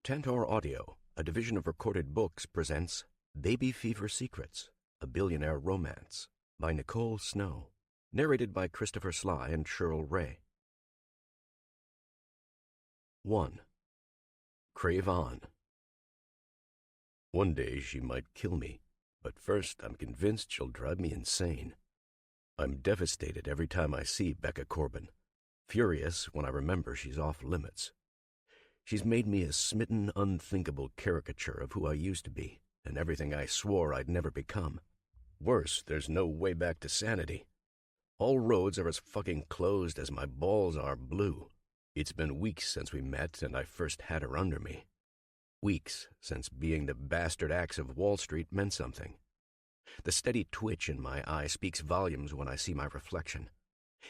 Tantor Audio, a division of Recorded Books, presents Baby Fever Secrets, a Billionaire Romance by Nicole Snow, narrated by Christopher Sly and Cheryl Ray. 1. Crave On. One day she might kill me, but first I'm convinced she'll drive me insane. I'm devastated every time I see Becca Corbin, furious when I remember she's off limits. She's made me a smitten, unthinkable caricature of who I used to be and everything I swore I'd never become. Worse, there's no way back to sanity. All roads are as fucking closed as my balls are blue. It's been weeks since we met and I first had her under me. Weeks since being the bastard axe of Wall Street meant something. The steady twitch in my eye speaks volumes when I see my reflection.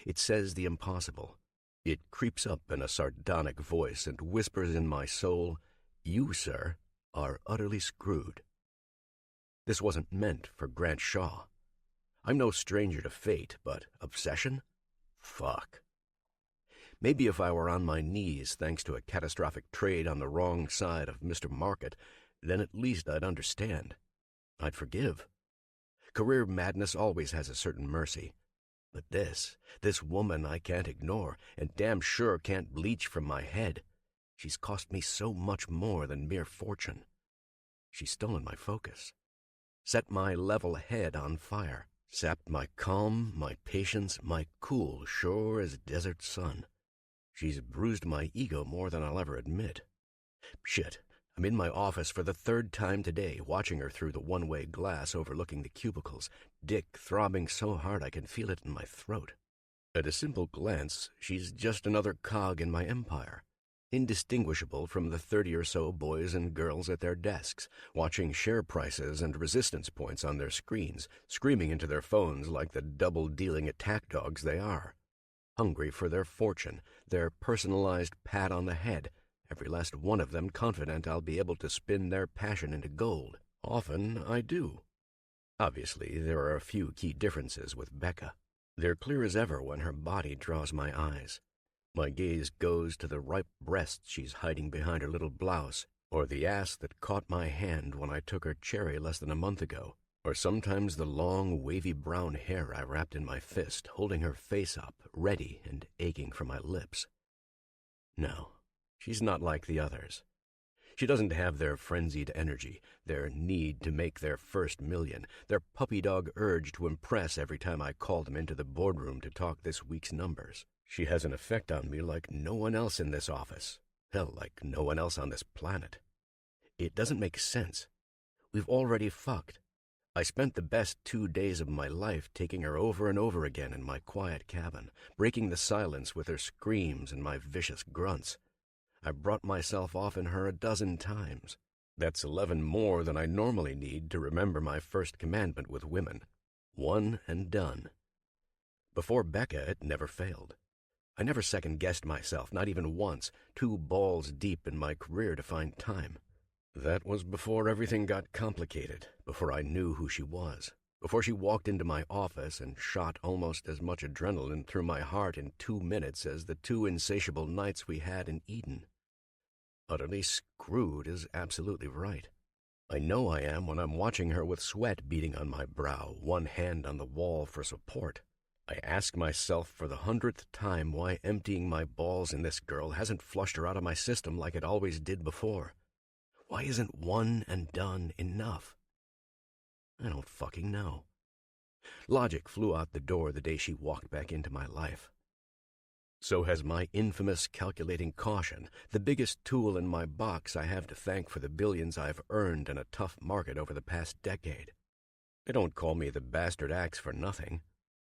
It says the impossible. It creeps up in a sardonic voice and whispers in my soul, "You, sir, are utterly screwed." This wasn't meant for Grant Shaw. I'm no stranger to fate, but obsession? Fuck. Maybe if I were on my knees thanks to a catastrophic trade on the wrong side of Mr. Market, then at least I'd understand. I'd forgive. Career madness always has a certain mercy. But this woman I can't ignore, and damn sure can't bleach from my head. She's cost me so much more than mere fortune. She's stolen my focus, set my level head on fire, sapped my calm, my patience, my cool, sure as desert sun. She's bruised my ego more than I'll ever admit. Shit, I'm in my office for the third time today, watching her through the one-way glass overlooking the cubicles, dick throbbing so hard I can feel it in my throat. At a simple glance, she's just another cog in my empire, indistinguishable from the 30 or so boys and girls at their desks, watching share prices and resistance points on their screens, screaming into their phones like the double-dealing attack dogs they are. Hungry for their fortune, their personalized pat on the head, every last one of them confident I'll be able to spin their passion into gold. Often I do. Obviously, there are a few key differences with Becca. They're clear as ever when her body draws my eyes. My gaze goes to the ripe breasts she's hiding behind her little blouse, or the ass that caught my hand when I took her cherry less than a month ago, or sometimes the long, wavy brown hair I wrapped in my fist, holding her face up, ready and aching for my lips. No. She's not like the others. She doesn't have their frenzied energy, their need to make their first million, their puppy dog urge to impress every time I call them into the boardroom to talk this week's numbers. She has an effect on me like no one else in this office. Hell, like no one else on this planet. It doesn't make sense. We've already fucked. I spent the best 2 days of my life taking her over and over again in my quiet cabin, breaking the silence with her screams and my vicious grunts. I brought myself off in her a dozen times. That's 11 more than I normally need to remember my first commandment with women. One and done. Before Becca, it never failed. I never second-guessed myself, not even once, 2 balls deep in my career to find time. That was before everything got complicated, before I knew who she was, before she walked into my office and shot almost as much adrenaline through my heart in 2 minutes as the 2 insatiable nights we had in Eden. Utterly screwed is absolutely right. I know I am when I'm watching her with sweat beading on my brow, one hand on the wall for support. I ask myself for the 100th time why emptying my balls in this girl hasn't flushed her out of my system like it always did before. Why isn't one and done enough? I don't fucking know. Logic flew out the door the day she walked back into my life. So has my infamous calculating caution, the biggest tool in my box I have to thank for the billions I've earned in a tough market over the past decade. They don't call me the bastard axe for nothing.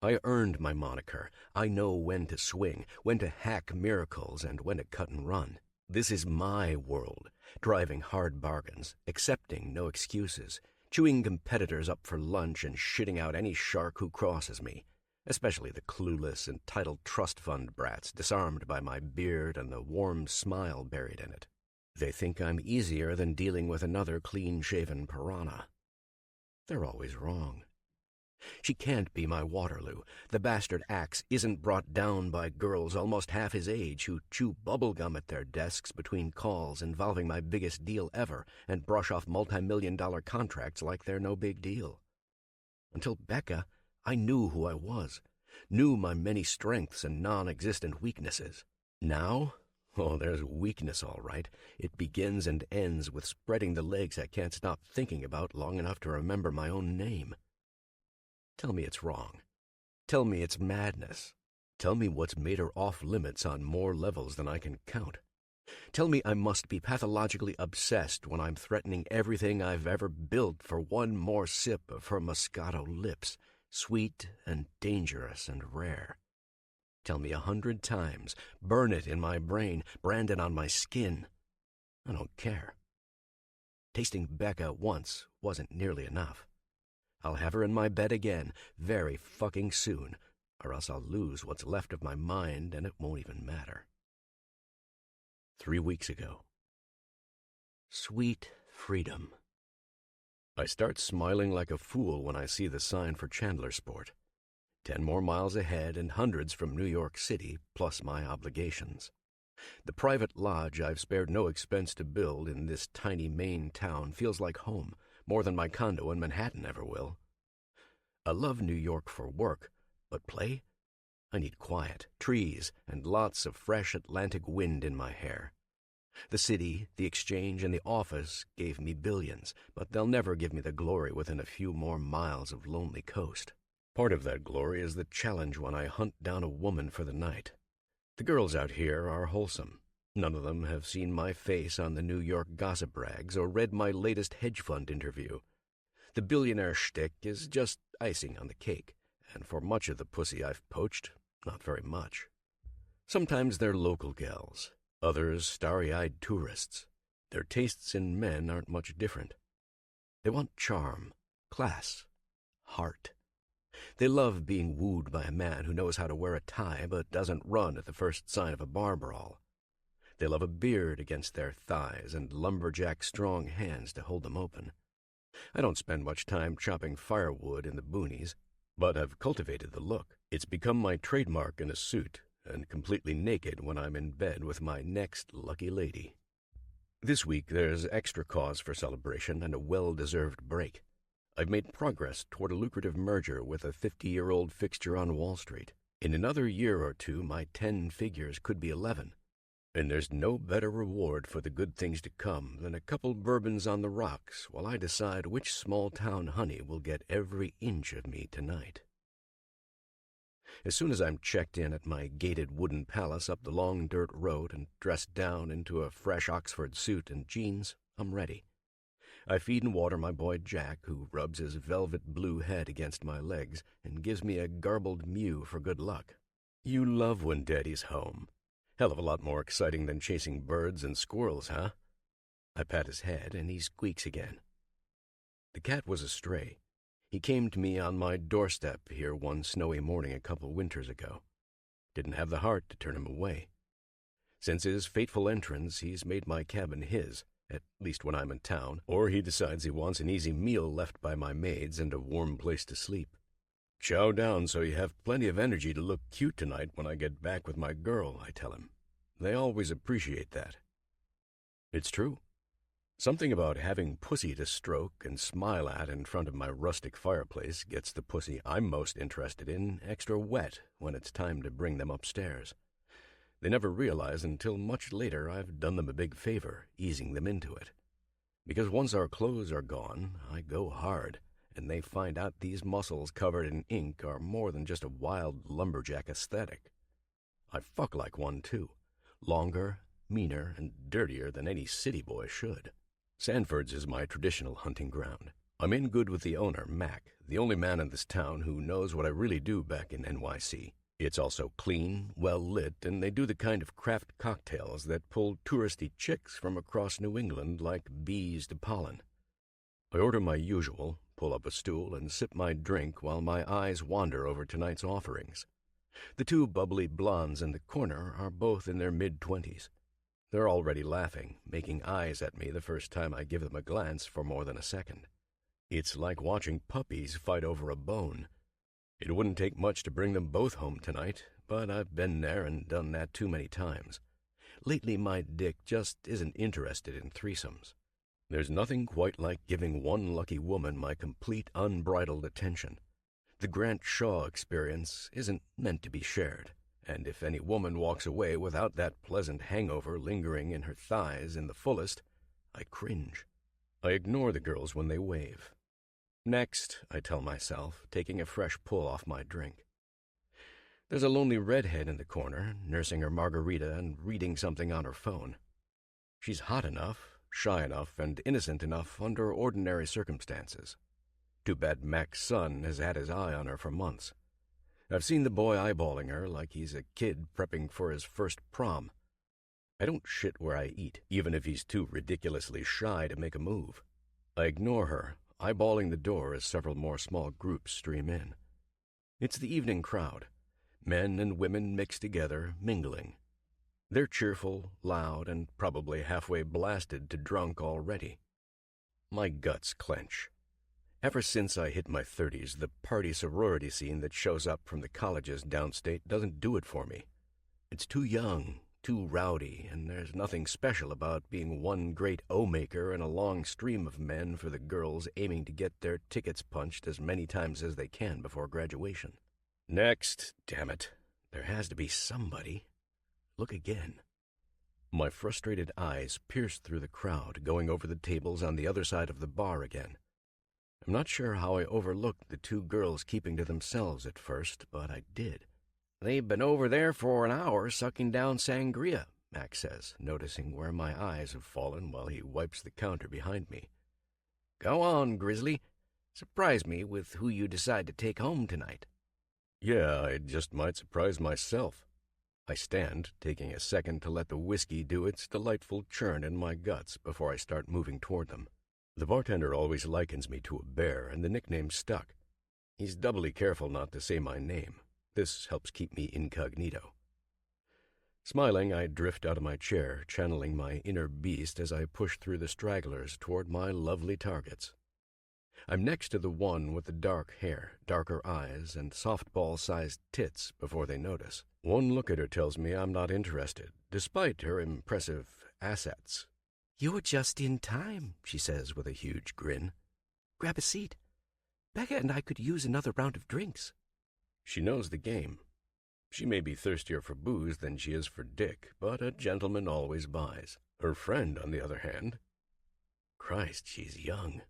I earned my moniker. I know when to swing, when to hack miracles, and when to cut and run. This is my world, driving hard bargains, accepting no excuses, chewing competitors up for lunch and shitting out any shark who crosses me, especially the clueless, entitled trust fund brats disarmed by my beard and the warm smile buried in it. They think I'm easier than dealing with another clean-shaven piranha. They're always wrong. She can't be my Waterloo. The bastard axe isn't brought down by girls almost half his age who chew bubblegum at their desks between calls involving my biggest deal ever and brush off multi-million-dollar contracts like they're no big deal. Until Becca, I knew who I was, knew my many strengths and non-existent weaknesses. Now, oh, there's weakness all right. It begins and ends with spreading the legs I can't stop thinking about long enough to remember my own name. Tell me it's wrong. Tell me it's madness. Tell me what's made her off limits on more levels than I can count. Tell me I must be pathologically obsessed when I'm threatening everything I've ever built for one more sip of her Moscato lips, sweet and dangerous and rare. Tell me 100 times, burn it in my brain, brand it on my skin. I don't care. Tasting Becca once wasn't nearly enough. I'll have her in my bed again very fucking soon, or else I'll lose what's left of my mind and it won't even matter. 3 weeks ago. Sweet freedom. I start smiling like a fool when I see the sign for Chandlersport. 10 more miles ahead and hundreds from New York City, plus my obligations. The private lodge I've spared no expense to build in this tiny Maine town feels like home, more than my condo in Manhattan ever will. I love New York for work, but play? I need quiet, trees, and lots of fresh Atlantic wind in my hair. The city, the exchange, and the office gave me billions, but they'll never give me the glory within a few more miles of lonely coast. Part of that glory is the challenge when I hunt down a woman for the night. The girls out here are wholesome. None of them have seen my face on the New York gossip rags or read my latest hedge fund interview. The billionaire shtick is just icing on the cake, and for much of the pussy I've poached, not very much. Sometimes they're local gals, others starry-eyed tourists. Their tastes in men aren't much different. They want charm, class, heart. They love being wooed by a man who knows how to wear a tie but doesn't run at the first sign of a bar brawl. They love a beard against their thighs and lumberjack strong hands to hold them open. I don't spend much time chopping firewood in the boonies, but I've cultivated the look. It's become my trademark in a suit, and completely naked when I'm in bed with my next lucky lady. This week there's extra cause for celebration and a well-deserved break. I've made progress toward a lucrative merger with a 50-year-old fixture on Wall Street. In another year or two, my 10 figures could be 11. And there's no better reward for the good things to come than a couple bourbons on the rocks while I decide which small-town honey will get every inch of me tonight. As soon as I'm checked in at my gated wooden palace up the long dirt road and dressed down into a fresh Oxford suit and jeans, I'm ready. I feed and water my boy Jack, who rubs his velvet blue head against my legs and gives me a garbled mew for good luck. You love when Daddy's home. Hell of a lot more exciting than chasing birds and squirrels, huh? I pat his head, and he squeaks again. The cat was a stray. He came to me on my doorstep here one snowy morning a couple winters ago. Didn't have the heart to turn him away. Since his fateful entrance, he's made my cabin his, at least when I'm in town, or he decides he wants an easy meal left by my maids and a warm place to sleep. Chow down so you have plenty of energy to look cute tonight when I get back with my girl, I tell him. They always appreciate that. It's true. Something about having pussy to stroke and smile at in front of my rustic fireplace gets the pussy I'm most interested in extra wet when it's time to bring them upstairs. They never realize until much later I've done them a big favor, easing them into it. Because once our clothes are gone, I go hard, and they find out these muscles covered in ink are more than just a wild lumberjack aesthetic. I fuck like one, too. Longer, meaner, and dirtier than any city boy should. Sanford's is my traditional hunting ground. I'm in good with the owner, Mac, the only man in this town who knows what I really do back in NYC. It's also clean, well-lit, and they do the kind of craft cocktails that pull touristy chicks from across New England like bees to pollen. I order my usual, pull up a stool, and sip my drink while my eyes wander over tonight's offerings. The two bubbly blondes in the corner are both in their mid-20s. They're already laughing, making eyes at me the first time I give them a glance for more than a second. It's like watching puppies fight over a bone. It wouldn't take much to bring them both home tonight, but I've been there and done that too many times. Lately, my Dick just isn't interested in threesomes. There's nothing quite like giving one lucky woman my complete, unbridled attention. The Grant Shaw experience isn't meant to be shared, and if any woman walks away without that pleasant hangover lingering in her thighs in the fullest, I cringe. I ignore the girls when they wave. Next, I tell myself, taking a fresh pull off my drink. There's a lonely redhead in the corner, nursing her margarita and reading something on her phone. She's hot enough, shy enough, and innocent enough under ordinary circumstances. Too bad Mac's son has had his eye on her for months. I've seen the boy eyeballing her like he's a kid prepping for his first prom. I don't shit where I eat, even if he's too ridiculously shy to make a move. I ignore her, eyeballing the door as several more small groups stream in. It's the evening crowd, men and women mixed together, mingling. They're cheerful, loud, and probably halfway blasted to drunk already. My guts clench. Ever since I hit my 30s, the party sorority scene that shows up from the colleges downstate doesn't do it for me. It's too young, too rowdy, and there's nothing special about being one great O-maker in a long stream of men for the girls aiming to get their tickets punched as many times as they can before graduation. Next, damn it, there has to be somebody. Look again. My frustrated eyes pierced through the crowd, going over the tables on the other side of the bar again. I'm not sure how I overlooked the two girls keeping to themselves at first, but I did. They've been over there for an hour sucking down sangria, Mac says, noticing where my eyes have fallen while he wipes the counter behind me. Go on, Grizzly. Surprise me with who you decide to take home tonight. Yeah, I just might surprise myself. I stand, taking a second to let the whiskey do its delightful churn in my guts before I start moving toward them. The bartender always likens me to a bear, and the nickname stuck. He's doubly careful not to say my name. This helps keep me incognito. Smiling, I drift out of my chair, channeling my inner beast as I push through the stragglers toward my lovely targets. I'm next to the one with the dark hair, darker eyes, and softball-sized tits before they notice. One look at her tells me I'm not interested, despite her impressive assets. You're just in time, she says with a huge grin. Grab a seat. Becca and I could use another round of drinks. She knows the game. She may be thirstier for booze than she is for dick, but a gentleman always buys. Her friend, on the other hand, Christ, she's young.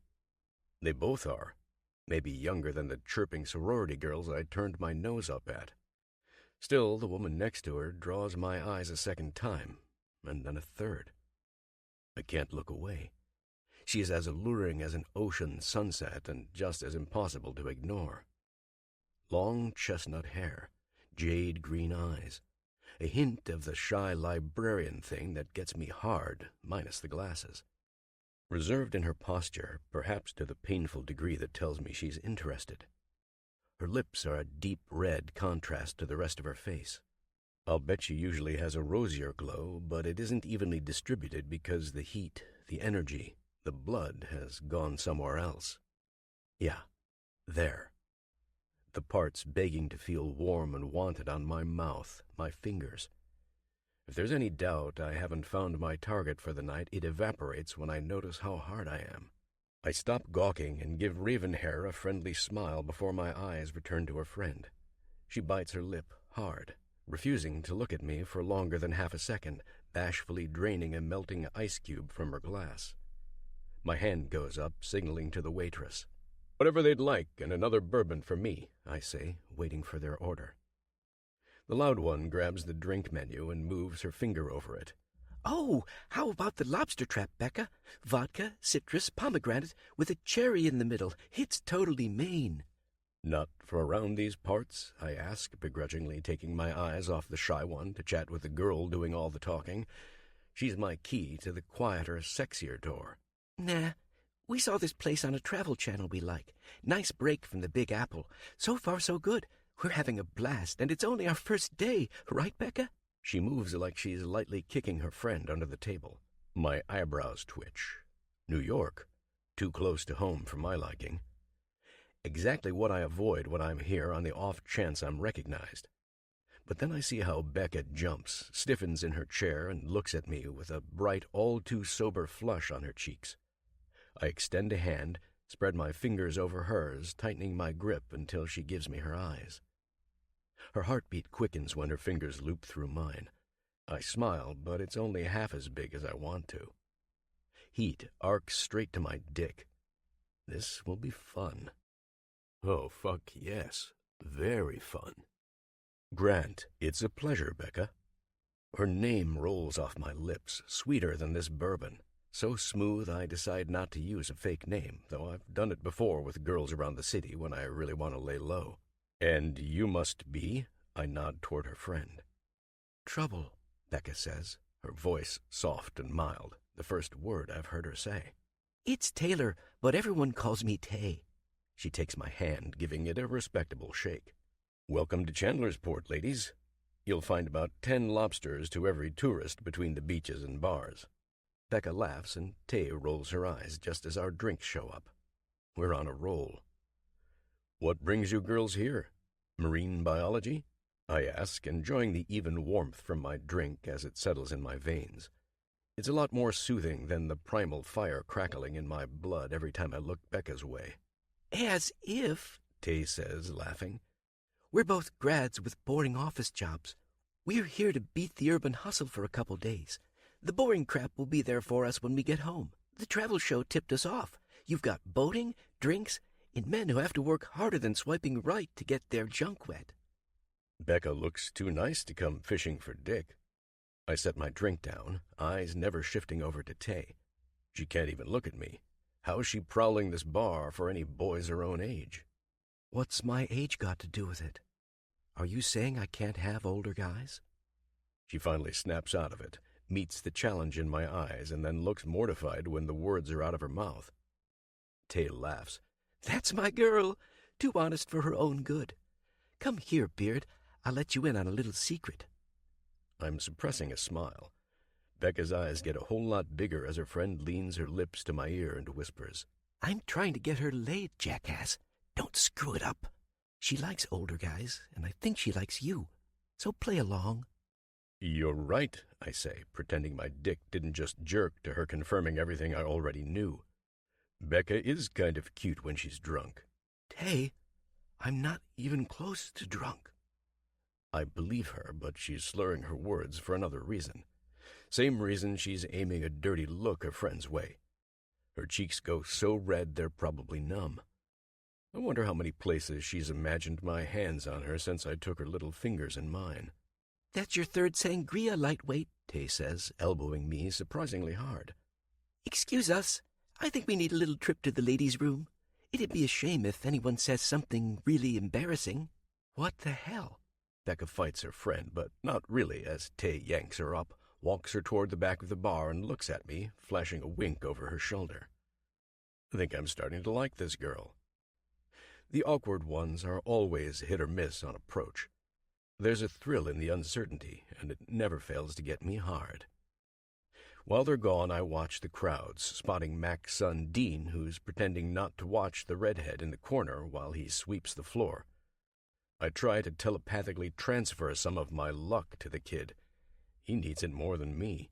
They both are, maybe younger than the chirping sorority girls I turned my nose up at. Still, the woman next to her draws my eyes a second time, and then a third. I can't look away. She is as alluring as an ocean sunset and just as impossible to ignore. Long chestnut hair, jade green eyes, a hint of the shy librarian thing that gets me hard, minus the glasses. Reserved in her posture, perhaps to the painful degree that tells me she's interested. Her lips are a deep red contrast to the rest of her face. I'll bet she usually has a rosier glow, but it isn't evenly distributed because the heat, the energy, the blood has gone somewhere else. Yeah, there. The parts begging to feel warm and wanted on my mouth, my fingers. If there's any doubt I haven't found my target for the night, it evaporates when I notice how hard I am. I stop gawking and give Ravenhair a friendly smile before my eyes return to her friend. She bites her lip hard, refusing to look at me for longer than half a second, bashfully draining a melting ice cube from her glass. My hand goes up, signaling to the waitress. Whatever they'd like, and another bourbon for me, I say, waiting for their order. The loud one grabs the drink menu and moves her finger over it. Oh, how about the lobster trap, Becca? Vodka, citrus, pomegranate, with a cherry in the middle. It's totally Maine. Not for around these parts? I ask, begrudgingly taking my eyes off the shy one to chat with the girl doing all the talking. She's my key to the quieter, sexier door. Nah, we saw this place on a travel channel we like. Nice break from the Big Apple. So far, so good. We're having a blast, and it's only our first day, right, Becca? She moves like she's lightly kicking her friend under the table. My eyebrows twitch. New York? Too close to home for my liking. Exactly what I avoid when I'm here on the off chance I'm recognized. But then I see how Becca jumps, stiffens in her chair, and looks at me with a bright, all-too-sober flush on her cheeks. I extend a hand, spread my fingers over hers, tightening my grip until she gives me her eyes. Her heartbeat quickens when her fingers loop through mine. I smile, but it's only half as big as I want to. Heat arcs straight to my dick. This will be fun. Oh, fuck yes. Very fun. Grant, it's a pleasure, Becca. Her name rolls off my lips, sweeter than this bourbon. So smooth I decide not to use a fake name, though I've done it before with girls around the city when I really want to lay low. And you must be? I nod toward her friend. Trouble, Becca says, her voice soft and mild, the first word I've heard her say. It's Taylor, but everyone calls me Tay. She takes my hand, giving it a respectable shake. Welcome to Chandlersport, ladies. You'll find about 10 lobsters to every tourist between the beaches and bars. Becca laughs and Tay rolls her eyes just as our drinks show up. We're on a roll. What brings you girls here? Marine biology? I ask, enjoying the even warmth from my drink as it settles in my veins. It's a lot more soothing than the primal fire crackling in my blood every time I look Becca's way. As if, Tay says, laughing. We're both grads with boring office jobs. We're here to beat the urban hustle for a couple days. The boring crap will be there for us when we get home. The travel show tipped us off. You've got boating, drinks, and men who have to work harder than swiping right to get their junk wet. Becca looks too nice to come fishing for Dick. I set my drink down, eyes never shifting over to Tay. She can't even look at me. How's she prowling this bar for any boys her own age? What's my age got to do with it? Are you saying I can't have older guys? She finally snaps out of it, meets the challenge in my eyes, and then looks mortified when the words are out of her mouth. Tay laughs. That's my girl, too honest for her own good. Come here, Beard. I'll let you in on a little secret. I'm suppressing a smile. Becca's eyes get a whole lot bigger as her friend leans her lips to my ear and whispers, I'm trying to get her laid, jackass. Don't screw it up. She likes older guys, and I think she likes you. So play along. You're right, I say, pretending my dick didn't just jerk to her confirming everything I already knew. Becca is kind of cute when she's drunk. Tay, I'm not even close to drunk. I believe her, but she's slurring her words for another reason. Same reason she's aiming a dirty look her friend's way. Her cheeks go so red they're probably numb. I wonder how many places she's imagined my hands on her since I took her little fingers in mine. That's your third sangria, lightweight, Tay says, elbowing me surprisingly hard. Excuse us. I think we need a little trip to the ladies' room. It'd be a shame if anyone says something really embarrassing. What the hell? Becca fights her friend, but not really, as Tay yanks her up, walks her toward the back of the bar, and looks at me, flashing a wink over her shoulder. I think I'm starting to like this girl. The awkward ones are always hit or miss on approach. There's a thrill in the uncertainty, and it never fails to get me hard. While they're gone, I watch the crowds, spotting Mac's son Dean, who's pretending not to watch the redhead in the corner while he sweeps the floor. I try to telepathically transfer some of my luck to the kid. He needs it more than me.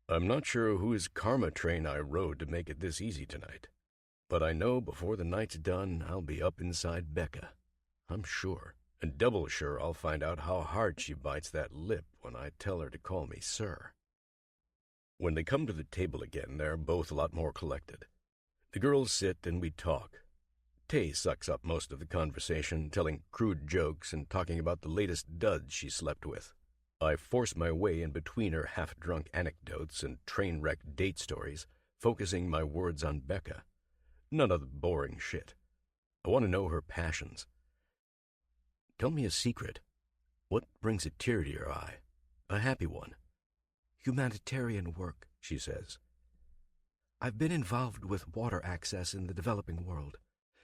I'm not sure whose karma train I rode to make it this easy tonight, but I know before the night's done I'll be up inside Becca. I'm sure, and double sure I'll find out how hard she bites that lip when I tell her to call me sir. When they come to the table again, they're both a lot more collected. The girls sit and we talk. Tay sucks up most of the conversation, telling crude jokes and talking about the latest duds she slept with. I force my way in between her half-drunk anecdotes and train-wreck date stories, focusing my words on Becca. None of the boring shit. I want to know her passions. Tell me a secret. What brings a tear to your eye? A happy one. Humanitarian work, she says. I've been involved with water access in the developing world.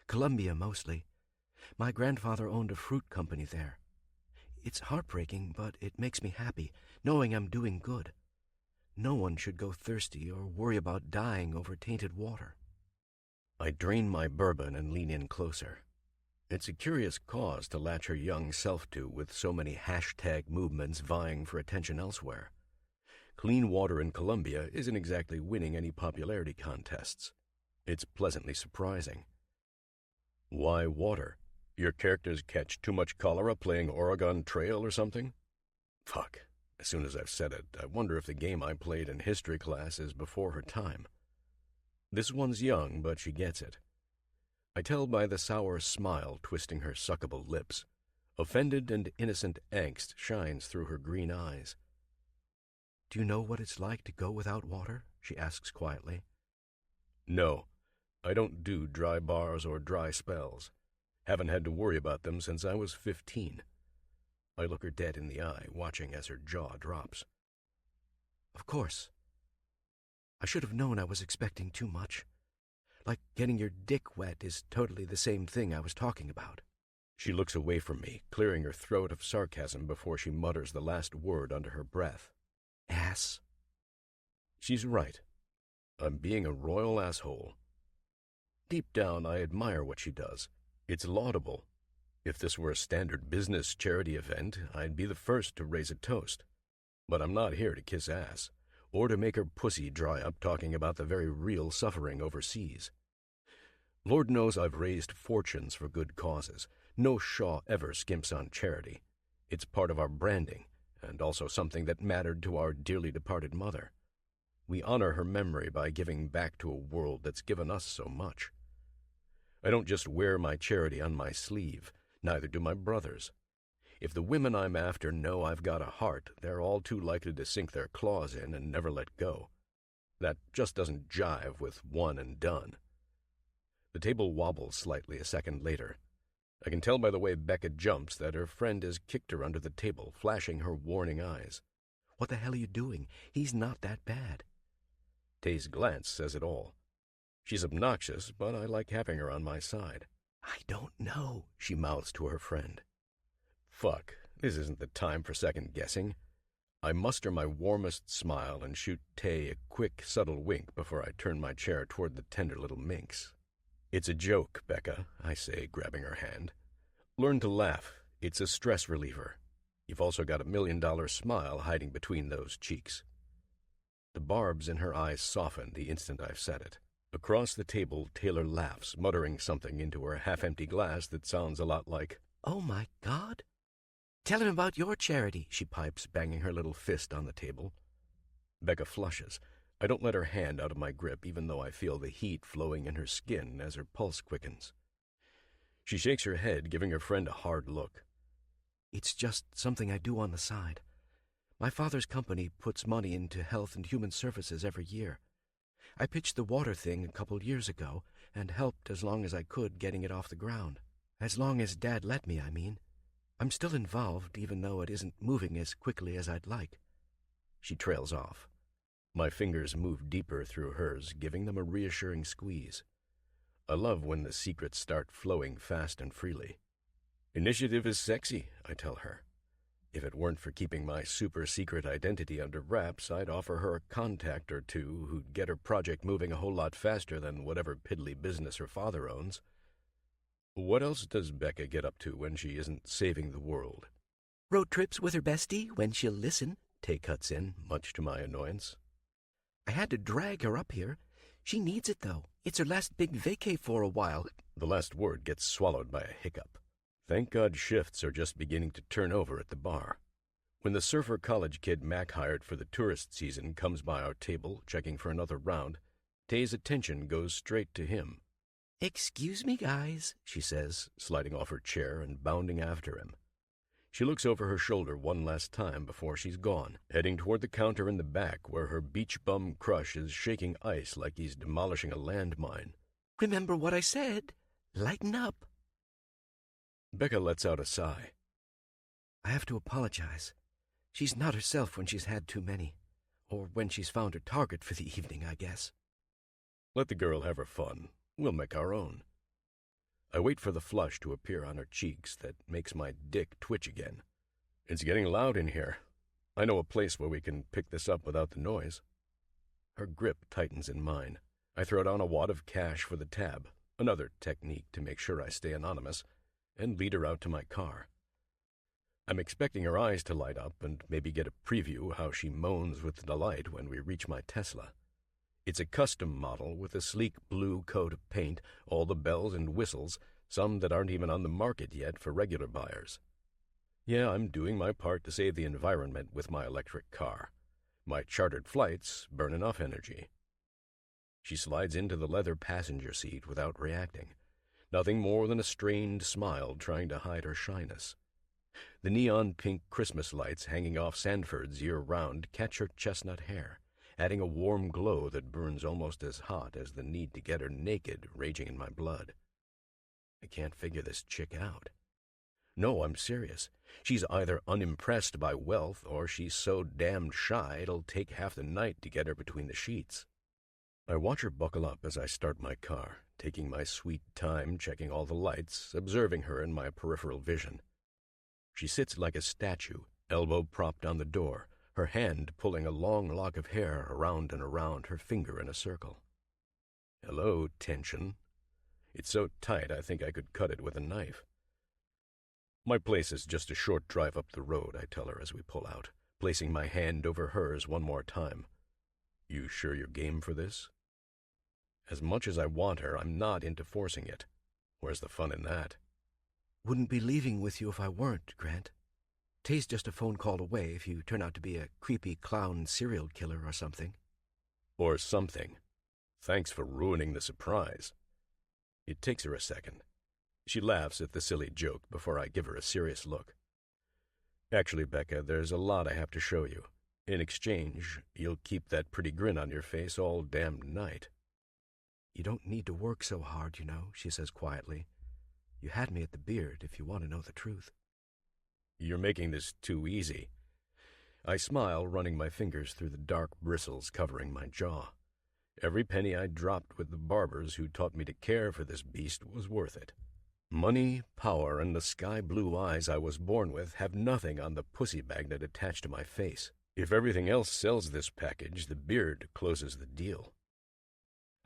Colombia mostly. My grandfather owned a fruit company there. It's heartbreaking, but it makes me happy, knowing I'm doing good. No one should go thirsty or worry about dying over tainted water. I drain my bourbon and lean in closer. It's a curious cause to latch her young self to with so many hashtag movements vying for attention elsewhere. Clean water in Colombia isn't exactly winning any popularity contests. It's pleasantly surprising. Why water? Your characters catch too much cholera playing Oregon Trail or something? Fuck. As soon as I've said it, I wonder if the game I played in history class is before her time. This one's young, but she gets it. I tell by the sour smile twisting her suckable lips. Offended and innocent angst shines through her green eyes. "Do you know what it's like to go without water?" she asks quietly. No, I don't do dry bars or dry spells. Haven't had to worry about them since I was 15. I look her dead in the eye, watching as her jaw drops. "Of course. I should have known I was expecting too much. Like getting your dick wet is totally the same thing I was talking about." She looks away from me, clearing her throat of sarcasm before she mutters the last word under her breath. "Ass." She's right. I'm being a royal asshole. Deep down, I admire what she does. It's laudable. If this were a standard business charity event, I'd be the first to raise a toast. But I'm not here to kiss ass, or to make her pussy dry up talking about the very real suffering overseas. Lord knows I've raised fortunes for good causes. No Shaw ever skimps on charity. It's part of our branding, and also something that mattered to our dearly departed mother. We honor her memory by giving back to a world that's given us so much. I don't just wear my charity on my sleeve, neither do my brothers. If the women I'm after know I've got a heart, they're all too likely to sink their claws in and never let go. That just doesn't jive with one and done. The table wobbles slightly a second later. I can tell by the way Becca jumps that her friend has kicked her under the table, flashing her warning eyes. "What the hell are you doing? He's not that bad." Tay's glance says it all. She's obnoxious, but I like having her on my side. "I don't know," she mouths to her friend. Fuck, this isn't the time for second guessing. I muster my warmest smile and shoot Tay a quick, subtle wink before I turn my chair toward the tender little minx. "It's a joke, Becca," I say, grabbing her hand. "Learn to laugh. It's a stress reliever. You've also got $1 million smile hiding between those cheeks." The barbs in her eyes soften the instant I've said it. Across the table, Taylor laughs, muttering something into her half-empty glass that sounds a lot like, "Oh my God." "Tell him about your charity," she pipes, banging her little fist on the table. Becca flushes. I don't let her hand out of my grip, even though I feel the heat flowing in her skin as her pulse quickens. She shakes her head, giving her friend a hard look. "It's just something I do on the side. My father's company puts money into health and human services every year. I pitched the water thing a couple years ago and helped as long as I could getting it off the ground. As long as Dad let me, I mean. I'm still involved, even though it isn't moving as quickly as I'd like." She trails off. My fingers move deeper through hers, giving them a reassuring squeeze. I love when the secrets start flowing fast and freely. "Initiative is sexy," I tell her. If it weren't for keeping my super-secret identity under wraps, I'd offer her a contact or two who'd get her project moving a whole lot faster than whatever piddly business her father owns. What else does Becca get up to when she isn't saving the world? "Road trips with her bestie when she'll listen," Tay cuts in, much to my annoyance. "I had to drag her up here. She needs it, though. It's her last big vacay for a while." The last word gets swallowed by a hiccup. Thank God shifts are just beginning to turn over at the bar. When the surfer college kid Mac hired for the tourist season comes by our table, checking for another round, Tay's attention goes straight to him. "Excuse me, guys," she says, sliding off her chair and bounding after him. She looks over her shoulder one last time before she's gone, heading toward the counter in the back where her beach bum crush is shaking ice like he's demolishing a landmine. "Remember what I said. Lighten up." Becca lets out a sigh. "I have to apologize. She's not herself when she's had too many. Or when she's found her target for the evening, I guess." Let the girl have her fun. We'll make our own. I wait for the flush to appear on her cheeks that makes my dick twitch again. It's getting loud in here. I know a place where we can pick this up without the noise. Her grip tightens in mine. I throw down a wad of cash for the tab, another technique to make sure I stay anonymous, and lead her out to my car. I'm expecting her eyes to light up and maybe get a preview how she moans with delight when we reach my Tesla. It's a custom model with a sleek blue coat of paint, all the bells and whistles, some that aren't even on the market yet for regular buyers. Yeah, I'm doing my part to save the environment with my electric car. My chartered flights burn enough energy. She slides into the leather passenger seat without reacting, nothing more than a strained smile trying to hide her shyness. The neon-pink Christmas lights hanging off Sanford's year-round catch her chestnut hair, adding a warm glow that burns almost as hot as the need to get her naked raging in my blood. I can't figure this chick out. No, I'm serious. She's either unimpressed by wealth or she's so damned shy it'll take half the night to get her between the sheets. I watch her buckle up as I start my car, taking my sweet time checking all the lights, observing her in my peripheral vision. She sits like a statue, elbow propped on the door, her hand pulling a long lock of hair around and around, her finger in a circle. Hello, tension. It's so tight I think I could cut it with a knife. My place is just a short drive up the road, I tell her as we pull out, placing my hand over hers one more time. You sure you're game for this? As much as I want her, I'm not into forcing it. Where's the fun in that? Wouldn't be leaving with you if I weren't, Grant. Tay's just a phone call away if you turn out to be a creepy clown serial killer or something. Or something. Thanks for ruining the surprise. It takes her a second. She laughs at the silly joke before I give her a serious look. Actually, Becca, there's a lot I have to show you. In exchange, you'll keep that pretty grin on your face all damned night. You don't need to work so hard, you know, she says quietly. You had me at the beard, if you want to know the truth. You're making this too easy. I smile, running my fingers through the dark bristles covering my jaw. Every penny I dropped with the barbers who taught me to care for this beast was worth it. Money, power, and the sky-blue eyes I was born with have nothing on the pussy magnet attached to my face. If everything else sells this package, the beard closes the deal.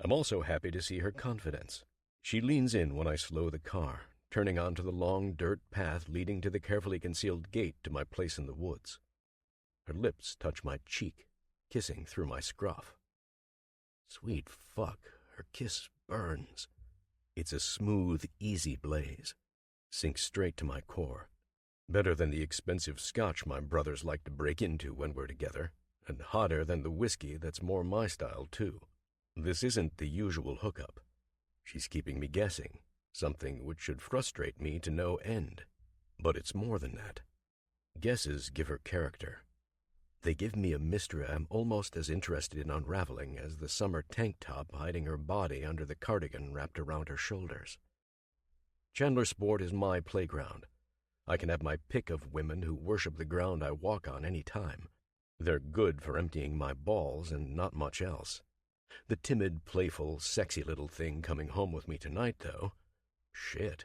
I'm also happy to see her confidence. She leans in when I slow the car, turning onto the long dirt path leading to the carefully concealed gate to my place in the woods. Her lips touch my cheek, kissing through my scruff. Sweet fuck, her kiss burns. It's a smooth, easy blaze. Sinks straight to my core. Better than the expensive scotch my brothers like to break into when we're together, and hotter than the whiskey that's more my style, too. This isn't the usual hookup. She's keeping me guessing, something which should frustrate me to no end. But it's more than that. Guesses give her character. They give me a mystery I'm almost as interested in unraveling as the summer tank top hiding her body under the cardigan wrapped around her shoulders. Chandler Sport is my playground. I can have my pick of women who worship the ground I walk on any time. They're good for emptying my balls and not much else. The timid, playful, sexy little thing coming home with me tonight, though, shit.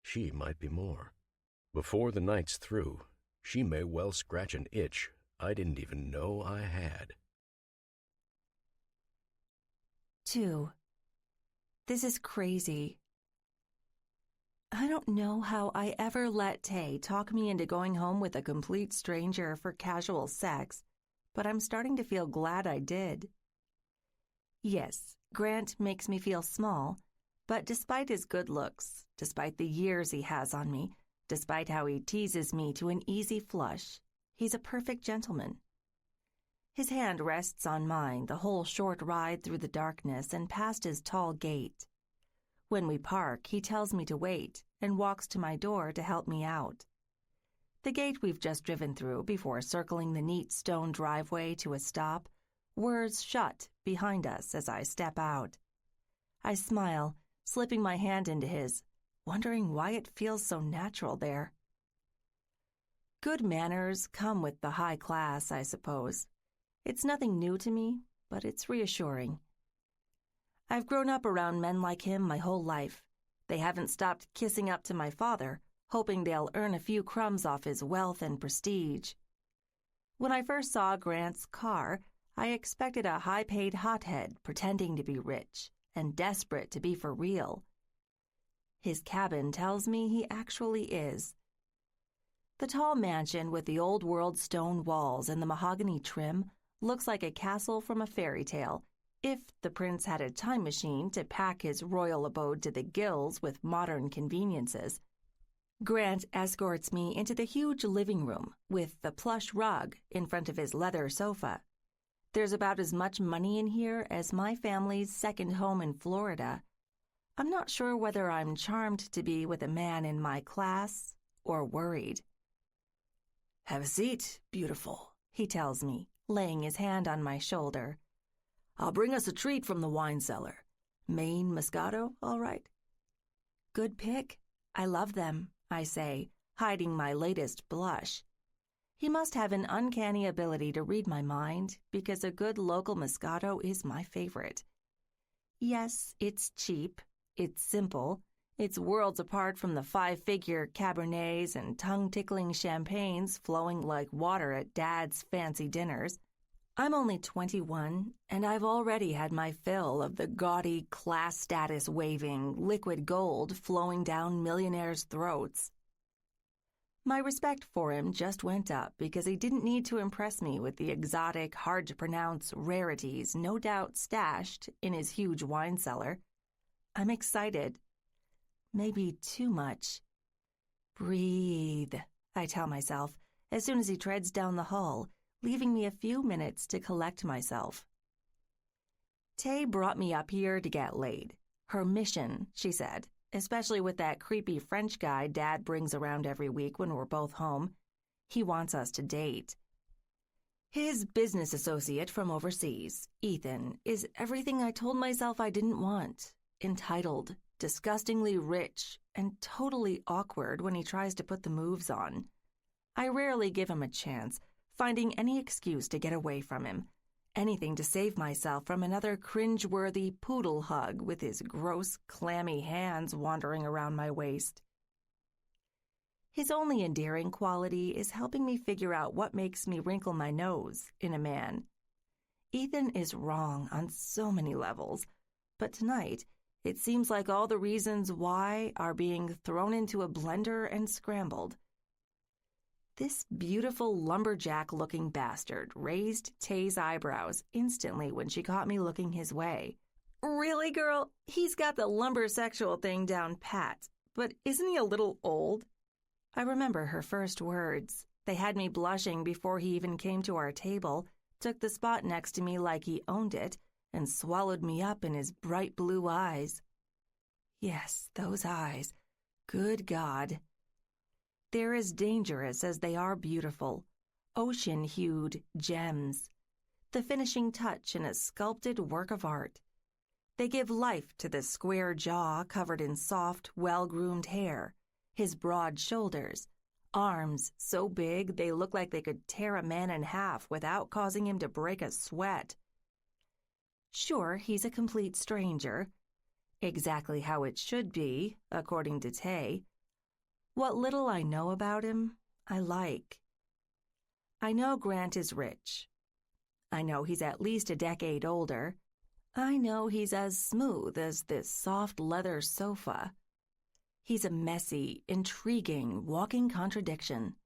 She might be more. Before the night's through, she may well scratch an itch I didn't even know I had. 2. This is crazy. I don't know how I ever let Tay talk me into going home with a complete stranger for casual sex, but I'm starting to feel glad I did. Yes, Grant makes me feel small, but despite his good looks, despite the years he has on me, despite how he teases me to an easy flush, he's a perfect gentleman. His hand rests on mine the whole short ride through the darkness and past his tall gate. When we park, he tells me to wait and walks to my door to help me out. The gate we've just driven through before circling the neat stone driveway to a stop, whirs shut behind us as I step out. I smile, slipping my hand into his, wondering why it feels so natural there. Good manners come with the high class, I suppose. It's nothing new to me, but it's reassuring. I've grown up around men like him my whole life. They haven't stopped kissing up to my father, hoping they'll earn a few crumbs off his wealth and prestige. When I first saw Grant's car, I expected a high-paid hothead pretending to be rich and desperate to be for real. His cabin tells me he actually is. The tall mansion with the old-world stone walls and the mahogany trim looks like a castle from a fairy tale, if the prince had a time machine to pack his royal abode to the gills with modern conveniences. Grant escorts me into the huge living room with the plush rug in front of his leather sofa. There's about as much money in here as my family's second home in Florida. I'm not sure whether I'm charmed to be with a man in my class or worried. "Have a seat, beautiful," he tells me, laying his hand on my shoulder. "I'll bring us a treat from the wine cellar. Maine Moscato, all right?" "Good pick. I love them," I say, hiding my latest blush. He must have an uncanny ability to read my mind, because a good local Moscato is my favorite. Yes, it's cheap, it's simple, it's worlds apart from the five-figure Cabernets and tongue-tickling champagnes flowing like water at Dad's fancy dinners. I'm only 21, and I've already had my fill of the gaudy, class status-waving liquid gold flowing down millionaires' throats. My respect for him just went up because he didn't need to impress me with the exotic, hard-to-pronounce rarities no doubt stashed in his huge wine cellar. I'm excited. Maybe too much. "Breathe," I tell myself, as soon as he treads down the hall, leaving me a few minutes to collect myself. Tay brought me up here to get laid. Her mission, she said, especially with that creepy French guy Dad brings around every week when we're both home. He wants us to date. His business associate from overseas, Ethan, is everything I told myself I didn't want. Entitled, disgustingly rich, and totally awkward when he tries to put the moves on. I rarely give him a chance, finding any excuse to get away from him. Anything to save myself from another cringe-worthy poodle hug with his gross, clammy hands wandering around my waist. His only endearing quality is helping me figure out what makes me wrinkle my nose in a man. Ethan is wrong on so many levels, but tonight it seems like all the reasons why are being thrown into a blender and scrambled. This beautiful lumberjack-looking bastard raised Tay's eyebrows instantly when she caught me looking his way. "Really, girl? He's got the lumbersexual thing down pat, but isn't he a little old?" I remember her first words. They had me blushing before he even came to our table, took the spot next to me like he owned it, and swallowed me up in his bright blue eyes. Yes, those eyes. Good God. They're as dangerous as they are beautiful, ocean-hued gems, the finishing touch in a sculpted work of art. They give life to the square jaw covered in soft, well-groomed hair, his broad shoulders, arms so big they look like they could tear a man in half without causing him to break a sweat. Sure, he's a complete stranger. Exactly how it should be, according to Tay. What little I know about him, I like. I know Grant is rich. I know he's at least a decade older. I know he's as smooth as this soft leather sofa. He's a messy, intriguing, walking contradiction.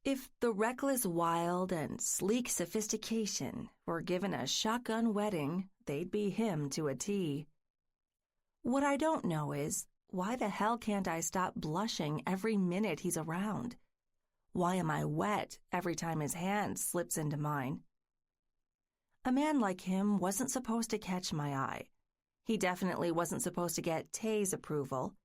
If the reckless wild and sleek sophistication were given a shotgun wedding, they'd be him to a T. What I don't know is, why the hell can't I stop blushing every minute he's around? Why am I wet every time his hand slips into mine? A man like him wasn't supposed to catch my eye. He definitely wasn't supposed to get Tay's approval.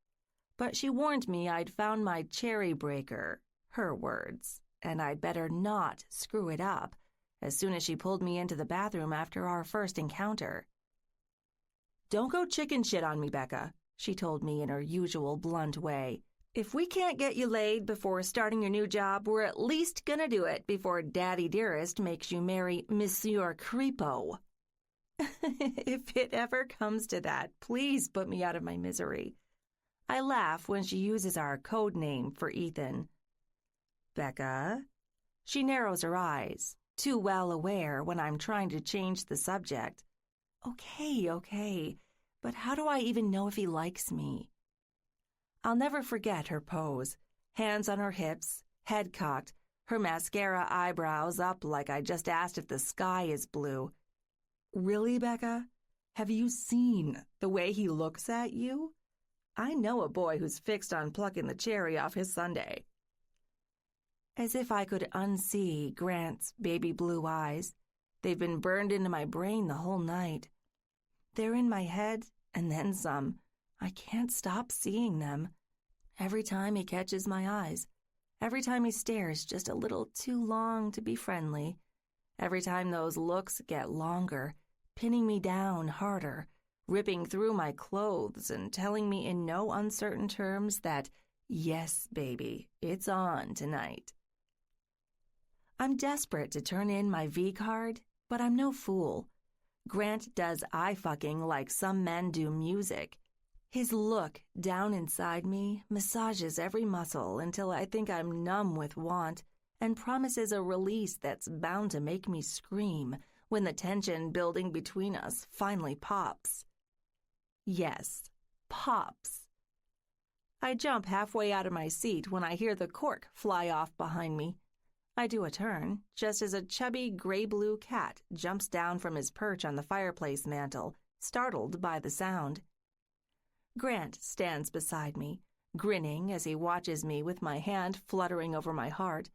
But she warned me I'd found my cherry breaker, her words, and I'd better not screw it up as soon as she pulled me into the bathroom after our first encounter. "Don't go chicken shit on me, Becca," she told me in her usual blunt way. "If we can't get you laid before starting your new job, we're at least gonna do it before Daddy Dearest makes you marry Monsieur Creepo." If it ever comes to that, please put me out of my misery. I laugh when she uses our code name for Ethan. "Becca?" She narrows her eyes. too well aware when I'm trying to change the subject. Okay, but how do I even know if he likes me? I'll never forget her pose, hands on her hips, head cocked, her mascara eyebrows up like I just asked if the sky is blue. Really, Becca? Have you seen the way he looks at you? I know a boy who's fixed on plucking the cherry off his sundae. As if I could unsee Grant's baby blue eyes. They've been burned into my brain the whole night. They're in my head, and then some. I can't stop seeing them. Every time he catches my eyes. Every time he stares just a little too long to be friendly. Every time those looks get longer, pinning me down harder, ripping through my clothes and telling me in no uncertain terms that, yes, baby, it's on tonight. I'm desperate to turn in my V card, but I'm no fool. Grant does eye-fucking like some men do music. His look down inside me massages every muscle until I think I'm numb with want and promises a release that's bound to make me scream when the tension building between us finally pops. Yes, pops. I jump halfway out of my seat when I hear the cork fly off behind me. I do a turn, just as a chubby gray-blue cat jumps down from his perch on the fireplace mantel, startled by the sound. Grant stands beside me, grinning as he watches me with my hand fluttering over my heart,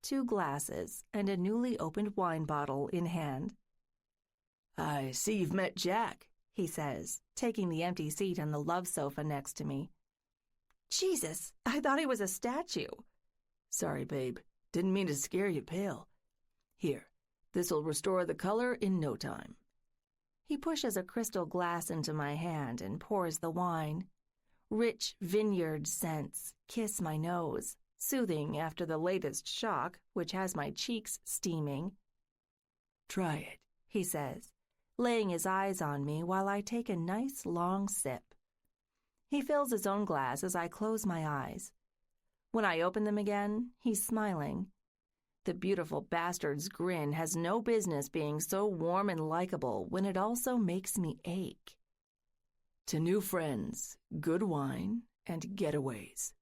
2 glasses and a newly opened wine bottle in hand. "I see you've met Jack," he says, taking the empty seat on the love sofa next to me. Jesus, I thought he was a statue. Sorry, babe. Didn't mean to scare you pale. Here, this'll restore the color in no time. He pushes a crystal glass into my hand and pours the wine. Rich vineyard scents kiss my nose, soothing after the latest shock, which has my cheeks steaming. Try it, he says, laying his eyes on me while I take a nice long sip. He fills his own glass as I close my eyes. When I open them again, he's smiling. The beautiful bastard's grin has no business being so warm and likable when it also makes me ache. To new friends, good wine, and getaways.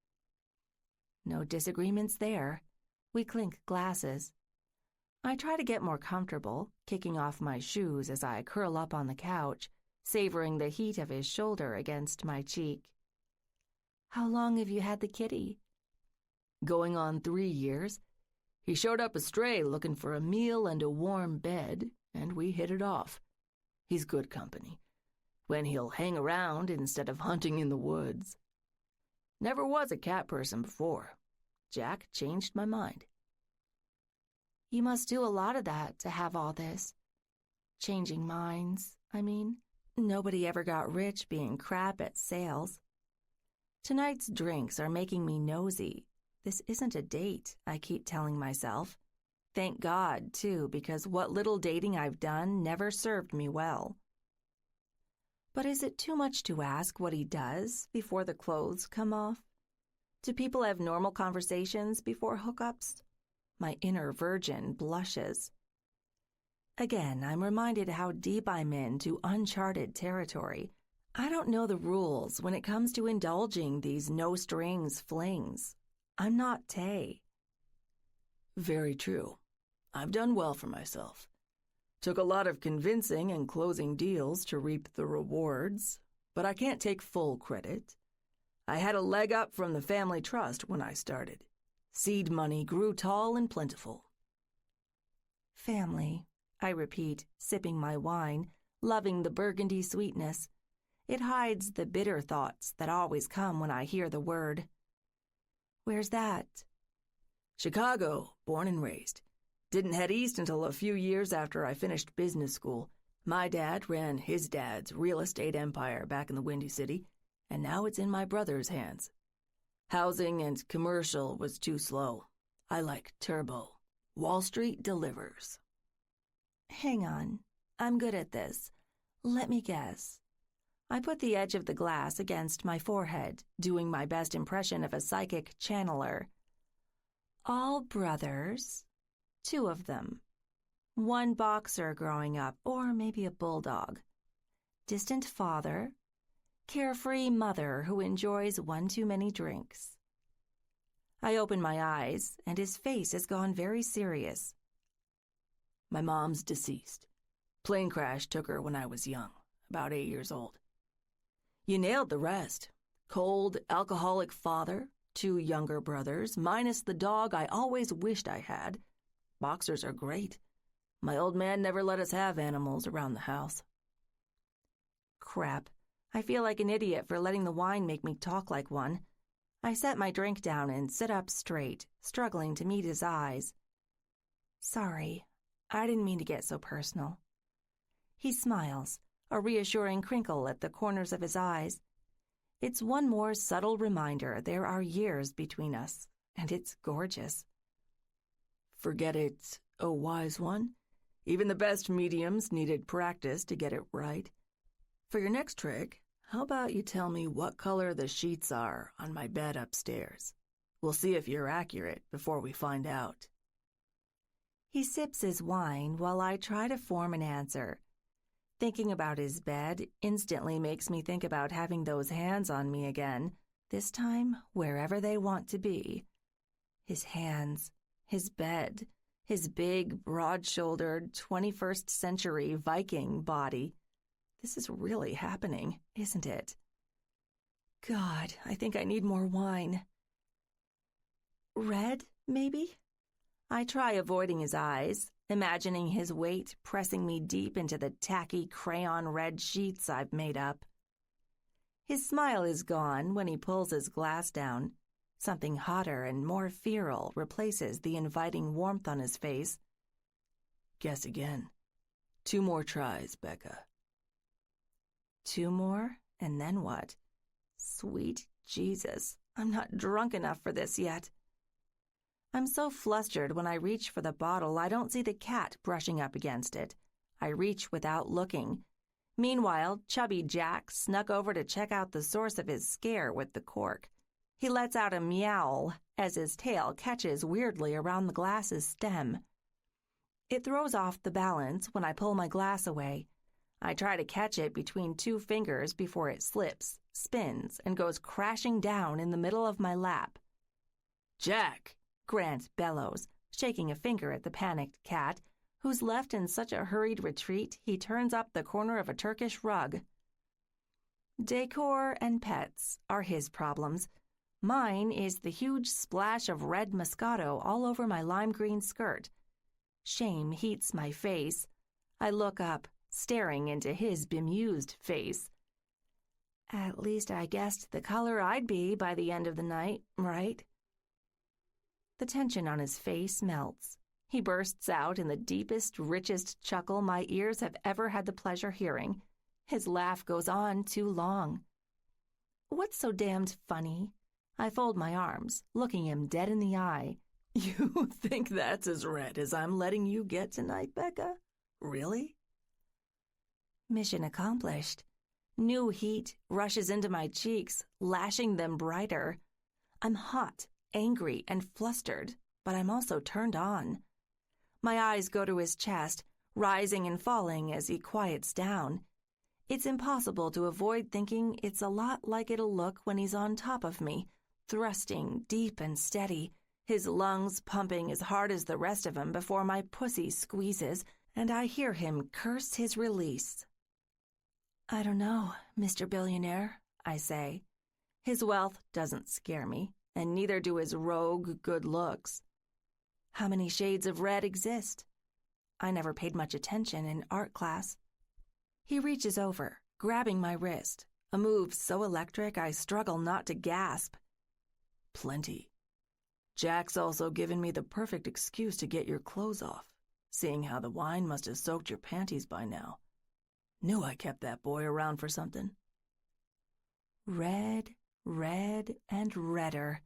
No disagreements there. We clink glasses. I try to get more comfortable, kicking off my shoes as I curl up on the couch, savoring the heat of his shoulder against my cheek. How long have you had the kitty? Going on 3 years. He showed up astray looking for a meal and a warm bed, and we hit it off. He's good company, when he'll hang around instead of hunting in the woods. Never was a cat person before. Jack changed my mind. You must do a lot of that to have all this. Changing minds, I mean. Nobody ever got rich being crap at sales. Tonight's drinks are making me nosy. This isn't a date, I keep telling myself. Thank God, too, because what little dating I've done never served me well. But is it too much to ask what he does before the clothes come off? Do people have normal conversations before hookups? My inner virgin blushes. Again, I'm reminded how deep I'm into uncharted territory. I don't know the rules when it comes to indulging these no-strings flings. I'm not Tay. Very true. I've done well for myself. Took a lot of convincing and closing deals to reap the rewards, but I can't take full credit. I had a leg up from the family trust when I started. Seed money grew tall and plentiful. Family, I repeat, sipping my wine, loving the burgundy sweetness. It hides the bitter thoughts that always come when I hear the word. Where's that? Chicago, born and raised. Didn't head east until a few years after I finished business school. My dad ran his dad's real estate empire back in the Windy City, and now it's in my brother's hands. Housing and commercial was too slow. I like turbo. Wall Street delivers. Hang on. I'm good at this. Let me guess. I put the edge of the glass against my forehead, doing my best impression of a psychic channeler. All brothers? 2 of them. One boxer growing up, or maybe a bulldog. Distant father. Carefree mother who enjoys one too many drinks. I open my eyes, and his face has gone very serious. My mom's deceased. Plane crash took her when I was young, about 8 years old. You nailed the rest. Cold, alcoholic father, 2 younger brothers, minus the dog I always wished I had. Boxers are great. My old man never let us have animals around the house. Crap. I feel like an idiot for letting the wine make me talk like one. I set my drink down and sit up straight, struggling to meet his eyes. Sorry, I didn't mean to get so personal. He smiles, a reassuring crinkle at the corners of his eyes. It's one more subtle reminder there are years between us, and it's gorgeous. Forget it, oh wise one. Even the best mediums needed practice to get it right. For your next trick, how about you tell me what color the sheets are on my bed upstairs? We'll see if you're accurate before we find out. He sips his wine while I try to form an answer. Thinking about his bed instantly makes me think about having those hands on me again, this time wherever they want to be. His hands, his bed, his big, broad-shouldered, 21st century Viking body. This is really happening, isn't it? God, I think I need more wine. Red, maybe? I try avoiding his eyes, imagining his weight pressing me deep into the tacky crayon red sheets I've made up. His smile is gone when he pulls his glass down. Something hotter and more feral replaces the inviting warmth on his face. Guess again. 2 more tries, Becca. 2 more, and then what? Sweet Jesus, I'm not drunk enough for this yet. I'm so flustered when I reach for the bottle I don't see the cat brushing up against it. I reach without looking. Meanwhile, chubby Jack snuck over to check out the source of his scare with the cork. He lets out a meow as his tail catches weirdly around the glass's stem. It throws off the balance when I pull my glass away. I try to catch it between 2 fingers before it slips, spins, and goes crashing down in the middle of my lap. Jack! Grant bellows, shaking a finger at the panicked cat, who's left in such a hurried retreat he turns up the corner of a Turkish rug. Decor and pets are his problems. Mine is the huge splash of red Moscato all over my lime green skirt. Shame heats my face. I look up, staring into his bemused face. At least I guessed the color I'd be by the end of the night, right? The tension on his face melts. He bursts out in the deepest, richest chuckle my ears have ever had the pleasure hearing. His laugh goes on too long. What's so damned funny? I fold my arms, looking him dead in the eye. You think that's as red as I'm letting you get tonight, Becca? Really? Mission accomplished. New heat rushes into my cheeks, lashing them brighter. I'm hot, angry, and flustered, but I'm also turned on. My eyes go to his chest, rising and falling as he quiets down. It's impossible to avoid thinking it's a lot like it'll look when he's on top of me, thrusting deep and steady, his lungs pumping as hard as the rest of him before my pussy squeezes, and I hear him curse his release. I don't know, Mr. Billionaire, I say. His wealth doesn't scare me, and neither do his rogue good looks. How many shades of red exist? I never paid much attention in art class. He reaches over, grabbing my wrist, a move so electric I struggle not to gasp. Plenty. Jack's also given me the perfect excuse to get your clothes off, seeing how the wine must have soaked your panties by now. Knew I kept that boy around for something. Red, red, and redder.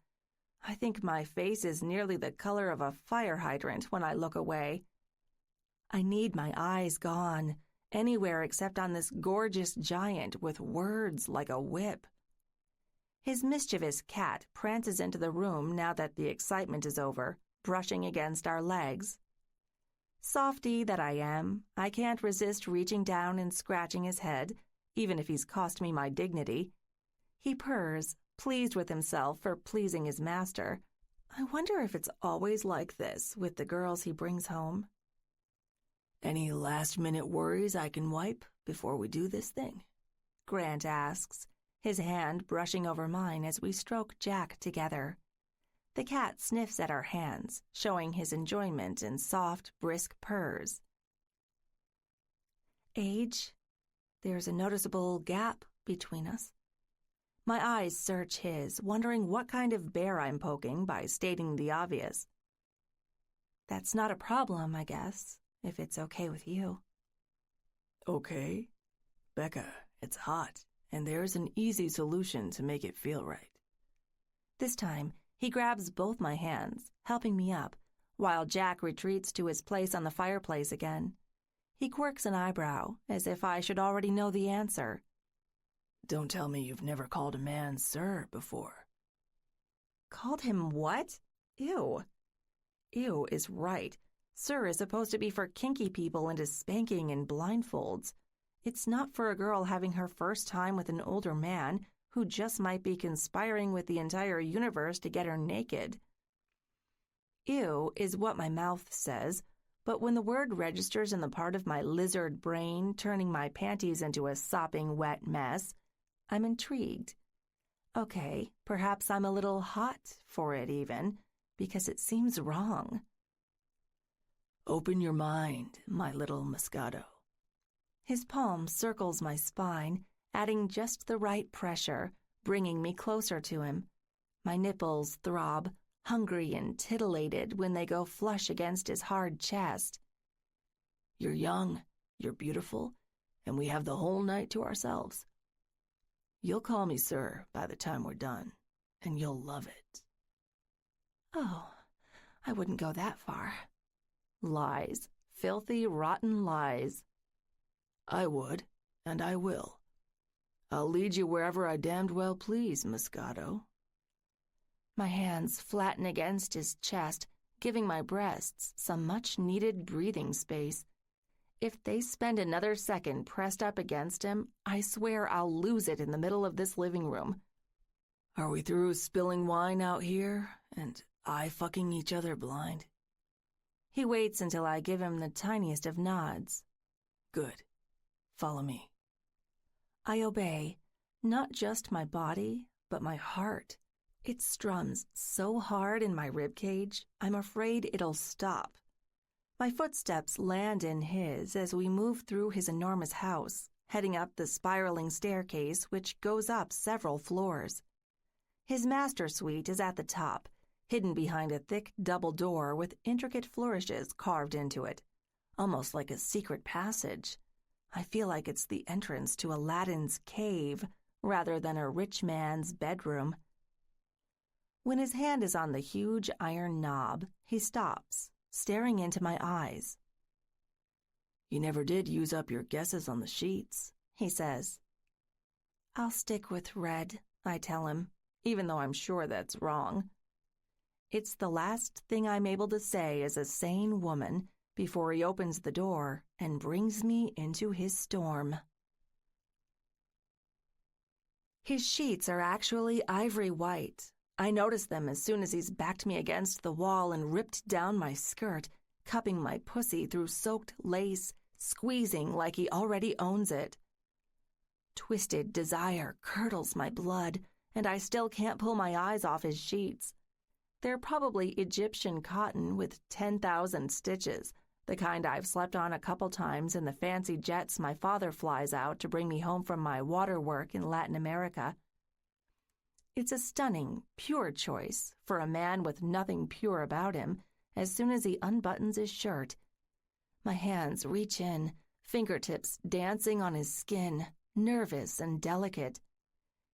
I think my face is nearly the color of a fire hydrant when I look away. I need my eyes gone, anywhere except on this gorgeous giant with words like a whip. His mischievous cat prances into the room now that the excitement is over, brushing against our legs. Softy that I am, I can't resist reaching down and scratching his head, even if he's cost me my dignity. He purrs, pleased with himself for pleasing his master. I wonder if it's always like this with the girls he brings home. Any last-minute worries I can wipe before we do this thing? Grant asks, his hand brushing over mine as we stroke Jack together. The cat sniffs at our hands, showing his enjoyment in soft, brisk purrs. Age? There's a noticeable gap between us. My eyes search his, wondering what kind of bear I'm poking by stating the obvious. That's not a problem, I guess, if it's okay with you. Okay. Becca, it's hot, and there's an easy solution to make it feel right. This time, he grabs both my hands, helping me up, while Jack retreats to his place on the fireplace again. He quirks an eyebrow, as if I should already know the answer. Don't tell me you've never called a man sir before. Called him what? Ew. Ew is right. Sir is supposed to be for kinky people into spanking and blindfolds. It's not for a girl having her first time with an older man who just might be conspiring with the entire universe to get her naked. Ew is what my mouth says, but when the word registers in the part of my lizard brain turning my panties into a sopping wet mess, I'm intrigued. Okay, perhaps I'm a little hot for it even, because it seems wrong. Open your mind, my little Moscato. His palm circles my spine, adding just the right pressure, bringing me closer to him. My nipples throb, hungry and titillated when they go flush against his hard chest. You're young, you're beautiful, and we have the whole night to ourselves. You'll call me sir by the time we're done, and you'll love it. Oh, I wouldn't go that far. Lies. Filthy, rotten lies. I would, and I will. I'll lead you wherever I damned well please, Moscato. My hands flatten against his chest, giving my breasts some much-needed breathing space. If they spend another second pressed up against him, I swear I'll lose it in the middle of this living room. Are we through spilling wine out here and eye-fucking each other blind? He waits until I give him the tiniest of nods. Good. Follow me. I obey, not just my body, but my heart. It strums so hard in my ribcage, I'm afraid it'll stop. My footsteps land in his as we move through his enormous house, heading up the spiraling staircase which goes up several floors. His master suite is at the top, hidden behind a thick double door with intricate flourishes carved into it, almost like a secret passage. I feel like it's the entrance to Aladdin's cave rather than a rich man's bedroom. When his hand is on the huge iron knob, he stops, staring into my eyes. You never did use up your guesses on the sheets, he says. I'll stick with red, I tell him, even though I'm sure that's wrong. It's the last thing I'm able to say as a sane woman before he opens the door and brings me into his storm. His sheets are actually ivory white. I notice them as soon as he's backed me against the wall and ripped down my skirt, cupping my pussy through soaked lace, squeezing like he already owns it. Twisted desire curdles my blood, and I still can't pull my eyes off his sheets. They're probably Egyptian cotton with 10,000 stitches, the kind I've slept on a couple times in the fancy jets my father flies out to bring me home from my water work in Latin America. It's a stunning, pure choice for a man with nothing pure about him as soon as he unbuttons his shirt. My hands reach in, fingertips dancing on his skin, nervous and delicate.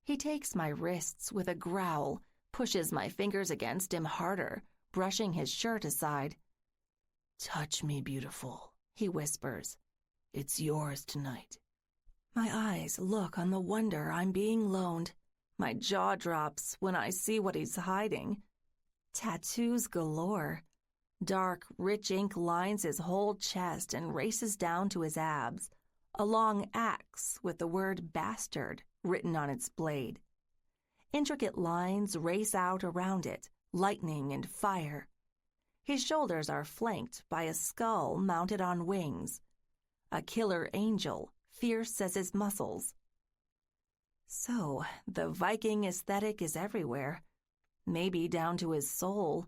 He takes my wrists with a growl, pushes my fingers against him harder, brushing his shirt aside. Touch me, beautiful, he whispers. It's yours tonight. My eyes look on the wonder I'm being loaned. My jaw drops when I see what he's hiding. Tattoos galore. Dark, rich ink lines his whole chest and races down to his abs, a long axe with the word bastard written on its blade. Intricate lines race out around it, lightning and fire. His shoulders are flanked by a skull mounted on wings, a killer angel, fierce as his muscles. So, the Viking aesthetic is everywhere, maybe down to his soul.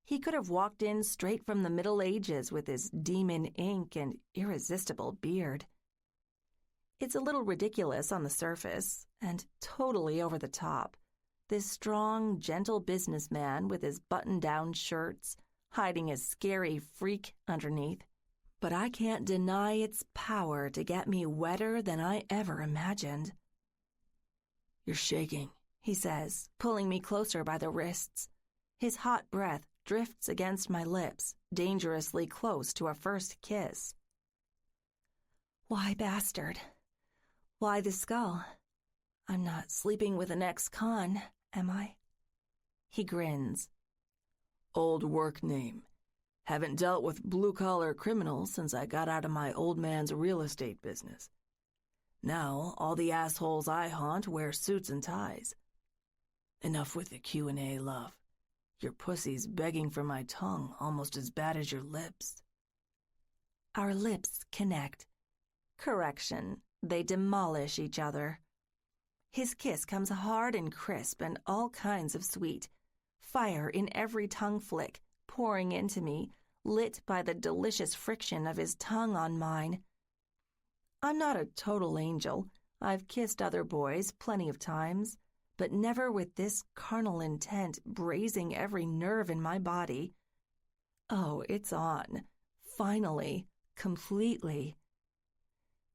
He could have walked in straight from the Middle Ages with his demon ink and irresistible beard. It's a little ridiculous on the surface, and totally over the top. This strong, gentle businessman with his button-down shirts, hiding his scary freak underneath. But I can't deny its power to get me wetter than I ever imagined. "You're shaking," he says, pulling me closer by the wrists. His hot breath drifts against my lips, dangerously close to a first kiss. Why bastard? Why the skull? I'm not sleeping with an ex-con, am I? He grins. "Old work name. Haven't dealt with blue-collar criminals since I got out of my old man's real estate business. Now, all the assholes I haunt wear suits and ties. Enough with the Q&A, love. Your pussy's begging for my tongue almost as bad as your lips." Our lips connect. Correction, they demolish each other. His kiss comes hard and crisp and all kinds of sweet. Fire in every tongue flick, pouring into me, lit by the delicious friction of his tongue on mine. I'm not a total angel. I've kissed other boys plenty of times, but never with this carnal intent brazing every nerve in my body. Oh, it's on. Finally. Completely.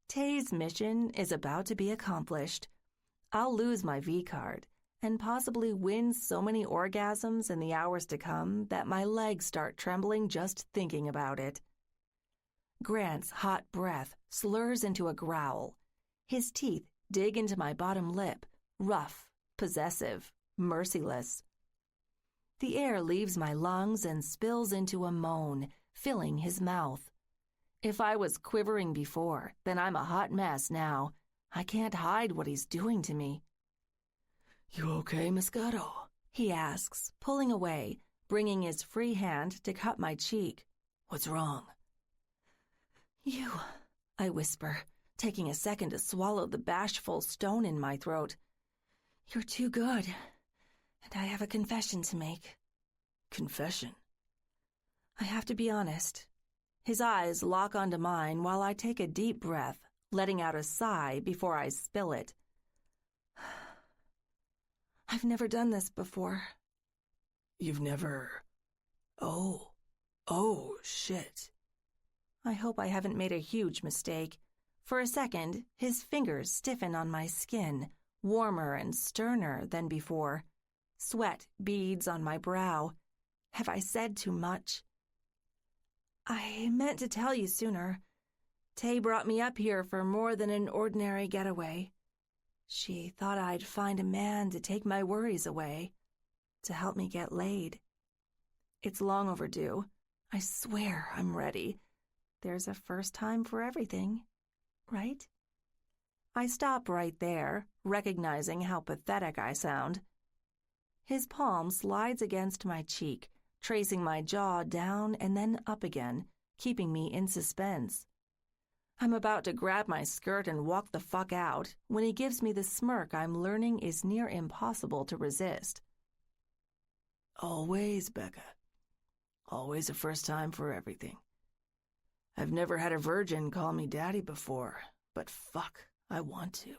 Tay's mission is about to be accomplished. I'll lose my V-card and possibly win so many orgasms in the hours to come that my legs start trembling just thinking about it. Grant's hot breath slurs into a growl. His teeth dig into my bottom lip, rough, possessive, merciless. The air leaves my lungs and spills into a moan, filling his mouth. If I was quivering before, then I'm a hot mess now. I can't hide what he's doing to me. "You okay, Moscato?" he asks, pulling away, bringing his free hand to cut my cheek. "What's wrong?" "You," I whisper, taking a second to swallow the bashful stone in my throat. "You're too good, and I have a confession to make." "Confession?" I have to be honest. His eyes lock onto mine while I take a deep breath, letting out a sigh before I spill it. I've never done this before. "You've never... Oh, shit." I hope I haven't made a huge mistake. For a second, his fingers stiffen on my skin, warmer and sterner than before. Sweat beads on my brow. Have I said too much? I meant to tell you sooner. Tay brought me up here for more than an ordinary getaway. She thought I'd find a man to take my worries away, to help me get laid. It's long overdue. I swear I'm ready. There's a first time for everything, right? I stop right there, recognizing how pathetic I sound. His palm slides against my cheek, tracing my jaw down and then up again, keeping me in suspense. I'm about to grab my skirt and walk the fuck out when he gives me the smirk I'm learning is near impossible to resist. "Always, Becca. Always a first time for everything. I've never had a virgin call me daddy before, but fuck, I want to."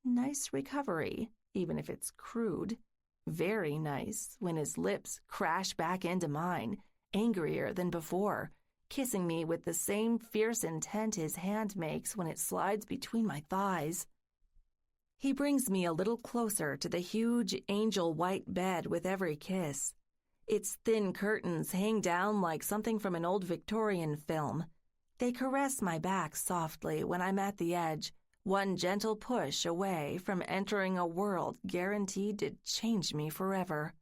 Nice recovery, even if it's crude. Very nice when his lips crash back into mine, angrier than before, kissing me with the same fierce intent his hand makes when it slides between my thighs. He brings me a little closer to the huge angel white bed with every kiss. Its thin curtains hang down like something from an old Victorian film. They caress my back softly when I'm at the edge, one gentle push away from entering a world guaranteed to change me forever.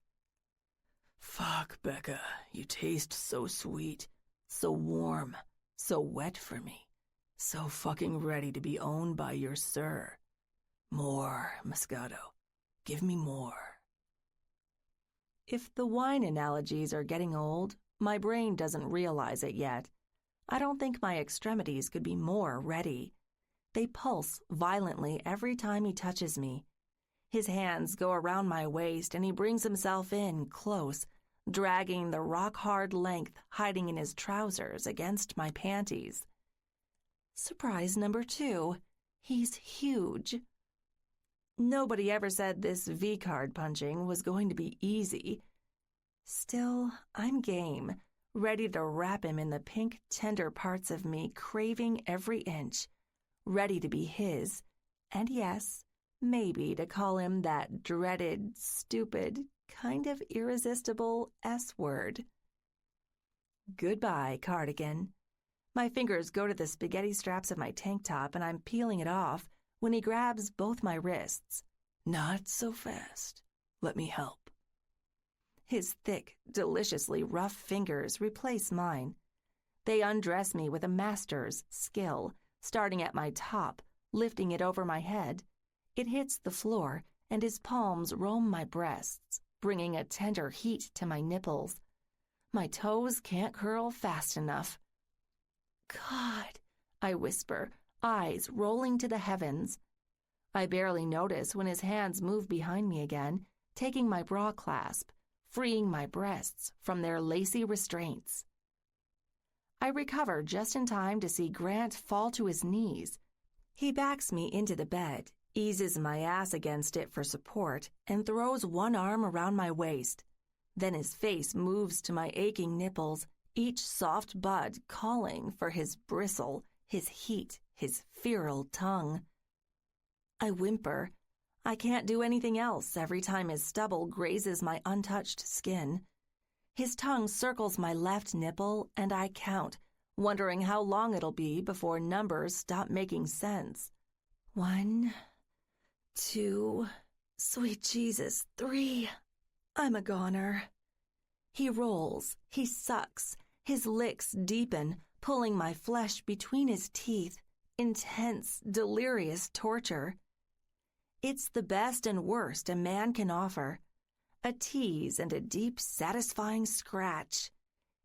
Fuck, Becca, you taste so sweet, so warm, so wet for me, so fucking ready to be owned by your sir. More, Moscato. Give me more. If the wine analogies are getting old, my brain doesn't realize it yet. I don't think my extremities could be more ready. They pulse violently every time he touches me. His hands go around my waist and he brings himself in close, dragging the rock-hard length hiding in his trousers against my panties. Surprise number 2, he's huge. Nobody ever said this V-card punching was going to be easy. Still, I'm game, ready to wrap him in the pink, tender parts of me, craving every inch, ready to be his, and yes, maybe to call him that dreaded, stupid, kind of irresistible S-word. Goodbye, cardigan. My fingers go to the spaghetti straps of my tank top and I'm peeling it off when he grabs both my wrists. Not so fast. Let me help. His thick, deliciously rough fingers replace mine. They undress me with a master's skill, starting at my top, lifting it over my head. It hits the floor, and his palms roam my breasts, bringing a tender heat to my nipples. My toes can't curl fast enough. God, I whisper, eyes rolling to the heavens. I barely notice when his hands move behind me again, taking my bra clasp, freeing my breasts from their lacy restraints. I recover just in time to see Grant fall to his knees. He backs me into the bed, eases my ass against it for support, and throws one arm around my waist. Then his face moves to my aching nipples, each soft bud calling for his bristle, his heat, his feral tongue. I whimper. I can't do anything else every time his stubble grazes my untouched skin. His tongue circles my left nipple, and I count, wondering how long it'll be before numbers stop making sense. 1, 2, sweet Jesus, 3. I'm a goner. He rolls, he sucks, his licks deepen, pulling my flesh between his teeth. Intense, delirious torture. It's the best and worst a man can offer. A tease and a deep, satisfying scratch.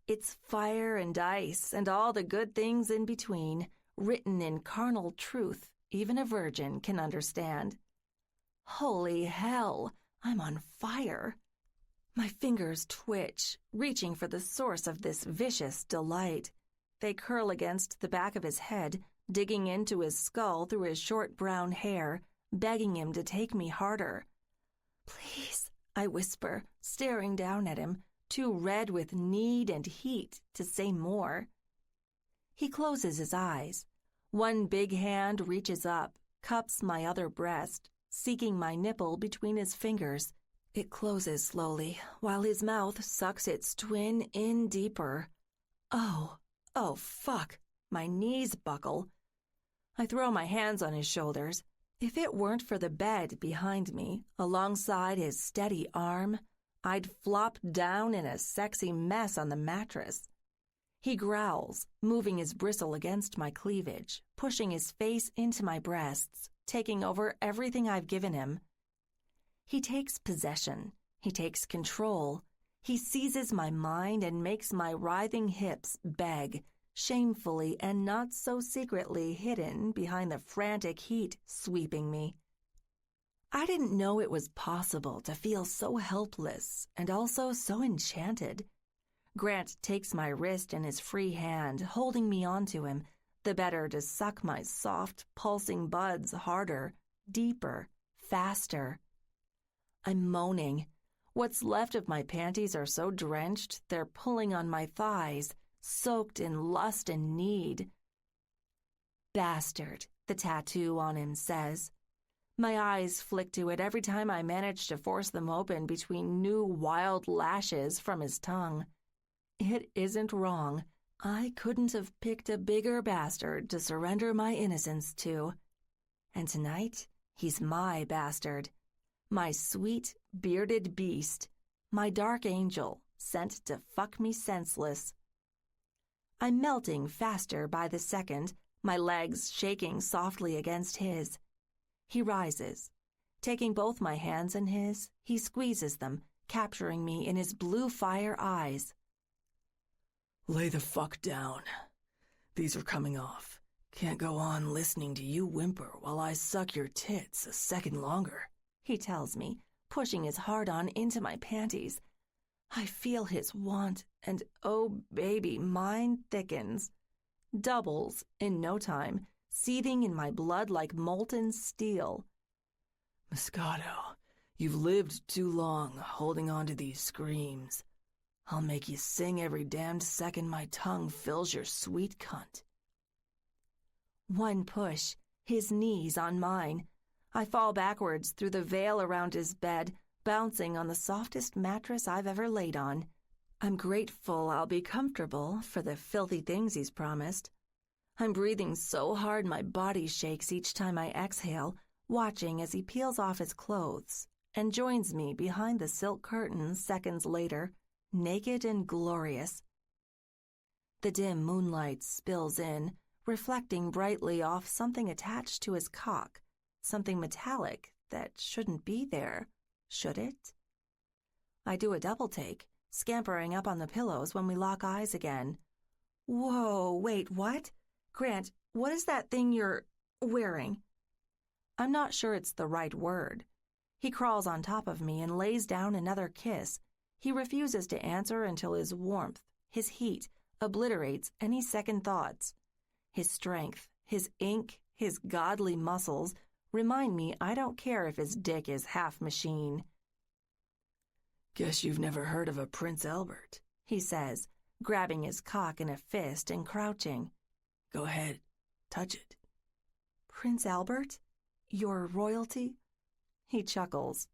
It's fire and ice and all the good things in between, written in carnal truth even a virgin can understand. Holy hell, I'm on fire. My fingers twitch, reaching for the source of this vicious delight. They curl against the back of his head, digging into his skull through his short brown hair, begging him to take me harder. Please, I whisper, staring down at him, too red with need and heat to say more. He closes his eyes. One big hand reaches up, cups my other breast, seeking my nipple between his fingers. It closes slowly, while his mouth sucks its twin in deeper. Oh, fuck. My knees buckle. I throw my hands on his shoulders. If it weren't for the bed behind me, alongside his steady arm, I'd flop down in a sexy mess on the mattress. He growls, moving his bristle against my cleavage, pushing his face into my breasts, taking over everything I've given him. He takes possession. He takes control. He seizes my mind and makes my writhing hips beg, shamefully and not so secretly hidden behind the frantic heat sweeping me. I didn't know it was possible to feel so helpless and also so enchanted. Grant takes my wrist in his free hand, holding me onto him, the better to suck my soft, pulsing buds harder, deeper, faster. I'm moaning. What's left of my panties are so drenched they're pulling on my thighs, soaked in lust and need. Bastard, the tattoo on him says. My eyes flick to it every time I manage to force them open between new wild lashes from his tongue. It isn't wrong. I couldn't have picked a bigger bastard to surrender my innocence to. And tonight, he's my bastard. My sweet, bearded beast. My dark angel, sent to fuck me senseless. I'm melting faster by the second, my legs shaking softly against his. He rises. Taking both my hands in his, he squeezes them, capturing me in his blue fire eyes. Lay the fuck down. These are coming off. Can't go on listening to you whimper while I suck your tits a second longer, he tells me, pushing his hard-on into my panties. I feel his want, and oh baby, mine thickens. Doubles in no time, seething in my blood like molten steel. Moscato, you've lived too long holding on to these screams. I'll make you sing every damned second my tongue fills your sweet cunt. One push, his knees on mine. I fall backwards through the veil around his bed, bouncing on the softest mattress I've ever laid on. I'm grateful I'll be comfortable for the filthy things he's promised. I'm breathing so hard my body shakes each time I exhale, watching as he peels off his clothes and joins me behind the silk curtains seconds later, naked and glorious. The dim moonlight spills in, reflecting brightly off something attached to his cock, something metallic that shouldn't be there, should it? I do a double take, scampering up on the pillows when we lock eyes again. Whoa, wait, what? Grant, what is that thing you're wearing? I'm not sure it's the right word. He crawls on top of me and lays down another kiss. He refuses to answer until his warmth, his heat, obliterates any second thoughts. His strength, his ink, his godly muscles remind me I don't care if his dick is half machine. Guess you've never heard of a Prince Albert, he says, grabbing his cock in a fist and crouching. Go ahead, touch it. Prince Albert? Your royalty? He chuckles.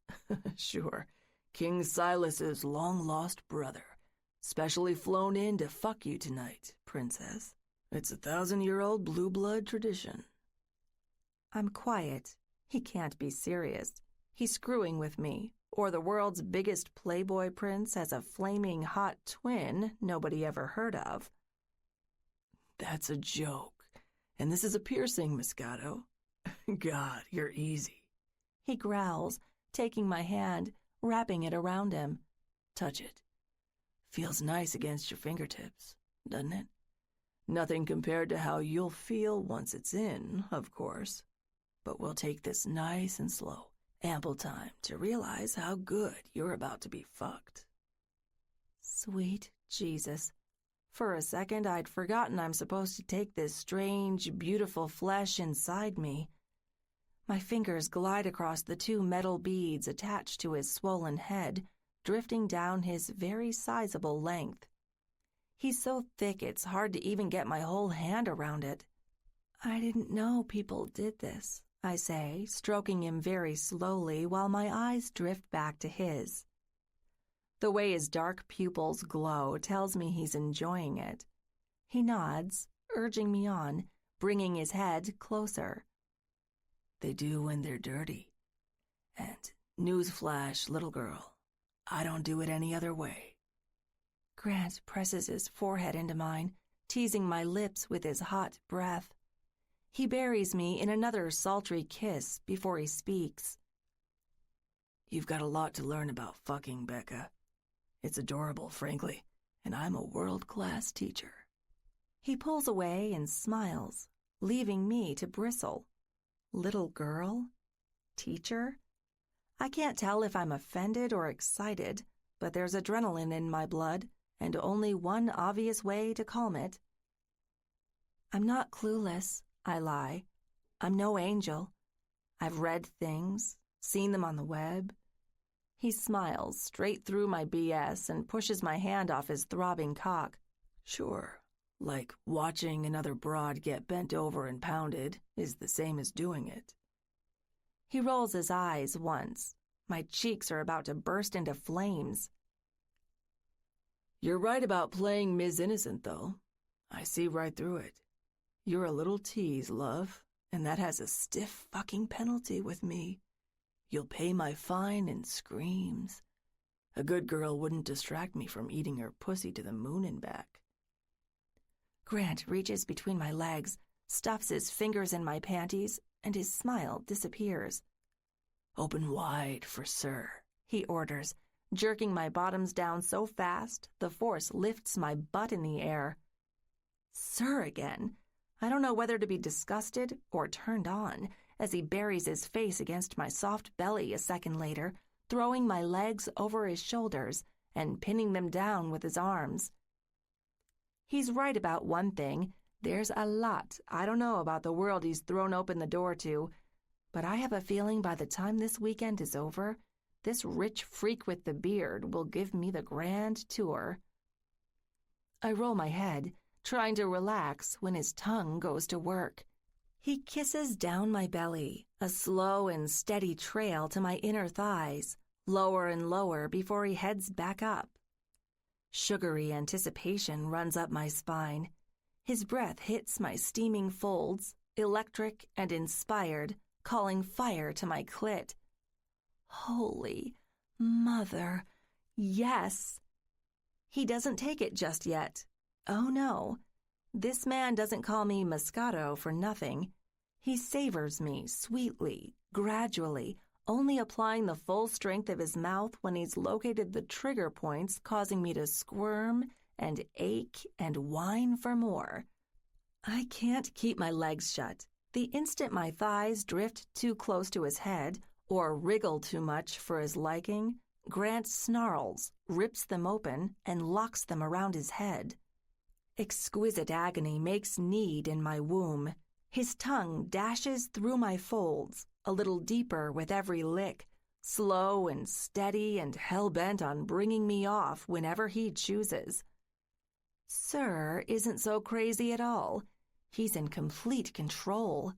Sure, King Silas's long-lost brother, specially flown in to fuck you tonight, princess. It's a 1,000-year-old blue blood tradition. I'm quiet. He can't be serious. He's screwing with me, or the world's biggest playboy prince has a flaming hot twin nobody ever heard of. That's a joke, and this is a piercing, Moscato. God, you're easy. He growls, taking my hand, wrapping it around him. Touch it. Feels nice against your fingertips, doesn't it? Nothing compared to how you'll feel once it's in, of course. But we'll take this nice and slow, ample time to realize how good you're about to be fucked. Sweet Jesus. For a second, I'd forgotten I'm supposed to take this strange, beautiful flesh inside me. My fingers glide across the 2 metal beads attached to his swollen head, drifting down his very sizable length. He's so thick it's hard to even get my whole hand around it. I didn't know people did this, I say, stroking him very slowly while my eyes drift back to his. The way his dark pupils glow tells me he's enjoying it. He nods, urging me on, bringing his head closer. They do when they're dirty. And, newsflash, little girl, I don't do it any other way. Grant presses his forehead into mine, teasing my lips with his hot breath. He buries me in another sultry kiss before he speaks. You've got a lot to learn about fucking, Becca. It's adorable, frankly, and I'm a world-class teacher. He pulls away and smiles, leaving me to bristle. Little girl? Teacher? I can't tell if I'm offended or excited, but there's adrenaline in my blood, and only one obvious way to calm it. I'm not clueless, I lie. I'm no angel. I've read things, seen them on the web. He smiles straight through my BS and pushes my hand off his throbbing cock. Sure, like watching another broad get bent over and pounded is the same as doing it. He rolls his eyes once. My cheeks are about to burst into flames. You're right about playing Ms. Innocent, though. I see right through it. You're a little tease, love, and that has a stiff fucking penalty with me. You'll pay my fine in screams. A good girl wouldn't distract me from eating her pussy to the moon and back. Grant reaches between my legs, stuffs his fingers in my panties, and his smile disappears. Open wide for sir, he orders, jerking my bottoms down so fast the force lifts my butt in the air. Sir again. I don't know whether to be disgusted or turned on as he buries his face against my soft belly a second later, throwing my legs over his shoulders and pinning them down with his arms. He's right about one thing. There's a lot I don't know about the world he's thrown open the door to, but I have a feeling by the time this weekend is over, this rich freak with the beard will give me the grand tour. I roll my head, trying to relax when his tongue goes to work. He kisses down my belly, a slow and steady trail to my inner thighs, lower and lower before he heads back up. Sugary anticipation runs up my spine. His breath hits my steaming folds, electric and inspired, calling fire to my clit. Holy mother, yes! He doesn't take it just yet. Oh no, this man doesn't call me Moscato for nothing. He savors me sweetly, gradually, only applying the full strength of his mouth when he's located the trigger points causing me to squirm and ache and whine for more. I can't keep my legs shut. The instant my thighs drift too close to his head or wriggle too much for his liking, Grant snarls, rips them open, and locks them around his head. Exquisite agony makes need in my womb. His tongue dashes through my folds, a little deeper with every lick, slow and steady and hell-bent on bringing me off whenever he chooses. Sir isn't so crazy at all. He's in complete control.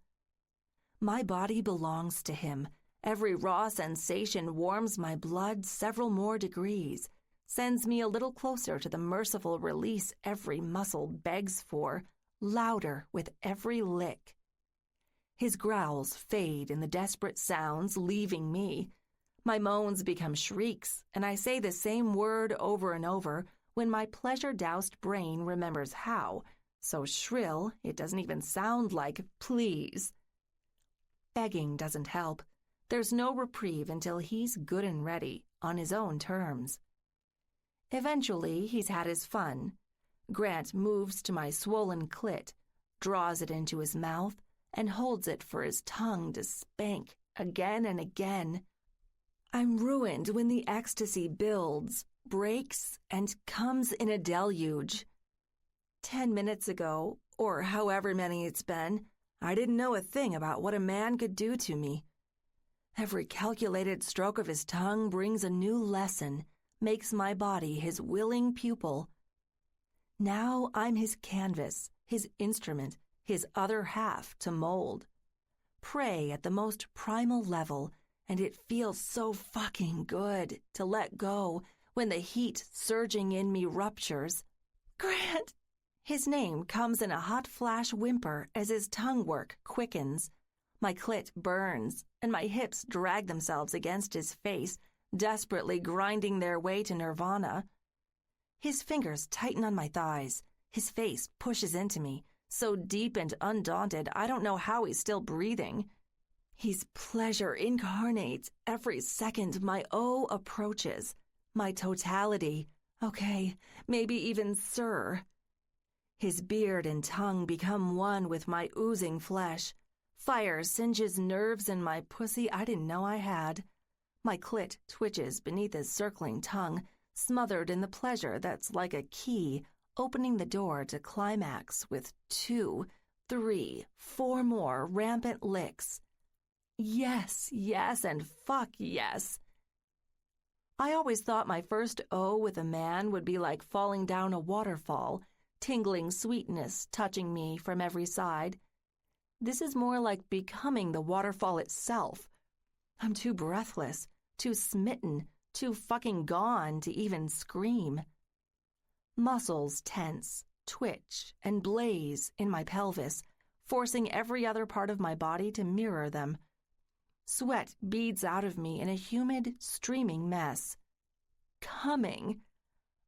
My body belongs to him. Every raw sensation warms my blood several more degrees, sends me a little closer to the merciful release every muscle begs for, louder with every lick. His growls fade in the desperate sounds leaving me. My moans become shrieks, and I say the same word over and over when my pleasure-doused brain remembers how, so shrill it doesn't even sound like please. Begging doesn't help. There's no reprieve until he's good and ready, on his own terms. Eventually, he's had his fun. Grant moves to my swollen clit, draws it into his mouth, and holds it for his tongue to spank again and again. I'm ruined when the ecstasy builds, breaks, and comes in a deluge. 10 minutes ago, or however many it's been, I didn't know a thing about what a man could do to me. Every calculated stroke of his tongue brings a new lesson, makes my body his willing pupil. Now I'm his canvas, his instrument, his other half to mold. Prey at the most primal level, and it feels so fucking good to let go when the heat surging in me ruptures. Grant! His name comes in a hot flash whimper as his tongue work quickens. My clit burns, and my hips drag themselves against his face, desperately grinding their way to nirvana. His fingers tighten on my thighs. His face pushes into me, so deep and undaunted I don't know how he's still breathing. He's pleasure incarnate every second my O approaches. My totality. Okay, maybe even Sir. His beard and tongue become one with my oozing flesh. Fire singes nerves in my pussy I didn't know I had. My clit twitches beneath his circling tongue, smothered in the pleasure that's like a key, opening the door to climax with 2, 3, 4 more rampant licks. Yes, yes, and fuck yes. I always thought my first O with a man would be like falling down a waterfall, tingling sweetness touching me from every side. This is more like becoming the waterfall itself. I'm too breathless, too smitten, too fucking gone to even scream. Muscles tense, twitch, and blaze in my pelvis, forcing every other part of my body to mirror them. Sweat beads out of me in a humid, streaming mess. coming.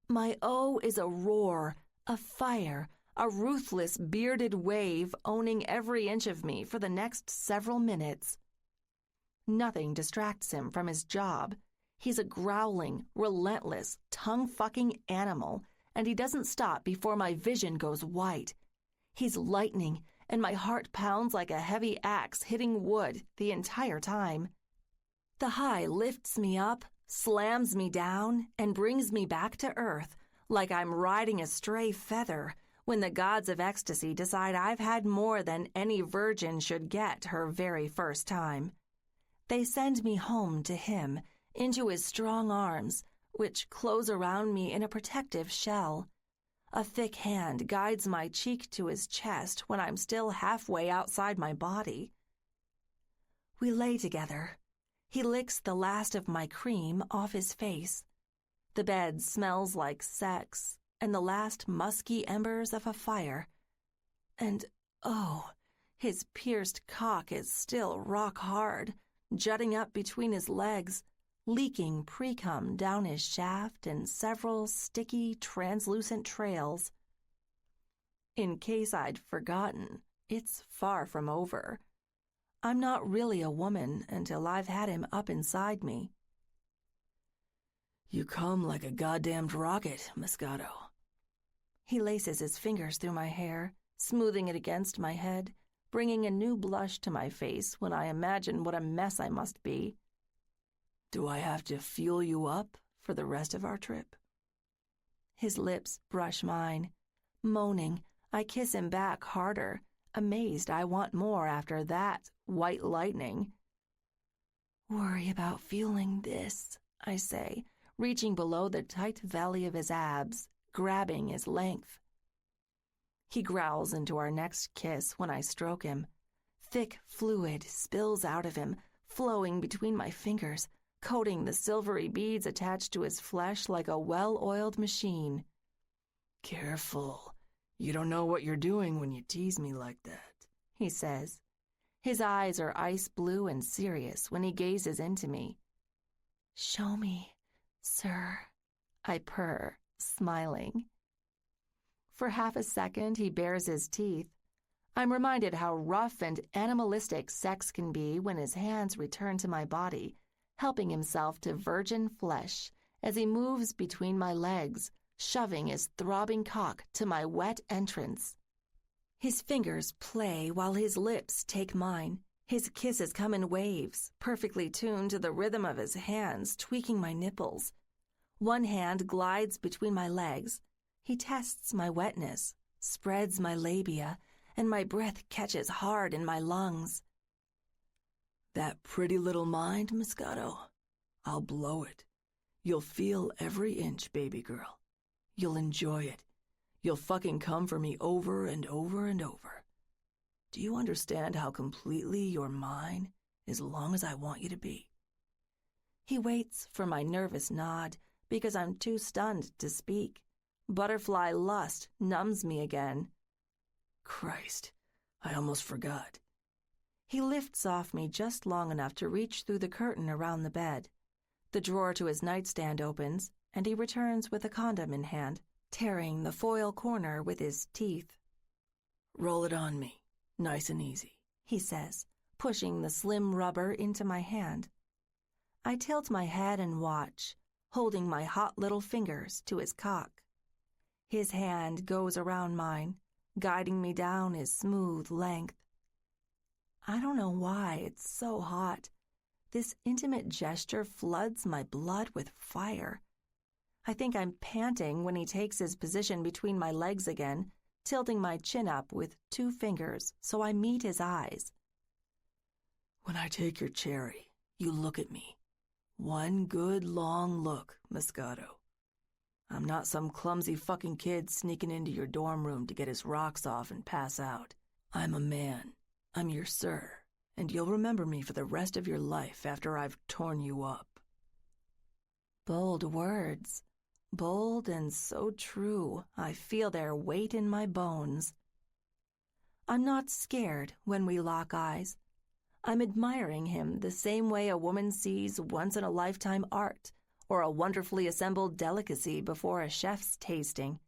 My O is a roar, a fire, a ruthless bearded wave owning every inch of me for the next several minutes. Nothing distracts him from his job. He's a growling, relentless, tongue-fucking animal, and he doesn't stop before my vision goes white. He's lightning, and my heart pounds like a heavy axe hitting wood the entire time. The high lifts me up, slams me down, and brings me back to earth like I'm riding a stray feather when the gods of ecstasy decide I've had more than any virgin should get her very first time. They send me home to him, into his strong arms, which close around me in a protective shell. A thick hand guides my cheek to his chest when I'm still halfway outside my body. We lay together. He licks the last of my cream off his face. The bed smells like sex and the last musky embers of a fire. And, oh, his pierced cock is still rock hard, jutting up between his legs, leaking pre-cum down his shaft in several sticky, translucent trails. In case I'd forgotten, it's far from over. I'm not really a woman until I've had him up inside me. You come like a goddamned rocket, Moscato. He laces his fingers through my hair, smoothing it against my head, bringing a new blush to my face when I imagine what a mess I must be. Do I have to fuel you up for the rest of our trip? His lips brush mine. Moaning, I kiss him back harder, amazed I want more after that white lightning. Worry about feeling this, I say, reaching below the tight valley of his abs, grabbing his length. He growls into our next kiss when I stroke him. Thick fluid spills out of him, flowing between my fingers, coating the silvery beads attached to his flesh like a well-oiled machine. Careful. You don't know what you're doing when you tease me like that, he says. His eyes are ice blue and serious when he gazes into me. Show me, sir, I purr, smiling. For half a second, he bares his teeth. I'm reminded how rough and animalistic sex can be when his hands return to my body, helping himself to virgin flesh as he moves between my legs, shoving his throbbing cock to my wet entrance. His fingers play while his lips take mine. His kisses come in waves, perfectly tuned to the rhythm of his hands tweaking my nipples. One hand glides between my legs. He tests my wetness, spreads my labia, and my breath catches hard in my lungs. That pretty little mind, Moscato. I'll blow it. You'll feel every inch, baby girl. You'll enjoy it. You'll fucking come for me over and over and over. Do you understand how completely you're mine as long as I want you to be? He waits for my nervous nod because I'm too stunned to speak. Butterfly lust numbs me again. Christ, I almost forgot. He lifts off me just long enough to reach through the curtain around the bed. The drawer to his nightstand opens, and he returns with a condom in hand, tearing the foil corner with his teeth. Roll it on me, nice and easy, he says, pushing the slim rubber into my hand. I tilt my head and watch, holding my hot little fingers to his cock. His hand goes around mine, guiding me down his smooth length. I don't know why it's so hot. This intimate gesture floods my blood with fire. I think I'm panting when he takes his position between my legs again, tilting my chin up with 2 fingers so I meet his eyes. When I take your cherry, you look at me. One good long look, Moscato. I'm not some clumsy fucking kid sneaking into your dorm room to get his rocks off and pass out. I'm a man. I'm your sir, and you'll remember me for the rest of your life after I've torn you up. Bold words. Bold and so true, I feel their weight in my bones. I'm not scared when we lock eyes. I'm admiring him the same way a woman sees once-in-a-lifetime art or a wonderfully assembled delicacy before a chef's tasting.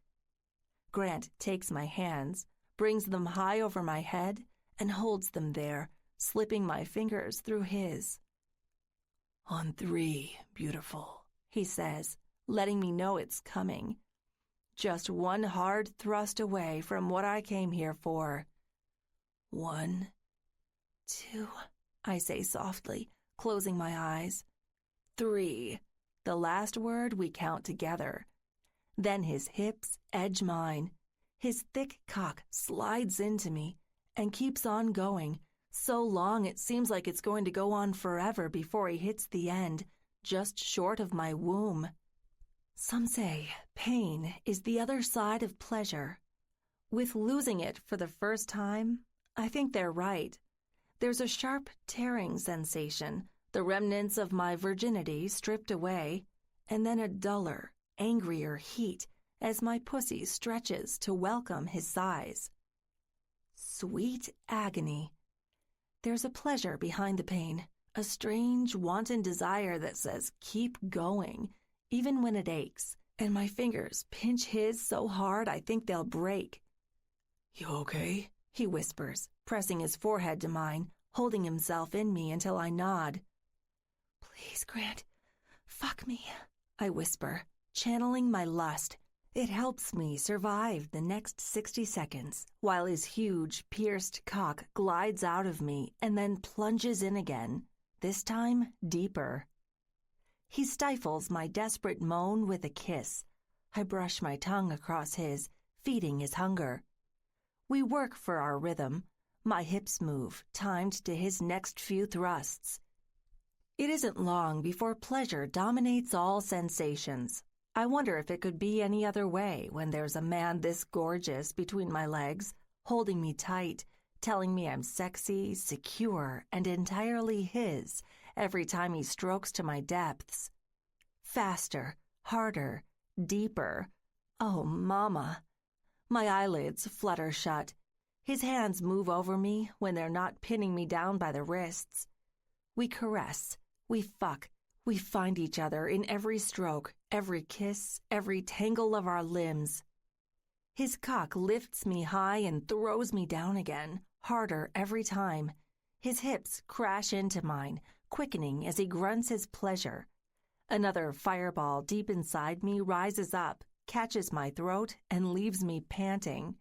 Grant takes my hands, brings them high over my head, and holds them there, slipping my fingers through his. "On 3, beautiful," he says, letting me know it's coming. Just one hard thrust away from what I came here for. 1, 2, I say softly, closing my eyes. 3, the last word we count together. Then his hips edge mine. His thick cock slides into me and keeps on going, so long it seems like it's going to go on forever before he hits the end, just short of my womb. Some say pain is the other side of pleasure. With losing it for the first time, I think they're right. There's a sharp tearing sensation, the remnants of my virginity stripped away, and then a duller, angrier heat as my pussy stretches to welcome his size. Sweet agony. There's a pleasure behind the pain, a strange, wanton desire that says keep going, even when it aches, and my fingers pinch his so hard I think they'll break. "You okay?" he whispers, pressing his forehead to mine, holding himself in me until I nod. "Please, Grant, fuck me," I whisper, channeling my lust. It helps me survive the next 60 seconds, while his huge, pierced cock glides out of me and then plunges in again, this time deeper. He stifles my desperate moan with a kiss. I brush my tongue across his, feeding his hunger. We work for our rhythm. My hips move, timed to his next few thrusts. It isn't long before pleasure dominates all sensations. I wonder if it could be any other way when there's a man this gorgeous between my legs, holding me tight, telling me I'm sexy, secure, and entirely his every time he strokes to my depths. Faster, harder, deeper. Oh, mama. My eyelids flutter shut. His hands move over me when they're not pinning me down by the wrists. We caress. We fuck. We find each other in every stroke, every kiss, every tangle of our limbs. His cock lifts me high and throws me down again, harder every time. His hips crash into mine, quickening as he grunts his pleasure. Another fireball deep inside me rises up, catches my throat, and leaves me panting.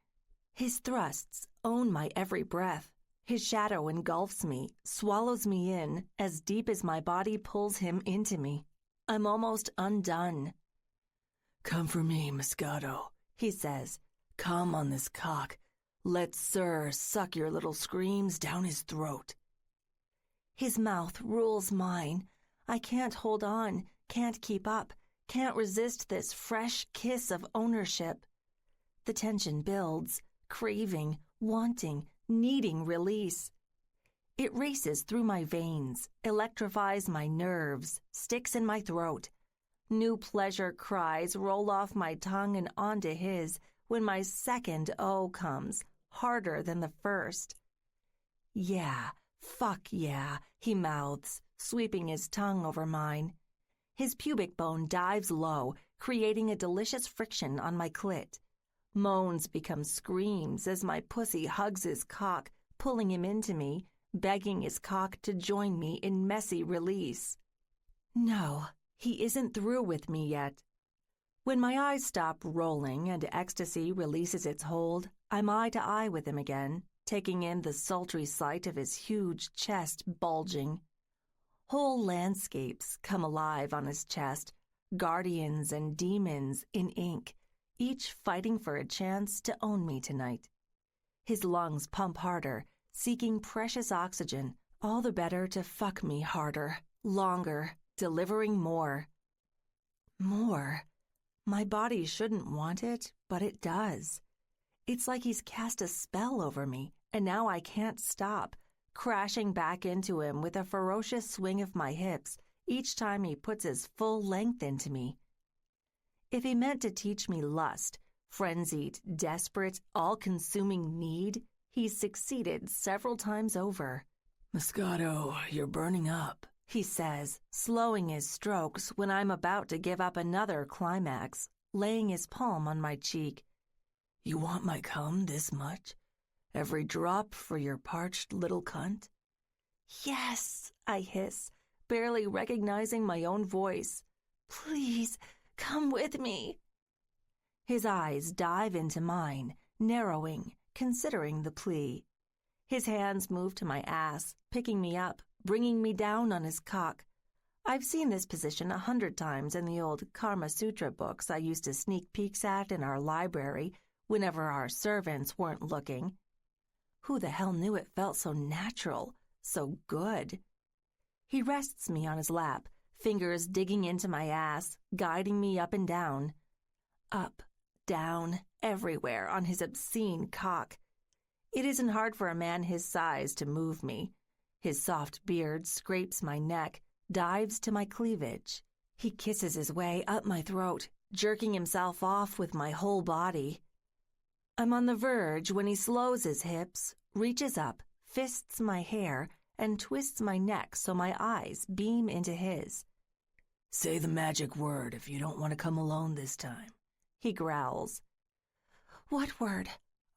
His thrusts own my every breath. His shadow engulfs me, swallows me in, as deep as my body pulls him into me. I'm almost undone. "Come for me, Moscato," he says. "Come on this cock. Let Sir suck your little screams down his throat." His mouth rules mine. I can't hold on, can't keep up, can't resist this fresh kiss of ownership. The tension builds, craving, wanting, needing release. It races through my veins, electrifies my nerves, sticks in my throat. New pleasure cries roll off my tongue and onto his when my second O comes, harder than the first. "Yeah, fuck yeah," he mouths, sweeping his tongue over mine. His pubic bone dives low, creating a delicious friction on my clit. Moans become screams as my pussy hugs his cock, pulling him into me, begging his cock to join me in messy release. No, he isn't through with me yet. When my eyes stop rolling and ecstasy releases its hold, I'm eye to eye with him again, taking in the sultry sight of his huge chest bulging. Whole landscapes come alive on his chest, guardians and demons in ink, each fighting for a chance to own me tonight. His lungs pump harder, seeking precious oxygen, all the better to fuck me harder, longer, delivering more. More. My body shouldn't want it, but it does. It's like he's cast a spell over me, and now I can't stop, crashing back into him with a ferocious swing of my hips each time he puts his full length into me. If he meant to teach me lust, frenzied, desperate, all-consuming need, he's succeeded several times over. "Moscato, you're burning up," he says, slowing his strokes when I'm about to give up another climax, laying his palm on my cheek. You want my cum this much? Every drop for your parched little cunt? Yes, I hiss, barely recognizing my own voice. Please, come with me. His eyes dive into mine, narrowing, considering the plea. His hands move to my ass, picking me up, bringing me down on his cock. I've seen this position 100 times in the old Karma Sutra books I used to sneak peeks at in our library whenever our servants weren't looking. Who the hell knew it felt so natural, so good? He rests me on his lap, fingers digging into my ass, guiding me up and down. Up, down, everywhere on his obscene cock. It isn't hard for a man his size to move me. His soft beard scrapes my neck, dives to my cleavage. He kisses his way up my throat, jerking himself off with my whole body. I'm on the verge when he slows his hips, reaches up, fists my hair, and twists my neck so my eyes beam into his. Say the magic word if you don't want to come alone this time, he growls. What word?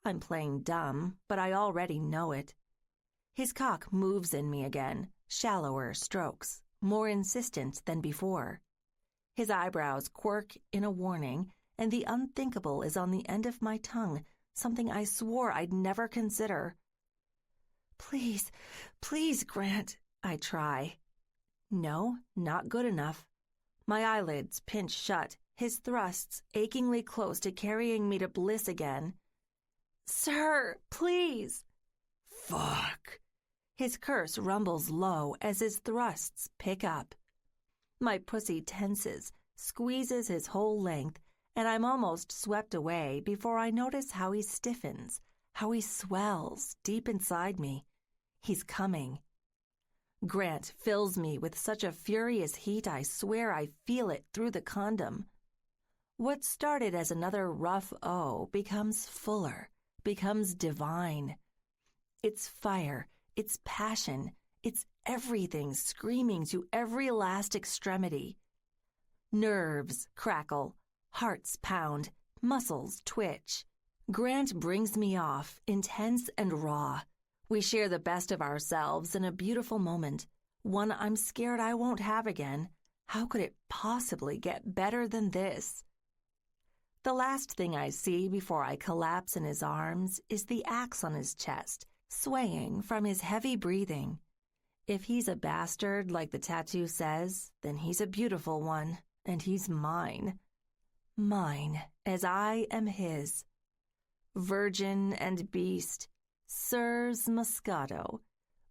I'm playing dumb, but I already know it. His cock moves in me again, shallower strokes, more insistent than before. His eyebrows quirk in a warning, and the unthinkable is on the end of my tongue, something I swore I'd never consider. Please, please, Grant, I try. No, not good enough. My eyelids pinch shut, his thrusts achingly close to carrying me to bliss again. Sir, please. Fuck. His curse rumbles low as his thrusts pick up. My pussy tenses, squeezes his whole length, and I'm almost swept away before I notice how he stiffens, how he swells deep inside me. He's coming. Grant fills me with such a furious heat I swear I feel it through the condom. What started as another rough O becomes fuller, becomes divine. It's fire, it's passion, it's everything screaming to every last extremity. Nerves crackle, hearts pound, muscles twitch. Grant brings me off, intense and raw. We share the best of ourselves in a beautiful moment, one I'm scared I won't have again. How could it possibly get better than this? The last thing I see before I collapse in his arms is the axe on his chest, swaying from his heavy breathing. If he's a bastard like the tattoo says, then he's a beautiful one, and he's mine. Mine, as I am his. Virgin and beast, Sirs Moscato,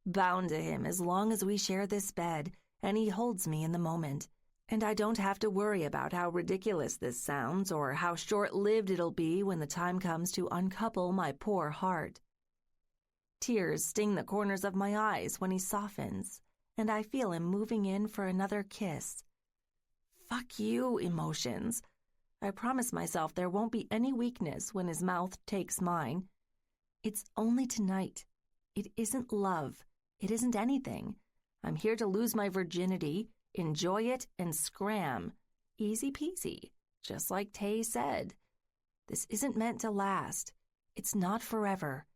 bound to him as long as we share this bed, and he holds me in the moment. And I don't have to worry about how ridiculous this sounds or how short-lived it'll be when the time comes to uncouple my poor heart. Tears sting the corners of my eyes when he softens, and I feel him moving in for another kiss. Fuck you, emotions. I promise myself there won't be any weakness when his mouth takes mine. It's only tonight. It isn't love. It isn't anything. I'm here to lose my virginity, enjoy it, and scram. Easy peasy, just like Tay said. This isn't meant to last. It's not forever.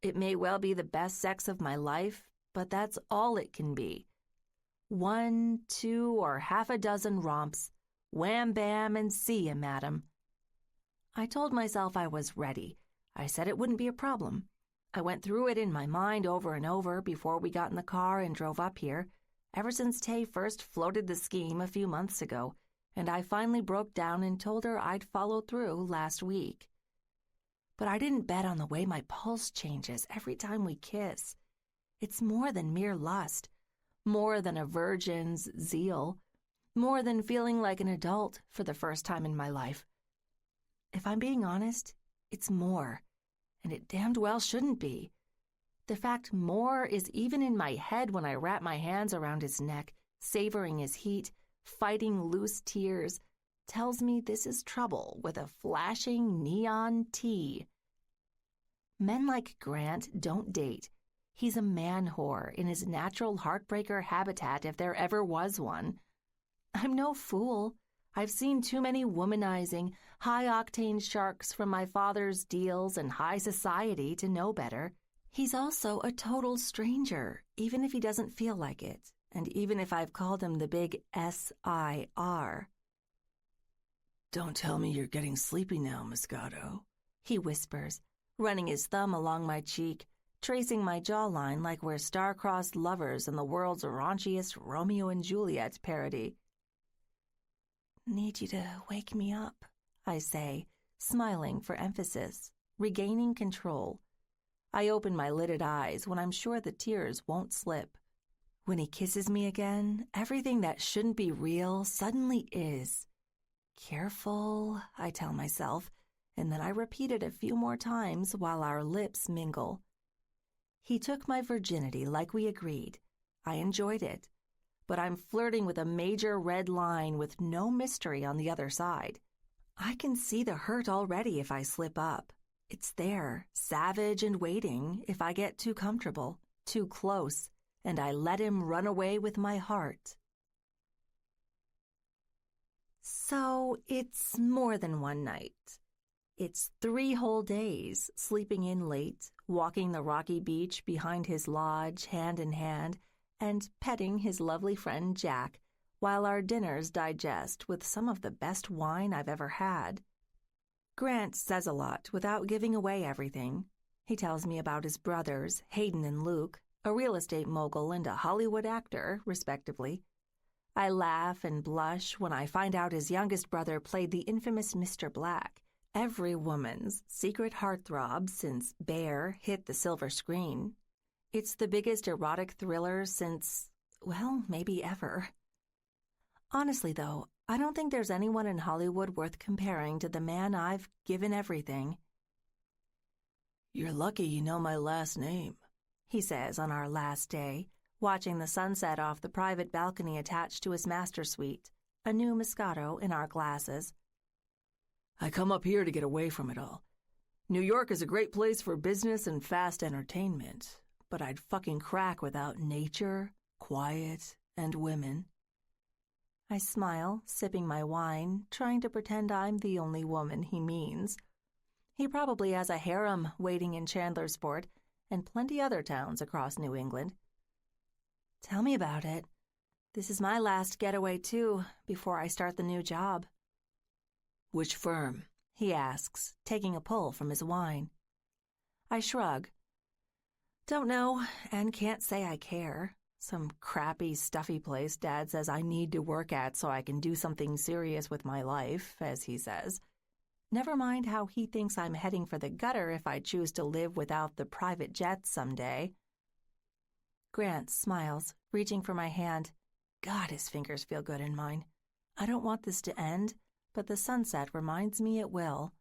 It may well be the best sex of my life, but that's all it can be. 1, 2, or half a dozen romps. Wham bam and see ya, madam. I told myself I was ready. I said it wouldn't be a problem. I went through it in my mind over and over before we got in the car and drove up here, ever since Tay first floated the scheme a few months ago, and I finally broke down and told her I'd follow through last week. But I didn't bet on the way my pulse changes every time we kiss. It's more than mere lust, more than a virgin's zeal, more than feeling like an adult for the first time in my life. If I'm being honest, it's more, and it damned well shouldn't be. The fact more is even in my head when I wrap my hands around his neck, savoring his heat, fighting loose tears, tells me this is trouble with a flashing neon T. Men like Grant don't date. He's a man whore in his natural heartbreaker habitat if there ever was one. I'm no fool. I've seen too many womanizing, high-octane sharks from my father's deals and high society to know better. He's also a total stranger, even if he doesn't feel like it, and even if I've called him the big S-I-R. "Don't tell me you're getting sleepy now, Moscato," he whispers, running his thumb along my cheek, tracing my jawline like we're star-crossed lovers in the world's raunchiest Romeo and Juliet parody. Need you to wake me up, I say, smiling for emphasis, regaining control. I open my lidded eyes when I'm sure the tears won't slip. When he kisses me again, everything that shouldn't be real suddenly is. Careful, I tell myself, and then I repeat it a few more times while our lips mingle. He took my virginity like we agreed. I enjoyed it. But I'm flirting with a major red line with no mystery on the other side. I can see the hurt already if I slip up. It's there, savage and waiting, if I get too comfortable, too close, and I let him run away with my heart. So it's more than one night. It's 3 whole days, sleeping in late, walking the rocky beach behind his lodge hand in hand, and petting his lovely friend Jack, while our dinners digest with some of the best wine I've ever had. Grant says a lot without giving away everything. He tells me about his brothers, Hayden and Luke, a real estate mogul and a Hollywood actor, respectively. I laugh and blush when I find out his youngest brother played the infamous Mr. Black, every woman's secret heartthrob since Bear hit the silver screen. It's the biggest erotic thriller since, well, maybe ever. Honestly, though, I don't think there's anyone in Hollywood worth comparing to the man I've given everything. "You're lucky you know my last name," he says on our last day, watching the sunset off the private balcony attached to his master suite, a new Moscato in our glasses. "I come up here to get away from it all. New York is a great place for business and fast entertainment, but I'd fucking crack without nature, quiet, and women." I smile, sipping my wine, trying to pretend I'm the only woman he means. He probably has a harem waiting in Chandlersport and plenty other towns across New England. Tell me about it. This is my last getaway, too, before I start the new job. "Which firm?" he asks, taking a pull from his wine. I shrug. Don't know, and can't say I care. Some crappy, stuffy place Dad says I need to work at so I can do something serious with my life, as he says. Never mind how he thinks I'm heading for the gutter if I choose to live without the private jet someday. Grant smiles, reaching for my hand. God, his fingers feel good in mine. I don't want this to end, but the sunset reminds me it will.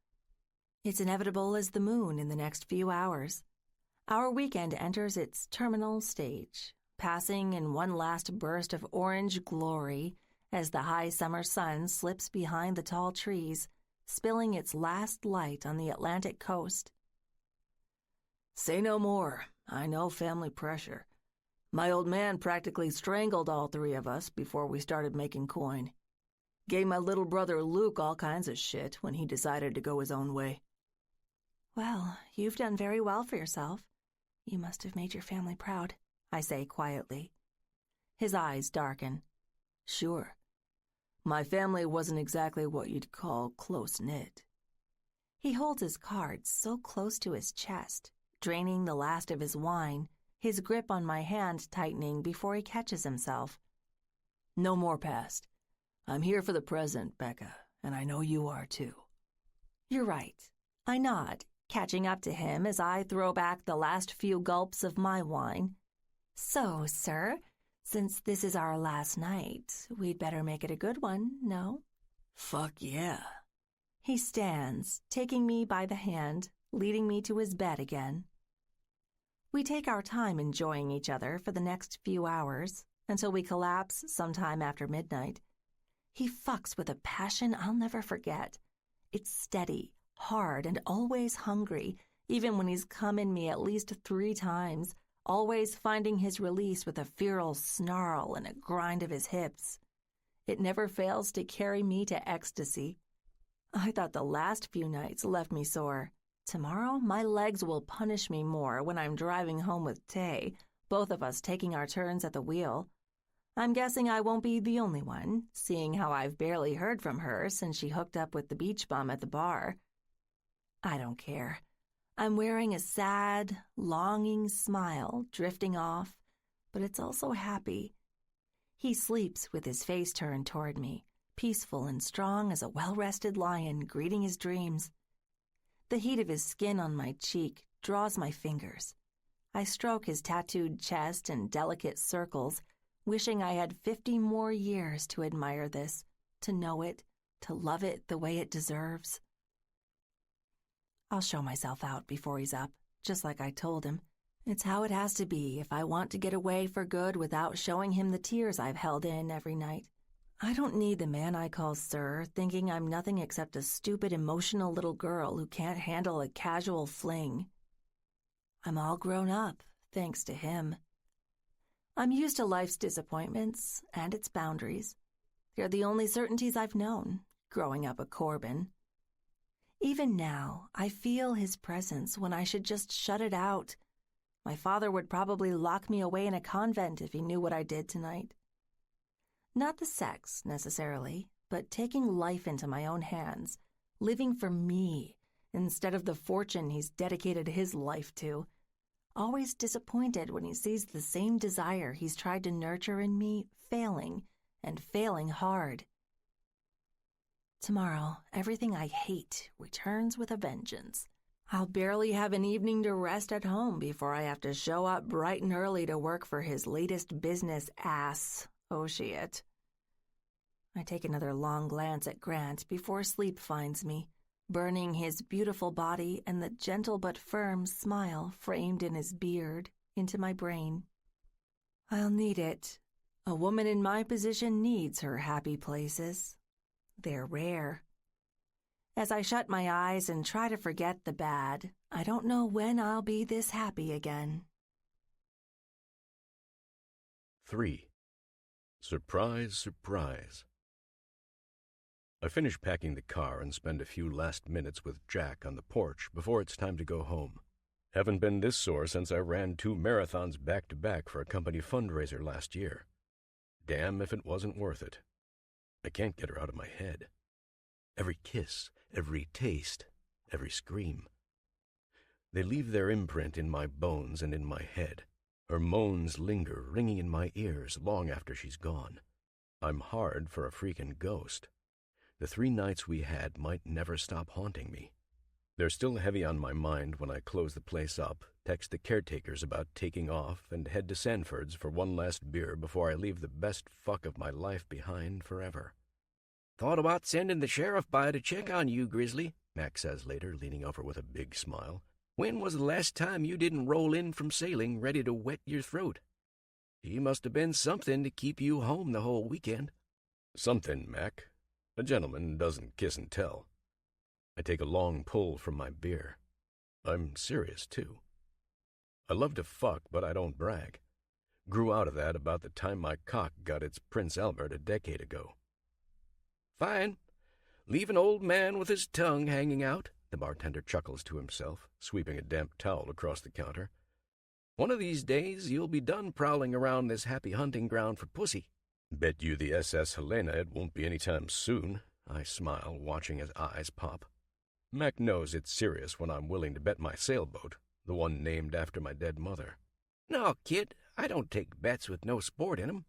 It's inevitable as the moon in the next few hours. Our weekend enters its terminal stage, passing in one last burst of orange glory as the high summer sun slips behind the tall trees, spilling its last light on the Atlantic coast. "Say no more. I know family pressure. My old man practically strangled all 3 of us before we started making coin. Gave my little brother Luke all kinds of shit when he decided to go his own way." Well, you've done very well for yourself. You must have made your family proud, I say quietly. His eyes darken. "Sure. My family wasn't exactly what you'd call close-knit." He holds his cards so close to his chest, draining the last of his wine, his grip on my hand tightening before he catches himself. "No more past. I'm here for the present, Becca, and I know you are too." You're right. I nod, catching up to him as I throw back the last few gulps of my wine. So, sir, since this is our last night, we'd better make it a good one, no? Fuck yeah. He stands, taking me by the hand, leading me to his bed again. We take our time enjoying each other for the next few hours, until we collapse sometime after midnight. He fucks with a passion I'll never forget. It's steady, hard, and always hungry, even when he's come in me at least 3 times, always finding his release with a feral snarl and a grind of his hips. It never fails to carry me to ecstasy. I thought the last few nights left me sore. Tomorrow, my legs will punish me more when I'm driving home with Tay, both of us taking our turns at the wheel. I'm guessing I won't be the only one, seeing how I've barely heard from her since she hooked up with the beach bum at the bar. I don't care. I'm wearing a sad, longing smile drifting off, but it's also happy. He sleeps with his face turned toward me, peaceful and strong as a well-rested lion greeting his dreams. The heat of his skin on my cheek draws my fingers. I stroke his tattooed chest in delicate circles, wishing I had 50 more years to admire this, to know it, to love it the way it deserves. I'll show myself out before he's up, just like I told him. It's how it has to be if I want to get away for good without showing him the tears I've held in every night. I don't need the man I call sir thinking I'm nothing except a stupid, emotional little girl who can't handle a casual fling. I'm all grown up, thanks to him. I'm used to life's disappointments and its boundaries. They're the only certainties I've known, growing up a Corbin. Even now, I feel his presence when I should just shut it out. My father would probably lock me away in a convent if he knew what I did tonight. Not the sex, necessarily, but taking life into my own hands, living for me instead of the fortune he's dedicated his life to. Always disappointed when he sees the same desire he's tried to nurture in me failing, and failing hard. Tomorrow, everything I hate returns with a vengeance. I'll barely have an evening to rest at home before I have to show up bright and early to work for his latest business ass, Oshit. I take another long glance at Grant before sleep finds me, burning his beautiful body and the gentle but firm smile framed in his beard into my brain. I'll need it. A woman in my position needs her happy places. They're rare. As I shut my eyes and try to forget the bad, I don't know when I'll be this happy again. 3. Surprise, surprise. I finish packing the car and spend a few last minutes with Jack on the porch before it's time to go home. Haven't been this sore since I ran 2 marathons back-to-back for a company fundraiser last year. Damn if it wasn't worth it. I can't get her out of my head. Every kiss, every taste, every scream. They leave their imprint in my bones and in my head. Her moans linger, ringing in my ears long after she's gone. I'm hard for a freaking ghost. The 3 nights we had might never stop haunting me. They're still heavy on my mind when I close the place up, text the caretakers about taking off, and head to Sanford's for one last beer before I leave the best fuck of my life behind forever. "Thought about sending the sheriff by to check on you, Grizzly," Mac says later, leaning over with a big smile. "When was the last time you didn't roll in from sailing ready to wet your throat? He must have been something to keep you home the whole weekend." Something, Mac. A gentleman doesn't kiss and tell. I take a long pull from my beer. I'm serious, too. I love to fuck, but I don't brag. Grew out of that about the time my cock got its Prince Albert a decade ago. "Fine. Leave an old man with his tongue hanging out," the bartender chuckles to himself, sweeping a damp towel across the counter. "One of these days you'll be done prowling around this happy hunting ground for pussy." Bet you the SS Helena it won't be any time soon, I smile, watching his eyes pop. Mac knows it's serious when I'm willing to bet my sailboat, the one named after my dead mother. "No, kid, I don't take bets with no sport in 'em.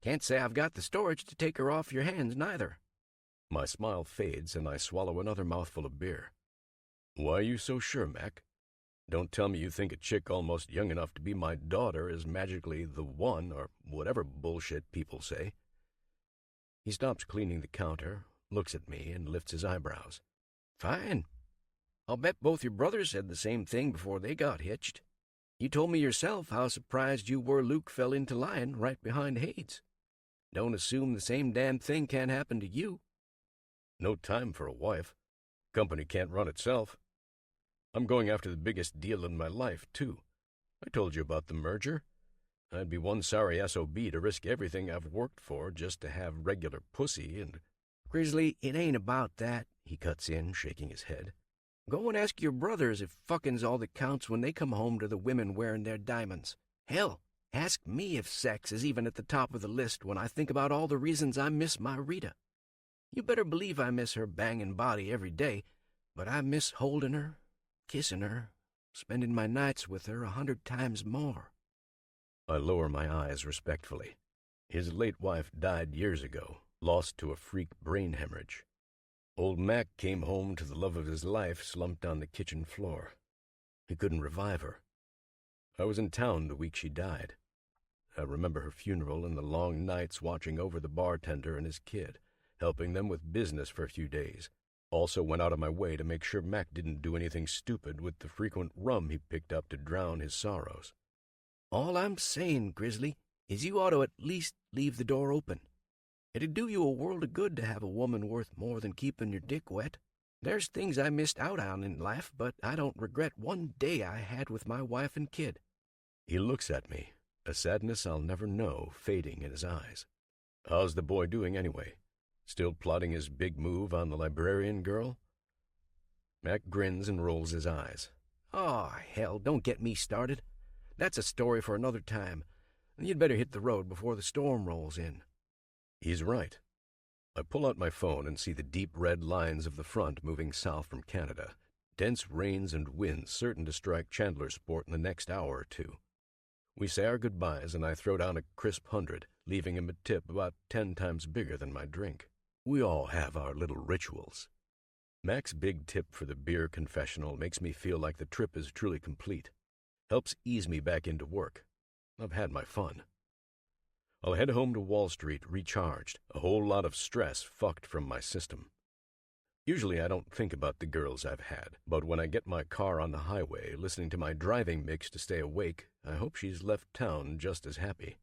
Can't say I've got the storage to take her off your hands, neither." My smile fades and I swallow another mouthful of beer. Why are you so sure, Mac? Don't tell me you think a chick almost young enough to be my daughter is magically the one, or whatever bullshit people say. He stops cleaning the counter, looks at me, and lifts his eyebrows. "Fine. I'll bet both your brothers said the same thing before they got hitched. You told me yourself how surprised you were Luke fell into line right behind Hades. Don't assume the same damn thing can't happen to you." No time for a wife. Company can't run itself. I'm going after the biggest deal in my life, too. I told you about the merger. I'd be one sorry SOB to risk everything I've worked for just to have regular pussy and... Grizzly, it ain't about that, he cuts in, shaking his head. Go and ask your brothers if fucking's all that counts when they come home to the women wearing their diamonds. Hell, ask me if sex is even at the top of the list when I think about all the reasons I miss my Rita. You better believe I miss her banging body every day, but I miss holding her, kissing her, spending my nights with her 100 times more. I lower my eyes respectfully. His late wife died years ago, lost to a freak brain hemorrhage. Old Mac came home to the love of his life slumped on the kitchen floor. He couldn't revive her. I was in town the week she died. I remember her funeral and the long nights watching over the bartender and his kid, helping them with business for a few days. Also went out of my way to make sure Mac didn't do anything stupid with the frequent rum he picked up to drown his sorrows. All I'm saying, Grizzly, is you ought to at least leave the door open. It'd do you a world of good to have a woman worth more than keeping your dick wet. There's things I missed out on in life, but I don't regret one day I had with my wife and kid. He looks at me, a sadness I'll never know fading in his eyes. How's the boy doing anyway? Still plotting his big move on the librarian girl? Mac grins and rolls his eyes. Oh, hell, don't get me started. That's a story for another time. You'd better hit the road before the storm rolls in. He's right. I pull out my phone and see the deep red lines of the front moving south from Canada. Dense rains and winds certain to strike Chandlersport in the next hour or two. We say our goodbyes and I throw down a crisp 100, leaving him a tip about 10 times bigger than my drink. We all have our little rituals. Mac's big tip for the beer confessional makes me feel like the trip is truly complete. Helps ease me back into work. I've had my fun. I'll head home to Wall Street recharged, a whole lot of stress fucked from my system. Usually I don't think about the girls I've had, but when I get my car on the highway, listening to my driving mix to stay awake, I hope she's left town just as happy.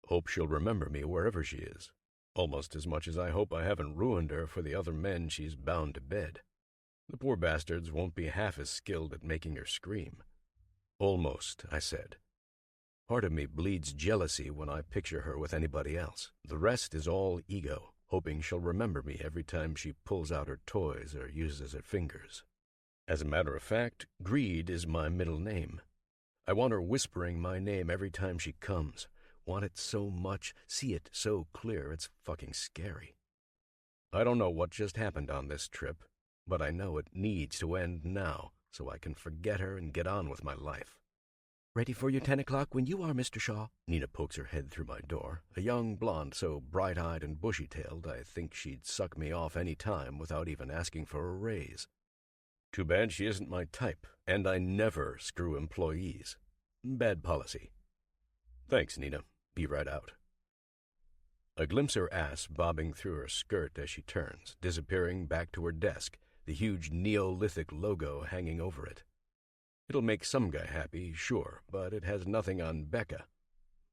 Hope she'll remember me wherever she is, almost as much as I hope I haven't ruined her for the other men she's bound to bed. The poor bastards won't be half as skilled at making her scream. Almost, I said. Part of me bleeds jealousy when I picture her with anybody else. The rest is all ego, hoping she'll remember me every time she pulls out her toys or uses her fingers. As a matter of fact, greed is my middle name. I want her whispering my name every time she comes. Want it so much, see it so clear, it's fucking scary. I don't know what just happened on this trip, but I know it needs to end now so I can forget her and get on with my life. Ready for your 10 o'clock when you are, Mr. Shaw? Nina pokes her head through my door, a young blonde so bright-eyed and bushy-tailed I think she'd suck me off any time without even asking for a raise. Too bad she isn't my type, and I never screw employees. Bad policy. Thanks, Nina. Be right out. I glimpse her ass bobbing through her skirt as she turns, disappearing back to her desk, the huge Neolithic logo hanging over it. It'll make some guy happy, sure, but it has nothing on Becca.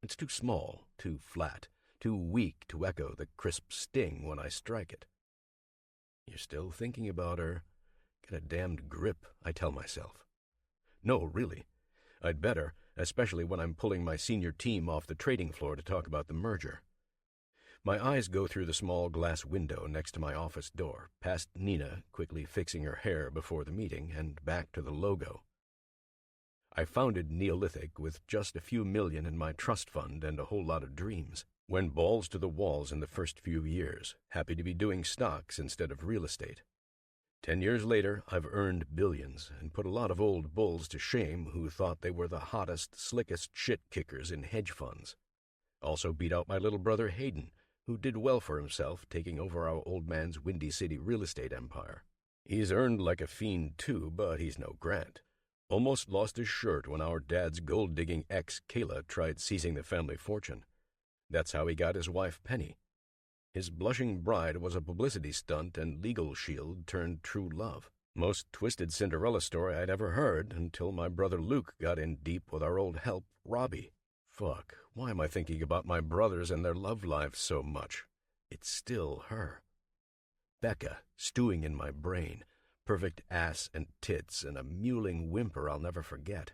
It's too small, too flat, too weak to echo the crisp sting when I strike it. You're still thinking about her. Get a damned grip, I tell myself. No, really. I'd better, especially when I'm pulling my senior team off the trading floor to talk about the merger. My eyes go through the small glass window next to my office door, past Nina, quickly fixing her hair before the meeting, and back to the logo. I founded Neolithic with just a few million in my trust fund and a whole lot of dreams. Went balls to the walls in the first few years, happy to be doing stocks instead of real estate. 10 years later, I've earned billions and put a lot of old bulls to shame who thought they were the hottest, slickest shit kickers in hedge funds. Also beat out my little brother Hayden, who did well for himself taking over our old man's Windy City real estate empire. He's earned like a fiend too, but he's no Grant. Almost lost his shirt when our dad's gold-digging ex, Kayla, tried seizing the family fortune. That's how he got his wife, Penny. His blushing bride was a publicity stunt and legal shield turned true love. Most twisted Cinderella story I'd ever heard until my brother Luke got in deep with our old help, Robbie. Fuck, why am I thinking about my brothers and their love lives so much? It's still her. Becca, stewing in my brain. Perfect ass and tits and a mewling whimper I'll never forget.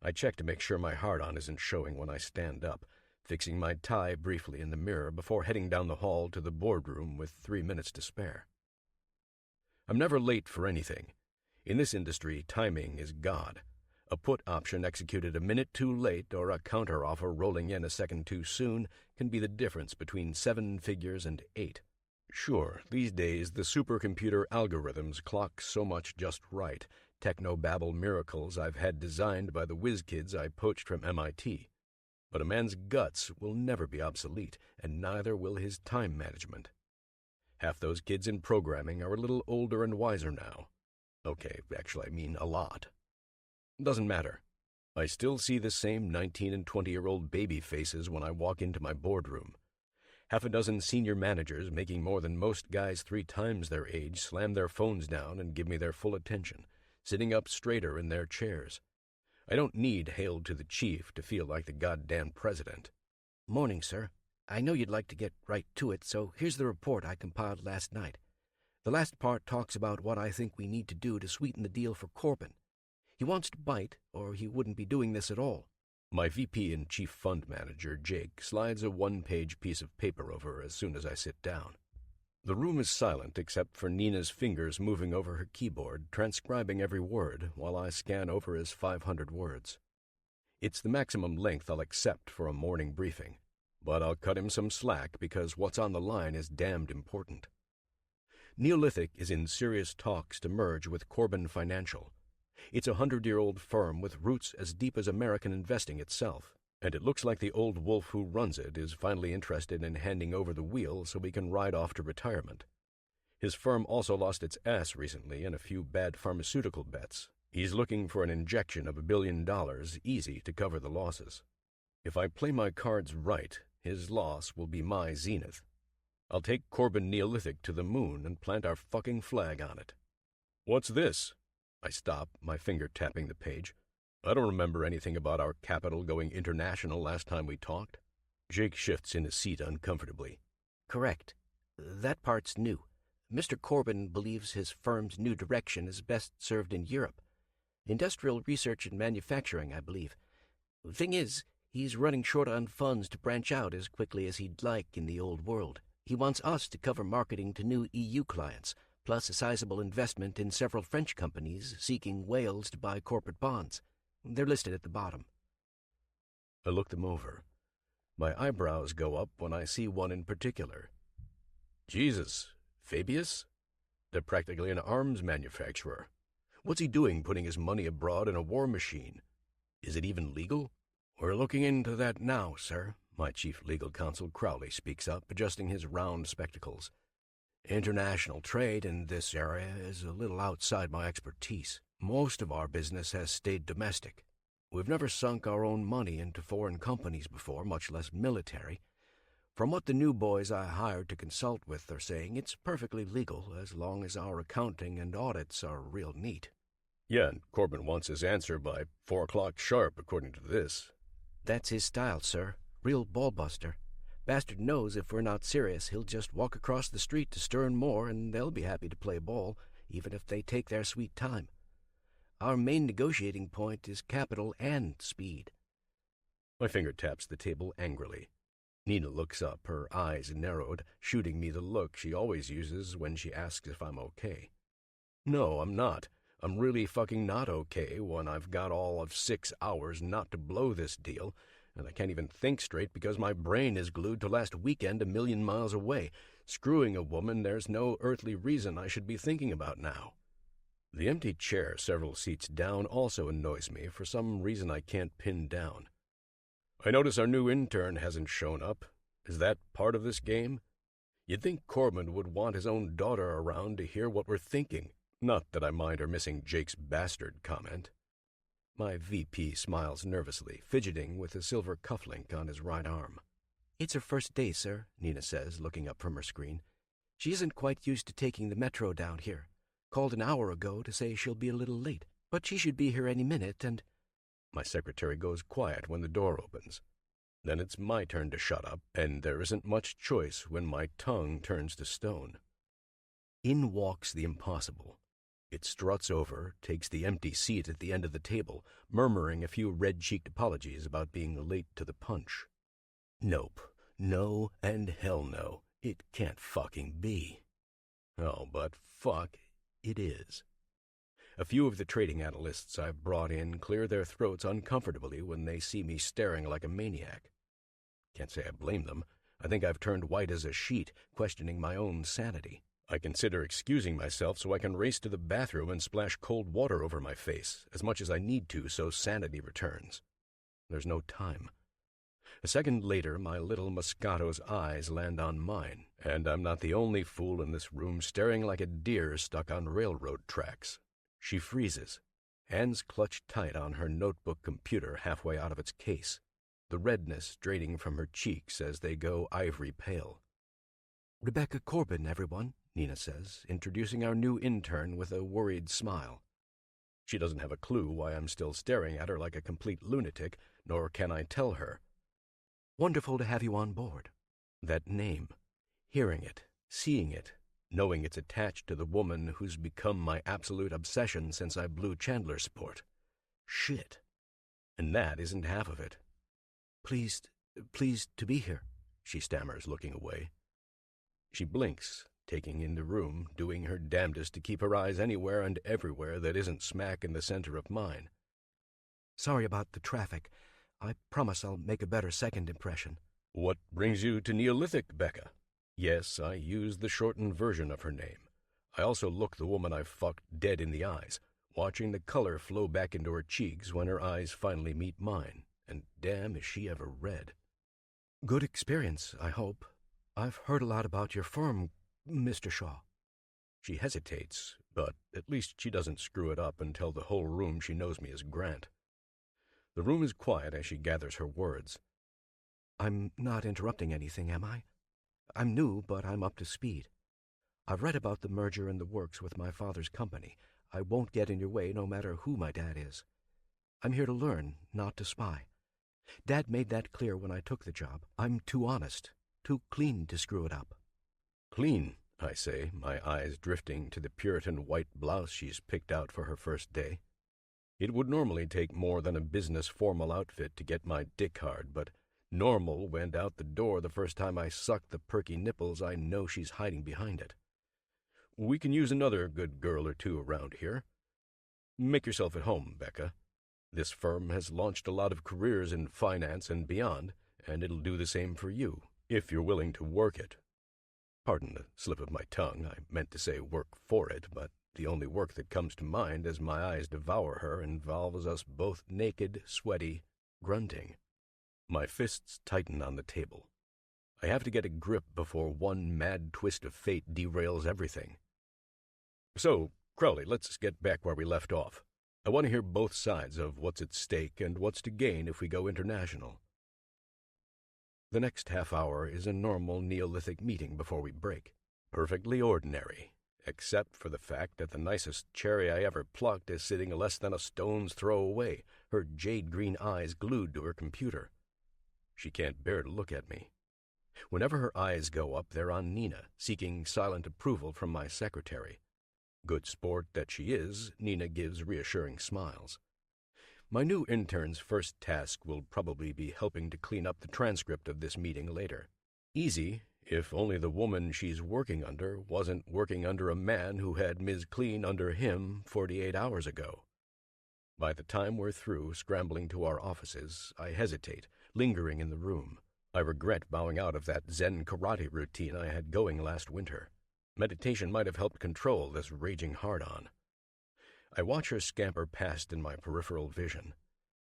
I check to make sure my hard-on isn't showing when I stand up, fixing my tie briefly in the mirror before heading down the hall to the boardroom with 3 minutes to spare. I'm never late for anything. In this industry, timing is God. A put option executed a minute too late or a counteroffer rolling in a second too soon can be the difference between 7 figures and 8. Sure, these days the supercomputer algorithms clock so much just right, technobabble miracles I've had designed by the whiz kids I poached from MIT. But a man's guts will never be obsolete, and neither will his time management. Half those kids in programming are a little older and wiser now. Okay, actually I mean a lot. Doesn't matter. I still see the same 19 and 20-year-old baby faces when I walk into my boardroom. Half a dozen senior managers making more than most guys 3 times their age slam their phones down and give me their full attention, sitting up straighter in their chairs. I don't need "Hail to the Chief" to feel like the goddamn president. Morning, sir. I know you'd like to get right to it, so here's the report I compiled last night. The last part talks about what I think we need to do to sweeten the deal for Corbin. He wants to bite, or he wouldn't be doing this at all. My VP and chief fund manager, Jake, slides a 1-page piece of paper over as soon as I sit down. The room is silent except for Nina's fingers moving over her keyboard, transcribing every word while I scan over his 500 words. It's the maximum length I'll accept for a morning briefing, but I'll cut him some slack because what's on the line is damned important. Neolithic is in serious talks to merge with Corbin Financial. It's a 100-year-old firm with roots as deep as American investing itself, and it looks like the old wolf who runs it is finally interested in handing over the wheel so he can ride off to retirement. His firm also lost its ass recently in a few bad pharmaceutical bets. He's looking for an injection of $1 billion, easy to cover the losses. If I play my cards right, his loss will be my zenith. I'll take Corbin Neolithic to the moon and plant our fucking flag on it. What's this? I stop, my finger tapping the page. I don't remember anything about our capital going international last time we talked. Jake shifts in his seat uncomfortably. Correct. That part's new. Mr. Corbin believes his firm's new direction is best served in Europe. Industrial research and manufacturing, I believe. The thing is, he's running short on funds to branch out as quickly as he'd like in the old world. He wants us to cover marketing to new EU clients, plus a sizable investment in several French companies seeking whales to buy corporate bonds. They're listed at the bottom. I look them over. My eyebrows go up when I see one in particular. Jesus, Fabius? They're practically an arms manufacturer. What's he doing putting his money abroad in a war machine? Is it even legal? We're looking into that now, sir. My chief legal counsel Crowley speaks up, adjusting his round spectacles. International trade in this area is a little outside my expertise. Most of our business has stayed domestic. We've never sunk our own money into foreign companies before, much less military. From what the new boys I hired to consult with are saying, it's perfectly legal as long as our accounting and audits are real neat. Yeah, and Corbin wants his answer by 4 o'clock sharp, according to this. That's his style, sir. Real ballbuster. Bastard knows if we're not serious, he'll just walk across the street to Stern Moore and they'll be happy to play ball, even if they take their sweet time. Our main negotiating point is capital and speed. My finger taps the table angrily. Nina looks up, her eyes narrowed, shooting me the look she always uses when she asks if I'm okay. No, I'm not. I'm really fucking not okay when I've got all of 6 hours not to blow this deal, and I can't even think straight because my brain is glued to last weekend 1,000,000 miles away, screwing a woman there's no earthly reason I should be thinking about now. The empty chair several seats down also annoys me for some reason I can't pin down. I notice our new intern hasn't shown up. Is that part of this game? You'd think Corbin would want his own daughter around to hear what we're thinking. Not that I mind her missing Jake's bastard comment. My VP smiles nervously, fidgeting with a silver cufflink on his right arm. It's her first day, sir, Nina says, looking up from her screen. She isn't quite used to taking the metro down here. Called an hour ago to say she'll be a little late, but she should be here any minute, and... My secretary goes quiet when the door opens. Then it's my turn to shut up, and there isn't much choice when my tongue turns to stone. In walks the impossible. It struts over, takes the empty seat at the end of the table, murmuring a few red-cheeked apologies about being late to the punch. Nope. No and hell no. It can't fucking be. Oh, but fuck, it is. A few of the trading analysts I've brought in clear their throats uncomfortably when they see me staring like a maniac. Can't say I blame them. I think I've turned white as a sheet, questioning my own sanity. I consider excusing myself so I can race to the bathroom and splash cold water over my face, as much as I need to so sanity returns. There's no time. A second later, my little Moscato's eyes land on mine, and I'm not the only fool in this room staring like a deer stuck on railroad tracks. She freezes, hands clutched tight on her notebook computer halfway out of its case, the redness draining from her cheeks as they go ivory pale. "Rebecca Corbin, everyone," Nina says, introducing our new intern with a worried smile. She doesn't have a clue why I'm still staring at her like a complete lunatic, nor can I tell her. "Wonderful to have you on board." That name, hearing it, seeing it, knowing it's attached to the woman who's become my absolute obsession since I blew Chandler's sport. Shit. And that isn't half of it. Pleased to be here," she stammers, looking away. She blinks, taking in the room, doing her damnedest to keep her eyes anywhere and everywhere that isn't smack in the center of mine. "Sorry about the traffic. I promise I'll make a better second impression." "What brings you to Neolithic, Becca?" Yes, I use the shortened version of her name. I also look the woman I've fucked dead in the eyes, watching the color flow back into her cheeks when her eyes finally meet mine, and damn is she ever red. "Good experience, I hope. I've heard a lot about your firm, Mr. Shaw." She hesitates, but at least she doesn't screw it up and tell the whole room she knows me as Grant. The room is quiet as she gathers her words. "I'm not interrupting anything, am I? I'm new, but I'm up to speed. I've read about the merger in the works with my father's company. I won't get in your way no matter who my dad is. I'm here to learn, not to spy. Dad made that clear when I took the job. I'm too honest, too clean to screw it up." "Clean," I say, my eyes drifting to the Puritan white blouse she's picked out for her first day. It would normally take more than a business formal outfit to get my dick hard, but normal went out the door the first time I sucked the perky nipples I know she's hiding behind it. "We can use another good girl or two around here. Make yourself at home, Becca. This firm has launched a lot of careers in finance and beyond, and it'll do the same for you, if you're willing to work it." Pardon the slip of my tongue. I meant to say work for it, but the only work that comes to mind as my eyes devour her involves us both naked, sweaty, grunting. My fists tighten on the table. I have to get a grip before one mad twist of fate derails everything. "So, Crowley, let's get back where we left off. I want to hear both sides of what's at stake and what's to gain if we go international." The next half hour is a normal Neolithic meeting before we break. Perfectly ordinary, except for the fact that the nicest cherry I ever plucked is sitting less than a stone's throw away, her jade-green eyes glued to her computer. She can't bear to look at me. Whenever her eyes go up, they're on Nina, seeking silent approval from my secretary. Good sport that she is, Nina gives reassuring smiles. My new intern's first task will probably be helping to clean up the transcript of this meeting later. Easy, if only the woman she's working under wasn't working under a man who had Ms. Clean under him 48 hours ago. By the time we're through scrambling to our offices, I hesitate, lingering in the room. I regret bowing out of that Zen karate routine I had going last winter. Meditation might have helped control this raging hard-on. I watch her scamper past in my peripheral vision.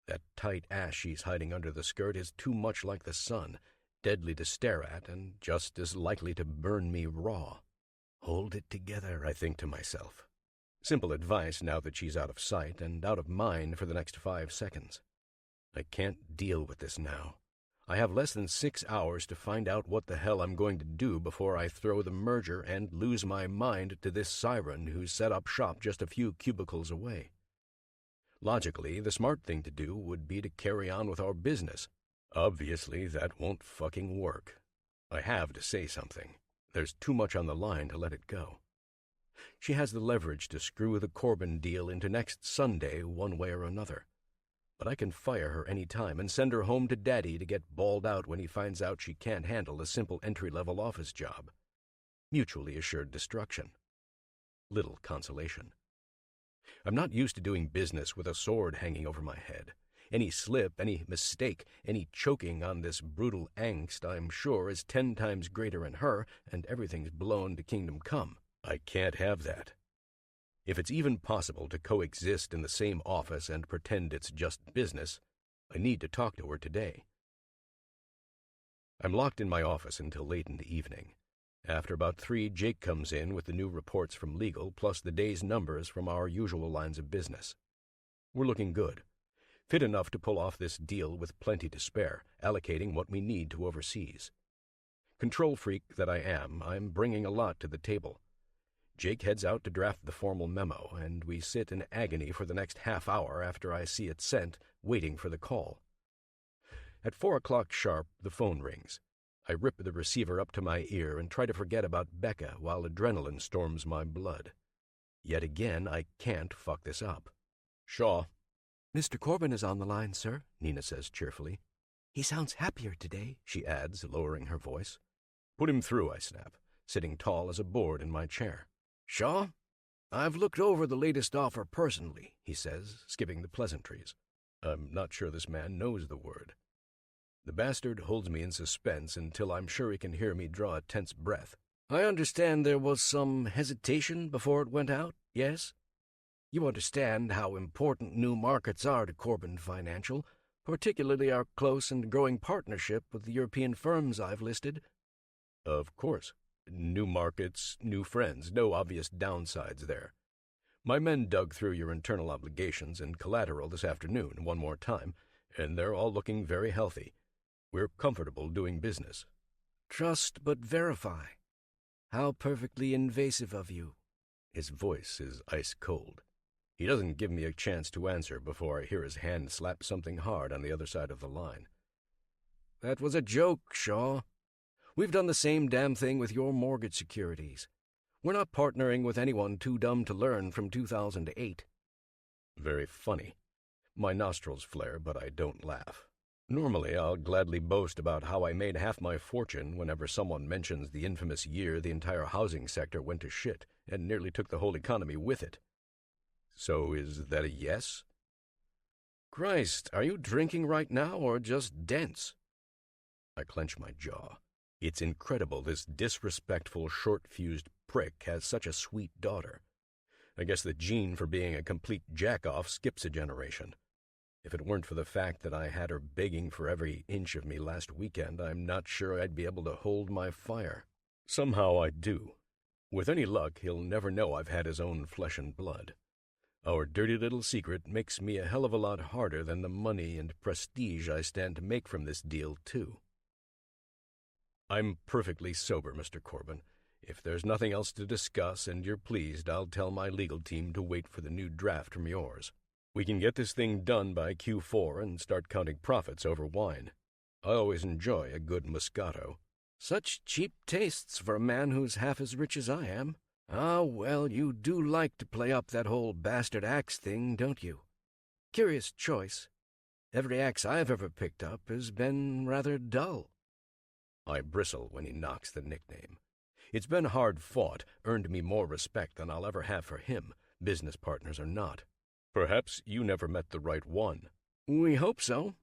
That tight ass she's hiding under the skirt is too much like the sun, deadly to stare at and just as likely to burn me raw. Hold it together, I think to myself. Simple advice now that she's out of sight and out of mind for the next 5 seconds. I can't deal with this now. I have less than 6 hours to find out what the hell I'm going to do before I throw the merger and lose my mind to this siren who set up shop just a few cubicles away. Logically, the smart thing to do would be to carry on with our business. Obviously, that won't fucking work. I have to say something. There's too much on the line to let it go. She has the leverage to screw the Corbin deal into next Sunday one way or another. But I can fire her any time and send her home to Daddy to get bawled out when he finds out she can't handle a simple entry-level office job. Mutually assured destruction. Little consolation. I'm not used to doing business with a sword hanging over my head. Any slip, any mistake, any choking on this brutal angst, I'm sure, is 10 times greater in her, and everything's blown to kingdom come. I can't have that. If it's even possible to coexist in the same office and pretend it's just business, I need to talk to her today. I'm locked in my office until late in the evening. After about 3, Jake comes in with the new reports from legal, plus the day's numbers from our usual lines of business. We're looking good. Fit enough to pull off this deal with plenty to spare, allocating what we need to overseas. Control freak that I am, I'm bringing a lot to the table. Jake heads out to draft the formal memo, and we sit in agony for the next half hour after I see it sent, waiting for the call. At 4 o'clock sharp, the phone rings. I rip the receiver up to my ear and try to forget about Becca while adrenaline storms my blood. Yet again, I can't fuck this up. Shaw. Mr. Corbin is on the line, sir, Nina says cheerfully. He sounds happier today, she adds, lowering her voice. Put him through, I snap, sitting tall as a board in my chair. Shaw, I've looked over the latest offer personally, he says, skipping the pleasantries. I'm not sure this man knows the word. The bastard holds me in suspense until I'm sure he can hear me draw a tense breath. I understand there was some hesitation before it went out, yes? You understand how important new markets are to Corbin Financial, particularly our close and growing partnership with the European firms I've listed? Of course. New markets, new friends, no obvious downsides there. My men dug through your internal obligations and collateral this afternoon one more time, and they're all looking very healthy. We're comfortable doing business. Trust but verify. How perfectly invasive of you. His voice is ice cold. He doesn't give me a chance to answer before I hear his hand slap something hard on the other side of the line. That was a joke, Shaw. We've done the same damn thing with your mortgage securities. We're not partnering with anyone too dumb to learn from 2008. Very funny. My nostrils flare, but I don't laugh. Normally, I'll gladly boast about how I made half my fortune whenever someone mentions the infamous year the entire housing sector went to shit and nearly took the whole economy with it. So is that a yes? Christ, are you drinking right now or just dense? I clench my jaw. It's incredible this disrespectful, short-fused prick has such a sweet daughter. I guess the gene for being a complete jack-off skips a generation. If it weren't for the fact that I had her begging for every inch of me last weekend, I'm not sure I'd be able to hold my fire. Somehow I do. With any luck, he'll never know I've had his own flesh and blood. Our dirty little secret makes me a hell of a lot harder than the money and prestige I stand to make from this deal, too. I'm perfectly sober, Mr. Corbin. If there's nothing else to discuss and you're pleased, I'll tell my legal team to wait for the new draft from yours. We can get this thing done by Q4 and start counting profits over wine. I always enjoy a good Moscato. Such cheap tastes for a man who's half as rich as I am. Ah, well, you do like to play up that whole bastard axe thing, don't you? Curious choice. Every axe I've ever picked up has been rather dull. I bristle when he knocks the nickname. It's been hard fought, earned me more respect than I'll ever have for him, business partners or not. Perhaps you never met the right one. We hope so.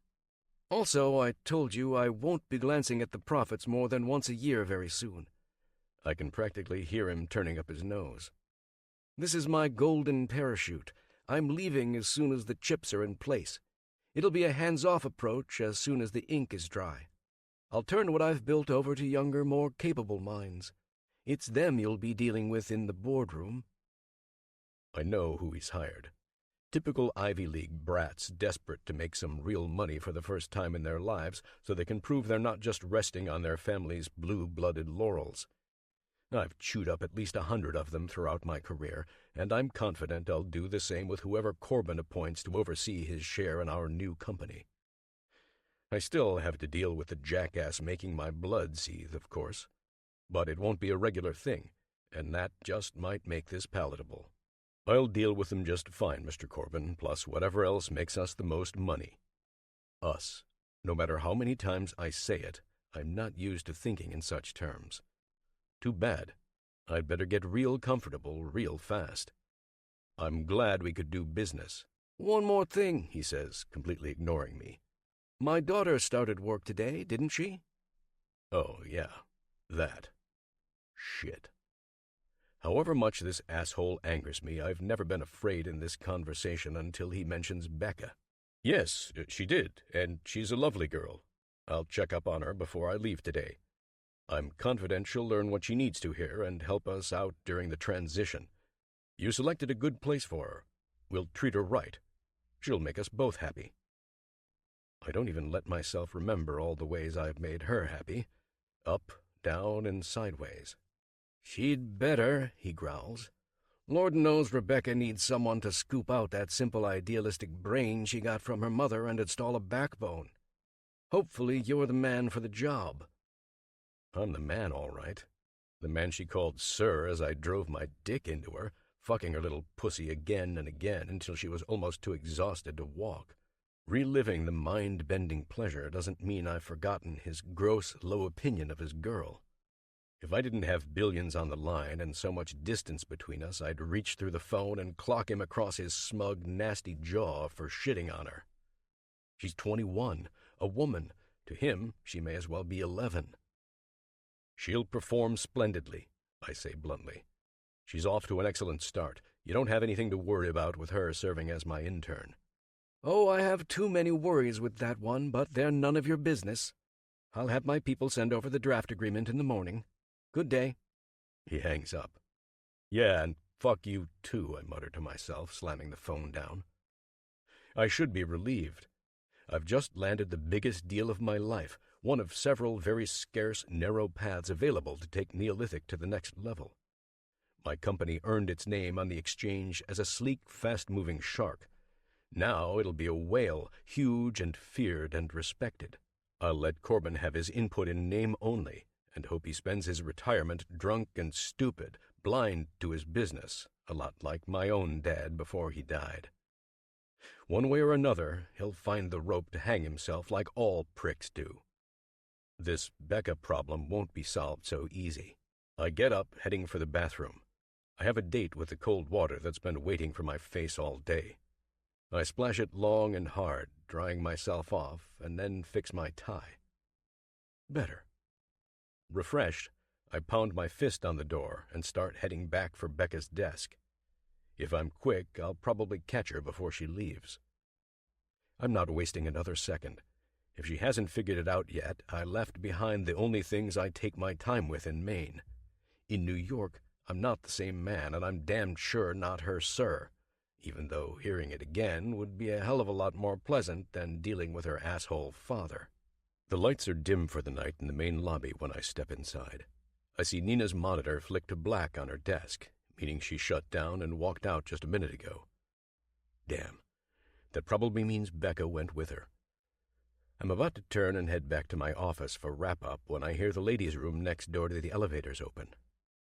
Also, I told you I won't be glancing at the profits more than once a year very soon. I can practically hear him turning up his nose. This is my golden parachute. I'm leaving as soon as the chips are in place. It'll be a hands-off approach as soon as the ink is dry. I'll turn what I've built over to younger, more capable minds. It's them you'll be dealing with in the boardroom. I know who he's hired. Typical Ivy League brats desperate to make some real money for the first time in their lives so they can prove they're not just resting on their family's blue-blooded laurels. I've chewed up at least 100 of them throughout my career, and I'm confident I'll do the same with whoever Corbin appoints to oversee his share in our new company. I still have to deal with the jackass making my blood seethe, of course. But it won't be a regular thing. and that just might make this palatable. I'll deal with them just fine, Mr. Corbin, plus whatever else makes us the most money. Us. No matter how many times I say it, I'm not used to thinking in such terms. Too bad. I'd better get real comfortable real fast. I'm glad we could do business. One more thing, he says, completely ignoring me. My daughter started work today, didn't she? Oh, yeah. That. Shit. However much this asshole angers me, I've never been afraid in this conversation until he mentions Becca. Yes, she did, and she's a lovely girl. I'll check up on her before I leave today. I'm confident she'll learn what she needs to here and help us out during the transition. You selected a good place for her. We'll treat her right. She'll make us both happy. I don't even let myself remember all the ways I've made her happy. Up, down, and sideways. She'd better, he growls. Lord knows Rebecca needs someone to scoop out that simple idealistic brain she got from her mother and install a backbone. Hopefully you're the man for the job. I'm the man, all right. The man she called sir as I drove my dick into her, fucking her little pussy again and again until she was almost too exhausted to walk. Reliving the mind-bending pleasure doesn't mean I've forgotten his gross, low opinion of his girl. If I didn't have billions on the line and so much distance between us, I'd reach through the phone and clock him across his smug, nasty jaw for shitting on her. She's 21, a woman. To him, she may as well be 11. She'll perform splendidly, I say bluntly. She's off to an excellent start. You don't have anything to worry about with her serving as my intern. Oh, I have too many worries with that one, but they're none of your business. I'll have my people send over the draft agreement in the morning. Good day. He hangs up. Yeah, and fuck you too, I mutter to myself, slamming the phone down. I should be relieved. I've just landed the biggest deal of my life, one of several very scarce, narrow paths available to take Neolithic to the next level. My company earned its name on the exchange as a sleek, fast-moving shark. Now it'll be a whale, huge and feared and respected. I'll let Corbin have his input in name only, and hope he spends his retirement drunk and stupid, blind to his business, a lot like my own dad before he died. One way or another, he'll find the rope to hang himself like all pricks do. This Becca problem won't be solved so easy. I get up, heading for the bathroom. I have a date with the cold water that's been waiting for my face all day. I splash it long and hard, drying myself off, and then fix my tie. Better. Refreshed, I pound my fist on the door and start heading back for Becca's desk. If I'm quick, I'll probably catch her before she leaves. I'm not wasting another second. If she hasn't figured it out yet, I left behind the only things I take my time with in Maine. In New York, I'm not the same man, and I'm damned sure not her sir, even though hearing it again would be a hell of a lot more pleasant than dealing with her asshole father. The lights are dim for the night in the main lobby when I step inside. I see Nina's monitor flick to black on her desk, meaning she shut down and walked out just a minute ago. Damn, that probably means Becca went with her. I'm about to turn and head back to my office for wrap-up when I hear the ladies' room next door to the elevators open.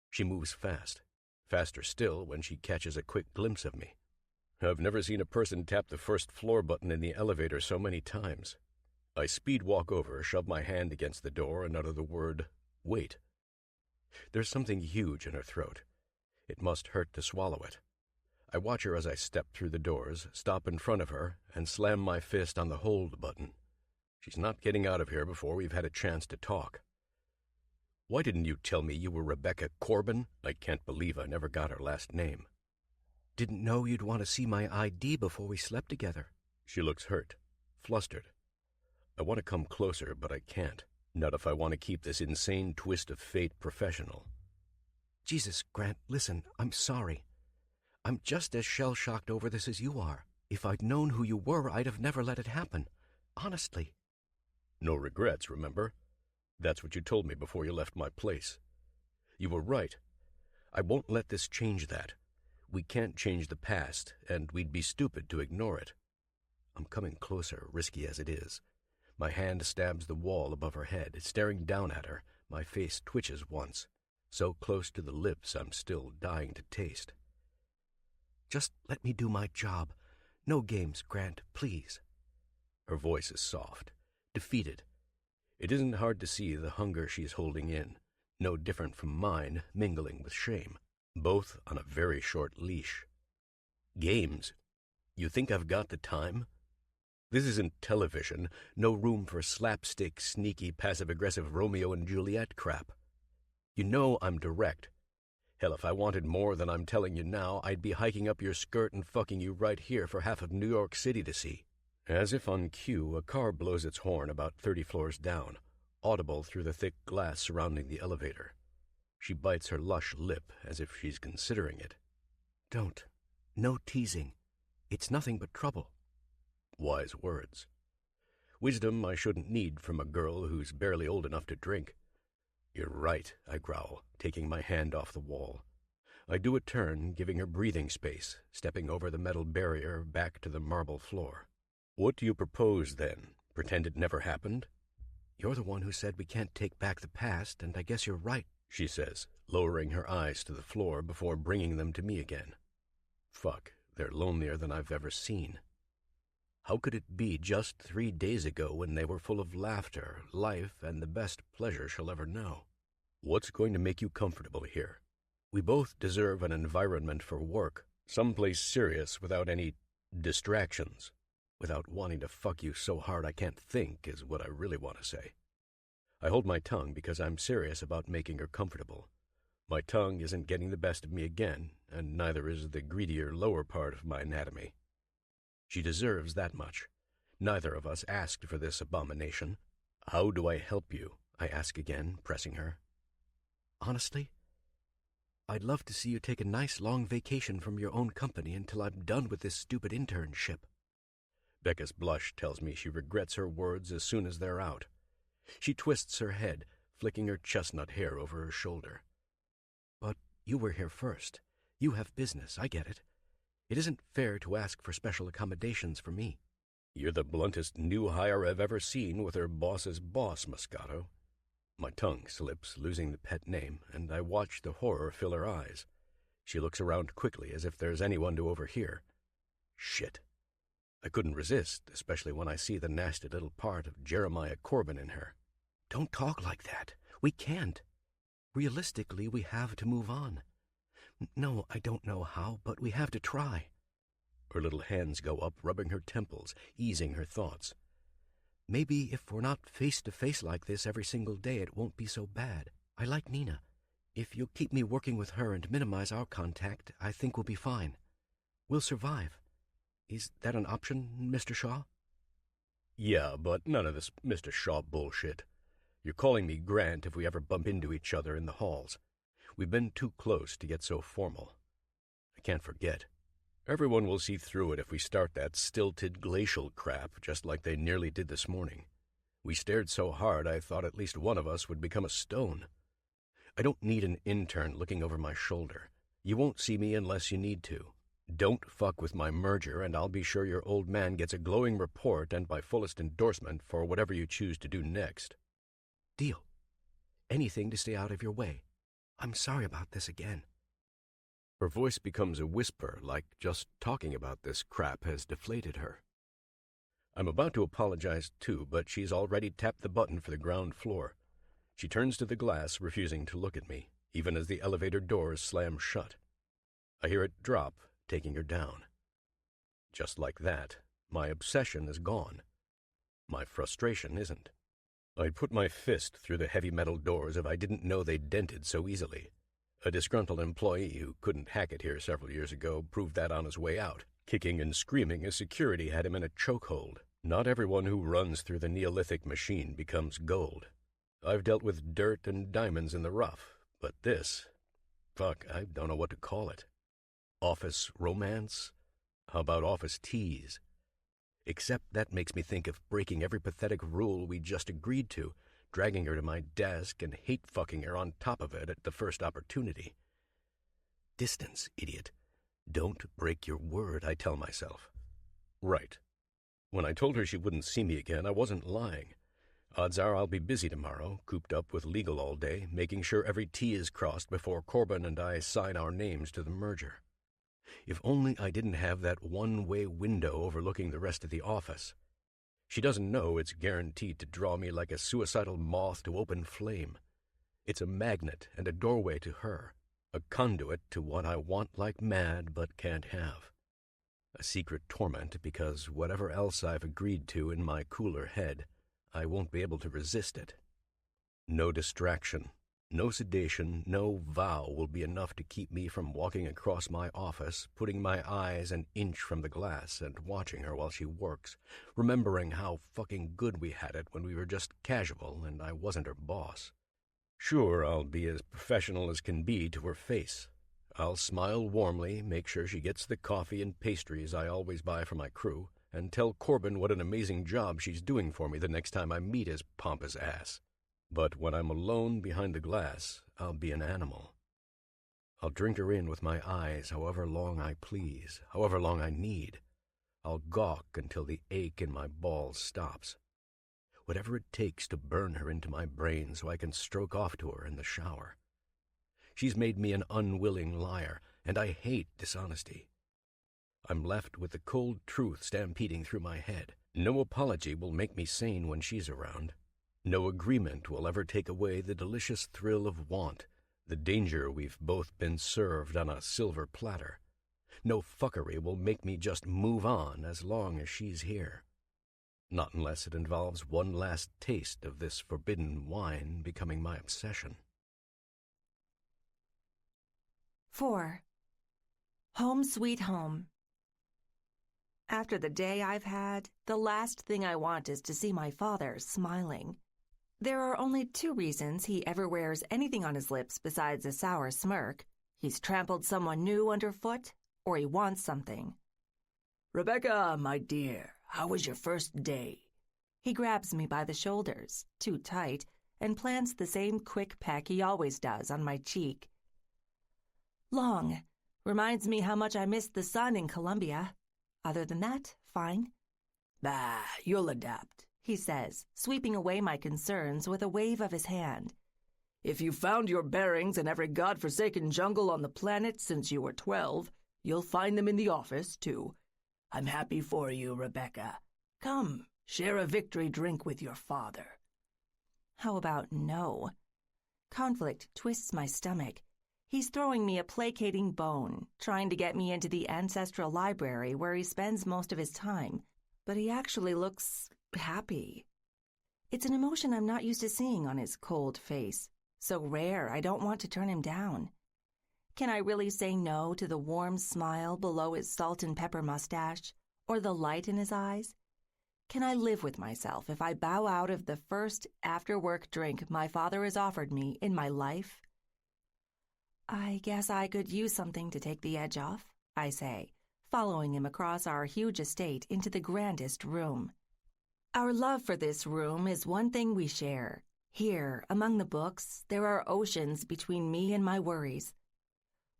She moves fast, faster still when she catches a quick glimpse of me. I've never seen a person tap the first floor button in the elevator so many times. I speed walk over, shove my hand against the door, and utter the word, "Wait." There's something huge in her throat. It must hurt to swallow it. I watch her as I step through the doors, stop in front of her, and slam my fist on the hold button. She's not getting out of here before we've had a chance to talk. Why didn't you tell me you were Rebecca Corbin? I can't believe I never got her last name. Didn't know you'd want to see my ID before we slept together. She looks hurt, flustered. I want to come closer, but I can't. Not if I want to keep this insane twist of fate professional. Jesus, Grant, listen, I'm sorry. I'm just as shell-shocked over this as you are. If I'd known who you were, I'd have never let it happen. Honestly. No regrets, remember? That's what you told me before you left my place. You were right. I won't let this change that. We can't change the past, and we'd be stupid to ignore it. I'm coming closer, risky as it is. My hand stabs the wall above her head, staring down at her. My face twitches once. so close to the lips I'm still dying to taste. Just let me do my job. No games, Grant, please. Her voice is soft, defeated. It isn't hard to see the hunger she's holding in, no different from mine, mingling with shame, both on a very short leash. Games? You think I've got the time? This isn't television, no room for slapstick, sneaky, passive-aggressive Romeo and Juliet crap. You know I'm direct. Hell, if I wanted more than I'm telling you now, I'd be hiking up your skirt and fucking you right here for half of New York City to see. As if on cue, a car blows its horn about 30 floors down, audible through the thick glass surrounding the elevator. She bites her lush lip as if she's considering it. Don't. No teasing. It's nothing but trouble. Wise words. Wisdom I shouldn't need from a girl who's barely old enough to drink. You're right, I growl, taking my hand off the wall. I do a turn, giving her breathing space, stepping over the metal barrier back to the marble floor. What do you propose, then? Pretend it never happened? You're the one who said we can't take back the past, and I guess you're right, she says, lowering her eyes to the floor before bringing them to me again. Fuck, they're lonelier than I've ever seen. How could it be just 3 days ago when they were full of laughter, life, and the best pleasure she'll ever know? What's going to make you comfortable here? We both deserve an environment for work, someplace serious without any distractions. Without wanting to fuck you so hard I can't think is what I really want to say. I hold my tongue because I'm serious about making her comfortable. My tongue isn't getting the best of me again, and neither is the greedier lower part of my anatomy. She deserves that much. Neither of us asked for this abomination. How do I help you? I ask again, pressing her. Honestly, I'd love to see you take a nice long vacation from your own company until I'm done with this stupid internship. Becca's blush tells me she regrets her words as soon as they're out. She twists her head, flicking her chestnut hair over her shoulder. But you were here first. You have business, I get it. It isn't fair to ask for special accommodations for me. You're the bluntest new hire I've ever seen with her boss's boss, Moscato. My tongue slips, losing the pet name, and I watch the horror fill her eyes. She looks around quickly as if there's anyone to overhear. Shit. I couldn't resist, especially when I see the nasty little part of Jeremiah Corbin in her. Don't talk like that. We can't. Realistically, we have to move on. No, I don't know how, but we have to try. Her little hands go up, rubbing her temples, easing her thoughts. Maybe if we're not face-to-face like this every single day, it won't be so bad. I like Nina. If you'll keep me working with her and minimize our contact, I think we'll be fine. We'll survive. Is that an option, Mr. Shaw? Yeah, but none of this Mr. Shaw bullshit. You're calling me Grant if we ever bump into each other in the halls. We've been too close to get so formal. I can't forget. Everyone will see through it if we start that stilted glacial crap, just like they nearly did this morning. We stared so hard I thought at least one of us would become a stone. I don't need an intern looking over my shoulder. You won't see me unless you need to. Don't fuck with my merger, and I'll be sure your old man gets a glowing report and my fullest endorsement for whatever you choose to do next. Deal. Anything to stay out of your way. I'm sorry about this again. Her voice becomes a whisper, like just talking about this crap has deflated her. I'm about to apologize too, but she's already tapped the button for the ground floor. She turns to the glass, refusing to look at me, even as the elevator doors slam shut. I hear it drop, taking her down. Just like that, my obsession is gone. My frustration isn't. I'd put my fist through the heavy metal doors if I didn't know they dented so easily. A disgruntled employee who couldn't hack it here several years ago proved that on his way out, kicking and screaming as security had him in a chokehold. Not everyone who runs through the Neolithic machine becomes gold. I've dealt with dirt and diamonds in the rough, but this, fuck, I don't know what to call it. Office romance? How about office tease? Except that makes me think of breaking every pathetic rule we just agreed to, dragging her to my desk and hate-fucking her on top of it at the first opportunity. Distance, idiot. Don't break your word, I tell myself. Right. When I told her she wouldn't see me again, I wasn't lying. Odds are I'll be busy tomorrow, cooped up with legal all day, making sure every T is crossed before Corbin and I sign our names to the merger. If only I didn't have that one-way window overlooking the rest of the office. She doesn't know it's guaranteed to draw me like a suicidal moth to open flame. It's a magnet and a doorway to her, a conduit to what I want like mad but can't have. A secret torment because whatever else I've agreed to in my cooler head, I won't be able to resist it. No distraction, no sedation, no vow will be enough to keep me from walking across my office, putting my eyes an inch from the glass and watching her while she works, remembering how fucking good we had it when we were just casual and I wasn't her boss. Sure, I'll be as professional as can be to her face. I'll smile warmly, make sure she gets the coffee and pastries I always buy for my crew, and tell Corbin what an amazing job she's doing for me the next time I meet his pompous ass. But when I'm alone behind the glass, I'll be an animal. I'll drink her in with my eyes however long I please, however long I need. I'll gawk until the ache in my balls stops. Whatever it takes to burn her into my brain so I can stroke off to her in the shower. She's made me an unwilling liar, and I hate dishonesty. I'm left with the cold truth stampeding through my head. No apology will make me sane when she's around. No agreement will ever take away the delicious thrill of want, the danger we've both been served on a silver platter. No fuckery will make me just move on as long as she's here. Not unless it involves one last taste of this forbidden wine becoming my obsession. 4. Home Sweet Home. After the day I've had, the last thing I want is to see my father smiling. There are only 2 reasons he ever wears anything on his lips besides a sour smirk. He's trampled someone new underfoot, or he wants something. Rebecca, my dear, how was your first day? He grabs me by the shoulders, too tight, and plants the same quick peck he always does on my cheek. Long. Reminds me how much I missed the sun in Columbia. Other than that, fine. Bah, you'll adapt, he says, sweeping away my concerns with a wave of his hand. If you found your bearings in every godforsaken jungle on the planet since you were 12, you'll find them in the office, too. I'm happy for you, Rebecca. Come, share a victory drink with your father. How about no? Conflict twists my stomach. He's throwing me a placating bone, trying to get me into the ancestral library where he spends most of his time, but he actually looks happy. It's an emotion I'm not used to seeing on his cold face, so rare I don't want to turn him down. Can I really say no to the warm smile below his salt and pepper mustache, or the light in his eyes? Can I live with myself if I bow out of the first after-work drink my father has offered me in my life? I guess I could use something to take the edge off, I say, following him across our huge estate into the grandest room. Our love for this room is one thing we share. Here, among the books, there are oceans between me and my worries.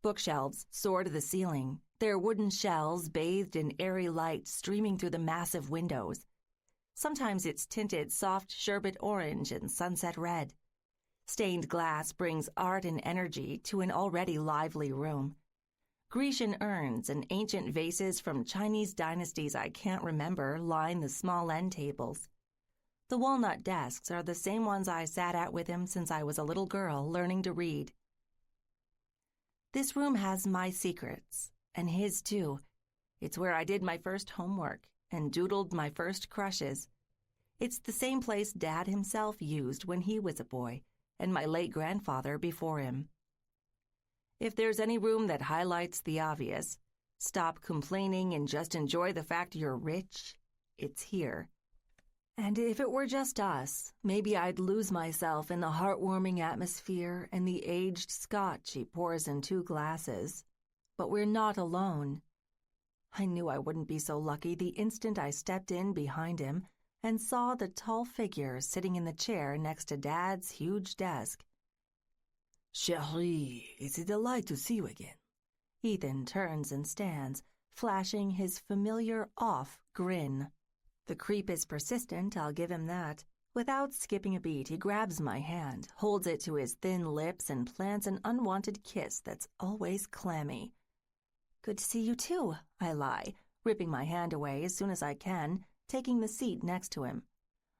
Bookshelves soar to the ceiling, their wooden shelves bathed in airy light streaming through the massive windows. Sometimes it's tinted soft sherbet orange and sunset red. Stained glass brings art and energy to an already lively room. Grecian urns and ancient vases from Chinese dynasties I can't remember line the small end tables. The walnut desks are the same ones I sat at with him since I was a little girl learning to read. This room has my secrets, and his too. It's where I did my first homework and doodled my first crushes. It's the same place Dad himself used when he was a boy, and my late grandfather before him. If there's any room that highlights the obvious, stop complaining and just enjoy the fact you're rich, it's here. And if it were just us, maybe I'd lose myself in the heartwarming atmosphere and the aged scotch he pours in 2 glasses. But we're not alone. I knew I wouldn't be so lucky the instant I stepped in behind him and saw the tall figure sitting in the chair next to Dad's huge desk. Chérie, it's a delight to see you again. Ethan turns and stands, flashing his familiar off grin. The creep is persistent, I'll give him that. Without skipping a beat, he grabs my hand, holds it to his thin lips, and plants an unwanted kiss that's always clammy. Good to see you too, I lie, ripping my hand away as soon as I can, taking the seat next to him.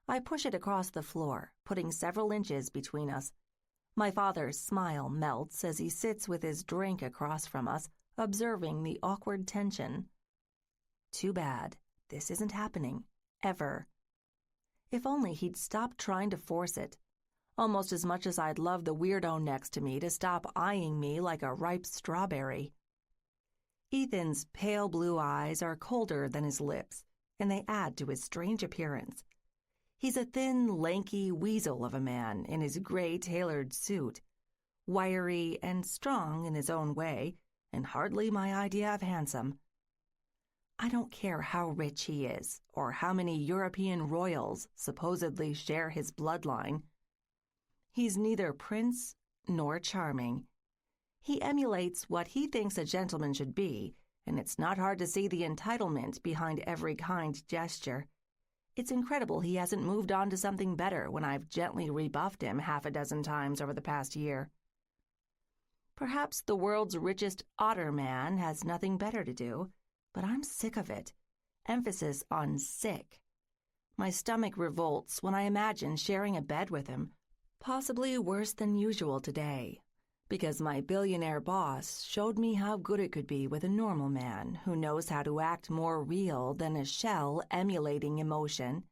I push it across the floor, putting several inches between us. My father's smile melts as he sits with his drink across from us, observing the awkward tension. Too bad. This isn't happening. Ever. If only he'd stop trying to force it. Almost as much as I'd love the weirdo next to me to stop eyeing me like a ripe strawberry. Ethan's pale blue eyes are colder than his lips, and they add to his strange appearance. He's a thin, lanky weasel of a man in his gray tailored suit, wiry and strong in his own way, and hardly my idea of handsome. I don't care how rich he is, or how many European royals supposedly share his bloodline. He's neither prince nor charming. He emulates what he thinks a gentleman should be, and it's not hard to see the entitlement behind every kind gesture. It's incredible he hasn't moved on to something better when I've gently rebuffed him half a dozen times over the past year. Perhaps the world's richest otter man has nothing better to do, but I'm sick of it. Emphasis on sick. My stomach revolts when I imagine sharing a bed with him, possibly worse than usual today, because my billionaire boss showed me how good it could be with a normal man who knows how to act more real than a shell emulating emotion.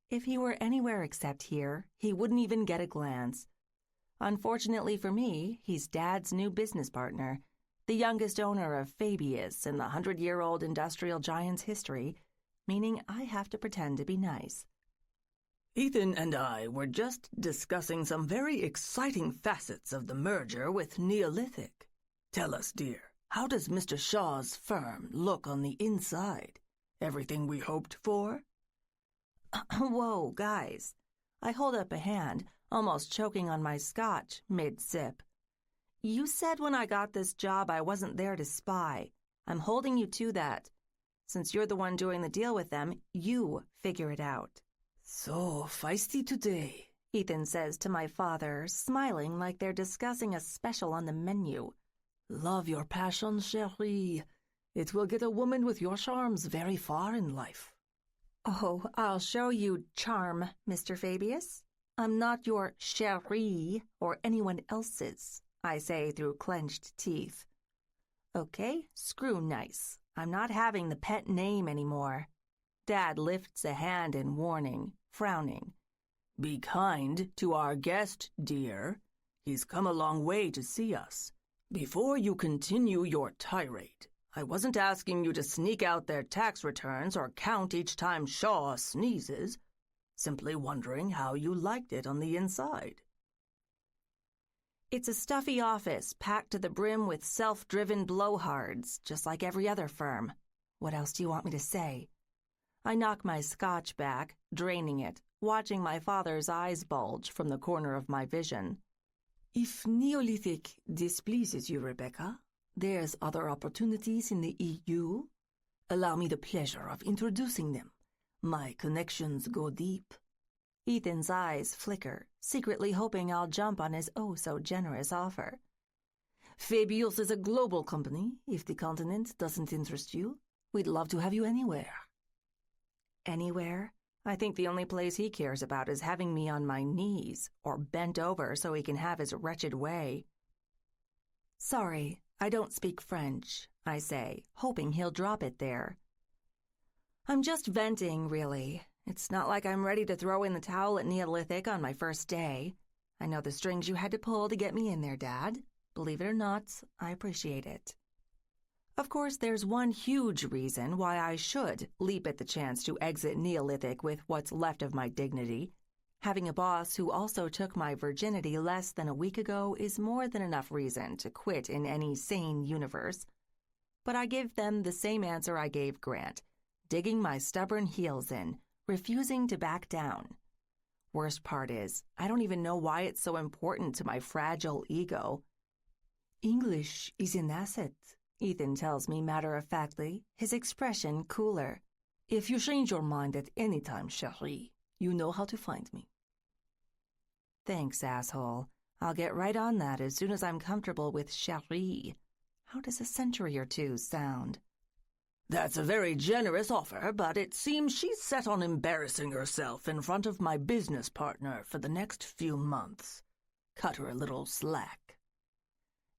If he were anywhere except here, he wouldn't even get a glance. Unfortunately for me, he's Dad's new business partner, the youngest owner of Fabius in the 100-year-old industrial giant's history, meaning I have to pretend to be nice. Ethan and I were just discussing some very exciting facets of the merger with Neolithic. Tell us, dear, how does Mr. Shaw's firm look on the inside? Everything we hoped for? Whoa, guys. I hold up a hand, almost choking on my scotch mid-sip. You said when I got this job I wasn't there to spy. I'm holding you to that. Since you're the one doing the deal with them, you figure it out. So feisty today, Ethan says to my father, smiling like they're discussing a special on the menu. Love your passion, chérie. It will get a woman with your charms very far in life. Oh, I'll show you charm, Mr. Fabius. I'm not your chérie or anyone else's, I say through clenched teeth. Okay, screw nice. I'm not having the pet name anymore. Dad lifts a hand in warning, frowning. Be kind to our guest, dear. He's come a long way to see us. Before you continue your tirade, I wasn't asking you to sneak out their tax returns or count each time Shaw sneezes. Simply wondering how you liked it on the inside. It's a stuffy office packed to the brim with self-driven blowhards, just like every other firm. What else do you want me to say? I knock my scotch back, draining it, watching my father's eyes bulge from the corner of my vision. If Neolithic displeases you, Rebecca, there's other opportunities in the EU. Allow me the pleasure of introducing them. My connections go deep. Ethan's eyes flicker, secretly hoping I'll jump on his oh-so-generous offer. Fabius is a global company. If the continent doesn't interest you, we'd love to have you anywhere. Anywhere? I think the only place he cares about is having me on my knees or bent over so he can have his wretched way. Sorry, I don't speak French, I say, hoping he'll drop it there. I'm just venting, really. It's not like I'm ready to throw in the towel at Neolithic on my first day. I know the strings you had to pull to get me in there, Dad. Believe it or not, I appreciate it. Of course, there's one huge reason why I should leap at the chance to exit Neolithic with what's left of my dignity. Having a boss who also took my virginity less than a week ago is more than enough reason to quit in any sane universe. But I give them the same answer I gave Grant, digging my stubborn heels in, refusing to back down. Worst part is, I don't even know why it's so important to my fragile ego. English is an asset, Ethan tells me matter-of-factly, his expression cooler. If you change your mind at any time, chérie, You know how to find me. Thanks, asshole. I'll get right on that as soon as I'm comfortable with chérie. How does a century or two sound? That's a very generous offer, but it seems she's set on embarrassing herself in front of my business partner for the next few months. Cut her a little slack.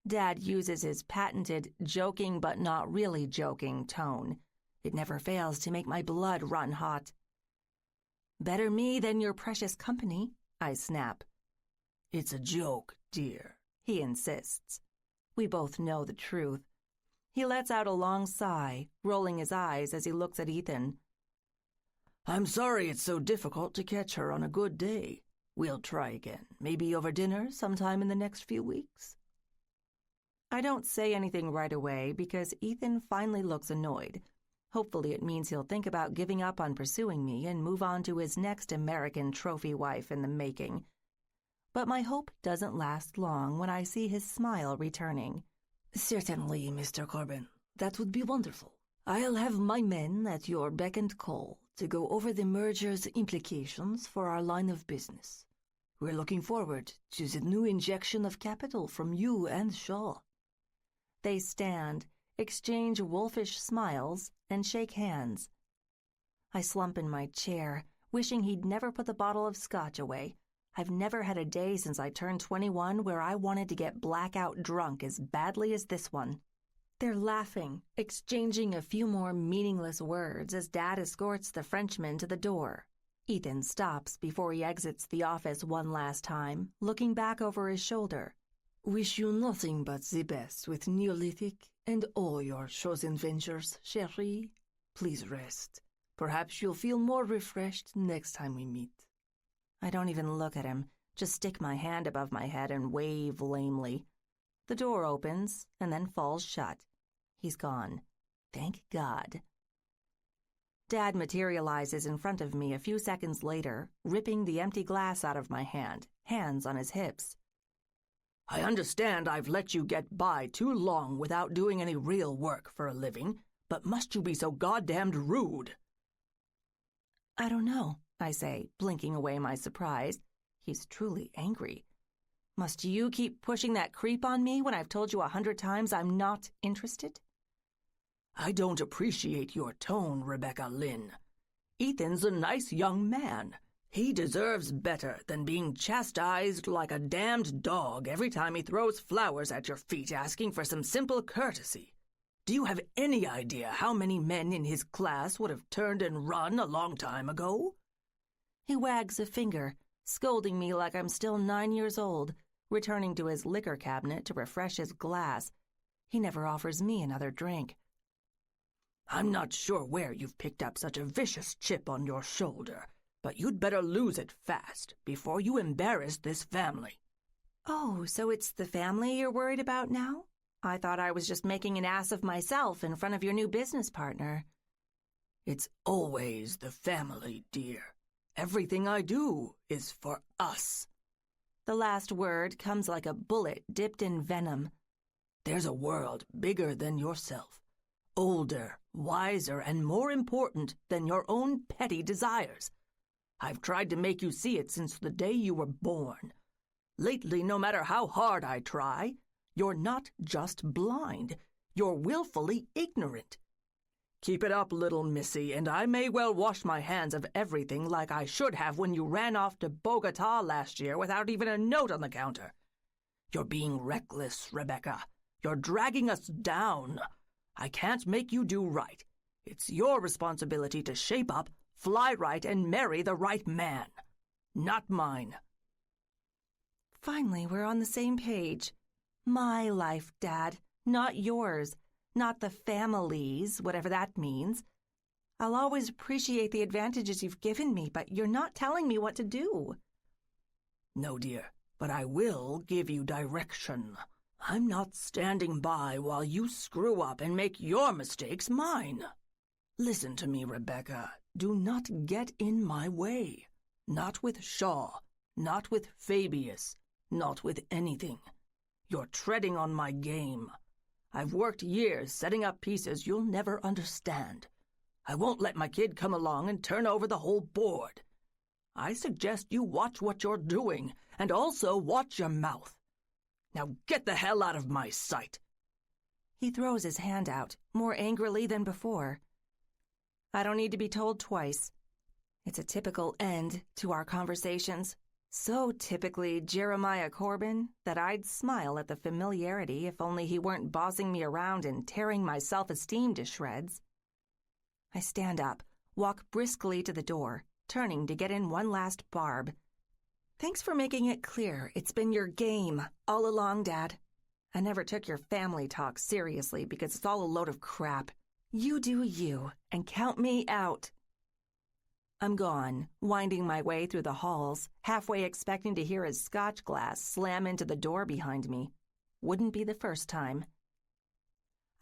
Dad uses his patented joking but not really joking tone. It never fails to make my blood run hot. Better me than your precious company, I snap. It's a joke, dear, he insists. We both know the truth. He lets out a long sigh, rolling his eyes as he looks at Ethan. I'm sorry it's so difficult to catch her on a good day. We'll try again, maybe over dinner sometime in the next few weeks. I don't say anything right away because Ethan finally looks annoyed. Hopefully it means he'll think about giving up on pursuing me and move on to his next American trophy wife in the making. But my hope doesn't last long when I see his smile returning. Certainly, Mr. Corbin. That would be wonderful. I'll have my men at your beck and call to go over the merger's implications for our line of business. We're looking forward to the new injection of capital from you and Shaw. They stand, exchange wolfish smiles, and shake hands. I slump in my chair, wishing he'd never put the bottle of scotch away. I've never had a day since I turned 21 where I wanted to get blackout drunk as badly as this one. They're laughing, exchanging a few more meaningless words as Dad escorts the Frenchman to the door. Ethan stops before he exits the office one last time, looking back over his shoulder. Wish you nothing but the best with Neolithic and all your chosen ventures, chérie. Please rest. Perhaps you'll feel more refreshed next time we meet. I don't even look at him, just stick my hand above my head and wave lamely. The door opens and then falls shut. He's gone. Thank God. Dad materializes in front of me a few seconds later, ripping the empty glass out of my hand, hands on his hips. I understand I've let you get by too long without doing any real work for a living, but must you be so goddamned rude? I don't know, I say, blinking away my surprise. He's truly angry. Must you keep pushing that creep on me when I've told you 100 times I'm not interested? I don't appreciate your tone, Rebecca Lynn. Ethan's a nice young man. He deserves better than being chastised like a damned dog every time he throws flowers at your feet asking for some simple courtesy. Do you have any idea how many men in his class would have turned and run a long time ago? He wags a finger, scolding me like I'm still 9 years old, returning to his liquor cabinet to refresh his glass. He never offers me another drink. I'm not sure where you've picked up such a vicious chip on your shoulder, but you'd better lose it fast before you embarrass this family. Oh, so it's the family you're worried about now? I thought I was just making an ass of myself in front of your new business partner. It's always the family, dear. Everything I do is for us. The last word comes like a bullet dipped in venom. There's a world bigger than yourself, older, wiser, and more important than your own petty desires. I've tried to make you see it since the day you were born. Lately, no matter how hard I try, you're not just blind, you're willfully ignorant. Keep it up, little missy, and I may well wash my hands of everything like I should have when you ran off to Bogota last year without even a note on the counter. You're being reckless, Rebecca. You're dragging us down. I can't make you do right. It's your responsibility to shape up, fly right, and marry the right man. Not mine. Finally, we're on the same page. My life, Dad, not yours. Not the family's, whatever that means. I'll always appreciate the advantages you've given me, but you're not telling me what to do. No, dear, but I will give you direction. I'm not standing by while you screw up and make your mistakes mine. Listen to me, Rebecca. Do not get in my way. Not with Shaw. Not with Fabius. Not with anything. You're treading on my game. I've worked years setting up pieces you'll never understand. I won't let my kid come along and turn over the whole board. I suggest you watch what you're doing, and also watch your mouth. Now get the hell out of my sight." He throws his hand out, more angrily than before. I don't need to be told twice. It's a typical end to our conversations. So typically Jeremiah Corbin that I'd smile at the familiarity if only he weren't bossing me around and tearing my self-esteem to shreds. I stand up, walk briskly to the door, turning to get in one last barb. Thanks for making it clear it's been your game all along, Dad. I never took your family talk seriously because it's all a load of crap. You do you, and count me out. I'm gone, winding my way through the halls, halfway expecting to hear his scotch glass slam into the door behind me. Wouldn't be the first time.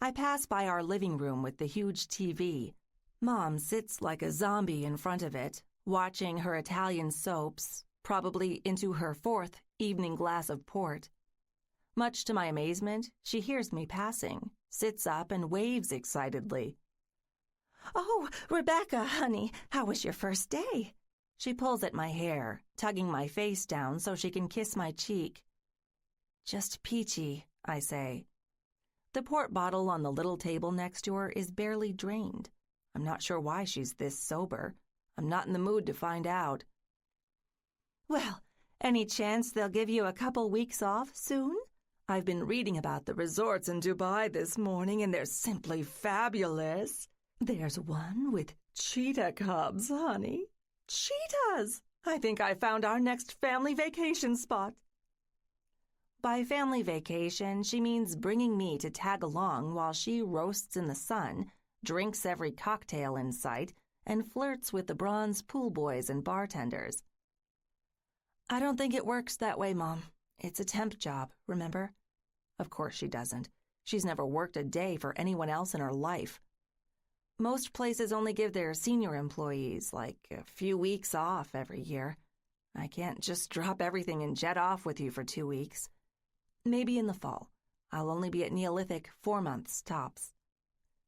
I pass by our living room with the huge TV. Mom sits like a zombie in front of it, watching her Italian soaps, probably into her 4th evening glass of port. Much to my amazement, she hears me passing, sits up and waves excitedly. "Oh, Rebecca, honey, how was your first day?" She pulls at my hair, tugging my face down so she can kiss my cheek. "Just peachy," I say. The port bottle on the little table next to her is barely drained. I'm not sure why she's this sober. I'm not in the mood to find out. "Well, any chance they'll give you a couple weeks off soon? I've been reading about the resorts in Dubai this morning, and they're simply fabulous. There's one with cheetah cubs, honey. Cheetahs! I think I found our next family vacation spot." By family vacation, she means bringing me to tag along while she roasts in the sun, drinks every cocktail in sight, and flirts with the bronze pool boys and bartenders. "I don't think it works that way, Mom. It's a temp job, remember?" Of course she doesn't. She's never worked a day for anyone else in her life. Most places only give their senior employees, like, a few weeks off every year. I can't just drop everything and jet off with you for 2 weeks. Maybe in the fall. I'll only be at Neolithic 4 months, tops.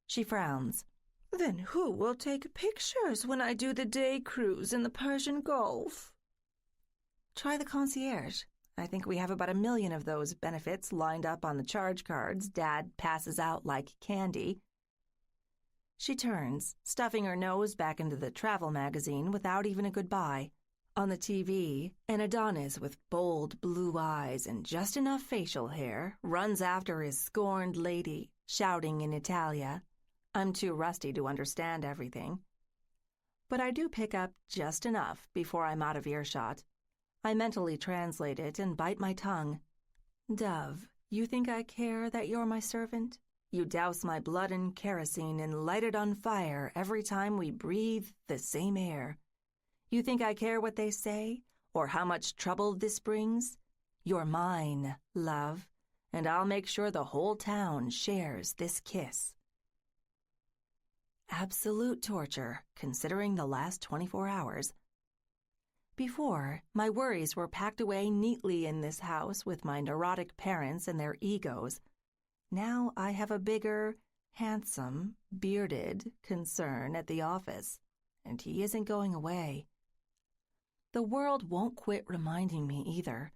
She frowns. "Then who will take pictures when I do the day cruise in the Persian Gulf?" "Try the concierge. I think we have about 1 million of those benefits lined up on the charge cards Dad passes out like candy." She turns, stuffing her nose back into the travel magazine without even a goodbye. On the TV, an Adonis with bold blue eyes and just enough facial hair runs after his scorned lady, shouting in Italia. I'm too rusty to understand everything. But I do pick up just enough before I'm out of earshot. I mentally translate it and bite my tongue. "Dove, you think I care that you're my servant? You douse my blood in kerosene and light it on fire every time we breathe the same air. You think I care what they say, or how much trouble this brings? You're mine, love, and I'll make sure the whole town shares this kiss." Absolute torture, considering the last 24 hours. Before, my worries were packed away neatly in this house with my neurotic parents and their egos. Now I have a bigger, handsome, bearded concern at the office, and he isn't going away. The world won't quit reminding me either.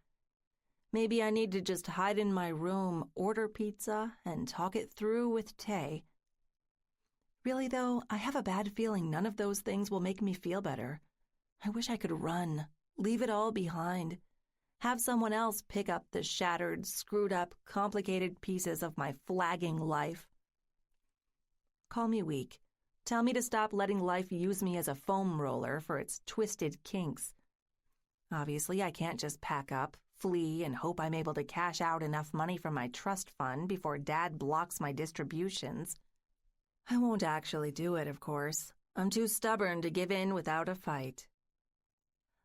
Maybe I need to just hide in my room, order pizza, and talk it through with Tay. Really, though, I have a bad feeling none of those things will make me feel better. I wish I could run, leave it all behind, have someone else pick up the shattered, screwed-up, complicated pieces of my flagging life. Call me weak. Tell me to stop letting life use me as a foam roller for its twisted kinks. Obviously, I can't just pack up, flee, and hope I'm able to cash out enough money from my trust fund before Dad blocks my distributions. I won't actually do it, of course. I'm too stubborn to give in without a fight.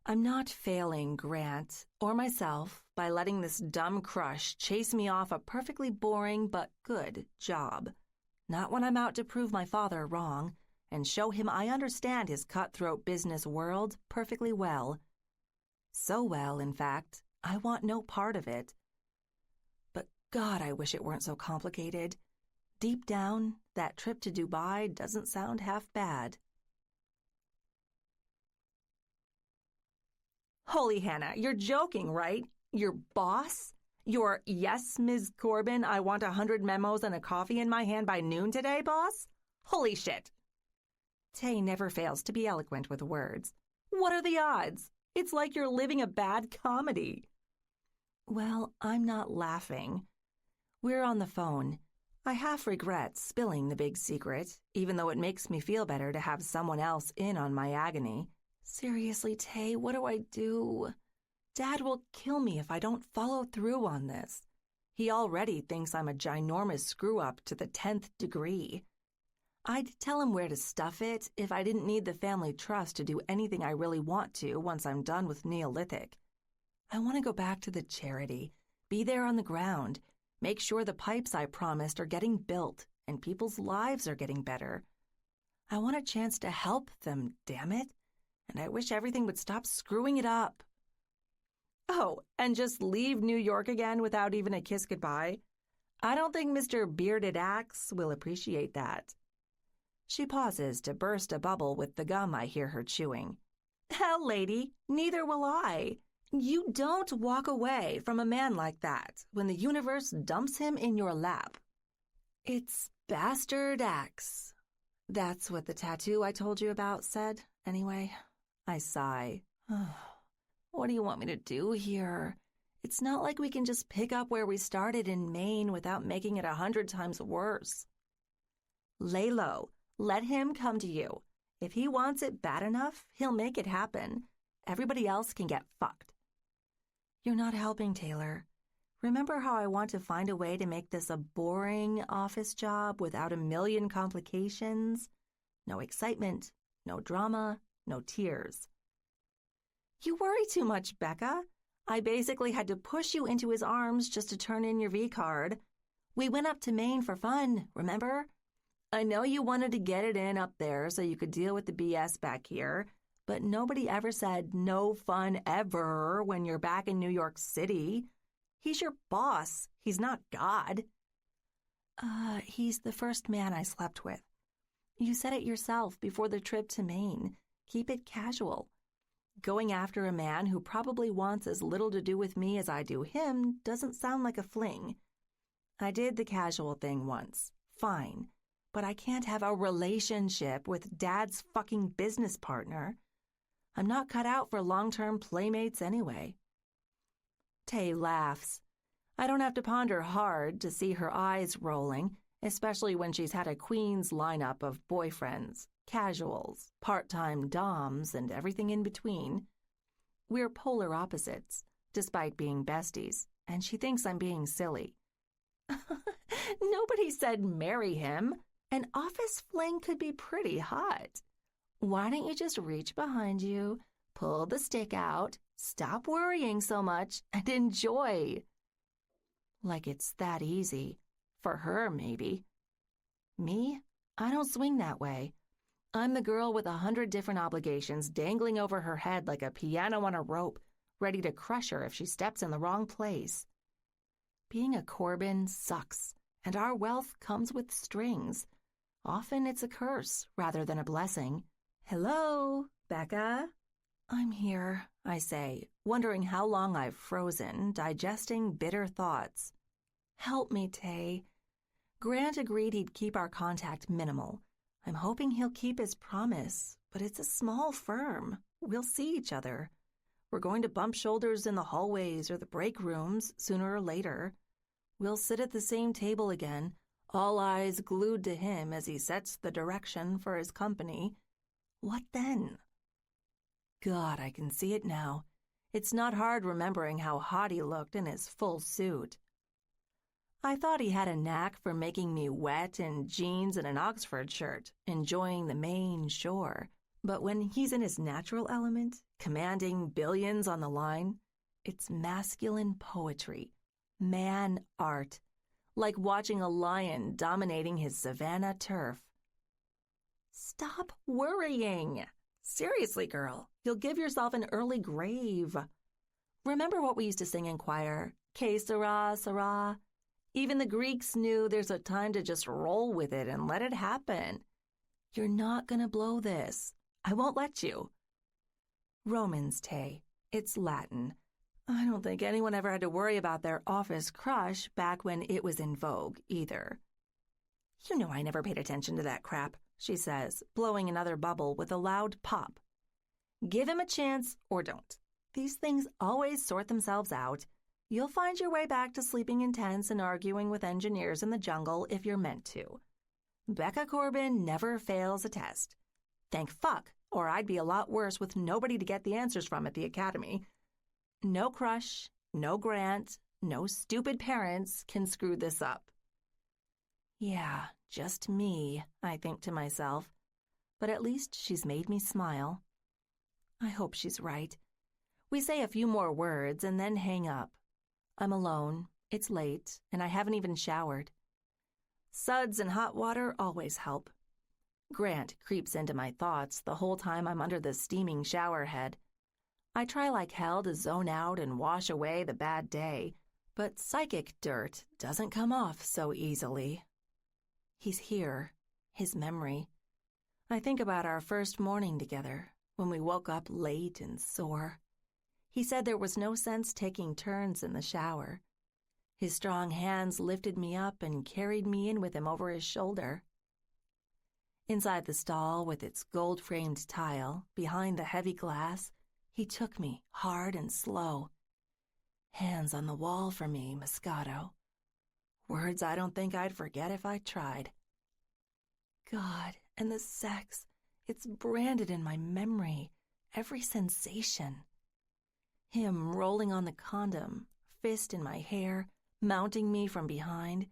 I'm not failing Grant or myself by letting this dumb crush chase me off a perfectly boring but good job. Not when I'm out to prove my father wrong and show him I understand his cutthroat business world perfectly well. So well, in fact, I want no part of it. But God, I wish it weren't so complicated. Deep down, that trip to Dubai doesn't sound half bad. Holy Hannah, you're joking, right? Your boss? Your yes, Ms. Corbin, I want 100 memos and a coffee in my hand by noon today, boss? Holy shit. Tay never fails to be eloquent with words. What are the odds? It's like you're living a bad comedy. Well, I'm not laughing. We're on the phone. I half regret spilling the big secret, even though it makes me feel better to have someone else in on my agony. Seriously, Tay, what do I do? Dad will kill me if I don't follow through on this. He already thinks I'm a ginormous screw-up to the 10th degree. I'd tell him where to stuff it if I didn't need the family trust to do anything I really want to once I'm done with Neolithic. I want to go back to the charity, be there on the ground, make sure the pipes I promised are getting built and people's lives are getting better. I want a chance to help them, damn it, and I wish everything would stop screwing it up. Oh, and just leave New York again without even a kiss goodbye? I don't think Mr. Bearded Axe will appreciate that. She pauses to burst a bubble with the gum I hear her chewing. Hell, lady, neither will I. You don't walk away from a man like that when the universe dumps him in your lap. It's Bastard Axe. That's what the tattoo I told you about said, anyway. I sigh. What do you want me to do here? It's not like we can just pick up where we started in Maine without making it 100 times worse. Lay low. Let him come to you. If he wants it bad enough, he'll make it happen. Everybody else can get fucked. You're not helping, Taylor. Remember how I want to find a way to make this a boring office job without a million complications? No excitement, no drama, no tears. You worry too much, Becca. I basically had to push you into his arms just to turn in your V-card. We went up to Maine for fun, remember? I know you wanted to get it in up there so you could deal with the BS back here, but nobody ever said no fun ever when you're back in New York City. He's your boss. He's not God. He's the first man I slept with. You said it yourself before the trip to Maine. Keep it casual. Going after a man who probably wants as little to do with me as I do him doesn't sound like a fling. I did the casual thing once. Fine. But I can't have a relationship with Dad's fucking business partner. I'm not cut out for long-term playmates anyway. Tay laughs. I don't have to ponder hard to see her eyes rolling, especially when she's had a queen's lineup of boyfriends, casuals, part-time doms, and everything in between. We're polar opposites, despite being besties, and she thinks I'm being silly. Nobody said marry him. An office fling could be pretty hot. Why don't you just reach behind you, pull the stick out, stop worrying so much, and enjoy? Like it's that easy. For her, maybe. Me? I don't swing that way. I'm the girl with 100 different obligations dangling over her head like a piano on a rope, ready to crush her if she steps in the wrong place. Being a Corbin sucks, and our wealth comes with strings. Often it's a curse rather than a blessing. Hello, Becca? I'm here, I say, wondering how long I've frozen, digesting bitter thoughts. Help me, Tay. Grant agreed he'd keep our contact minimal. I'm hoping he'll keep his promise, but it's a small firm. We'll see each other. We're going to bump shoulders in the hallways or the break rooms sooner or later. We'll sit at the same table again, all eyes glued to him as he sets the direction for his company. What then? God, I can see it now. It's not hard remembering how hot he looked in his full suit. I thought he had a knack for making me wet in jeans and an Oxford shirt, enjoying the Maine shore. But when he's in his natural element, commanding billions on the line, it's masculine poetry, man art, like watching a lion dominating his savanna turf. Stop worrying. Seriously, girl, you'll give yourself an early grave. Remember what we used to sing in choir? Que sera, sera. Even the Greeks knew there's a time to just roll with it and let it happen. You're not going to blow this. I won't let you. Romans, Tay. It's Latin. I don't think anyone ever had to worry about their office crush back when it was in vogue, either. You know I never paid attention to that crap, she says, blowing another bubble with a loud pop. Give him a chance or don't. These things always sort themselves out. You'll find your way back to sleeping in tents and arguing with engineers in the jungle if you're meant to. Becca Corbin never fails a test. Thank fuck, or I'd be a lot worse with nobody to get the answers from at the academy. No crush, no Grant, no stupid parents can screw this up. Yeah, just me, I think to myself. But at least she's made me smile. I hope she's right. We say a few more words and then hang up. I'm alone, it's late, and I haven't even showered. Suds and hot water always help. Grant creeps into my thoughts the whole time I'm under the steaming shower head. I try like hell to zone out and wash away the bad day, but psychic dirt doesn't come off so easily. He's here, his memory. I think about our first morning together, when we woke up late and sore. He said there was no sense taking turns in the shower. His strong hands lifted me up and carried me in with him over his shoulder. Inside the stall with its gold-framed tile, behind the heavy glass, he took me hard and slow. Hands on the wall for me, Moscato. Words I don't think I'd forget if I tried. God, and the sex, it's branded in my memory, every sensation. Him rolling on the condom, fist in my hair, mounting me from behind,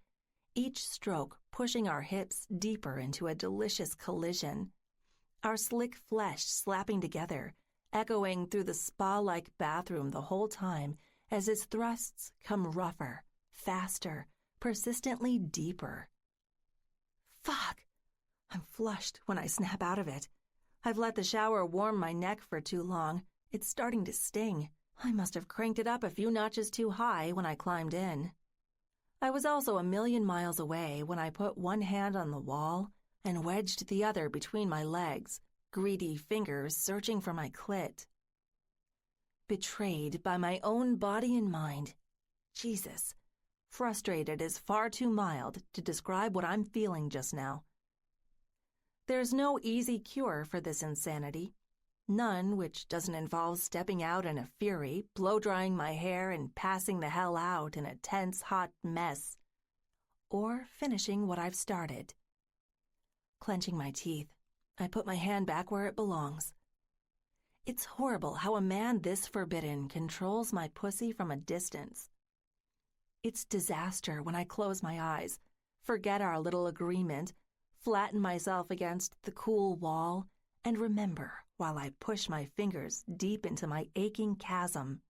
each stroke pushing our hips deeper into a delicious collision. Our slick flesh slapping together, echoing through the spa-like bathroom the whole time as his thrusts come rougher, faster, persistently deeper. Fuck! I'm flushed when I snap out of it. I've let the shower warm my neck for too long. It's starting to sting. I must have cranked it up a few notches too high when I climbed in. I was also a million miles away when I put one hand on the wall and wedged the other between my legs, greedy fingers searching for my clit. Betrayed by my own body and mind. Jesus. Frustrated is far too mild to describe what I'm feeling just now. There's no easy cure for this insanity. None which doesn't involve stepping out in a fury, blow-drying my hair and passing the hell out in a tense, hot mess. Or finishing what I've started. Clenching my teeth, I put my hand back where it belongs. It's horrible how a man this forbidden controls my pussy from a distance. It's disaster when I close my eyes, forget our little agreement, flatten myself against the cool wall, and remember while I push my fingers deep into my aching chasm.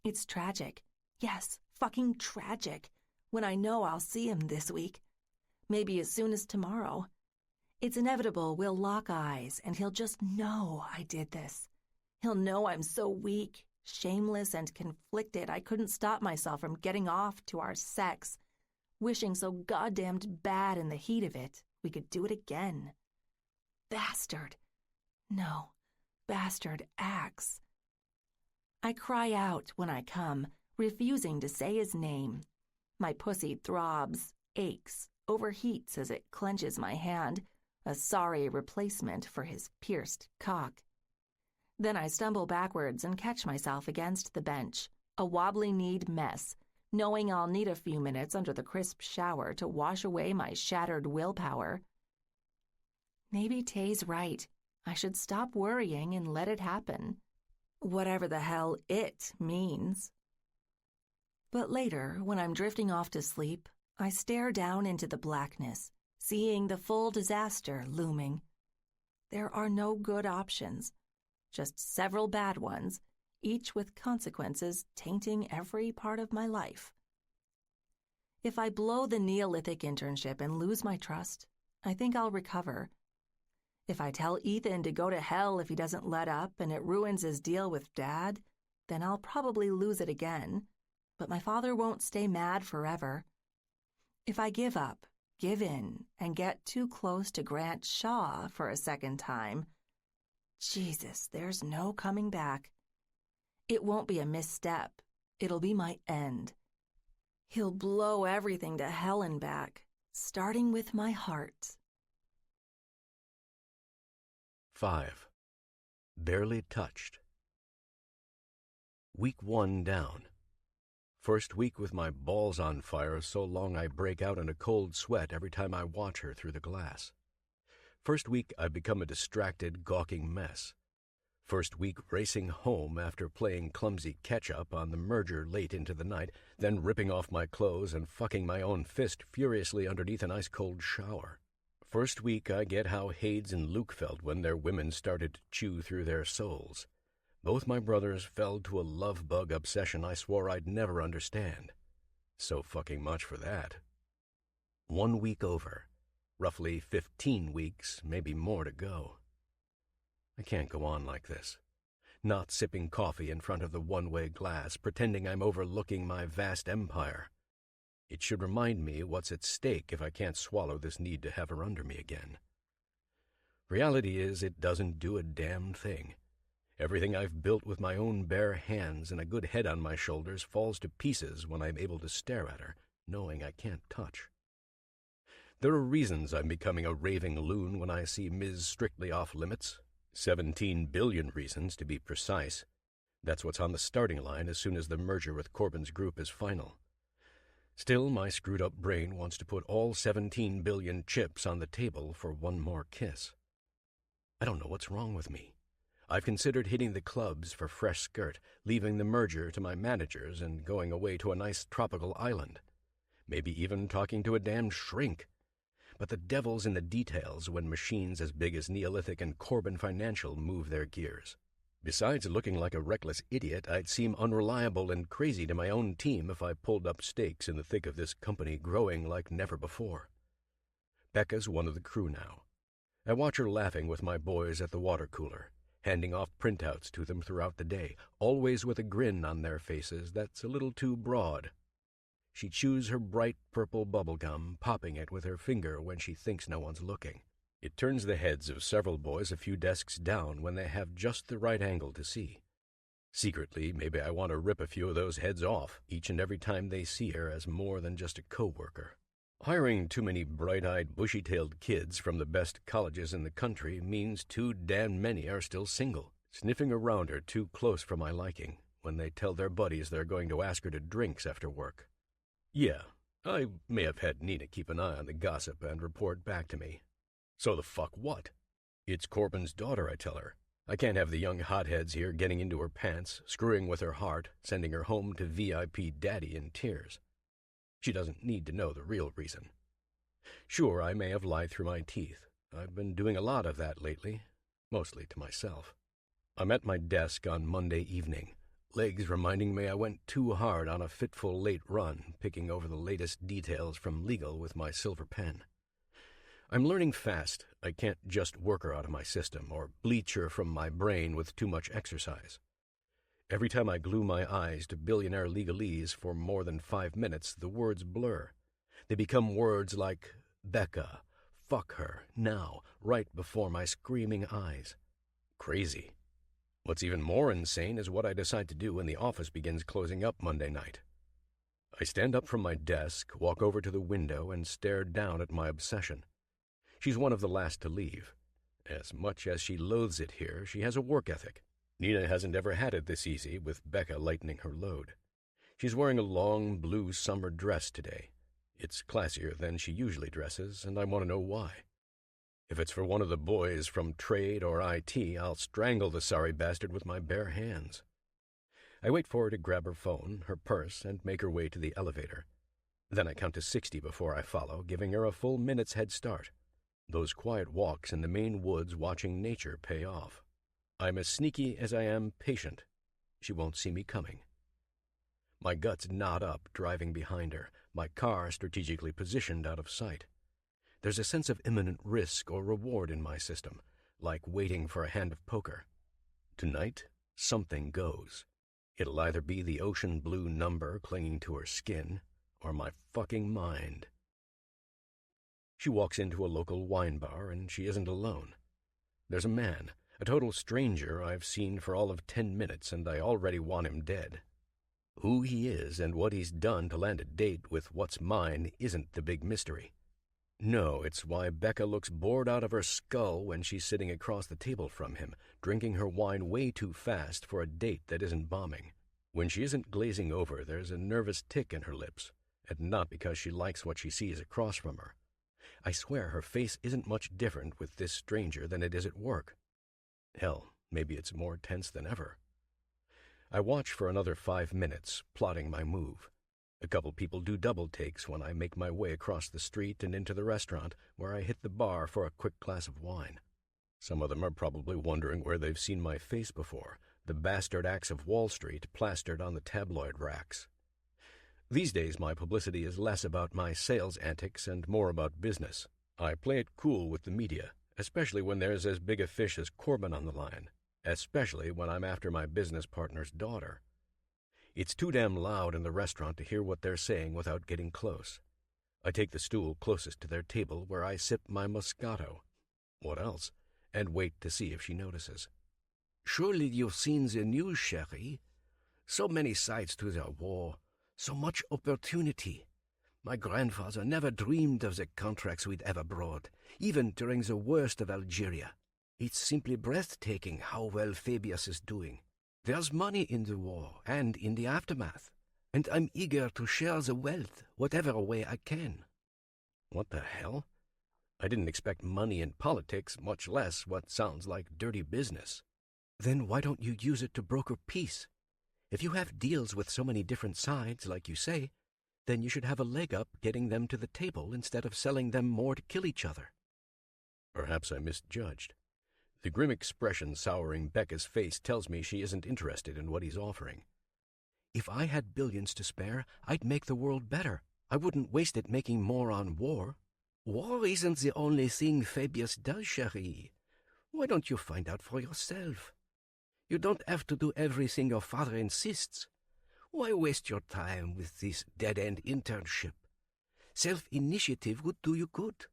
It's tragic. Yes, fucking tragic, when I know I'll see him this week. Maybe as soon as tomorrow. It's inevitable we'll lock eyes and he'll just know I did this. He'll know I'm so weak, shameless, and conflicted I couldn't stop myself from getting off to our sex, wishing so goddamned bad in the heat of it we could do it again. Bastard. No, bastard axe. I cry out when I come, refusing to say his name. My pussy throbs, aches, overheats as it clenches my hand, a sorry replacement for his pierced cock. Then I stumble backwards and catch myself against the bench, a wobbly-kneed mess, knowing I'll need a few minutes under the crisp shower to wash away my shattered willpower. Maybe Tay's right. I should stop worrying and let it happen. Whatever the hell it means. But later, when I'm drifting off to sleep, I stare down into the blackness, seeing the full disaster looming. There are no good options, just several bad ones, each with consequences tainting every part of my life. If I blow the Neolithic internship and lose my trust, I think I'll recover. If I tell Ethan to go to hell if he doesn't let up and it ruins his deal with Dad, then I'll probably lose it again, but my father won't stay mad forever. If I give up, give in, and get too close to Grant Shaw for a second time, Jesus, there's no coming back. It won't be a misstep. It'll be my end. He'll blow everything to hell and back, starting with my heart. 5. Barely touched. Week 1 down. First week with my balls on fire so long I break out in a cold sweat every time I watch her through the glass. First week I become a distracted, gawking mess. First week racing home after playing clumsy catch-up on the merger late into the night, then ripping off my clothes and fucking my own fist furiously underneath an ice-cold shower. First week I get how Hades and Luke felt when their women started to chew through their souls. Both my brothers fell to a love bug obsession I swore I'd never understand. So fucking much for that. 1 week over. Roughly 15 weeks, maybe more to go. I can't go on like this. Not sipping coffee in front of the one-way glass, pretending I'm overlooking my vast empire. It should remind me what's at stake if I can't swallow this need to have her under me again. Reality is, it doesn't do a damn thing. Everything I've built with my own bare hands and a good head on my shoulders falls to pieces when I'm able to stare at her, knowing I can't touch. There are reasons I'm becoming a raving loon when I see Ms. Strictly Off Limits. 17 billion reasons, to be precise. That's what's on the starting line as soon as the merger with Corbin's group is final. Still, my screwed-up brain wants to put all 17 billion chips on the table for one more kiss. I don't know what's wrong with me. I've considered hitting the clubs for fresh skirt, leaving the merger to my managers and going away to a nice tropical island. Maybe even talking to a damn shrink. But the devil's in the details when machines as big as Neolithic and Corbin Financial move their gears. Besides looking like a reckless idiot, I'd seem unreliable and crazy to my own team if I pulled up stakes in the thick of this company growing like never before. Becca's one of the crew now. I watch her laughing with my boys at the water cooler, handing off printouts to them throughout the day, always with a grin on their faces that's a little too broad. She chews her bright purple bubble gum, popping it with her finger when she thinks no one's looking. It turns the heads of several boys a few desks down when they have just the right angle to see. Secretly, maybe I want to rip a few of those heads off each and every time they see her as more than just a co-worker. Hiring too many bright-eyed, bushy-tailed kids from the best colleges in the country means too damn many are still single, sniffing around her too close for my liking when they tell their buddies they're going to ask her to drinks after work. Yeah, I may have had Nina keep an eye on the gossip and report back to me. So the fuck what? It's Corbin's daughter, I tell her. I can't have the young hotheads here getting into her pants, screwing with her heart, sending her home to VIP daddy in tears. She doesn't need to know the real reason. Sure, I may have lied through my teeth. I've been doing a lot of that lately, mostly to myself. I'm at my desk on Monday evening, legs reminding me I went too hard on a fitful late run, picking over the latest details from legal with my silver pen. I'm learning fast. I can't just work her out of my system or bleach her from my brain with too much exercise. Every time I glue my eyes to billionaire legalese for more than 5 minutes, the words blur. They become words like Becca, fuck her, now, right before my screaming eyes. Crazy. What's even more insane is what I decide to do when the office begins closing up Monday night. I stand up from my desk, walk over to the window, and stare down at my obsession. She's one of the last to leave. As much as she loathes it here, she has a work ethic. Nina hasn't ever had it this easy, with Becca lightening her load. She's wearing a long blue summer dress today. It's classier than she usually dresses, and I want to know why. If it's for one of the boys from trade or IT, I'll strangle the sorry bastard with my bare hands. I wait for her to grab her phone, her purse, and make her way to the elevator. Then I count to 60 before I follow, giving her a full minute's head start. Those quiet walks in the Maine woods watching nature pay off. I'm as sneaky as I am patient. She won't see me coming. My guts knot up driving behind her, my car strategically positioned out of sight. There's a sense of imminent risk or reward in my system, like waiting for a hand of poker. Tonight, something goes. It'll either be the ocean blue number clinging to her skin, or my fucking mind. She walks into a local wine bar, and she isn't alone. There's a man, A total stranger I've seen for all of 10 minutes, and I already want him dead. Who he is and what he's done to land a date with what's mine isn't the big mystery. No, it's why Becca looks bored out of her skull when she's sitting across the table from him, drinking her wine way too fast for a date that isn't bombing. When she isn't glazing over, there's a nervous tick in her lips, and not because she likes what she sees across from her. I swear her face isn't much different with this stranger than it is at work. Hell, maybe it's more tense than ever. I watch for another 5 minutes, plotting my move. A couple people do double takes when I make my way across the street and into the restaurant, where I hit the bar for a quick glass of wine. Some of them are probably wondering where they've seen my face before, the bastard acts of Wall Street plastered on the tabloid racks. These days my publicity is less about my sales antics and more about business. I play it cool with the media, especially when there's as big a fish as Corbin on the line, especially when I'm after my business partner's daughter. It's too damn loud in the restaurant to hear what they're saying without getting close. I take the stool closest to their table where I sip my Moscato. What else? And wait to see if she notices. Surely you've seen the news, chérie. So many sides to the war, so much opportunity. My grandfather never dreamed of the contracts we'd ever brought, even during the worst of Algeria. It's simply breathtaking how well Fabius is doing. There's money in the war and in the aftermath, and I'm eager to share the wealth whatever way I can. What the hell? I didn't expect money in politics, much less what sounds like dirty business. Then why don't you use it to broker peace? If you have deals with so many different sides, like you say, then you should have a leg up getting them to the table instead of selling them more to kill each other. Perhaps I misjudged. The grim expression souring Becca's face tells me she isn't interested in what he's offering. If I had billions to spare, I'd make the world better. I wouldn't waste it making more on war. War isn't the only thing Fabius does, chérie. Why don't you find out for yourself? You don't have to do everything your father insists. Why waste your time with this dead-end internship? Self-initiative would do you good.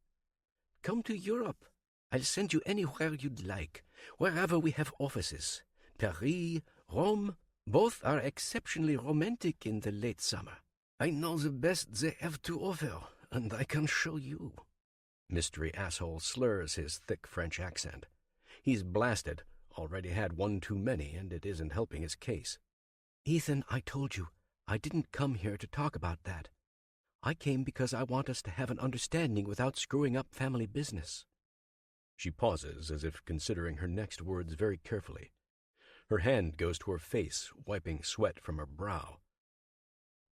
Come to Europe. I'll send you anywhere you'd like, wherever we have offices. Paris, Rome, both are exceptionally romantic in the late summer. I know the best they have to offer, and I can show you. Mystery asshole slurs his thick French accent. He's blasted, already had one too many, and it isn't helping his case. Ethan, I told you, I didn't come here to talk about that. I came because I want us to have an understanding without screwing up family business. She pauses as if considering her next words very carefully. Her hand goes to her face, wiping sweat from her brow.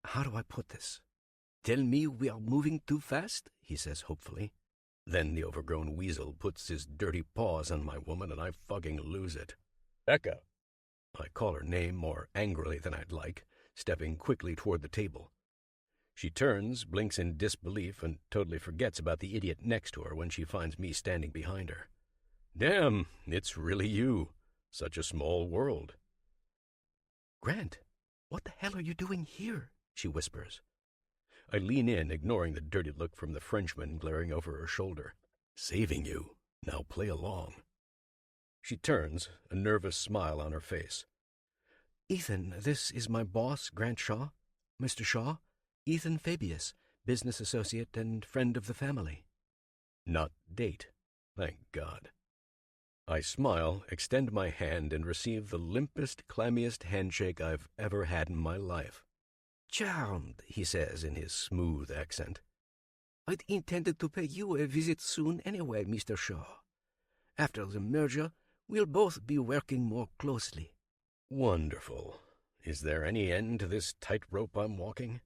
How do I put this? Tell me we are moving too fast, he says hopefully. Then the overgrown weasel puts his dirty paws on my woman and I fucking lose it. Becca! I call her name more angrily than I'd like, stepping quickly toward the table. She turns, blinks in disbelief, and totally forgets about the idiot next to her when she finds me standing behind her. Damn, it's really you. Such a small world. Grant, what the hell are you doing here? She whispers. I lean in, ignoring the dirty look from the Frenchman glaring over her shoulder. Saving you. Now play along. She turns, a nervous smile on her face. Ethan, this is my boss, Grant Shaw. Mr. Shaw, Ethan Fabius, business associate and friend of the family. Not date, thank God. I smile, extend my hand, and receive the limpest, clammiest handshake I've ever had in my life. Charmed, he says in his smooth accent. I'd intended to pay you a visit soon anyway, Mr. Shaw. After the merger, we'll both be working more closely. Wonderful. Is there any end to this tightrope I'm walking?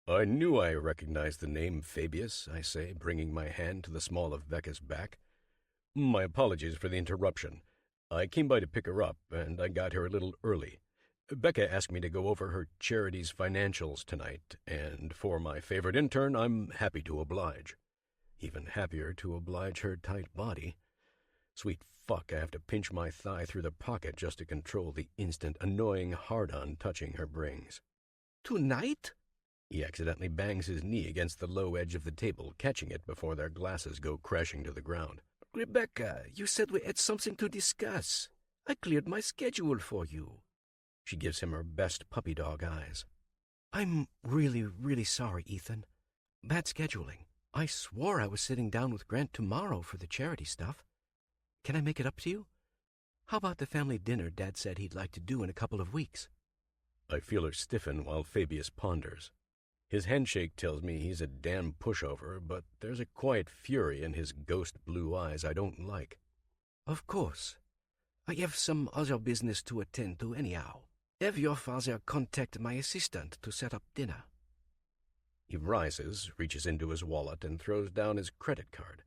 I knew I recognized the name Fabius, I say, bringing my hand to the small of Becca's back. My apologies for the interruption. I came by to pick her up, and I got here a little early. Becca asked me to go over her charity's financials tonight, and for my favorite intern, I'm happy to oblige. Even happier to oblige her tight body. Sweet fuck, I have to pinch my thigh through the pocket just to control the instant annoying hard-on touching her brings. Tonight? He accidentally bangs his knee against the low edge of the table, catching it before their glasses go crashing to the ground. Rebecca, you said we had something to discuss. I cleared my schedule for you. She gives him her best puppy dog eyes. I'm really, really sorry, Ethan. Bad scheduling. I swore I was sitting down with Grant tomorrow for the charity stuff. Can I make it up to you? How about the family dinner Dad said he'd like to do in a couple of weeks? I feel her stiffen while Fabius ponders. His handshake tells me he's a damn pushover, but there's a quiet fury in his ghost blue eyes I don't like. Of course. I have some other business to attend to anyhow. Have your father contact my assistant to set up dinner. He rises, reaches into his wallet, and throws down his credit card.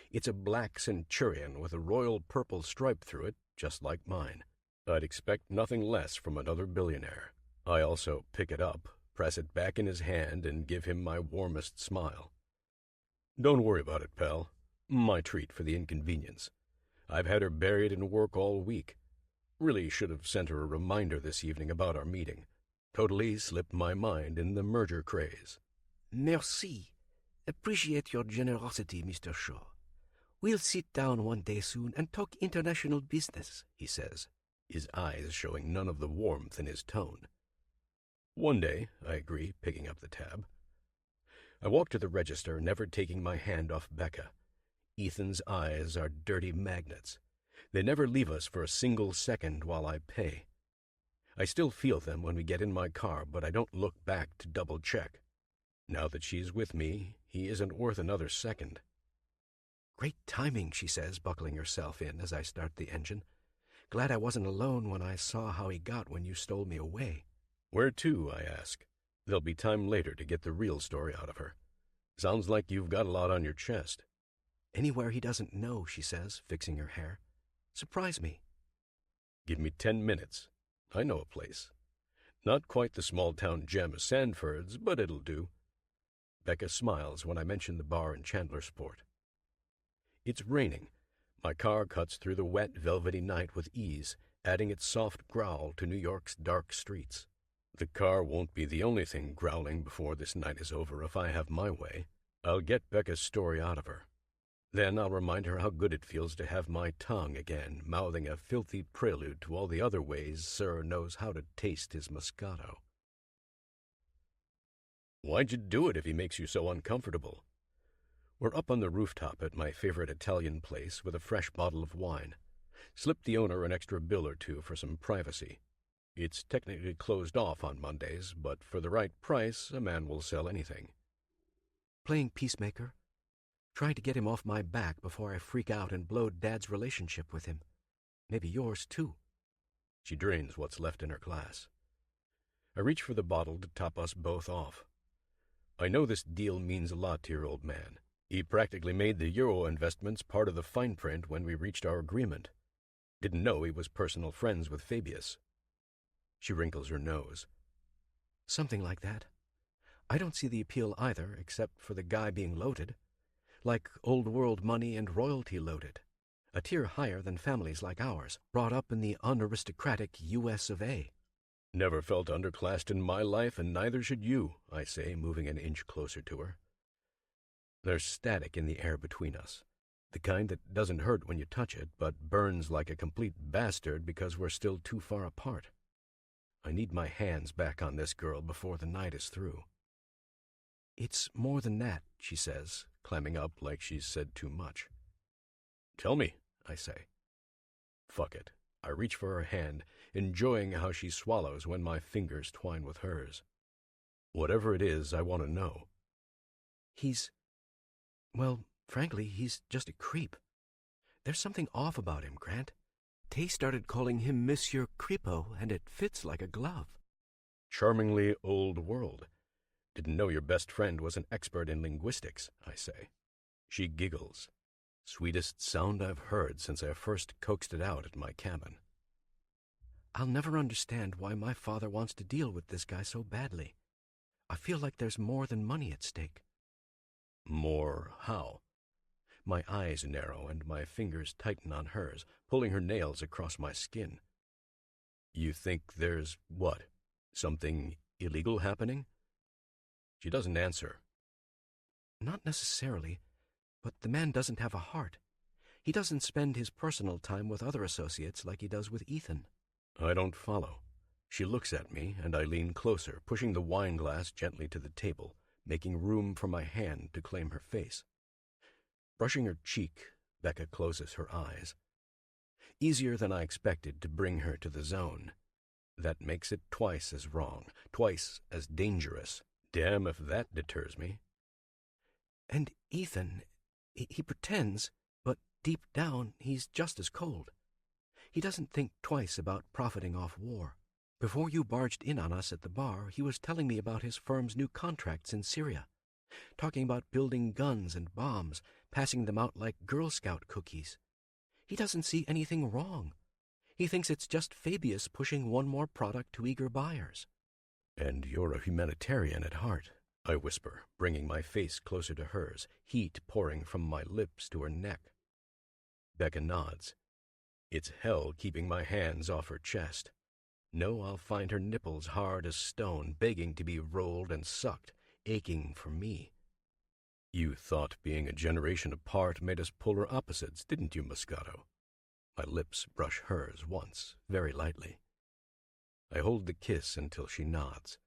It's a black Centurion with a royal purple stripe through it, just like mine. I'd expect nothing less from another billionaire. I also pick it up, press it back in his hand, and give him my warmest smile. Don't worry about it, pal. My treat for the inconvenience. I've had her buried in work all week. Really should have sent her a reminder this evening about our meeting. Totally slipped my mind in the merger craze. Merci. Appreciate your generosity, Mr. Shaw. We'll sit down one day soon and talk international business, he says, his eyes showing none of the warmth in his tone. One day, I agree, picking up the tab. I walk to the register, never taking my hand off Becca. Ethan's eyes are dirty magnets. They never leave us for a single second while I pay. I still feel them when we get in my car, but I don't look back to double-check. Now that she's with me, he isn't worth another second. Great timing, she says, buckling herself in as I start the engine. Glad I wasn't alone when I saw how he got when you stole me away. Where to, I ask. There'll be time later to get the real story out of her. Sounds like you've got a lot on your chest. Anywhere he doesn't know, she says, fixing her hair. Surprise me. Give me 10 minutes. I know a place. Not quite the small-town gem of Sanford's, but it'll do. Becca smiles when I mention the bar in Chandlersport. It's raining. My car cuts through the wet, velvety night with ease, adding its soft growl to New York's dark streets. The car won't be the only thing growling before this night is over if I have my way. I'll get Becca's story out of her. Then I'll remind her how good it feels to have my tongue again, mouthing a filthy prelude to all the other ways Sir knows how to taste his Moscato. Why'd you do it if he makes you so uncomfortable? We're up on the rooftop at my favorite Italian place with a fresh bottle of wine. Slipped the owner an extra bill or two for some privacy. It's technically closed off on Mondays, but for the right price, a man will sell anything. Playing peacemaker? Trying to get him off my back before I freak out and blow Dad's relationship with him. Maybe yours, too. She drains what's left in her glass. I reach for the bottle to top us both off. I know this deal means a lot to your old man. He practically made the Euro investments part of the fine print when we reached our agreement. Didn't know he was personal friends with Fabius. She wrinkles her nose. Something like that. I don't see the appeal either, except for the guy being loaded. Like old-world money and royalty loaded. A tier higher than families like ours, brought up in the unaristocratic U.S. of A. Never felt underclassed in my life, and neither should you, I say, moving an inch closer to her. There's static in the air between us. The kind that doesn't hurt when you touch it, but burns like a complete bastard because we're still too far apart. I need my hands back on this girl before the night is through. It's more than that, she says, clamming up like she's said too much. Tell me, I say. Fuck it. I reach for her hand, enjoying how she swallows when my fingers twine with hers. Whatever it is, I want to know. Well, frankly, he's just a creep. There's something off about him, Grant. Tay started calling him Monsieur Creepo, and it fits like a glove. Charmingly old world. Didn't know your best friend was an expert in linguistics, I say. She giggles. Sweetest sound I've heard since I first coaxed it out at my cabin. I'll never understand why my father wants to deal with this guy so badly. I feel like there's more than money at stake. More how? My eyes narrow and my fingers tighten on hers, pulling her nails across my skin. You think there's what? Something illegal happening? She doesn't answer. Not necessarily, but the man doesn't have a heart. He doesn't spend his personal time with other associates like he does with Ethan. I don't follow. She looks at me, and I lean closer, pushing the wine glass gently to the table, making room for my hand to claim her face. Brushing her cheek, Becca closes her eyes. Easier than I expected to bring her to the zone. That makes it twice as wrong, twice as dangerous. Damn if that deters me. And Ethan, he pretends, but deep down he's just as cold. He doesn't think twice about profiting off war. Before you barged in on us at the bar, he was telling me about his firm's new contracts in Syria, talking about building guns and bombs, passing them out like Girl Scout cookies. He doesn't see anything wrong. He thinks it's just Fabius pushing one more product to eager buyers. And you're a humanitarian at heart, I whisper, bringing my face closer to hers, heat pouring from my lips to her neck. Becca nods. It's hell keeping my hands off her chest. No, I'll find her nipples hard as stone, begging to be rolled and sucked, aching for me. You thought being a generation apart made us polar opposites, didn't you, Moscato? My lips brush hers once, very lightly. I hold the kiss until she nods.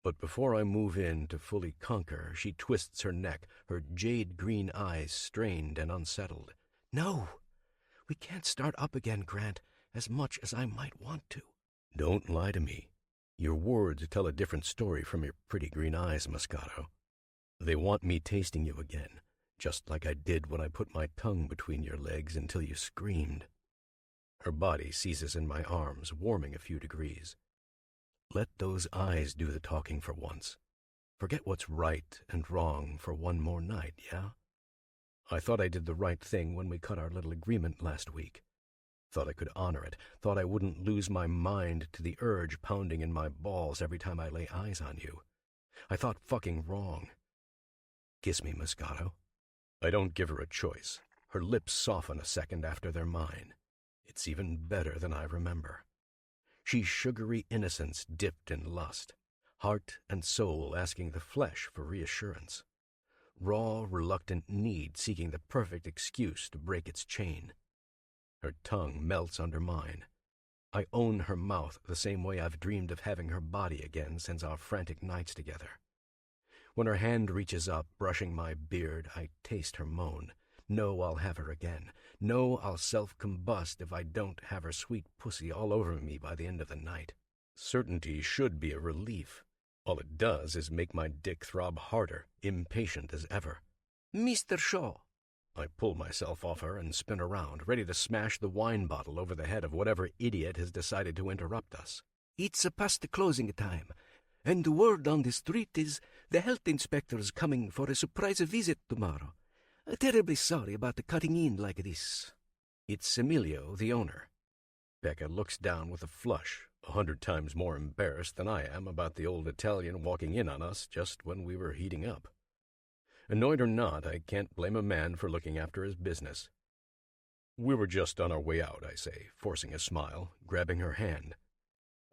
But before I move in to fully conquer, she twists her neck, her jade-green eyes strained and unsettled. No, we can't start up again, Grant, as much as I might want to. Don't lie to me. Your words tell a different story from your pretty green eyes, Moscato. They want me tasting you again, just like I did when I put my tongue between your legs until you screamed. Her body seizes in my arms, warming a few degrees. Let those eyes do the talking for once. Forget what's right and wrong for one more night, yeah? I thought I did the right thing when we cut our little agreement last week. Thought I could honor it. Thought I wouldn't lose my mind to the urge pounding in my balls every time I lay eyes on you. I thought fucking wrong. Kiss me, Moscato. I don't give her a choice. Her lips soften a second after they're mine. It's even better than I remember. She's sugary innocence dipped in lust, heart and soul asking the flesh for reassurance. Raw, reluctant need seeking the perfect excuse to break its chain. Her tongue melts under mine. I own her mouth the same way I've dreamed of having her body again since our frantic nights together. When her hand reaches up, brushing my beard, I taste her moan. No, I'll have her again. No, I'll self-combust if I don't have her sweet pussy all over me by the end of the night. Certainty should be a relief. All it does is make my dick throb harder, impatient as ever. Mr. Shaw. I pull myself off her and spin around, ready to smash the wine bottle over the head of whatever idiot has decided to interrupt us. It's past the closing time, and the word on the street is the health inspector's coming for a surprise visit tomorrow. Terribly sorry about the cutting in like this. It's Emilio, the owner. Becca looks down with a flush, 100 times more embarrassed than I am about the old Italian walking in on us just when we were heating up. Annoyed or not, I can't blame a man for looking after his business. We were just on our way out, I say, forcing a smile, grabbing her hand.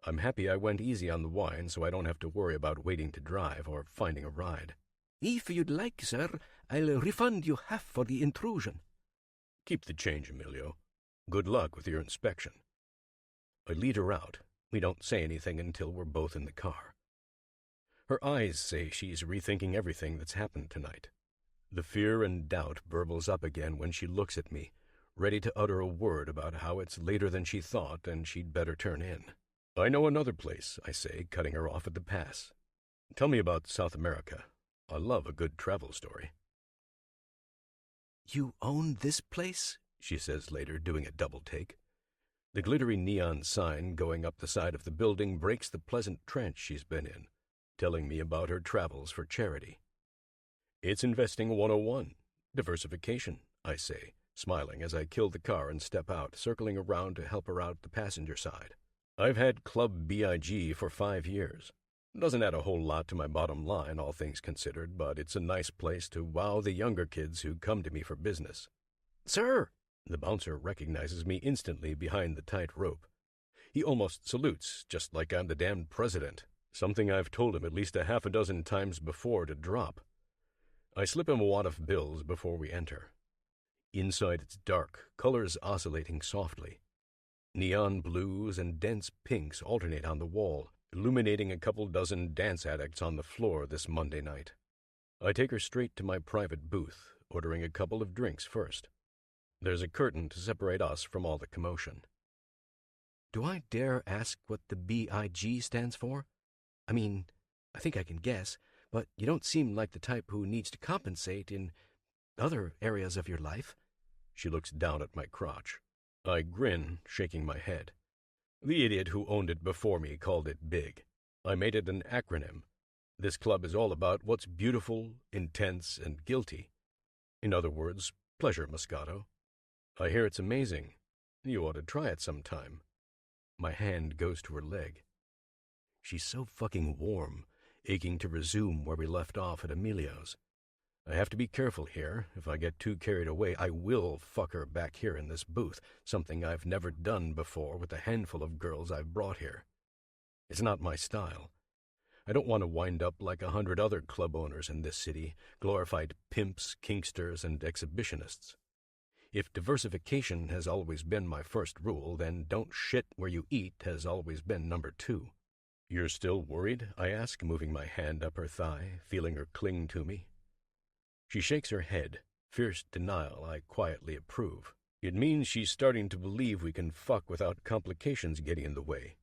I'm happy I went easy on the wine so I don't have to worry about waiting to drive or finding a ride. If you'd like, sir, I'll refund you half for the intrusion. Keep the change, Emilio. Good luck with your inspection. I lead her out. We don't say anything until we're both in the car. Her eyes say she's rethinking everything that's happened tonight. The fear and doubt burbles up again when she looks at me, ready to utter a word about how it's later than she thought and she'd better turn in. I know another place, I say, cutting her off at the pass. Tell me about South America. I love a good travel story. You own this place? She says later, doing a double take. The glittery neon sign going up the side of the building breaks the pleasant trance she's been in, telling me about her travels for charity. It's investing 101. Diversification, I say, smiling as I kill the car and step out, circling around to help her out the passenger side. I've had Club BIG for 5 years. Doesn't add a whole lot to my bottom line, all things considered, but it's a nice place to wow the younger kids who come to me for business. Sir! The bouncer recognizes me instantly behind the tight rope. He almost salutes, just like I'm the damned president, something I've told him at least a half a dozen times before to drop. I slip him a wad of bills before we enter. Inside it's dark, colors oscillating softly. Neon blues and dense pinks alternate on the wall, illuminating a couple dozen dance addicts on the floor this Monday night. I take her straight to my private booth, ordering a couple of drinks first. There's a curtain to separate us from all the commotion. Do I dare ask what the BIG stands for? I mean, I think I can guess, but you don't seem like the type who needs to compensate in other areas of your life. She looks down at my crotch. I grin, shaking my head. The idiot who owned it before me called it big. I made it an acronym. This club is all about what's beautiful, intense, and guilty. In other words, pleasure, Moscato. I hear it's amazing. You ought to try it sometime. My hand goes to her leg. She's so fucking warm, aching to resume where we left off at Emilio's. I have to be careful here. If I get too carried away, I will fuck her back here in this booth, something I've never done before with the handful of girls I've brought here. It's not my style. I don't want to wind up like 100 other club owners in this city, glorified pimps, kinksters, and exhibitionists. If diversification has always been my first rule, then don't shit where you eat has always been number 2. You're still worried? I ask, moving my hand up her thigh, feeling her cling to me. She shakes her head, fierce denial I quietly approve. It means she's starting to believe we can fuck without complications getting in the way.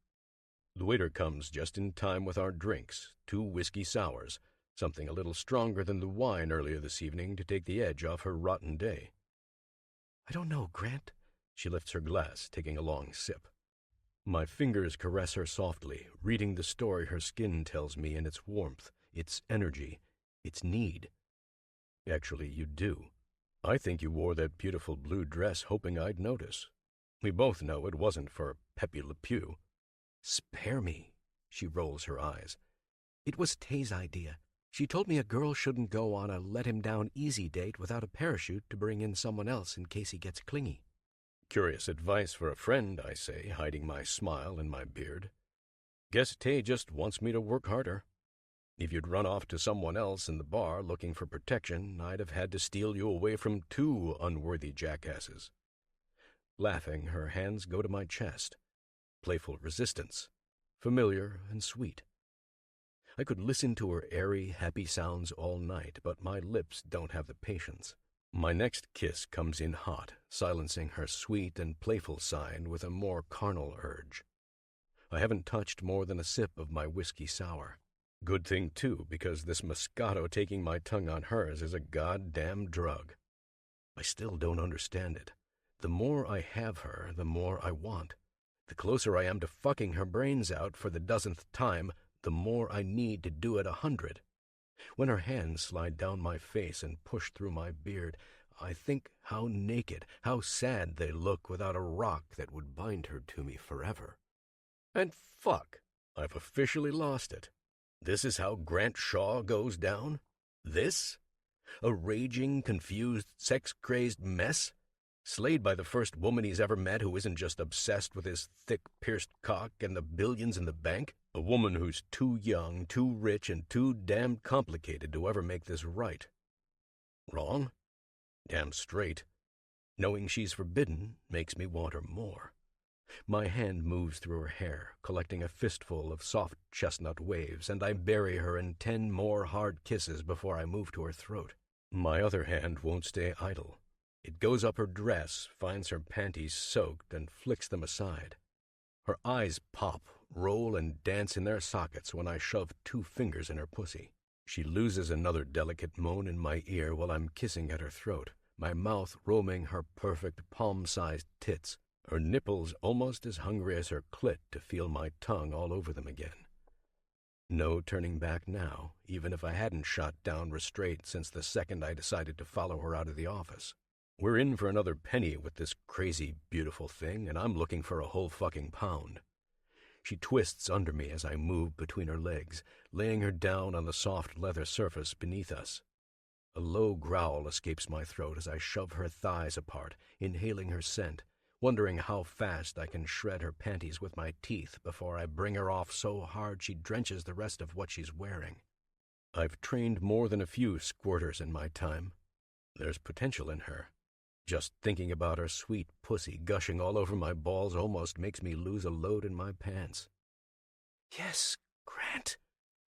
The waiter comes just in time with our drinks, 2 whiskey sours, something a little stronger than the wine earlier this evening to take the edge off her rotten day. I don't know, Grant. She lifts her glass, taking a long sip. My fingers caress her softly, reading the story her skin tells me in its warmth, its energy, its need. Actually, you do. I think you wore that beautiful blue dress hoping I'd notice. We both know it wasn't for Pepe Le Pew. Spare me, she rolls her eyes. It was Tay's idea. She told me a girl shouldn't go on a let-him-down-easy date without a parachute to bring in someone else in case he gets clingy. Curious advice for a friend, I say, hiding my smile in my beard. Guess Tay just wants me to work harder. If you'd run off to someone else in the bar looking for protection, I'd have had to steal you away from 2 unworthy jackasses. Laughing, her hands go to my chest. Playful resistance, familiar and sweet. I could listen to her airy, happy sounds all night, but my lips don't have the patience. My next kiss comes in hot, silencing her sweet and playful side with a more carnal urge. I haven't touched more than a sip of my whiskey sour. Good thing, too, because this Moscato taking my tongue on hers is a goddamn drug. I still don't understand it. The more I have her, the more I want. The closer I am to fucking her brains out for the dozenth time, the more I need to do it 100. When her hands slide down my face and push through my beard, I think how naked, how sad they look without a rock that would bind her to me forever. And fuck, I've officially lost it. This is how Grant Shaw goes down? This? A raging, confused, sex-crazed mess? Slayed by the first woman he's ever met who isn't just obsessed with his thick, pierced cock and the billions in the bank? A woman who's too young, too rich, and too damned complicated to ever make this right. Wrong? Damn straight. Knowing she's forbidden makes me want her more. My hand moves through her hair, collecting a fistful of soft chestnut waves, and I bury her in 10 more hard kisses before I move to her throat. My other hand won't stay idle. It goes up her dress, finds her panties soaked, and flicks them aside. Her eyes pop, roll, and dance in their sockets when I shove 2 fingers in her pussy. She loses another delicate moan in my ear while I'm kissing at her throat, my mouth roaming her perfect palm-sized tits, her nipples almost as hungry as her clit to feel my tongue all over them again. No turning back now, even if I hadn't shot down restraint since the second I decided to follow her out of the office. We're in for another penny with this crazy, beautiful thing, and I'm looking for a whole fucking pound. She twists under me as I move between her legs, laying her down on the soft leather surface beneath us. A low growl escapes my throat as I shove her thighs apart, inhaling her scent, wondering how fast I can shred her panties with my teeth before I bring her off so hard she drenches the rest of what she's wearing. I've trained more than a few squirters in my time. There's potential in her. Just thinking about her sweet pussy gushing all over my balls almost makes me lose a load in my pants. "Yes, Grant,"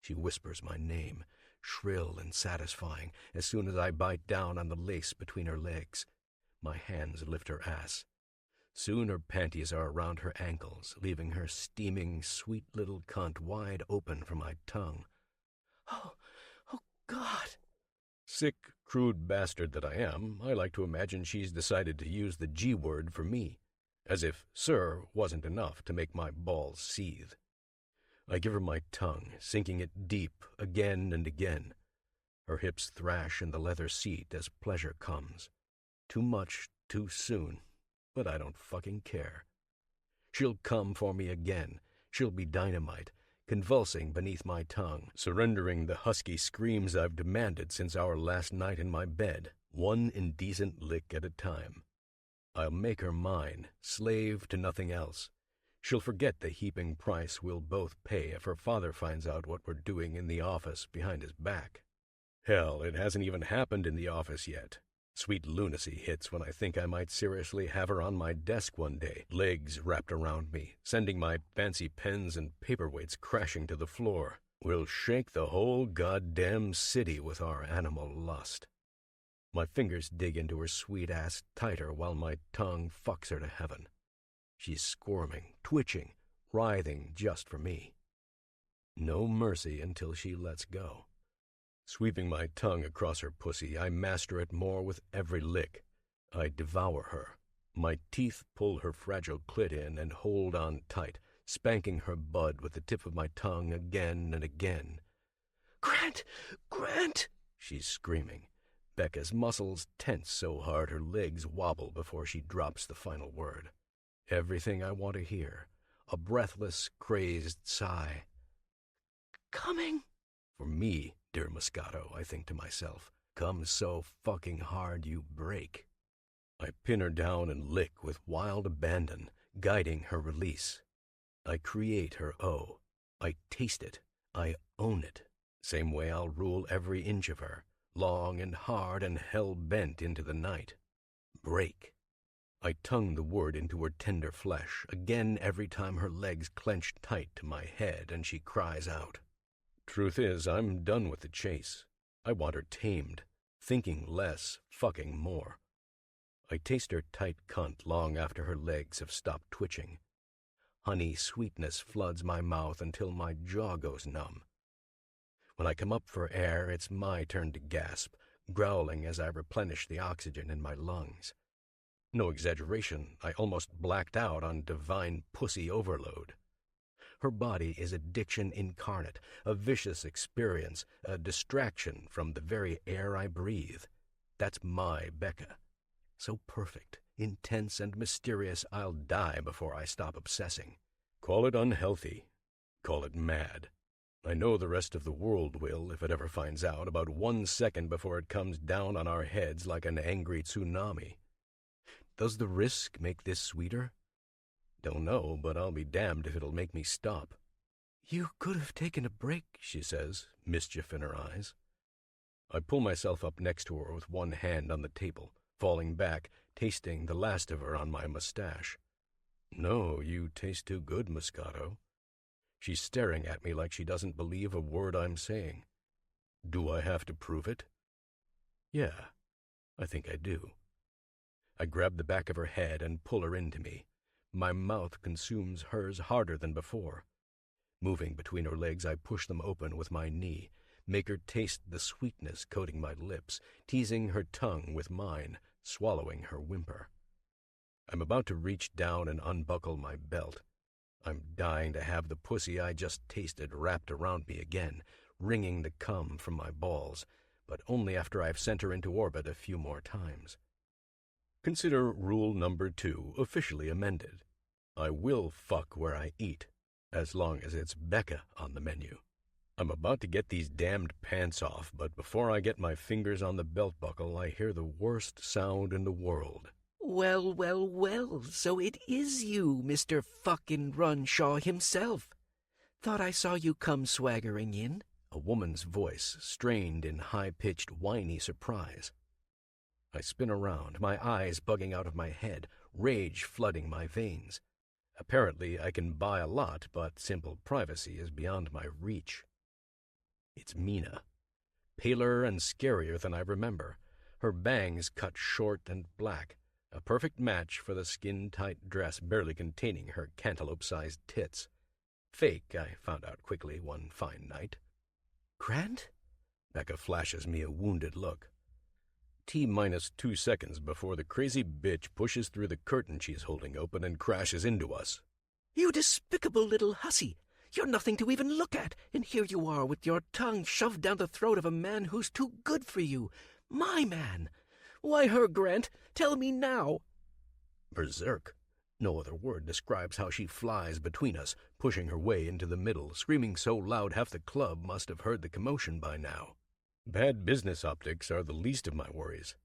she whispers my name, shrill and satisfying, as soon as I bite down on the lace between her legs. My hands lift her ass. Soon her panties are around her ankles, leaving her steaming, sweet little cunt wide open for my tongue. Oh, God. Sick, crude bastard that I am, I like to imagine she's decided to use the G word for me, as if "sir" wasn't enough to make my balls seethe. I give her my tongue, sinking it deep again and again. Her hips thrash in the leather seat as pleasure comes. Too much, too soon, but I don't fucking care. She'll come for me again. She'll be dynamite, convulsing beneath my tongue, surrendering the husky screams I've demanded since our last night in my bed, one indecent lick at a time. I'll make her mine, slave to nothing else. She'll forget the heaping price we'll both pay if her father finds out what we're doing in the office behind his back. Hell, it hasn't even happened in the office yet. Sweet lunacy hits when I think I might seriously have her on my desk one day, legs wrapped around me, sending my fancy pens and paperweights crashing to the floor. We'll shake the whole goddamn city with our animal lust. My fingers dig into her sweet ass tighter while my tongue fucks her to heaven. She's squirming, twitching, writhing just for me. No mercy until she lets go. Sweeping my tongue across her pussy, I master it more with every lick. I devour her. My teeth pull her fragile clit in and hold on tight, spanking her bud with the tip of my tongue again and again. "Grant! Grant!" she's screaming. Becca's muscles tense so hard her legs wobble before she drops the final word. Everything I want to hear. A breathless, crazed sigh. "Coming!" For me, dear Moscato, I think to myself, come so fucking hard you break. I pin her down and lick with wild abandon, guiding her release. I create her O. I taste it. I own it. Same way I'll rule every inch of her, long and hard and hell-bent into the night. Break. I tongue the word into her tender flesh, again every time her legs clench tight to my head and she cries out. Truth is, I'm done with the chase. I want her tamed, thinking less, fucking more. I taste her tight cunt long after her legs have stopped twitching. Honey sweetness floods my mouth until my jaw goes numb. When I come up for air, it's my turn to gasp, growling as I replenish the oxygen in my lungs. No exaggeration, I almost blacked out on divine pussy overload. Her body is addiction incarnate, a vicious experience, a distraction from the very air I breathe. That's my Becca. So perfect, intense, and mysterious I'll die before I stop obsessing. Call it unhealthy. Call it mad. I know the rest of the world will, if it ever finds out, about 1 second before it comes down on our heads like an angry tsunami. Does the risk make this sweeter? Don't know, but I'll be damned if it'll make me stop. You could have taken a break, she says, mischief in her eyes. I pull myself up next to her with one hand on the table, falling back, tasting the last of her on my mustache. No, you taste too good, Moscato. She's staring at me like she doesn't believe a word I'm saying. Do I have to prove it? Yeah, I think I do. I grab the back of her head and pull her into me. My mouth consumes hers harder than before. Moving between her legs, I push them open with my knee, make her taste the sweetness coating my lips, teasing her tongue with mine, swallowing her whimper. I'm about to reach down and unbuckle my belt. I'm dying to have the pussy I just tasted wrapped around me again, wringing the cum from my balls, but only after I've sent her into orbit a few more times. Consider rule number 2 officially amended. I will fuck where I eat, as long as it's Becca on the menu. I'm about to get these damned pants off, but before I get my fingers on the belt buckle, I hear the worst sound in the world. Well, well, well, so it is you, Mr. fucking Runshaw himself. Thought I saw you come swaggering in. A woman's voice, strained in high-pitched, whiny surprise. I spin around, my eyes bugging out of my head, rage flooding my veins. Apparently, I can buy a lot, but simple privacy is beyond my reach. It's Mina. Paler and scarier than I remember, her bangs cut short and black, a perfect match for the skin-tight dress barely containing her cantaloupe-sized tits. Fake, I found out quickly one fine night. "Grant?" Becca flashes me a wounded look. T-minus 2 seconds before the crazy bitch pushes through the curtain she's holding open and crashes into us. "You despicable little hussy! You're nothing to even look at, and here you are with your tongue shoved down the throat of a man who's too good for you. My man! Why her, Grant? Tell me now!" Berserk. No other word describes how she flies between us, pushing her way into the middle, screaming so loud half the club must have heard the commotion by now. Bad business optics are the least of my worries.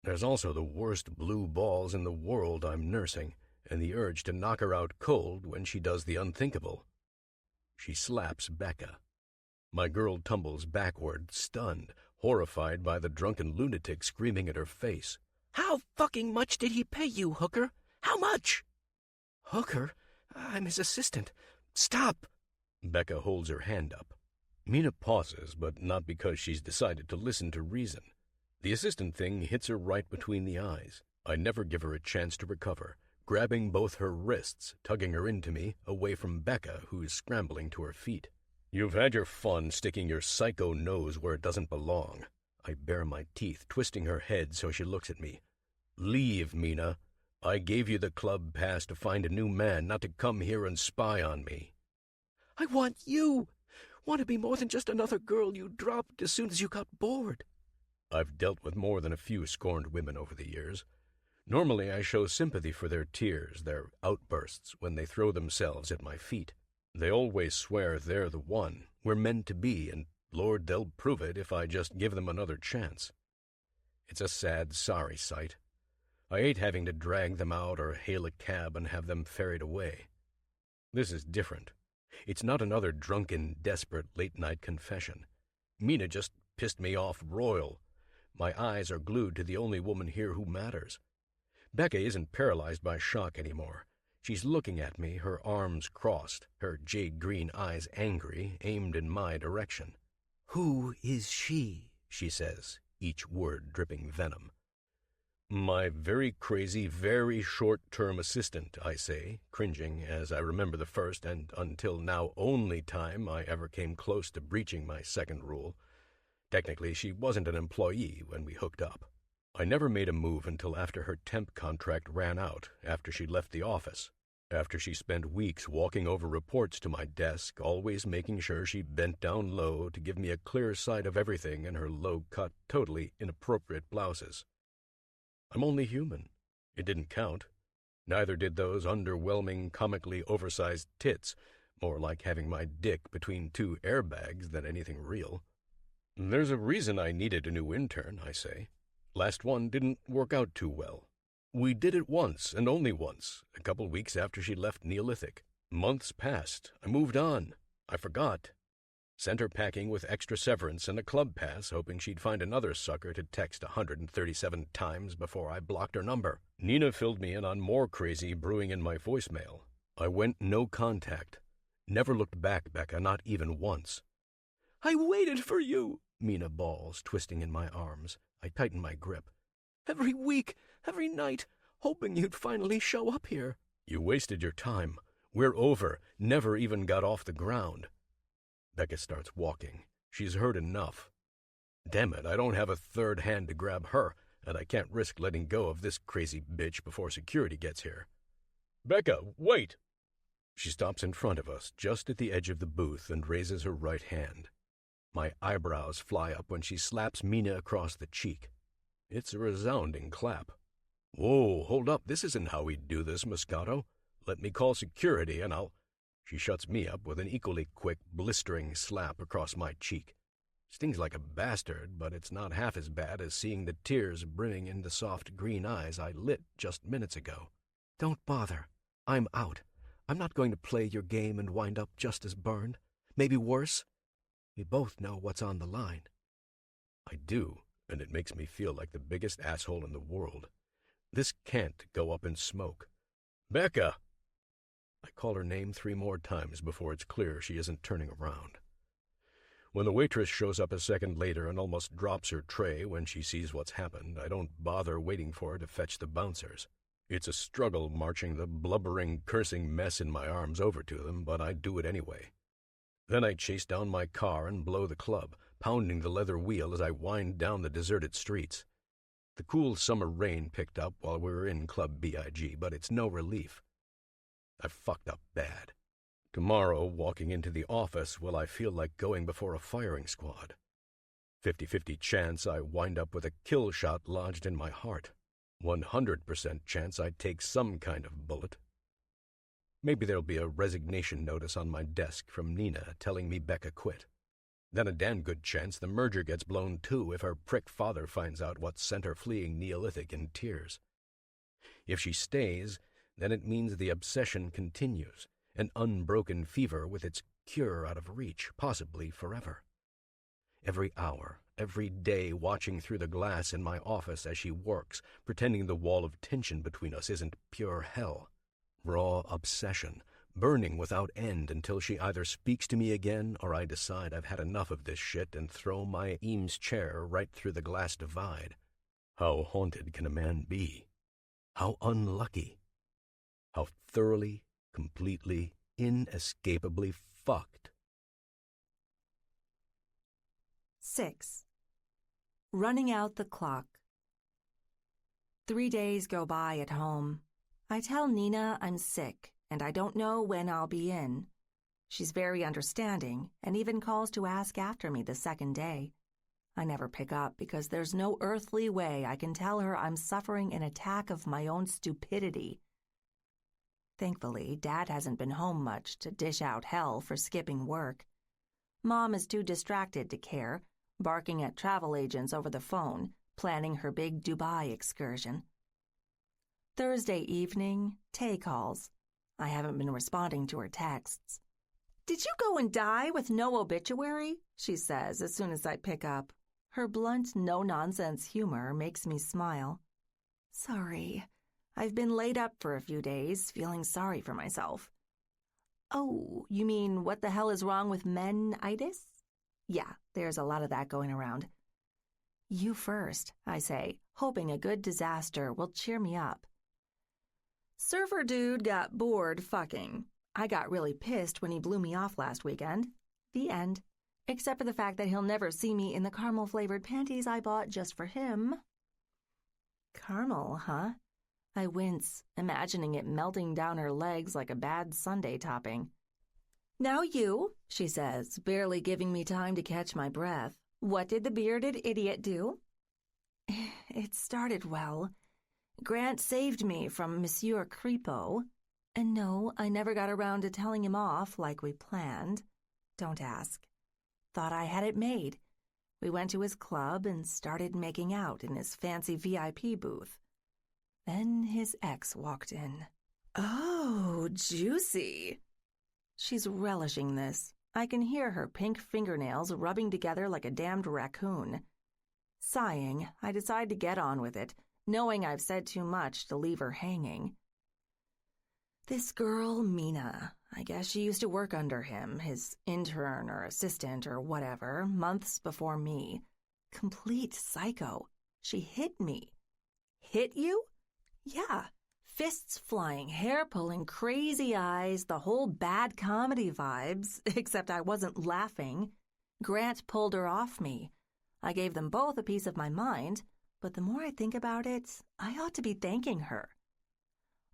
There's also the worst blue balls in the world I'm nursing, and the urge to knock her out cold when she does the unthinkable. She slaps Becca. My girl tumbles backward, stunned, horrified by the drunken lunatic screaming at her face. "How fucking much did he pay you, hooker? How much?" "Hooker? I'm his assistant. Stop!" Becca holds her hand up. Mina pauses, but not because she's decided to listen to reason. The assistant thing hits her right between the eyes. I never give her a chance to recover, grabbing both her wrists, tugging her into me, away from Becca, who's scrambling to her feet. "You've had your fun sticking your psycho nose where it doesn't belong." I bare my teeth, twisting her head so she looks at me. "Leave, Mina. I gave you the club pass to find a new man, not to come here and spy on me." "I want you. Want to be more than just another girl you dropped as soon as you got bored." I've dealt with more than a few scorned women over the years. Normally I show sympathy for their tears, their outbursts when they throw themselves at my feet. They always swear they're the one, we're meant to be, and Lord, they'll prove it if I just give them another chance. It's a sad, sorry sight. I hate having to drag them out or hail a cab and have them ferried away. This is different. It's not another drunken, desperate late-night confession. Mina just pissed me off royal. My eyes are glued to the only woman here who matters. Becca isn't paralyzed by shock anymore. She's looking at me, her arms crossed, her jade-green eyes angry, aimed in my direction. "Who is she?" she says, each word dripping venom. "My very crazy, very short-term assistant," I say, cringing as I remember the first and until now only time I ever came close to breaching my second rule. Technically, she wasn't an employee when we hooked up. I never made a move until after her temp contract ran out, after she left the office, after she spent weeks walking over reports to my desk, always making sure she bent down low to give me a clear sight of everything in her low-cut, totally inappropriate blouses. I'm only human. It didn't count. Neither did those underwhelming, comically oversized tits, more like having my dick between two airbags than anything real. "There's a reason I needed a new intern," I say. "Last one didn't work out too well. We did it once, and only once, a couple weeks after she left Neolithic. Months passed. I moved on. I forgot. Sent her packing with extra severance and a club pass, hoping she'd find another sucker to text 137 times before I blocked her number. Nina filled me in on more crazy brewing in my voicemail. I went no contact. Never looked back, Becca, not even once. "I waited for you," Mina bawls, twisting in my arms. I tighten my grip. "Every week, every night, hoping you'd finally show up here." "You wasted your time. We're over. Never even got off the ground." Becca starts walking. She's heard enough. Damn it, I don't have a third hand to grab her, and I can't risk letting go of this crazy bitch before security gets here. "Becca, wait!" She stops in front of us, just at the edge of the booth, and raises her right hand. My eyebrows fly up when she slaps Mina across the cheek. It's a resounding clap. "Whoa, hold up, this isn't how we do this, Moscato. Let me call security and I'll—" She shuts me up with an equally quick, blistering slap across my cheek. Stings like a bastard, but it's not half as bad as seeing the tears brimming in the soft green eyes I lit just minutes ago. "Don't bother. I'm out. I'm not going to play your game and wind up just as burned. Maybe worse. We both know what's on the line." I do, and it makes me feel like the biggest asshole in the world. This can't go up in smoke. Becca! I call her name 3 more times before it's clear she isn't turning around. When the waitress shows up a second later and almost drops her tray when she sees what's happened, I don't bother waiting for her to fetch the bouncers. It's a struggle marching the blubbering, cursing mess in my arms over to them, but I do it anyway. Then I chase down my car and blow the club, pounding the leather wheel as I wind down the deserted streets. The cool summer rain picked up while we were in Club BIG, but it's no relief. I've fucked up bad. Tomorrow, walking into the office, will I feel like going before a firing squad? 50-50 chance I wind up with a kill shot lodged in my heart. 100% chance I take some kind of bullet. Maybe there'll be a resignation notice on my desk from Nina telling me Becca quit. Then a damn good chance the merger gets blown too if her prick father finds out what sent her fleeing Neolithic in tears. If she stays, then it means the obsession continues, an unbroken fever with its cure out of reach, possibly forever. Every hour, every day watching through the glass in my office as she works, pretending the wall of tension between us isn't pure hell. Raw obsession, burning without end until she either speaks to me again or I decide I've had enough of this shit and throw my Eames chair right through the glass divide. How haunted can a man be? How unlucky? How thoroughly, completely, inescapably fucked? 6. Running out the clock. 3 days go by at home. I tell Nina I'm sick and I don't know when I'll be in. She's very understanding and even calls to ask after me the second day. I never pick up because there's no earthly way I can tell her I'm suffering an attack of my own stupidity. Thankfully, Dad hasn't been home much to dish out hell for skipping work. Mom is too distracted to care, barking at travel agents over the phone, planning her big Dubai excursion. Thursday evening, Tay calls. I haven't been responding to her texts. "Did you go and die with no obituary?" she says as soon as I pick up. Her blunt, no-nonsense humor makes me smile. "Sorry. I've been laid up for a few days, feeling sorry for myself." "Oh, you mean what the hell is wrong with men-itis?" "Yeah, there's a lot of that going around." "You first," I say, hoping a good disaster will cheer me up. Server dude got bored fucking. I got really pissed when he blew me off last weekend. The end. Except for the fact that he'll never see me in the caramel-flavored panties I bought just for him. Caramel, huh? I wince, imagining it melting down her legs like a bad sundae topping. "Now you," she says, barely giving me time to catch my breath. "What did the bearded idiot do?" "It started well. Grant saved me from Monsieur Creepo. And no, I never got around to telling him off like we planned. Don't ask. Thought I had it made. We went to his club and started making out in his fancy VIP booth. Then his ex walked in." "Oh, juicy." She's relishing this. I can hear her pink fingernails rubbing together like a damned raccoon. Sighing, I decide to get on with it, knowing I've said too much to leave her hanging. This girl, Mina, I guess she used to work under him, his intern or assistant or whatever, months before me. Complete psycho. She hit me. "Hit you?" "Yeah. Fists flying, hair pulling, crazy eyes, the whole bad comedy vibes, except I wasn't laughing. Grant pulled her off me. I gave them both a piece of my mind, but the more I think about it, I ought to be thanking her.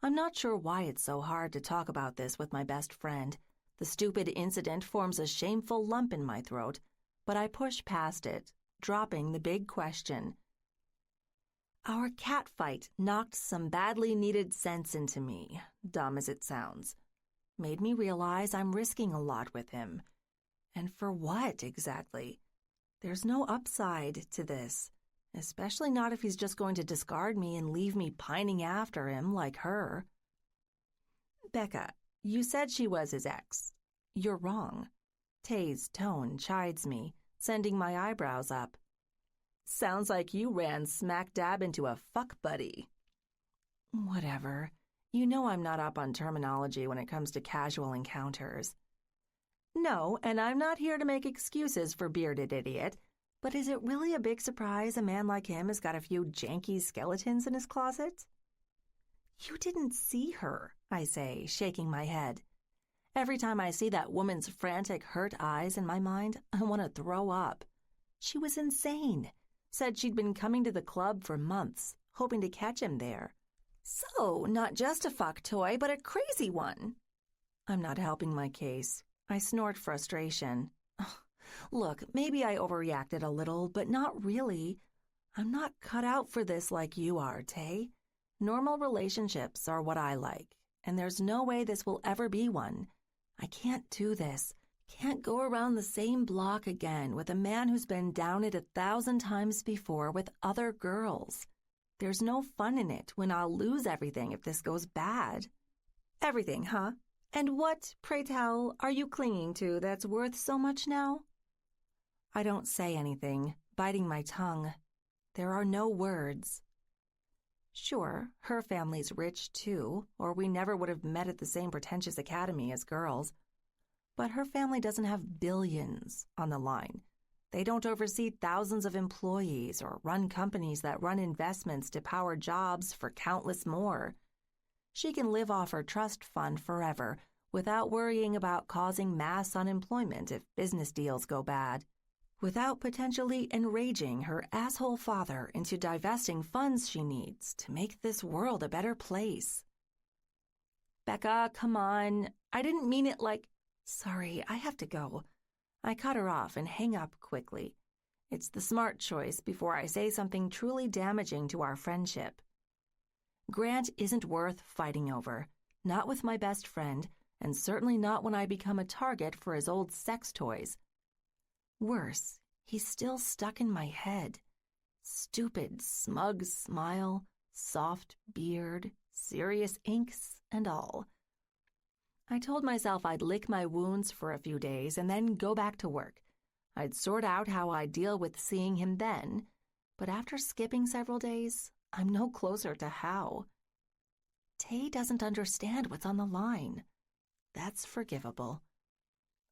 I'm not sure why it's so hard to talk about this with my best friend. The stupid incident forms a shameful lump in my throat, but I push past it, dropping the big question. Our cat fight knocked some badly needed sense into me, dumb as it sounds. Made me realize I'm risking a lot with him. And for what, exactly? There's no upside to this. Especially not if he's just going to discard me and leave me pining after him like her. "Becca, you said she was his ex. You're wrong." Tay's tone chides me, sending my eyebrows up. Sounds like you ran smack dab into a fuck buddy. Whatever. You know I'm not up on terminology when it comes to casual encounters. No, and I'm not here to make excuses for bearded idiot, but is it really a big surprise a man like him has got a few janky skeletons in his closet? You didn't see her, I say, shaking my head. Every time I see that woman's frantic, hurt eyes in my mind, I want to throw up. She was insane. Said she'd been coming to the club for months, hoping to catch him there. So, not just a fuck toy, but a crazy one. I'm not helping my case. I snort frustration. Look, maybe I overreacted a little, but not really. I'm not cut out for this like you are, Tay. Normal relationships are what I like, and there's no way this will ever be one. I can't do this. Can't go around the same block again with a man who's been down it 1,000 times before with other girls. There's no fun in it when I'll lose everything if this goes bad. Everything, huh? And what, pray tell, are you clinging to that's worth so much now? I don't say anything, biting my tongue. There are no words. Sure, her family's rich too, or we never would have met at the same pretentious academy as girls. But her family doesn't have billions on the line. They don't oversee thousands of employees or run companies that run investments to power jobs for countless more. She can live off her trust fund forever without worrying about causing mass unemployment if business deals go bad, without potentially enraging her asshole father into divesting funds she needs to make this world a better place. Becca, come on. I didn't mean it like... Sorry, I have to go. I cut her off and hang up quickly. It's the smart choice before I say something truly damaging to our friendship. Grant isn't worth fighting over, not with my best friend, and certainly not when I become a target for his old sex toys. Worse, he's still stuck in my head. Stupid, smug smile, soft beard, serious inks, and all. I told myself I'd lick my wounds for a few days and then go back to work. I'd sort out how I'd deal with seeing him then, but after skipping several days, I'm no closer to how. Tay doesn't understand what's on the line. That's forgivable.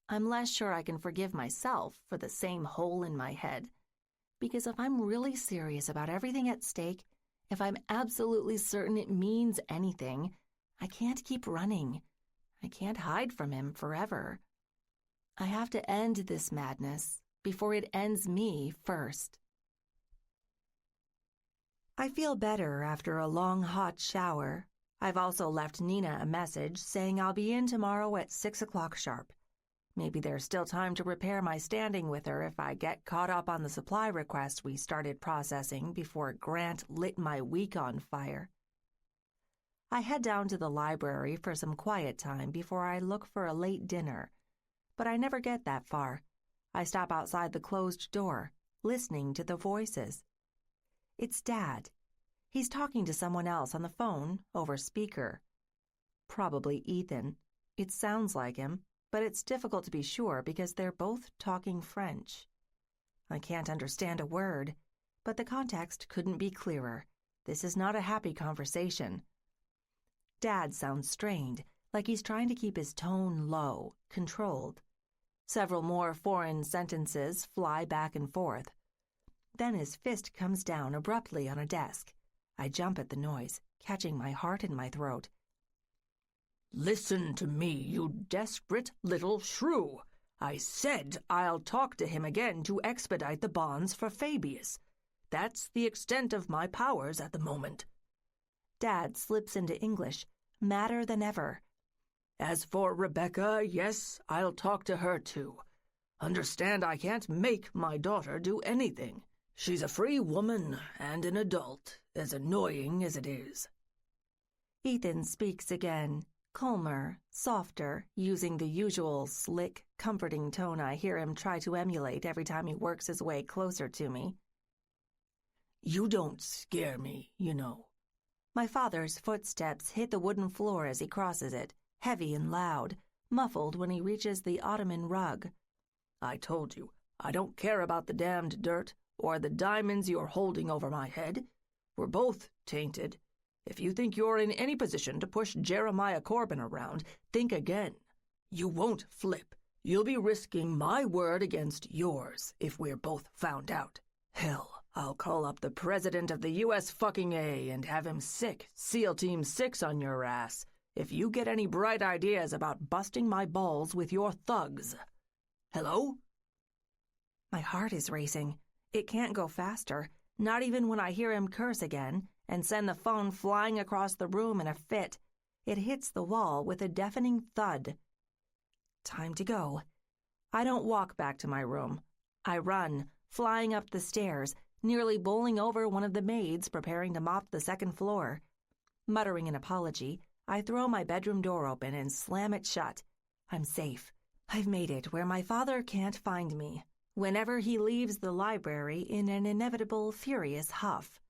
I'm less sure I can forgive myself for the same hole in my head, because if I'm really serious about everything at stake, if I'm absolutely certain it means anything, I can't keep running. I can't hide from him forever. I have to end this madness before it ends me first. I feel better after a long hot shower. I've also left Nina a message saying I'll be in tomorrow at 6 o'clock sharp. Maybe there's still time to repair my standing with her if I get caught up on the supply request we started processing before Grant lit my week on fire. I head down to the library for some quiet time before I look for a late dinner, but I never get that far. I stop outside the closed door, listening to the voices. It's Dad. He's talking to someone else on the phone over speaker. Probably Ethan. It sounds like him, but it's difficult to be sure because they're both talking French. I can't understand a word, but the context couldn't be clearer. This is not a happy conversation. Dad sounds strained, like he's trying to keep his tone low, controlled. Several more foreign sentences fly back and forth. Then his fist comes down abruptly on a desk. I jump at the noise, catching my heart in my throat. Listen to me, you desperate little shrew. I said I'll talk to him again to expedite the bonds for Fabius. That's the extent of my powers at the moment. Dad slips into English, madder than ever. As for Rebecca, yes, I'll talk to her too. Understand I can't make my daughter do anything. She's a free woman and an adult, as annoying as it is. Ethan speaks again, calmer, softer, using the usual slick, comforting tone I hear him try to emulate every time he works his way closer to me. You don't scare me, you know. My father's footsteps hit the wooden floor as he crosses it, heavy and loud, muffled when he reaches the ottoman rug. I told you, I don't care about the damned dirt. or the diamonds you're holding over my head. We're both tainted. If you think you're in any position to push Jeremiah Corbin around, think again. You won't flip. You'll be risking my word against yours if we're both found out. Hell, I'll call up the president of the U.S. fucking A and have him sick SEAL Team 6 on your ass if you get any bright ideas about busting my balls with your thugs. Hello? My heart is racing. It can't go faster, not even when I hear him curse again and send the phone flying across the room in a fit. It hits the wall with a deafening thud. Time to go. I don't walk back to my room. I run, flying up the stairs, nearly bowling over one of the maids preparing to mop the second floor. Muttering an apology, I throw my bedroom door open and slam it shut. I'm safe. I've made it where my father can't find me whenever he leaves the library in an inevitable furious huff.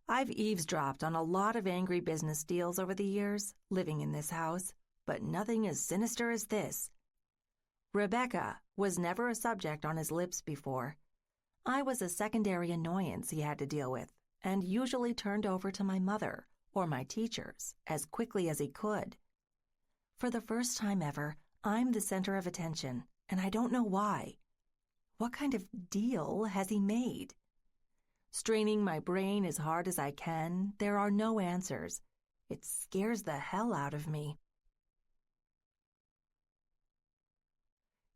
I've eavesdropped on a lot of angry business deals over the years, living in this house, but nothing as sinister as this. Rebecca was never a subject on his lips before. I was a secondary annoyance he had to deal with, and usually turned over to my mother or my teachers as quickly as he could. For the first time ever, I'm the center of attention, and I don't know why. What kind of deal has he made? Straining my brain as hard as I can, there are no answers. It scares the hell out of me.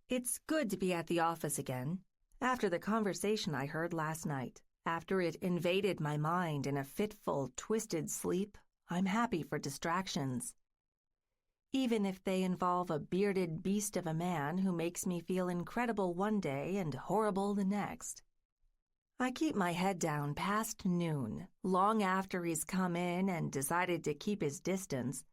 It's good to be at the office again. After the conversation I heard last night, after it invaded my mind in a fitful, twisted sleep, I'm happy for distractions. Even if they involve a bearded beast of a man who makes me feel incredible one day and horrible the next. I keep my head down past noon, long after he's come in and decided to keep his distance.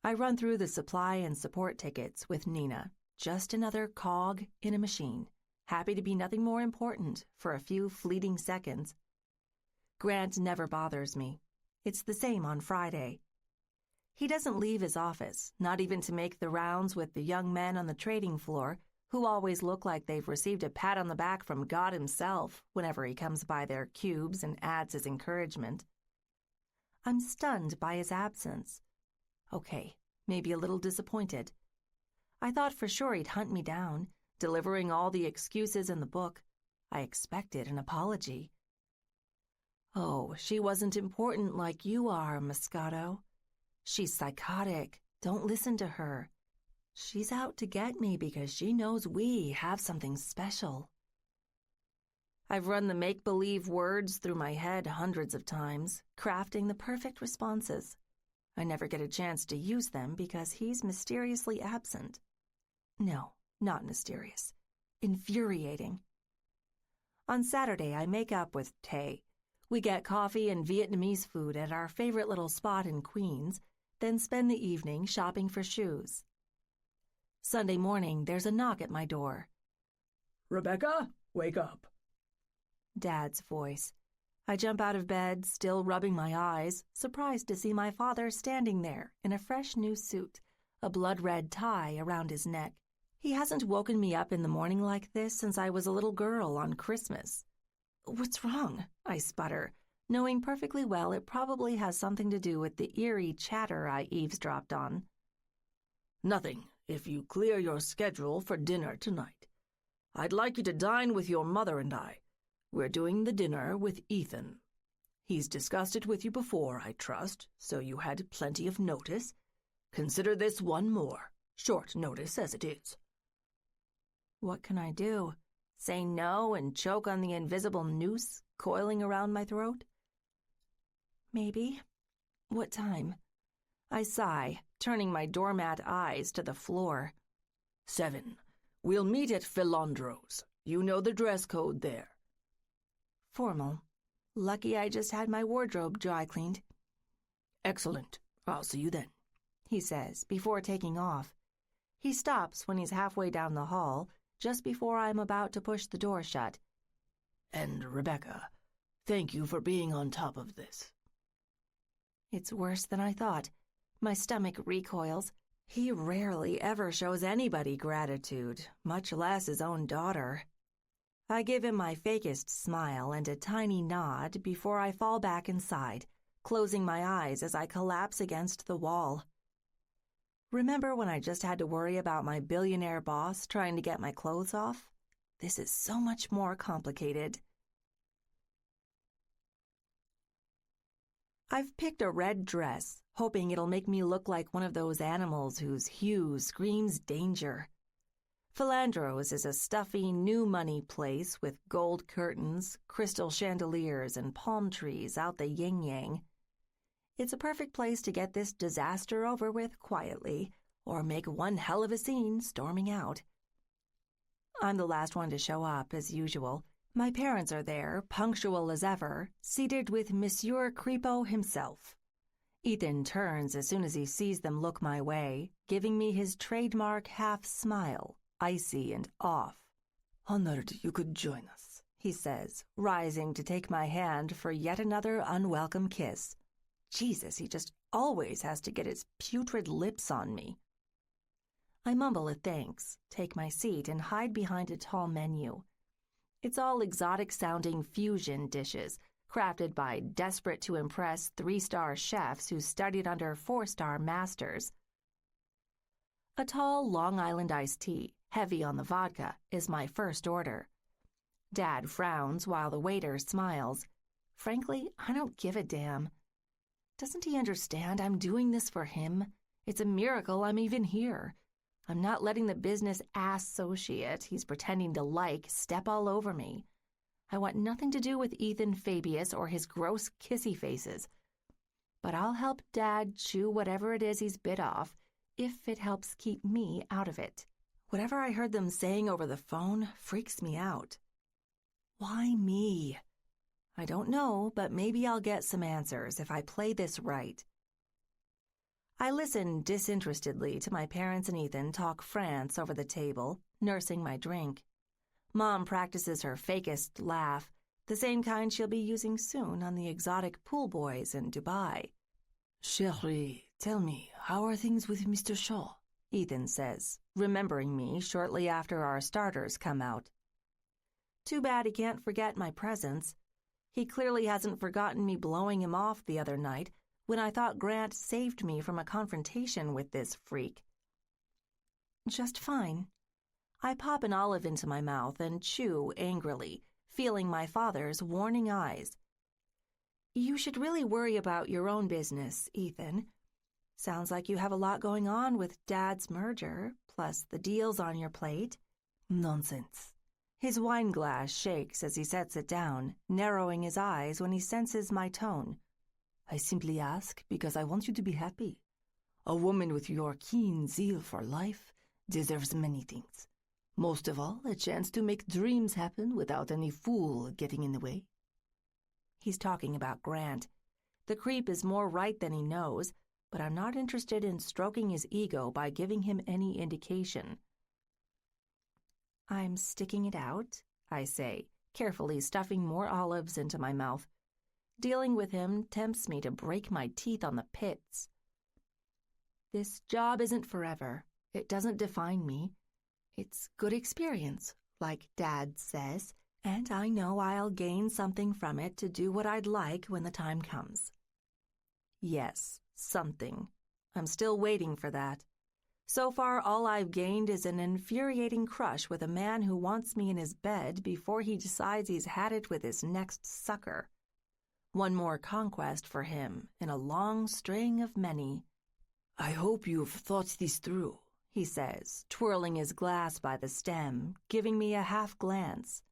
I run through the supply and support tickets with Nina, just another cog in a machine, happy to be nothing more important for a few fleeting seconds. Grant never bothers me. It's the same on Friday. He doesn't leave his office, not even to make the rounds with the young men on the trading floor, who always look like they've received a pat on the back from God himself whenever he comes by their cubes and adds his encouragement. I'm stunned by his absence. Okay, maybe a little disappointed. I thought for sure he'd hunt me down, delivering all the excuses in the book. I expected an apology. Oh, she wasn't important like you are, Moscato. She's psychotic. Don't listen to her. She's out to get me because she knows we have something special. I've run the make-believe words through my head hundreds of times, crafting the perfect responses. I never get a chance to use them because he's mysteriously absent. No, not mysterious. Infuriating. On Saturday, I make up with Tay. We get coffee and Vietnamese food at our favorite little spot in Queens, then spend the evening shopping for shoes. Sunday morning, there's a knock at my door. Rebecca, wake up. Dad's voice. I jump out of bed, still rubbing my eyes, surprised to see my father standing there in a fresh new suit, a blood-red tie around his neck. He hasn't woken me up in the morning like this since I was a little girl on Christmas. What's wrong? I sputter, knowing perfectly well it probably has something to do with the eerie chatter I eavesdropped on. Nothing, if you clear your schedule for dinner tonight. I'd like you to dine with your mother and I. We're doing the dinner with Ethan. He's discussed it with you before, I trust, so you had plenty of notice. Consider this one more, short notice as it is. What can I do? Say no and choke on the invisible noose coiling around my throat? Maybe. What time? I sigh, turning my doormat eyes to the floor. 7. We'll meet at Philandro's. You know the dress code there. Formal. Lucky I just had my wardrobe dry cleaned. Excellent. I'll see you then, he says before taking off. He stops when he's halfway down the hall, just before I'm about to push the door shut. And Rebecca, thank you for being on top of this. It's worse than I thought. My stomach recoils. He rarely ever shows anybody gratitude, much less his own daughter. I give him my fakest smile and a tiny nod before I fall back inside, closing my eyes as I collapse against the wall. Remember when I just had to worry about my billionaire boss trying to get my clothes off? This is so much more complicated. I've picked a red dress, hoping it'll make me look like one of those animals whose hue screams danger. Philandro's is a stuffy, new money place with gold curtains, crystal chandeliers, and palm trees out the yin-yang. It's a perfect place to get this disaster over with quietly, or make one hell of a scene storming out. I'm the last one to show up, as usual. My parents are there, punctual as ever, seated with Monsieur Creepo himself. Ethan turns as soon as he sees them look my way, giving me his trademark half-smile, icy and off. "Honored you could join us," he says, rising to take my hand for yet another unwelcome kiss. Jesus, he just always has to get his putrid lips on me. I mumble a thanks, take my seat, and hide behind a tall menu. It's all exotic-sounding fusion dishes, crafted by desperate-to-impress 3-star chefs who studied under 4-star masters. A tall Long Island iced tea, heavy on the vodka, is my first order. Dad frowns while the waiter smiles. Frankly, I don't give a damn. Doesn't he understand I'm doing this for him? It's a miracle I'm even here. I'm not letting the business associate he's pretending to like step all over me. I want nothing to do with Ethan Fabius or his gross kissy faces. But I'll help Dad chew whatever it is he's bit off, if it helps keep me out of it. Whatever I heard them saying over the phone freaks me out. Why me? I don't know, but maybe I'll get some answers if I play this right. I listen disinterestedly to my parents and Ethan talk France over the table, nursing my drink. Mom practices her fakest laugh, the same kind she'll be using soon on the exotic pool boys in Dubai. "Chérie, tell me, how are things with Mr. Shaw?" Ethan says, remembering me shortly after our starters come out. Too bad he can't forget my presence. He clearly hasn't forgotten me blowing him off the other night when I thought Grant saved me from a confrontation with this freak. Just fine. I pop an olive into my mouth and chew angrily, feeling my father's warning eyes. You should really worry about your own business, Ethan. Sounds like you have a lot going on with Dad's merger, plus the deals on your plate. Nonsense. His wine glass shakes as he sets it down, narrowing his eyes when he senses my tone. I simply ask because I want you to be happy. A woman with your keen zeal for life deserves many things. Most of all, a chance to make dreams happen without any fool getting in the way. He's talking about Grant. The creep is more right than he knows, but I'm not interested in stroking his ego by giving him any indication. I'm sticking it out, I say, carefully stuffing more olives into my mouth. Dealing with him tempts me to break my teeth on the pits. This job isn't forever. It doesn't define me. It's good experience, like Dad says, and I know I'll gain something from it to do what I'd like when the time comes. Yes, something. I'm still waiting for that. So far, all I've gained is an infuriating crush with a man who wants me in his bed before he decides he's had it with his next sucker. One more conquest for him in a long string of many. "I hope you've thought this through," he says, twirling his glass by the stem, giving me a half glance.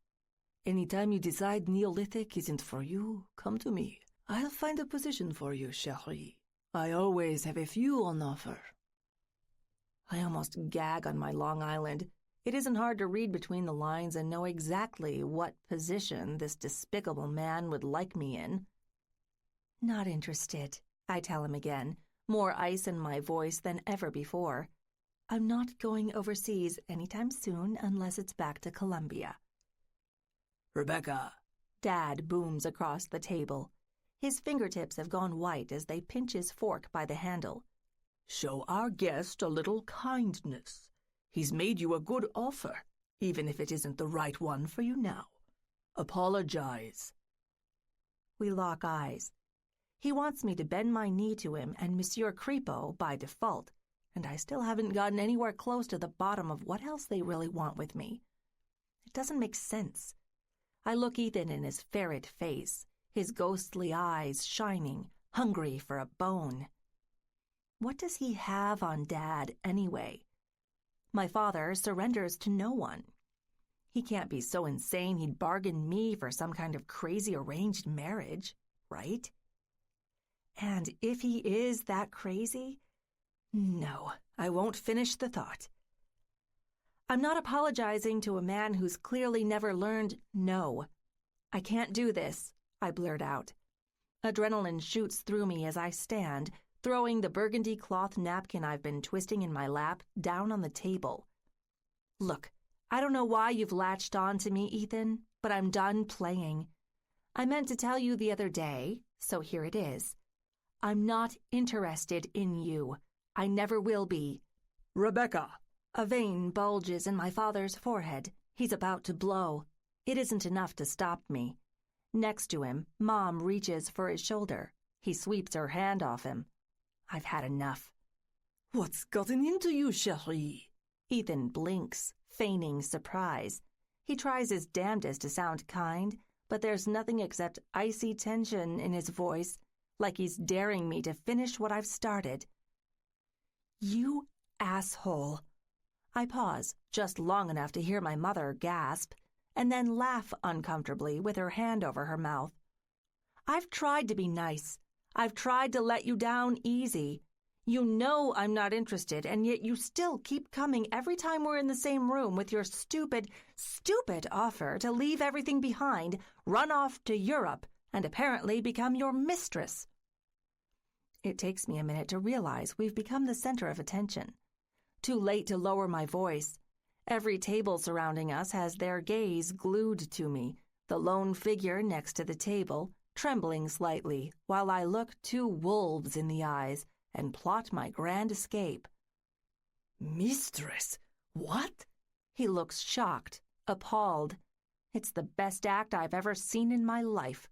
"Anytime you decide Neolithic isn't for you, come to me. I'll find a position for you, chérie. I always have a few on offer." I almost gag on my Long Island. It isn't hard to read between the lines and know exactly what position this despicable man would like me in. Not interested, I tell him again, more ice in my voice than ever before. I'm not going overseas anytime soon unless it's back to Columbia. "Rebecca," Dad booms across the table. His fingertips have gone white as they pinch his fork by the handle. "show our guest a little kindness. He's made you a good offer. even if it isn't the right one for you now. Apologize. We lock eyes. He wants me to bend my knee to him and Monsieur Creepo by default, and I still haven't gotten anywhere close to the bottom of what else they really want with me. It doesn't make sense. I look Ethan in his ferret face, his ghostly eyes shining, hungry for a bone. What does he have on Dad, anyway? My father surrenders to no one. He can't be so insane he'd bargain me for some kind of crazy arranged marriage, right? And if he is that crazy, no, I won't finish the thought. I'm not apologizing to a man who's clearly never learned no. I can't do this, I blurt out. Adrenaline shoots through me as I stand, throwing the burgundy cloth napkin I've been twisting in my lap down on the table. Look, I don't know why you've latched on to me, Ethan, but I'm done playing. I meant to tell you the other day, so here it is. I'm not interested in you. I never will be. Rebecca! A vein bulges in my father's forehead. He's about to blow. It isn't enough to stop me. Next to him, Mom reaches for his shoulder. He sweeps her hand off him. I've had enough. What's gotten into you, chérie? Ethan blinks, feigning surprise. He tries his damnedest to sound kind, but there's nothing except icy tension in his voice, like he's daring me to finish what I've started. You asshole. I pause, just long enough to hear my mother gasp, and then laugh uncomfortably with her hand over her mouth. I've tried to be nice. I've tried to let you down easy. You know I'm not interested, and yet you still keep coming every time we're in the same room with your stupid offer to leave everything behind, run off to Europe, and apparently become your mistress. It takes me a minute to realize we've become the center of attention. Too late to lower my voice. Every table surrounding us has their gaze glued to me, the lone figure next to the table, trembling slightly while I look 2 wolves in the eyes and plot my grand escape. Mistress? What? He looks shocked, appalled. It's the best act I've ever seen in my life.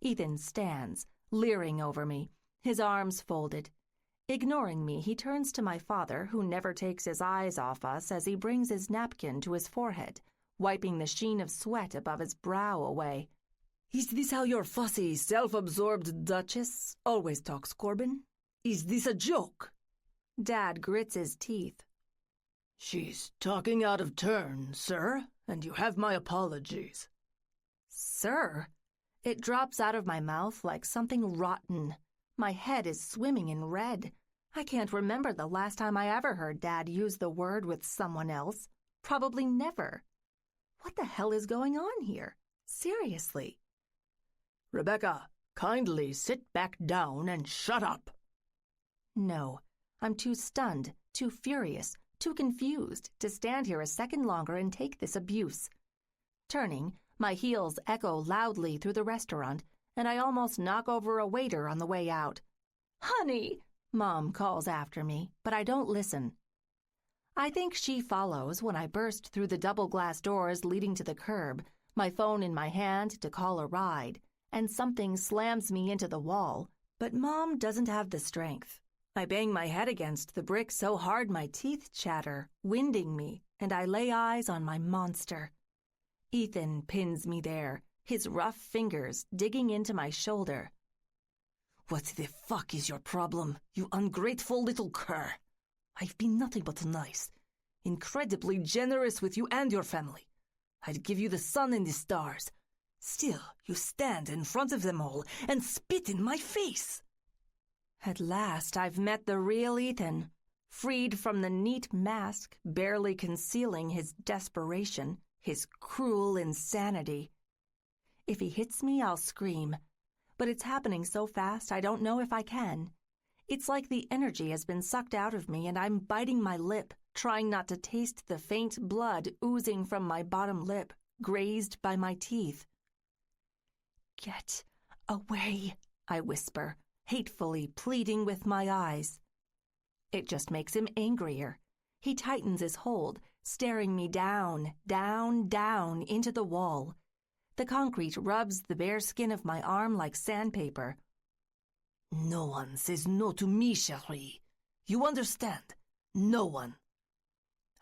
Ethan stands, leering over me, his arms folded. Ignoring me, he turns to my father, who never takes his eyes off us as he brings his napkin to his forehead, wiping the sheen of sweat above his brow away. Is this how your fussy, self-absorbed Duchess always talks, Corbin? Is this a joke? Dad grits his teeth. She's talking out of turn, sir, and you have my apologies. Sir? It drops out of my mouth like something rotten. My head is swimming in red. I can't remember the last time I ever heard Dad use the word with someone else. Probably never. What the hell is going on here? Seriously. Rebecca, kindly sit back down and shut up. No, I'm too stunned, too furious, too confused to stand here a second longer and take this abuse. Turning, my heels echo loudly through the restaurant, and I almost knock over a waiter on the way out. "Honey!" Mom calls after me, but I don't listen. I think she follows when I burst through the double glass doors leading to the curb, my phone in my hand to call a ride, and something slams me into the wall, but Mom doesn't have the strength. I bang my head against the brick so hard my teeth chatter, winding me, and I lay eyes on my monster. Ethan pins me there, his rough fingers digging into my shoulder. What the fuck is your problem, you ungrateful little cur? I've been nothing but nice, incredibly generous with you and your family. I'd give you the sun and the stars. Still, you stand in front of them all and spit in my face. At last, I've met the real Ethan, freed from the neat mask, barely concealing his desperation, his cruel insanity. If he hits me, I'll scream. But it's happening so fast I don't know if I can. It's like the energy has been sucked out of me and I'm biting my lip, trying not to taste the faint blood oozing from my bottom lip, grazed by my teeth. "Get away," I whisper, hatefully pleading with my eyes. It just makes him angrier. He tightens his hold, staring me down, down, down into the wall. The concrete rubs the bare skin of my arm like sandpaper. No one says no to me, chérie. You understand? No one.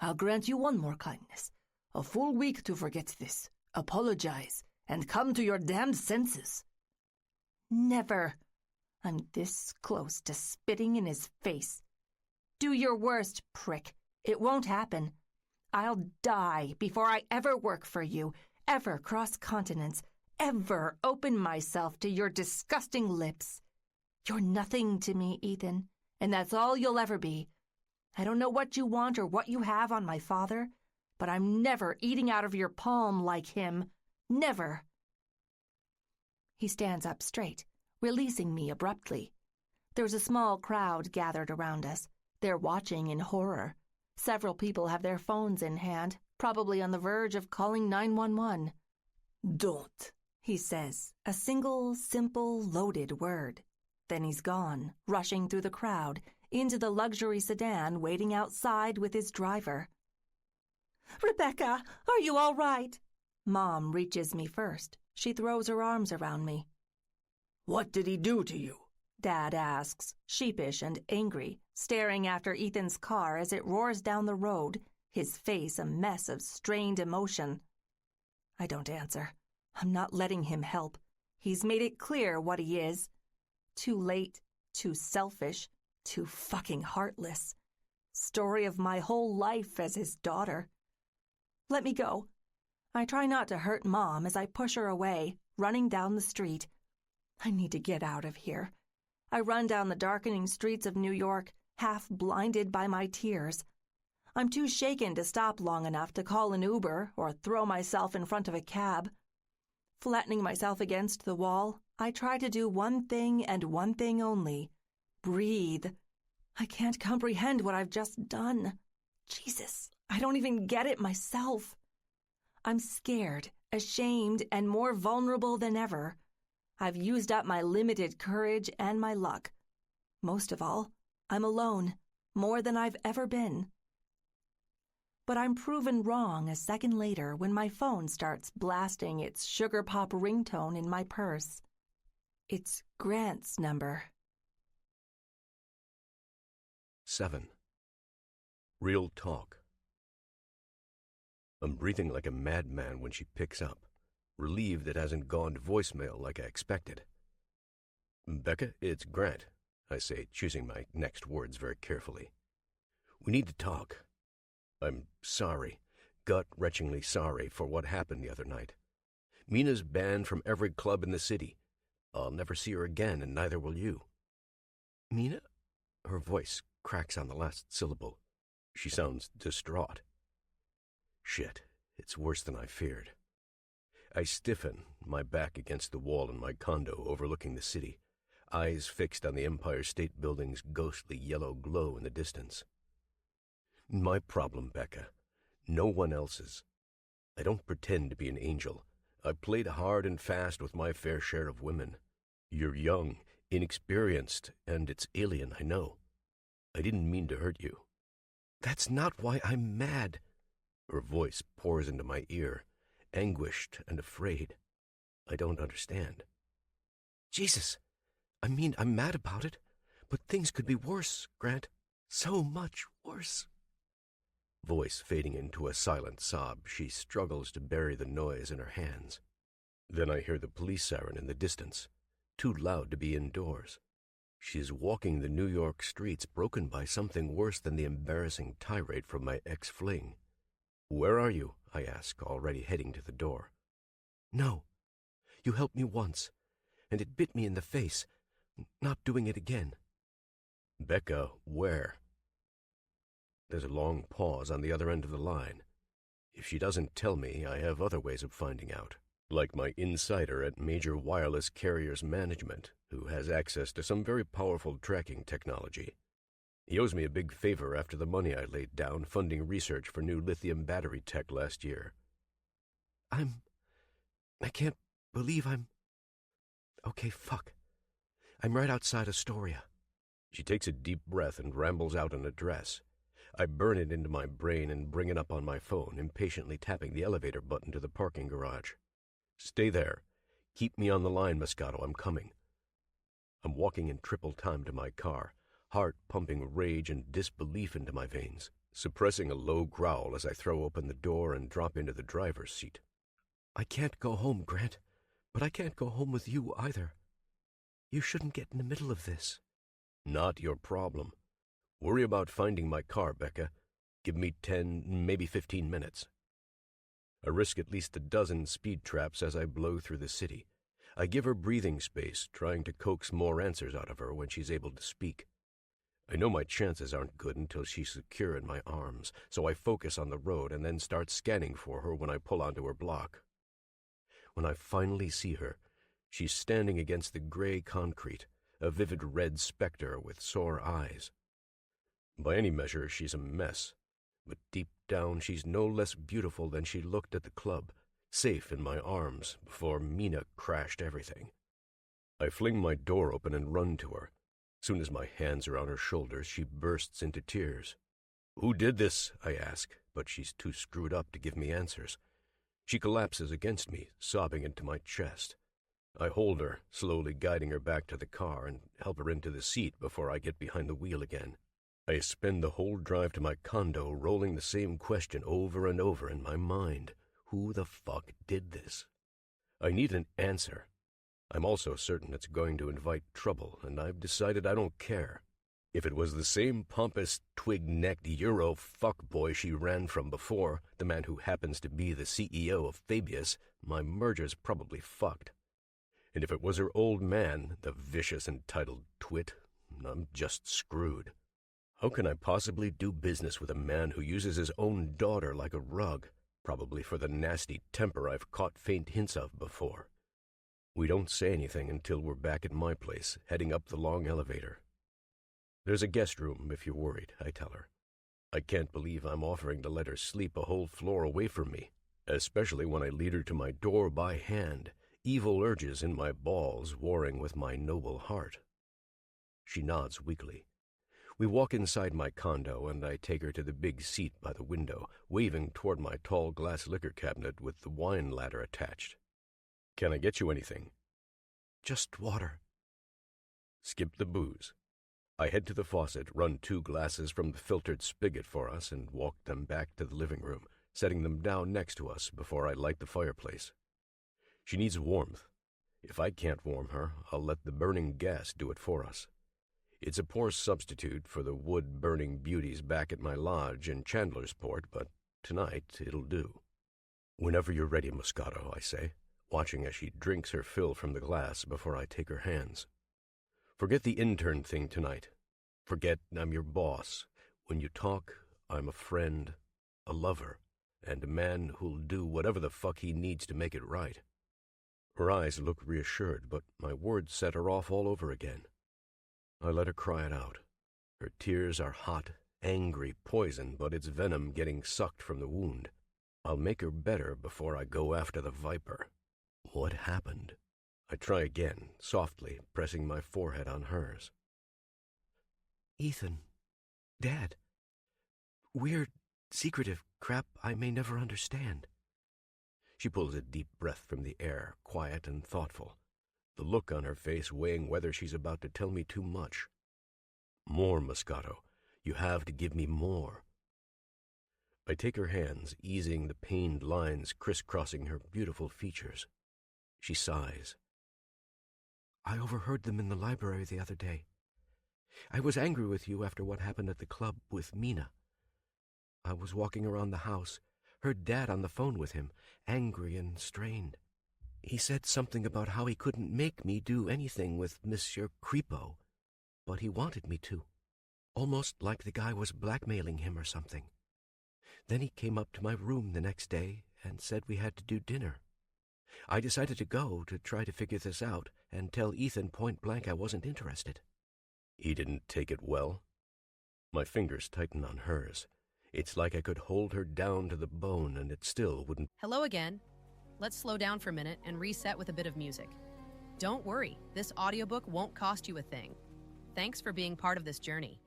I'll grant you one more kindness. A full week to forget this, apologize, and come to your damned senses. Never. I'm this close to spitting in his face. Do your worst, prick. It won't happen. I'll die before I ever work for you, ever cross continents, ever open myself to your disgusting lips. You're nothing to me, Ethan, and that's all you'll ever be. I don't know what you want or what you have on my father, but I'm never eating out of your palm like him. Never. He stands up straight, releasing me abruptly. There's a small crowd gathered around us. They're watching in horror. Several people have their phones in hand, probably on the verge of calling 911. Don't, he says, a single, simple, loaded word. Then he's gone, rushing through the crowd, into the luxury sedan waiting outside with his driver. Rebecca, are you all right? Mom reaches me first. She throws her arms around me. What did he do to you? Dad asks, sheepish and angry, staring after Ethan's car as it roars down the road, his face a mess of strained emotion. I don't answer. I'm not letting him help. He's made it clear what he is. Too late, too selfish, too fucking heartless. Story of my whole life as his daughter. Let me go. I try not to hurt Mom as I push her away, running down the street. I need to get out of here. I run down the darkening streets of New York, half blinded by my tears. I'm too shaken to stop long enough to call an Uber or throw myself in front of a cab. Flattening myself against the wall, I try to do one thing and one thing only. Breathe. I can't comprehend what I've just done. Jesus, I don't even get it myself. I'm scared, ashamed, and more vulnerable than ever. I've used up my limited courage and my luck. Most of all, I'm alone, more than I've ever been. But I'm proven wrong a second later when my phone starts blasting its sugar pop ringtone in my purse. It's Grant's number. 7. Real talk. I'm breathing like a madman when she picks up, relieved it hasn't gone to voicemail like I expected. Becca, it's Grant, I say, choosing my next words very carefully. We need to talk. I'm sorry, gut-wrenchingly sorry for what happened the other night. Mina's banned from every club in the city. I'll never see her again, and neither will you. Mina? Her voice cracks on the last syllable. She sounds distraught. Shit, it's worse than I feared. I stiffen, my back against the wall in my condo overlooking the city, eyes fixed on the Empire State Building's ghostly yellow glow in the distance. My problem, Becca. No one else's. I don't pretend to be an angel. I've played hard and fast with my fair share of women. You're young, inexperienced, and it's alien, I know. I didn't mean to hurt you. That's not why I'm mad. Her voice pours into my ear, anguished and afraid. I don't understand. Jesus, I mean, I'm mad about it, but things could be worse, Grant. So much worse. Voice fading into a silent sob, she struggles to bury the noise in her hands. Then I hear the police siren in the distance, too loud to be indoors. She's walking the New York streets broken by something worse than the embarrassing tirade from my ex-fling. Where are you? I ask, already heading to the door. No. You helped me once, and it bit me in the face. Not doing it again. Becca, where? There's a long pause on the other end of the line. If she doesn't tell me, I have other ways of finding out, like my insider at Major Wireless Carriers Management, who has access to some very powerful tracking technology. He owes me a big favor after the money I laid down funding research for new lithium battery tech last year. I can't believe Okay, fuck. I'm right outside Astoria. She takes a deep breath and rambles out an address. I burn it into my brain and bring it up on my phone, impatiently tapping the elevator button to the parking garage. Stay there. Keep me on the line, Moscato. I'm coming. I'm walking in triple time to my car, heart pumping rage and disbelief into my veins, suppressing a low growl as I throw open the door and drop into the driver's seat. I can't go home, Grant, but I can't go home with you either. You shouldn't get in the middle of this. Not your problem. Worry about finding my car, Becca. Give me 10, maybe 15 minutes. I risk at least a dozen speed traps as I blow through the city. I give her breathing space, trying to coax more answers out of her when she's able to speak. I know my chances aren't good until she's secure in my arms, so I focus on the road and then start scanning for her when I pull onto her block. When I finally see her, she's standing against the gray concrete, a vivid red specter with sore eyes. By any measure, she's a mess, but deep down she's no less beautiful than she looked at the club, safe in my arms before Mina crashed everything. I fling my door open and run to her. Soon as my hands are on her shoulders, she bursts into tears. "Who did this?" I ask, but she's too screwed up to give me answers. She collapses against me, sobbing into my chest. I hold her, slowly guiding her back to the car and help her into the seat before I get behind the wheel again. I spend the whole drive to my condo rolling the same question over and over in my mind. Who the fuck did this? I need an answer. I'm also certain it's going to invite trouble, and I've decided I don't care. If it was the same pompous, twig-necked Euro fuckboy she ran from before, the man who happens to be the CEO of Fabius, my merger's probably fucked. And if it was her old man, the vicious, entitled twit, I'm just screwed. How can I possibly do business with a man who uses his own daughter like a rug, probably for the nasty temper I've caught faint hints of before? We don't say anything until we're back at my place, heading up the long elevator. "There's a guest room if you're worried," I tell her. I can't believe I'm offering to let her sleep a whole floor away from me, especially when I lead her to my door by hand, evil urges in my balls warring with my noble heart. She nods weakly. We walk inside my condo, and I take her to the big seat by the window, waving toward my tall glass liquor cabinet with the wine ladder attached. "Can I get you anything?" "Just water." Skip the booze. I head to the faucet, run 2 glasses from the filtered spigot for us, and walk them back to the living room, setting them down next to us before I light the fireplace. She needs warmth. If I can't warm her, I'll let the burning gas do it for us. It's a poor substitute for the wood-burning beauties back at my lodge in Chandlersport, but tonight it'll do. "Whenever you're ready, Moscato," I say, watching as she drinks her fill from the glass before I take her hands. "Forget the intern thing tonight. Forget I'm your boss. When you talk, I'm a friend, a lover, and a man who'll do whatever the fuck he needs to make it right." Her eyes look reassured, but my words set her off all over again. I let her cry it out. Her tears are hot, angry poison, but it's venom getting sucked from the wound. I'll make her better before I go after the viper. What happened? I try again, softly, pressing my forehead on hers. "Ethan. Dad. Weird, secretive crap I may never understand." She pulls a deep breath from the air, quiet and thoughtful, the look on her face weighing whether she's about to tell me too much. "More, Moscato. You have to give me more." I take her hands, easing the pained lines crisscrossing her beautiful features. She sighs. "I overheard them in the library the other day. I was angry with you after what happened at the club with Mina. I was walking around the house, heard Dad on the phone with him, angry and strained. He said something about how he couldn't make me do anything with Monsieur Creepo, but he wanted me to, almost like the guy was blackmailing him or something. Then he came up to my room the next day and said we had to do dinner. I decided to go to try to figure this out and tell Ethan point blank I wasn't interested." "He didn't take it well?" My fingers tighten on hers. It's like I could hold her down to the bone and it still wouldn't. Hello again. Let's slow down for a minute and reset with a bit of music. Don't worry, this audiobook won't cost you a thing. Thanks for being part of this journey.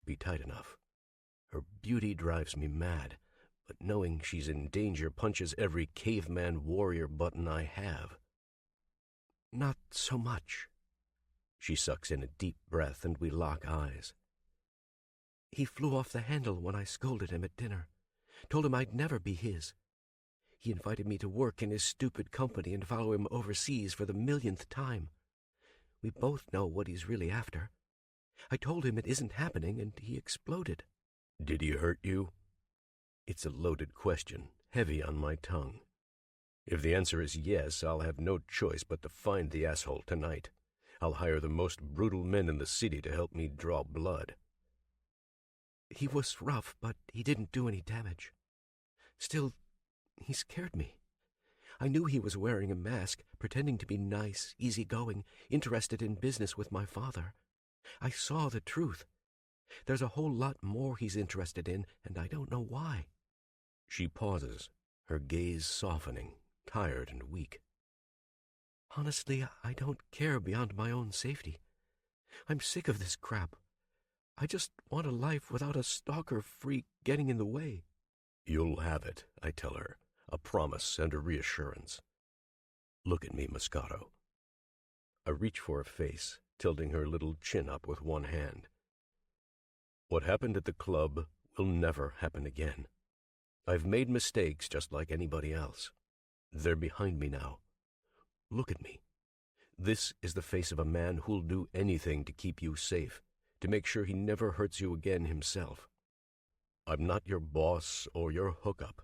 be tight enough. Her beauty drives me mad, but knowing she's in danger punches every caveman warrior button I have. Not so much. She sucks in a deep breath and we lock eyes. He flew off the handle when I scolded him at dinner. Told him I'd never be his. He invited me to work in his stupid company and follow him overseas for the millionth time. We both know what he's really after. I told him it isn't happening, and he exploded. Did he hurt you? It's a loaded question, heavy on my tongue. If the answer is yes, I'll have no choice but to find the asshole tonight. I'll hire the most brutal men in the city to help me draw blood. He was rough, but he didn't do any damage. Still, he scared me. I knew he was wearing a mask, pretending to be nice, easygoing, interested in business with my father. I saw the truth. There's a whole lot more he's interested in, and I don't know why. She pauses, her gaze softening, tired and weak. Honestly, I don't care beyond my own safety. I'm sick of this crap. I just want a life without a stalker freak getting in the way. You'll have it, I tell her, a promise and a reassurance. Look at me, Moscato. I reach for her face, tilting her little chin up with one hand. What happened at the club will never happen again. I've made mistakes just like anybody else. They're behind me now. Look at me. This is the face of a man who'll do anything to keep you safe, to make sure he never hurts you again himself. I'm not your boss or your hookup.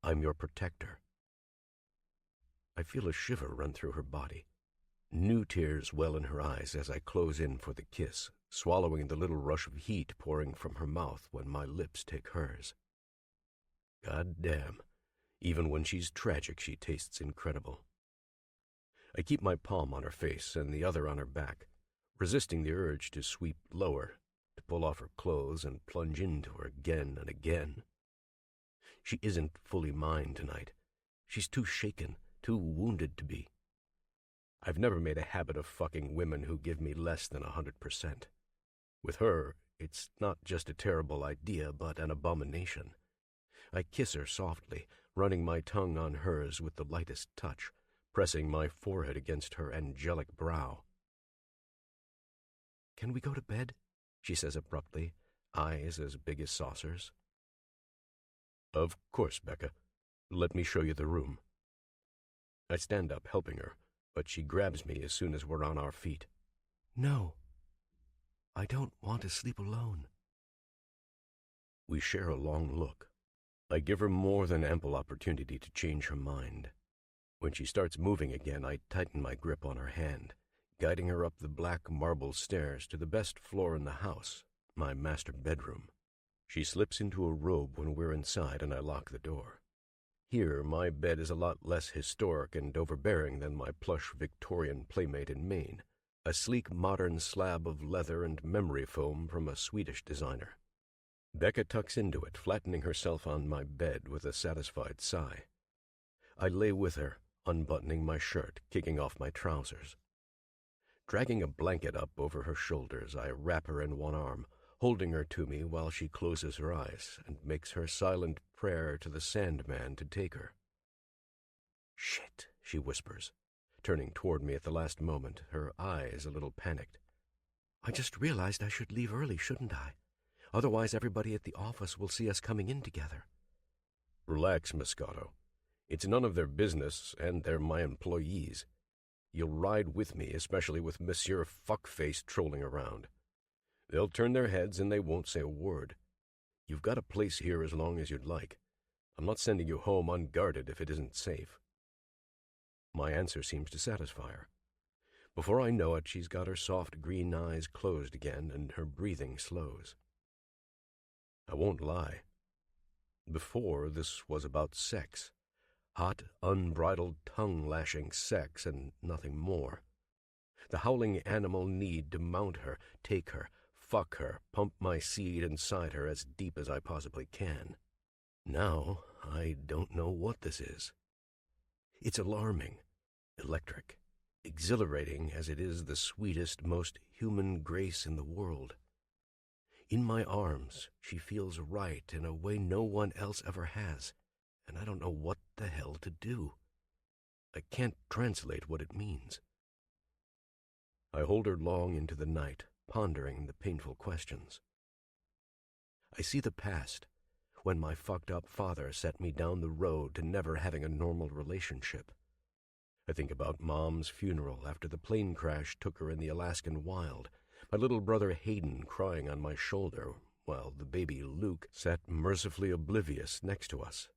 I'm your protector. I feel a shiver run through her body. New tears well in her eyes as I close in for the kiss, swallowing the little rush of heat pouring from her mouth when my lips take hers. God damn, even when she's tragic, she tastes incredible. I keep my palm on her face and the other on her back, resisting the urge to sweep lower, to pull off her clothes and plunge into her again and again. She isn't fully mine tonight. She's too shaken, too wounded to be. I've never made a habit of fucking women who give me less than 100%. With her, it's not just a terrible idea, but an abomination. I kiss her softly, running my tongue on hers with the lightest touch, pressing my forehead against her angelic brow. Can we go to bed? She says abruptly, eyes as big as saucers. Of course, Becca. Let me show you the room. I stand up, helping her, but she grabs me as soon as we're on our feet. No. I don't want to sleep alone. We share a long look. I give her more than ample opportunity to change her mind. When she starts moving again, I tighten my grip on her hand, guiding her up the black marble stairs to the best floor in the house, my master bedroom. She slips into a robe when we're inside and I lock the door. Here, my bed is a lot less historic and overbearing than my plush Victorian playmate in Maine, a sleek modern slab of leather and memory foam from a Swedish designer. Becca tucks into it, flattening herself on my bed with a satisfied sigh. I lay with her, unbuttoning my shirt, kicking off my trousers. Dragging a blanket up over her shoulders, I wrap her in one arm, holding her to me while she closes her eyes and makes her silent prayer to the Sandman to take her. "Shit," she whispers, turning toward me at the last moment, her eyes a little panicked. I just realized I should leave early, shouldn't I? Otherwise everybody at the office will see us coming in together. Relax, Moscato. It's none of their business, and they're my employees. You'll ride with me, especially with Monsieur Fuckface trolling around. They'll turn their heads and they won't say a word. You've got a place here as long as you'd like. I'm not sending you home unguarded if it isn't safe. My answer seems to satisfy her. Before I know it, she's got her soft green eyes closed again and her breathing slows. I won't lie. Before, this was about sex. Hot, unbridled, tongue-lashing sex and nothing more. The howling animal need to mount her, take her, fuck her, pump my seed inside her as deep as I possibly can. Now, I don't know what this is. It's alarming, electric, exhilarating as it is the sweetest, most human grace in the world. In my arms, she feels right in a way no one else ever has, and I don't know what the hell to do. I can't translate what it means. I hold her long into the night, pondering the painful questions. I see the past, when my fucked-up father set me down the road to never having a normal relationship. I think about Mom's funeral after the plane crash took her in the Alaskan wild, my little brother Hayden crying on my shoulder, while the baby Luke sat mercifully oblivious next to us.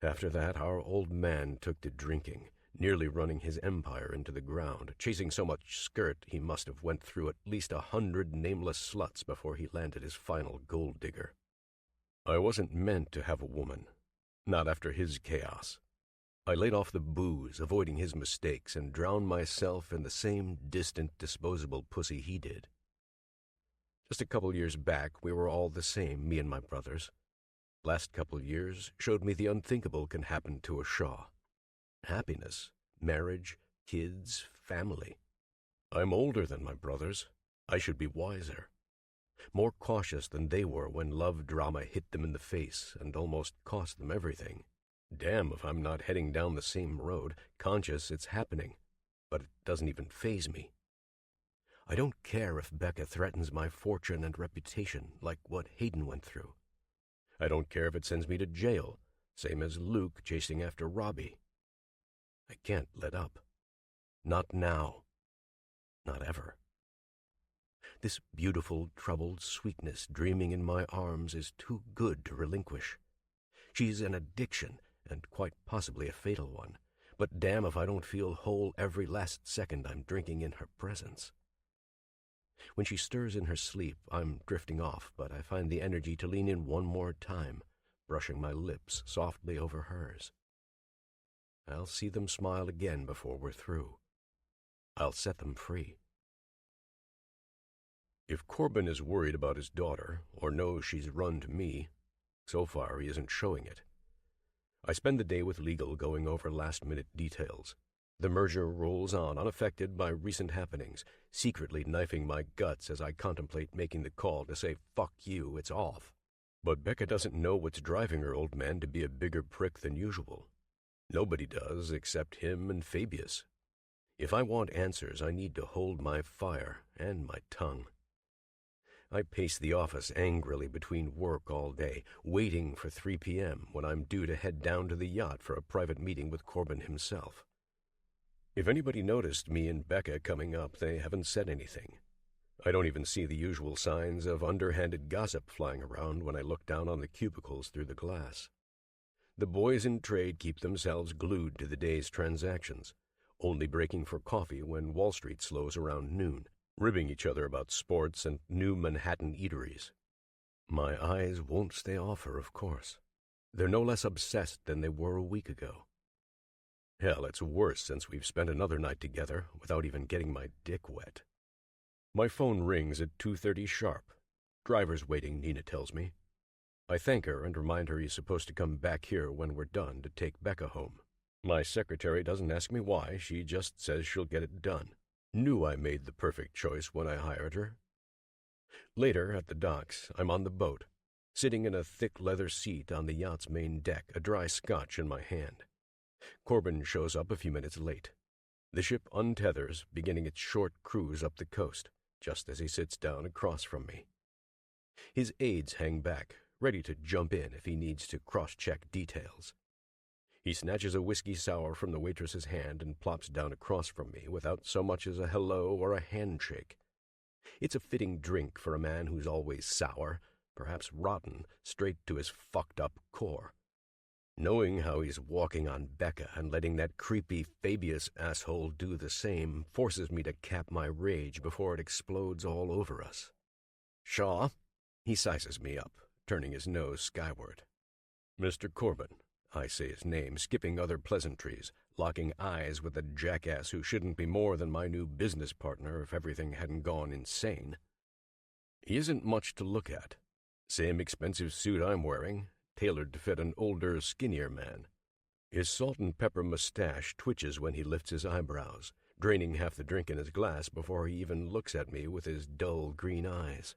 After that, our old man took to drinking, nearly running his empire into the ground, chasing so much skirt he must have went through at least 100 nameless sluts before he landed his final gold digger. I wasn't meant to have a woman, not after his chaos. I laid off the booze, avoiding his mistakes, and drowned myself in the same distant, disposable pussy he did. Just a couple years back, we were all the same, me and my brothers. Last couple years showed me the unthinkable can happen to a Shaw. Happiness, marriage, kids, family. I'm older than my brothers. I should be wiser. More cautious than they were when love drama hit them in the face and almost cost them everything. Damn if I'm not heading down the same road, conscious it's happening, but it doesn't even faze me. I don't care if Becca threatens my fortune and reputation like what Hayden went through. I don't care if it sends me to jail, same as Luke chasing after Robbie. I can't let up. Not now. Not ever. This beautiful, troubled sweetness dreaming in my arms is too good to relinquish. She's an addiction, and quite possibly a fatal one, but damn if I don't feel whole every last second I'm drinking in her presence. When she stirs in her sleep, I'm drifting off, but I find the energy to lean in one more time, brushing my lips softly over hers. I'll see them smile again before we're through. I'll set them free. If Corbin is worried about his daughter, or knows she's run to me, so far he isn't showing it. I spend the day with legal going over last-minute details. The merger rolls on unaffected by recent happenings, secretly knifing my guts as I contemplate making the call to say, fuck you, it's off. But Becca doesn't know what's driving her old man to be a bigger prick than usual. Nobody does except him and Fabius. If I want answers, I need to hold my fire and my tongue. I pace the office angrily between work all day, waiting for 3 p.m. when I'm due to head down to the yacht for a private meeting with Corbin himself. If anybody noticed me and Becca coming up, they haven't said anything. I don't even see the usual signs of underhanded gossip flying around when I look down on the cubicles through the glass. The boys in trade keep themselves glued to the day's transactions, only breaking for coffee when Wall Street slows around noon, ribbing each other about sports and new Manhattan eateries. My eyes won't stay off her, of course. They're no less obsessed than they were a week ago. Hell, it's worse since we've spent another night together without even getting my dick wet. My phone rings at 2:30 sharp. Driver's waiting, Nina tells me. I thank her and remind her he's supposed to come back here when we're done to take Becca home. My secretary doesn't ask me why, she just says she'll get it done. Knew I made the perfect choice when I hired her. Later, at the docks, I'm on the boat, sitting in a thick leather seat on the yacht's main deck, a dry scotch in my hand. Corbin shows up a few minutes late. The ship untethers, beginning its short cruise up the coast, just as he sits down across from me. His aides hang back, ready to jump in if he needs to cross-check details. He snatches a whiskey sour from the waitress's hand and plops down across from me without so much as a hello or a handshake. It's a fitting drink for a man who's always sour, perhaps rotten, straight to his fucked-up core. Knowing how he's walking on Becca and letting that creepy Fabius asshole do the same forces me to cap my rage before it explodes all over us. Shaw, he sizes me up, turning his nose skyward. Mr. Corbin, I say his name, skipping other pleasantries, locking eyes with a jackass who shouldn't be more than my new business partner if everything hadn't gone insane. He isn't much to look at. Same expensive suit I'm wearing, tailored to fit an older, skinnier man. His salt and pepper mustache twitches when he lifts his eyebrows, draining half the drink in his glass before he even looks at me with his dull green eyes.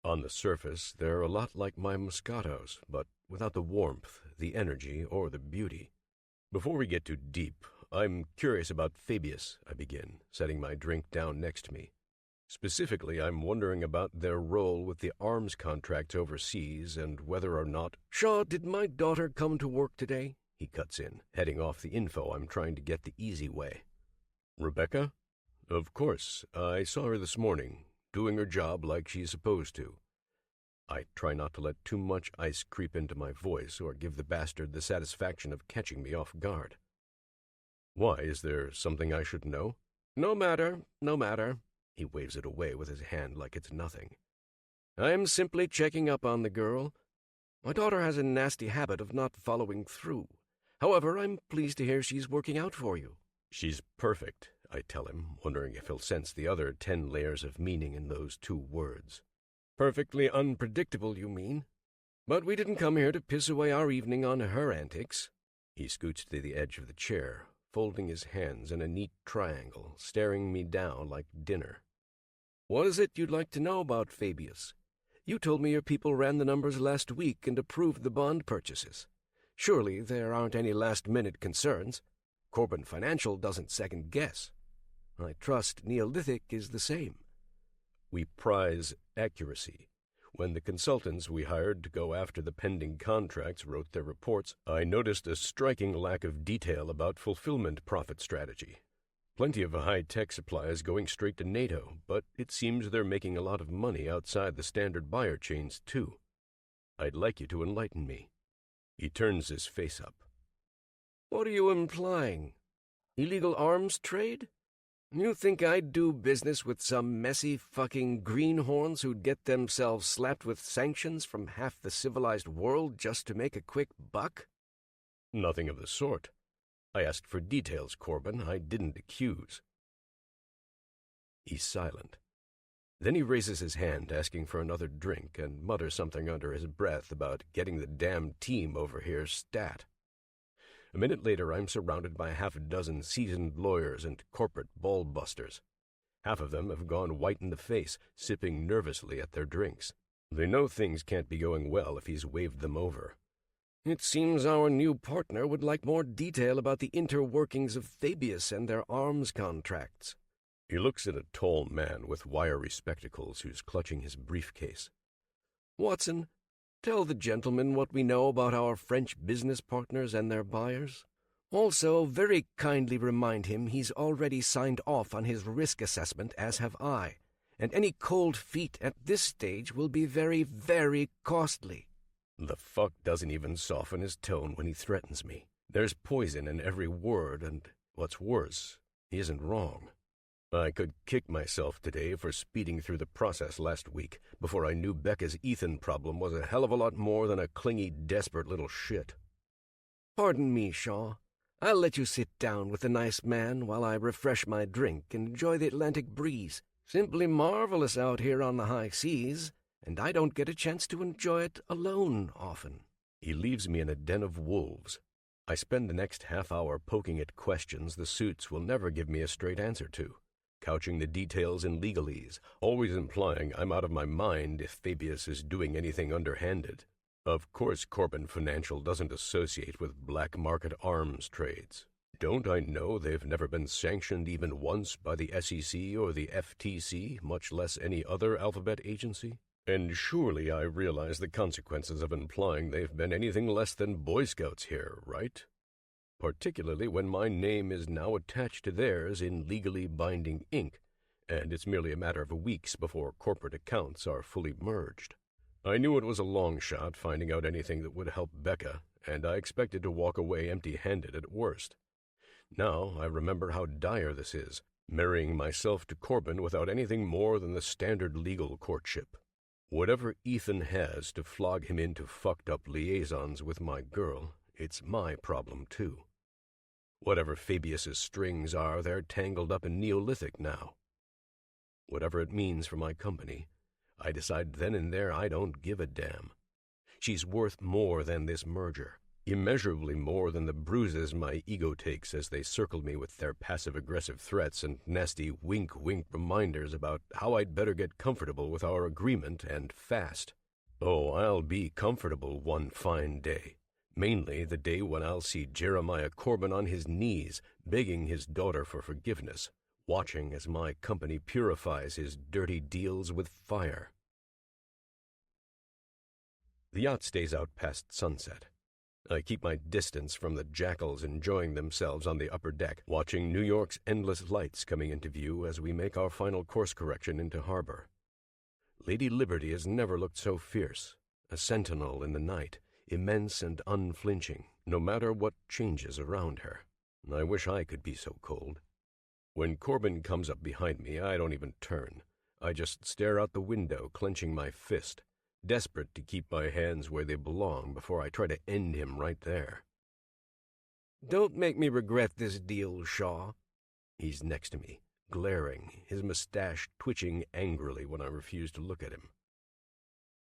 On the surface, they're a lot like my Moscatos, but without the warmth, the energy, or the beauty. Before we get too deep, I'm curious about Fabius, I begin, setting my drink down next to me. Specifically, I'm wondering about their role with the arms contracts overseas and whether or not— Shaw, did my daughter come to work today? He cuts in, heading off the info I'm trying to get the easy way. Rebecca? Of course, I saw her this morning, doing her job like she's supposed to. I try not to let too much ice creep into my voice or give the bastard the satisfaction of catching me off guard. Why, is there something I should know? No matter, no matter. He waves it away with his hand like it's nothing. I'm simply checking up on the girl. My daughter has a nasty habit of not following through. However, I'm pleased to hear she's working out for you. She's perfect, I tell him, wondering if he'll sense the other 10 layers of meaning in those 2 words. Perfectly unpredictable, you mean? But we didn't come here to piss away our evening on her antics. He scoots to the edge of the chair, folding his hands in a neat triangle, staring me down like dinner. What is it you'd like to know about Fabius? You told me your people ran the numbers last week and approved the bond purchases. Surely there aren't any last-minute concerns. Corbin Financial doesn't second-guess. I trust Neolithic is the same. We prize accuracy. When the consultants we hired to go after the pending contracts wrote their reports, I noticed a striking lack of detail about fulfillment profit strategy. Plenty of high-tech supplies going straight to NATO, but it seems they're making a lot of money outside the standard buyer chains, too. I'd like you to enlighten me. He turns his face up. What are you implying? Illegal arms trade? You think I'd do business with some messy fucking greenhorns who'd get themselves slapped with sanctions from half the civilized world just to make a quick buck? Nothing of the sort. I asked for details, Corbin. I didn't accuse. He's silent. Then he raises his hand, asking for another drink, and mutters something under his breath about getting the damn team over here stat. A minute later, I'm surrounded by 6 seasoned lawyers and corporate ball-busters. Half of them have gone white in the face, sipping nervously at their drinks. They know things can't be going well if he's waved them over. It seems our new partner would like more detail about the interworkings of Fabius and their arms contracts. He looks at a tall man with wiry spectacles who's clutching his briefcase. Watson, tell the gentleman what we know about our French business partners and their buyers. Also, very kindly remind him he's already signed off on his risk assessment, as have I, and any cold feet at this stage will be very, very costly. The fuck doesn't even soften his tone when he threatens me. There's poison in every word, and what's worse, he isn't wrong. I could kick myself today for speeding through the process last week before I knew Becca's Ethan problem was a hell of a lot more than a clingy, desperate little shit. Pardon me, Shaw. I'll let you sit down with the nice man while I refresh my drink and enjoy the Atlantic breeze. Simply marvelous out here on the high seas, and I don't get a chance to enjoy it alone often. He leaves me in a den of wolves. I spend the next half hour poking at questions the suits will never give me a straight answer to, couching the details in legalese, always implying I'm out of my mind if Fabius is doing anything underhanded. Of course Corbin Financial doesn't associate with black market arms trades. Don't I know they've never been sanctioned even once by the SEC or the FTC, much less any other alphabet agency? And surely I realize the consequences of implying they've been anything less than Boy Scouts here, right? Particularly when my name is now attached to theirs in legally binding ink, and it's merely a matter of weeks before corporate accounts are fully merged. I knew it was a long shot finding out anything that would help Becca, and I expected to walk away empty-handed at worst. Now I remember how dire this is, marrying myself to Corbin without anything more than the standard legal courtship. Whatever Ethan has to flog him into fucked-up liaisons with my girl, it's my problem too. Whatever Fabius's strings are, they're tangled up in Neolithic now. Whatever it means for my company, I decide then and there I don't give a damn. She's worth more than this merger. Immeasurably more than the bruises my ego takes as they circle me with their passive-aggressive threats and nasty wink-wink reminders about how I'd better get comfortable with our agreement and fast. Oh, I'll be comfortable one fine day. Mainly the day when I'll see Jeremiah Corbin on his knees, begging his daughter for forgiveness, watching as my company purifies his dirty deals with fire. The yacht stays out past sunset. I keep my distance from the jackals enjoying themselves on the upper deck, watching New York's endless lights coming into view as we make our final course correction into harbor. Lady Liberty has never looked so fierce, a sentinel in the night, immense and unflinching, no matter what changes around her. I wish I could be so cold. When Corbin comes up behind me, I don't even turn. I just stare out the window, clenching my fist, desperate to keep my hands where they belong before I try to end him right there. Don't make me regret this deal, Shaw. He's next to me, glaring, his mustache twitching angrily when I refuse to look at him.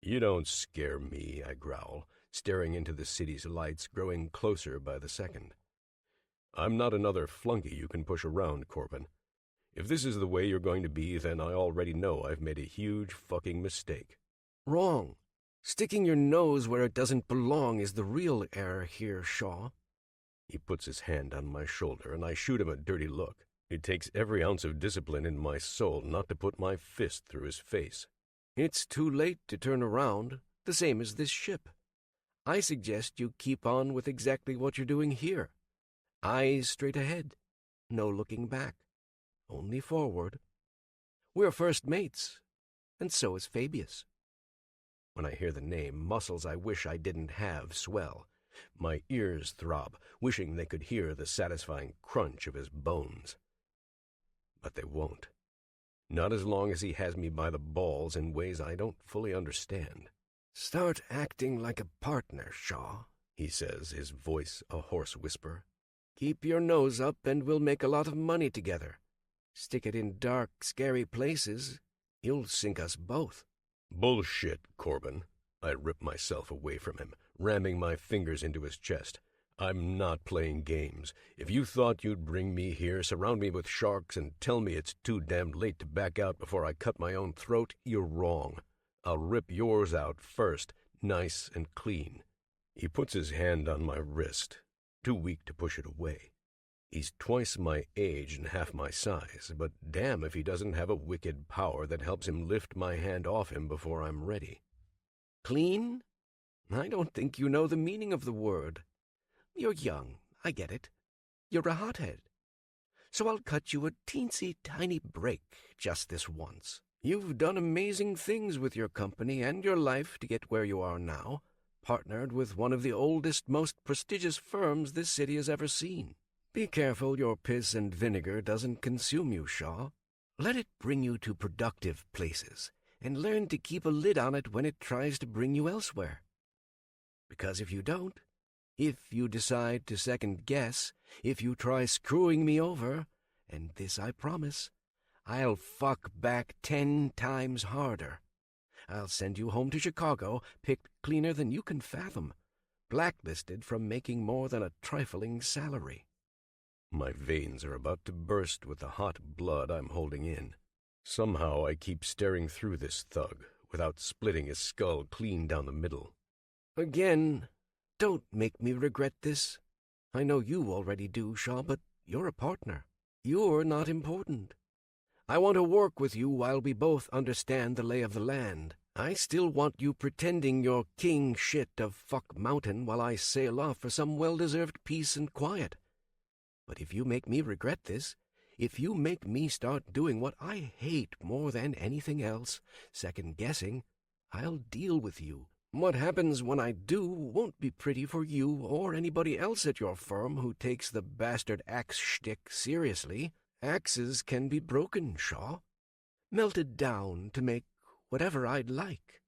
You don't scare me, I growl, staring into the city's lights growing closer by the second. I'm not another flunky you can push around, Corbin. If this is the way you're going to be, then I already know I've made a huge fucking mistake. Wrong. Sticking your nose where it doesn't belong is the real error here, Shaw. He puts his hand on my shoulder, and I shoot him a dirty look. It takes every ounce of discipline in my soul not to put my fist through his face. It's too late to turn around, the same as this ship. I suggest you keep on with exactly what you're doing here. Eyes straight ahead, no looking back, only forward. We're first mates, and so is Fabius. When I hear the name, muscles I wish I didn't have swell. My ears throb, wishing they could hear the satisfying crunch of his bones. But they won't. Not as long as he has me by the balls in ways I don't fully understand. Start acting like a partner, Shaw, he says, his voice a hoarse whisper. Keep your nose up and we'll make a lot of money together. Stick it in dark, scary places, you'll sink us both. Bullshit, Corbin. I rip myself away from him, ramming my fingers into his chest. I'm not playing games. If you thought you'd bring me here, surround me with sharks, and tell me it's too damned late to back out before I cut my own throat, you're wrong. I'll rip yours out first, nice and clean. He puts his hand on my wrist, too weak to push it away. He's twice my age and half my size, but damn if he doesn't have a wicked power that helps him lift my hand off him before I'm ready. Clean? I don't think you know the meaning of the word. You're young, I get it. You're a hothead. So I'll cut you a teensy tiny break just this once. You've done amazing things with your company and your life to get where you are now, partnered with one of the oldest, most prestigious firms this city has ever seen. Be careful your piss and vinegar doesn't consume you, Shaw. Let it bring you to productive places, and learn to keep a lid on it when it tries to bring you elsewhere. Because if you don't, if you decide to second guess, if you try screwing me over, and this I promise, I'll fuck back 10 times harder. I'll send you home to Chicago, picked cleaner than you can fathom, blacklisted from making more than a trifling salary. My veins are about to burst with the hot blood I'm holding in. Somehow I keep staring through this thug, without splitting his skull clean down the middle. Again, don't make me regret this. I know you already do, Shaw, but you're a partner. You're not important. I want to work with you while we both understand the lay of the land. I still want you pretending you're king shit of Fuck Mountain while I sail off for some well-deserved peace and quiet. But if you make me regret this, if you make me start doing what I hate more than anything else, second-guessing, I'll deal with you. What happens when I do won't be pretty for you or anybody else at your firm who takes the bastard axe shtick seriously. Axes can be broken, Shaw. Melted down to make whatever I'd like.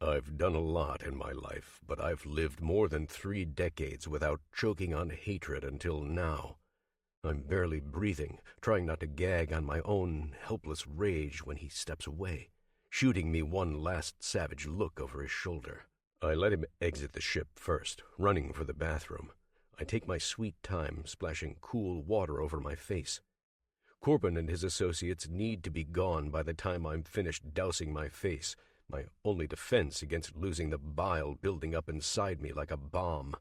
I've done a lot in my life, but I've lived more than 3 decades without choking on hatred until now. I'm barely breathing, trying not to gag on my own helpless rage when he steps away, shooting me one last savage look over his shoulder. I let him exit the ship first, running for the bathroom. I take my sweet time, splashing cool water over my face. Corbin and his associates need to be gone by the time I'm finished dousing my face, my only defense against losing the bile building up inside me like a bomb,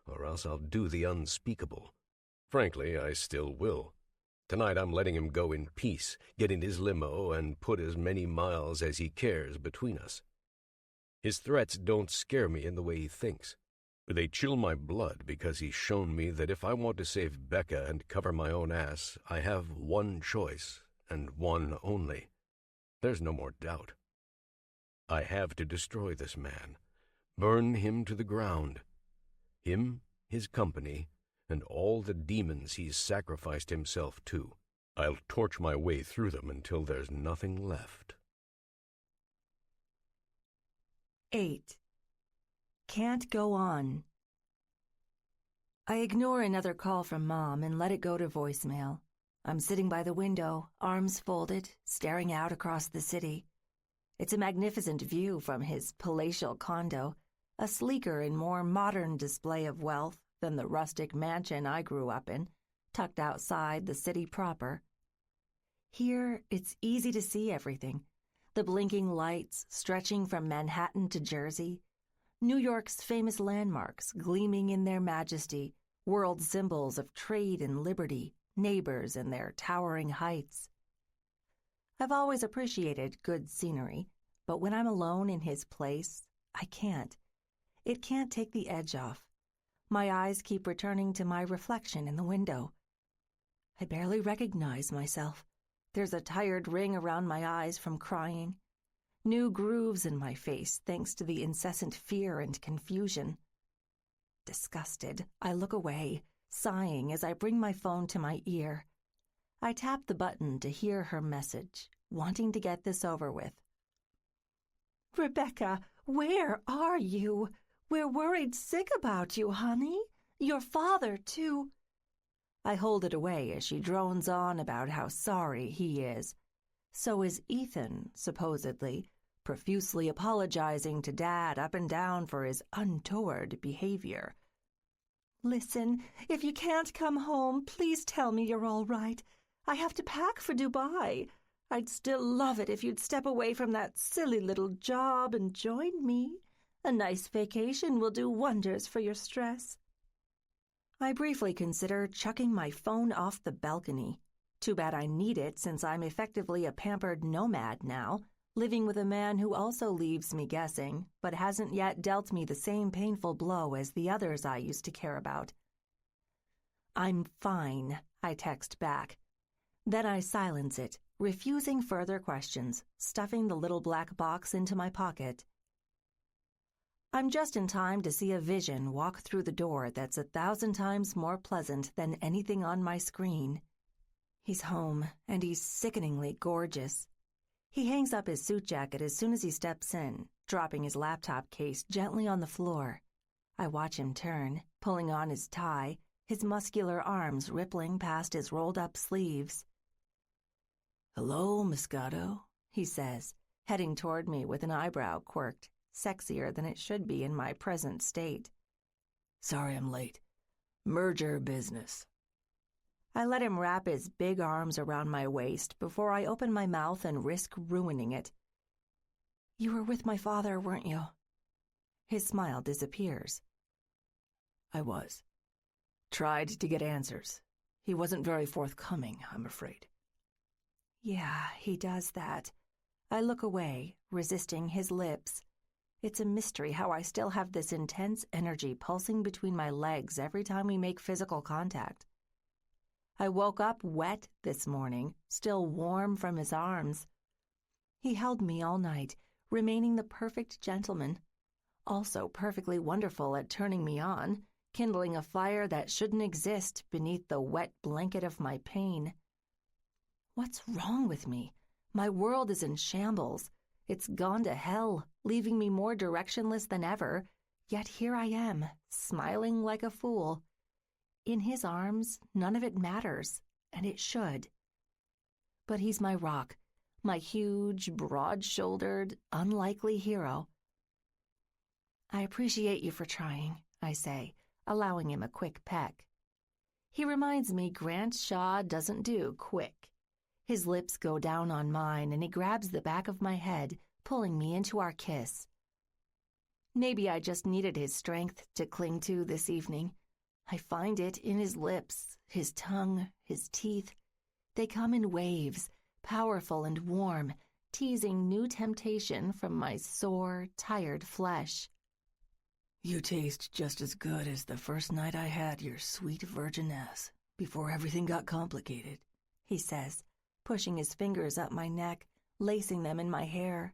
or else I'll do the unspeakable. Frankly, I still will. Tonight I'm letting him go in peace, get in his limo, and put as many miles as he cares between us. His threats don't scare me in the way he thinks. They chill my blood because he's shown me that if I want to save Becca and cover my own ass, I have one choice, and one only. There's no more doubt. I have to destroy this man, burn him to the ground. Him, his company, and all the demons he's sacrificed himself to. I'll torch my way through them until there's nothing left. 8. Can't go on. I ignore another call from Mom and let it go to voicemail. I'm sitting by the window, arms folded, staring out across the city. It's a magnificent view from his palatial condo, a sleeker and more modern display of wealth than the rustic mansion I grew up in, tucked outside the city proper. Here, it's easy to see everything. The blinking lights stretching from Manhattan to Jersey, New York's famous landmarks gleaming in their majesty, world symbols of trade and liberty, neighbors and their towering heights. I've always appreciated good scenery, but when I'm alone in his place, I can't. It can't take the edge off. My eyes keep returning to my reflection in the window. I barely recognize myself. There's a tired ring around my eyes from crying. New grooves in my face thanks to the incessant fear and confusion. Disgusted, I look away, sighing as I bring my phone to my ear. I tap the button to hear her message, wanting to get this over with. Rebecca, where are you? We're worried sick about you, honey. Your father, too. I hold it away as she drones on about how sorry he is. So is Ethan, supposedly, profusely apologizing to Dad up and down for his untoward behavior. Listen, if you can't come home, please tell me you're all right. I have to pack for Dubai. I'd still love it if you'd step away from that silly little job and join me. A nice vacation will do wonders for your stress. I briefly consider chucking my phone off the balcony. Too bad I need it since I'm effectively a pampered nomad now, living with a man who also leaves me guessing, but hasn't yet dealt me the same painful blow as the others I used to care about. I'm fine, I text back. Then I silence it, refusing further questions, stuffing the little black box into my pocket. I'm just in time to see a vision walk through the door that's 1,000 times more pleasant than anything on my screen. He's home, and he's sickeningly gorgeous. He hangs up his suit jacket as soon as he steps in, dropping his laptop case gently on the floor. I watch him turn, pulling on his tie, his muscular arms rippling past his rolled-up sleeves. "Hello, Moscato," he says, heading toward me with an eyebrow quirked, sexier than it should be in my present state. "Sorry I'm late. Merger business." I let him wrap his big arms around my waist before I open my mouth and risk ruining it. "You were with my father, weren't you?" His smile disappears. "I was. Tried to get answers. He wasn't very forthcoming, I'm afraid." Yeah, he does that. I look away, resisting his lips. It's a mystery how I still have this intense energy pulsing between my legs every time we make physical contact. I woke up wet this morning, still warm from his arms. He held me all night, remaining the perfect gentleman, also perfectly wonderful at turning me on, kindling a fire that shouldn't exist beneath the wet blanket of my pain. What's wrong with me? My world is in shambles. It's gone to hell, leaving me more directionless than ever, yet here I am, smiling like a fool. In his arms, none of it matters, and it should. But he's my rock, my huge, broad-shouldered, unlikely hero. I appreciate you for trying, I say, allowing him a quick peck. He reminds me Grant Shaw doesn't do quick. His lips go down on mine and he grabs the back of my head, pulling me into our kiss. Maybe I just needed his strength to cling to this evening. I find it in his lips, his tongue, his teeth. They come in waves, powerful and warm, teasing new temptation from my sore, tired flesh. You taste just as good as the first night I had your sweet virgin ass, before everything got complicated, he says, pushing his fingers up my neck, lacing them in my hair.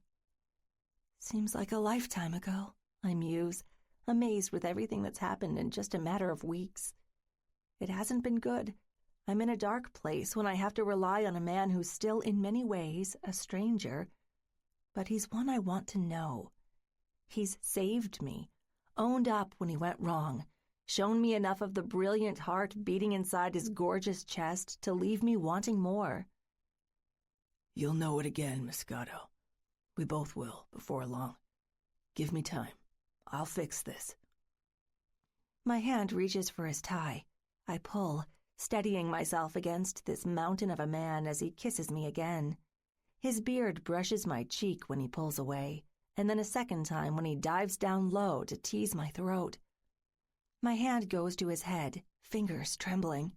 Seems like a lifetime ago, I muse, amazed with everything that's happened in just a matter of weeks. It hasn't been good. I'm in a dark place when I have to rely on a man who's still in many ways a stranger, but he's one I want to know. He's saved me, owned up when he went wrong, shown me enough of the brilliant heart beating inside his gorgeous chest to leave me wanting more. You'll know it again, Moscato. We both will, before long. Give me time. I'll fix this. My hand reaches for his tie. I pull, steadying myself against this mountain of a man as he kisses me again. His beard brushes my cheek when he pulls away, and then a second time when he dives down low to tease my throat. My hand goes to his head, fingers trembling.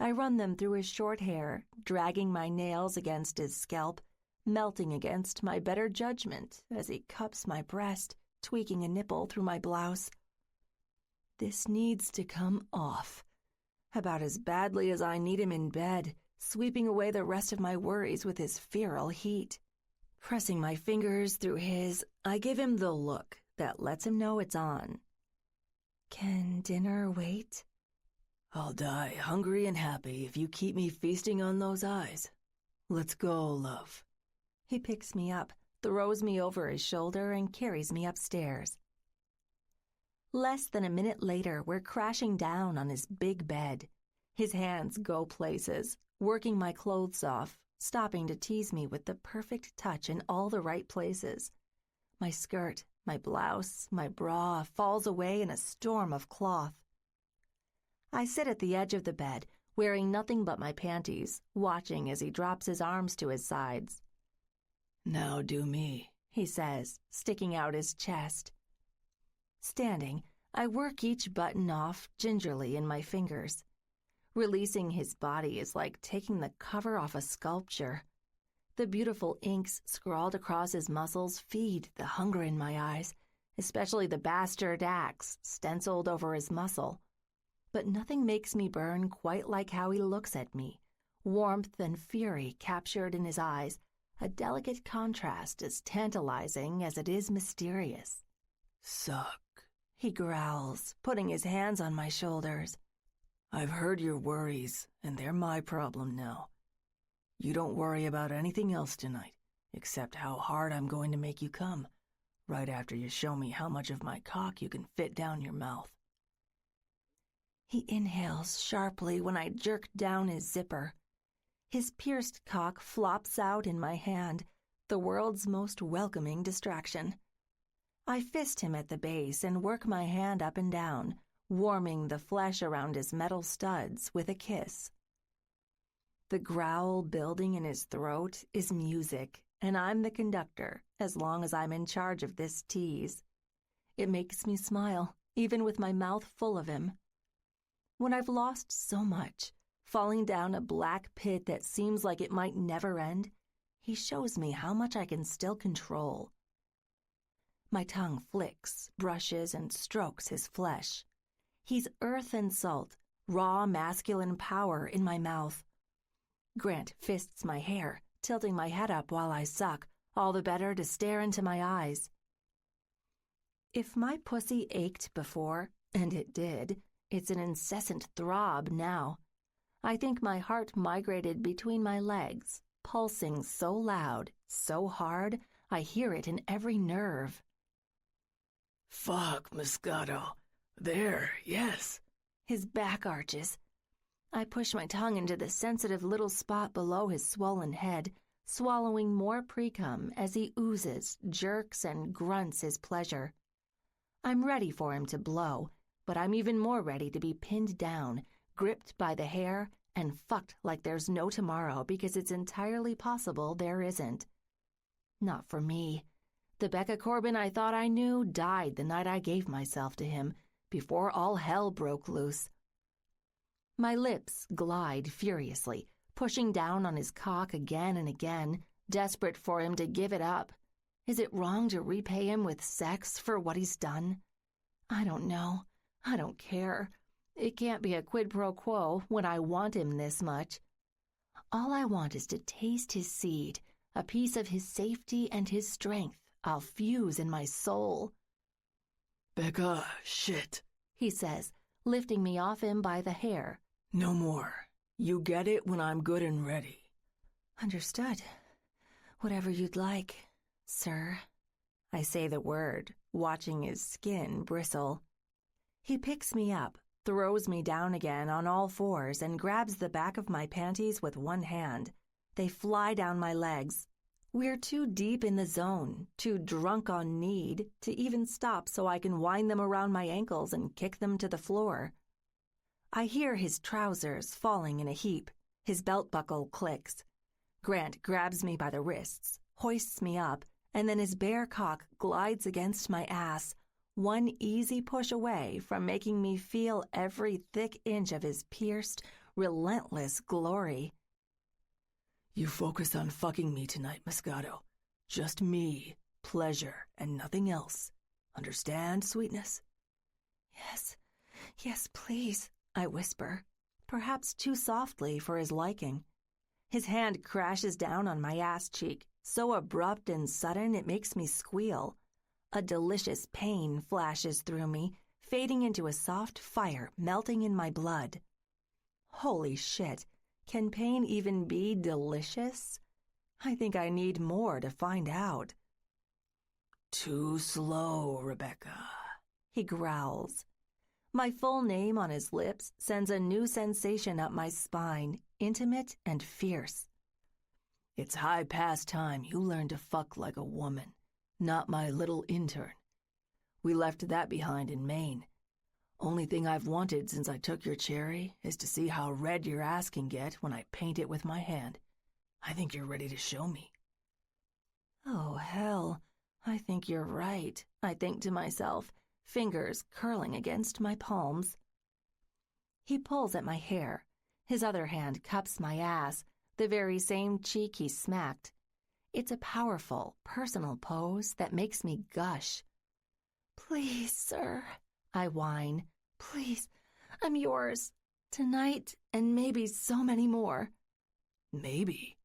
I run them through his short hair, dragging my nails against his scalp, melting against my better judgment as he cups my breast, tweaking a nipple through my blouse. This needs to come off. About as badly as I need him in bed, sweeping away the rest of my worries with his feral heat. Pressing my fingers through his, I give him the look that lets him know it's on. Can dinner wait? I'll die hungry and happy if you keep me feasting on those eyes. Let's go, love. He picks me up, throws me over his shoulder, and carries me upstairs. Less than a minute later, we're crashing down on his big bed. His hands go places, working my clothes off, stopping to tease me with the perfect touch in all the right places. My skirt, my blouse, my bra falls away in a storm of cloth. I sit at the edge of the bed, wearing nothing but my panties, watching as he drops his arms to his sides. Now do me, he says, sticking out his chest. Standing, I work each button off gingerly in my fingers. Releasing his body is like taking the cover off a sculpture. The beautiful inks scrawled across his muscles feed the hunger in my eyes, especially the bastard axe stenciled over his muscle. But nothing makes me burn quite like how he looks at me, warmth and fury captured in his eyes, a delicate contrast as tantalizing as it is mysterious. Suck, he growls, putting his hands on my shoulders. I've heard your worries, and they're my problem now. You don't worry about anything else tonight, except how hard I'm going to make you come, right after you show me how much of my cock you can fit down your mouth. He inhales sharply when I jerk down his zipper. His pierced cock flops out in my hand, the world's most welcoming distraction. I fist him at the base and work my hand up and down, warming the flesh around his metal studs with a kiss. The growl building in his throat is music, and I'm the conductor as long as I'm in charge of this tease. It makes me smile, even with my mouth full of him. When I've lost so much, falling down a black pit that seems like it might never end, he shows me how much I can still control. My tongue flicks, brushes, and strokes his flesh. He's earth and salt, raw masculine power in my mouth. Grant fists my hair, tilting my head up while I suck, all the better to stare into my eyes. If my pussy ached before, and it did, it's an incessant throb now. I think my heart migrated between my legs, pulsing so loud, so hard, I hear it in every nerve. Fuck, Moscato. There, yes. His back arches. I push my tongue into the sensitive little spot below his swollen head, swallowing more pre-cum as he oozes, jerks, and grunts his pleasure. I'm ready for him to blow, but I'm even more ready to be pinned down, gripped by the hair, and fucked like there's no tomorrow because it's entirely possible there isn't. Not for me. The Becca Corbin I thought I knew died the night I gave myself to him, before all hell broke loose. My lips glide furiously, pushing down on his cock again and again, desperate for him to give it up. Is it wrong to repay him with sex for what he's done? I don't know. I don't care. It can't be a quid pro quo when I want him this much. All I want is to taste his seed, a piece of his safety and his strength I'll fuse in my soul. Becca, shit, he says, lifting me off him by the hair. No more. You get it when I'm good and ready. Understood. Whatever you'd like, sir. I say the word, watching his skin bristle. He picks me up, throws me down again on all fours, and grabs the back of my panties with one hand. They fly down my legs. We're too deep in the zone, too drunk on need, to even stop so I can wind them around my ankles and kick them to the floor. I hear his trousers falling in a heap. His belt buckle clicks. Grant grabs me by the wrists, hoists me up, and then his bare cock glides against my ass, one easy push away from making me feel every thick inch of his pierced, relentless glory. You focus on fucking me tonight, Moscato. Just me, pleasure, and nothing else. Understand, sweetness? Yes, please, I whisper, perhaps too softly for his liking. His hand crashes down on my ass cheek, so abrupt and sudden it makes me squeal. A delicious pain flashes through me, fading into a soft fire melting in my blood. Holy shit, can pain even be delicious? I think I need more to find out. Too slow, Rebecca, he growls. My full name on his lips sends a new sensation up my spine, intimate and fierce. It's high past time you learn to fuck like a woman, not my little intern. We left that behind in Maine. Only thing I've wanted since I took your cherry is to see how red your ass can get when I paint it with my hand. I think you're ready to show me. Oh, hell. I think you're right, I think to myself, fingers curling against my palms. He pulls at my hair. His other hand cups my ass, the very same cheek he smacked. It's a powerful, personal pose that makes me gush. Please, sir, I whine. Please, I'm yours. Tonight, and maybe so many more. Maybe.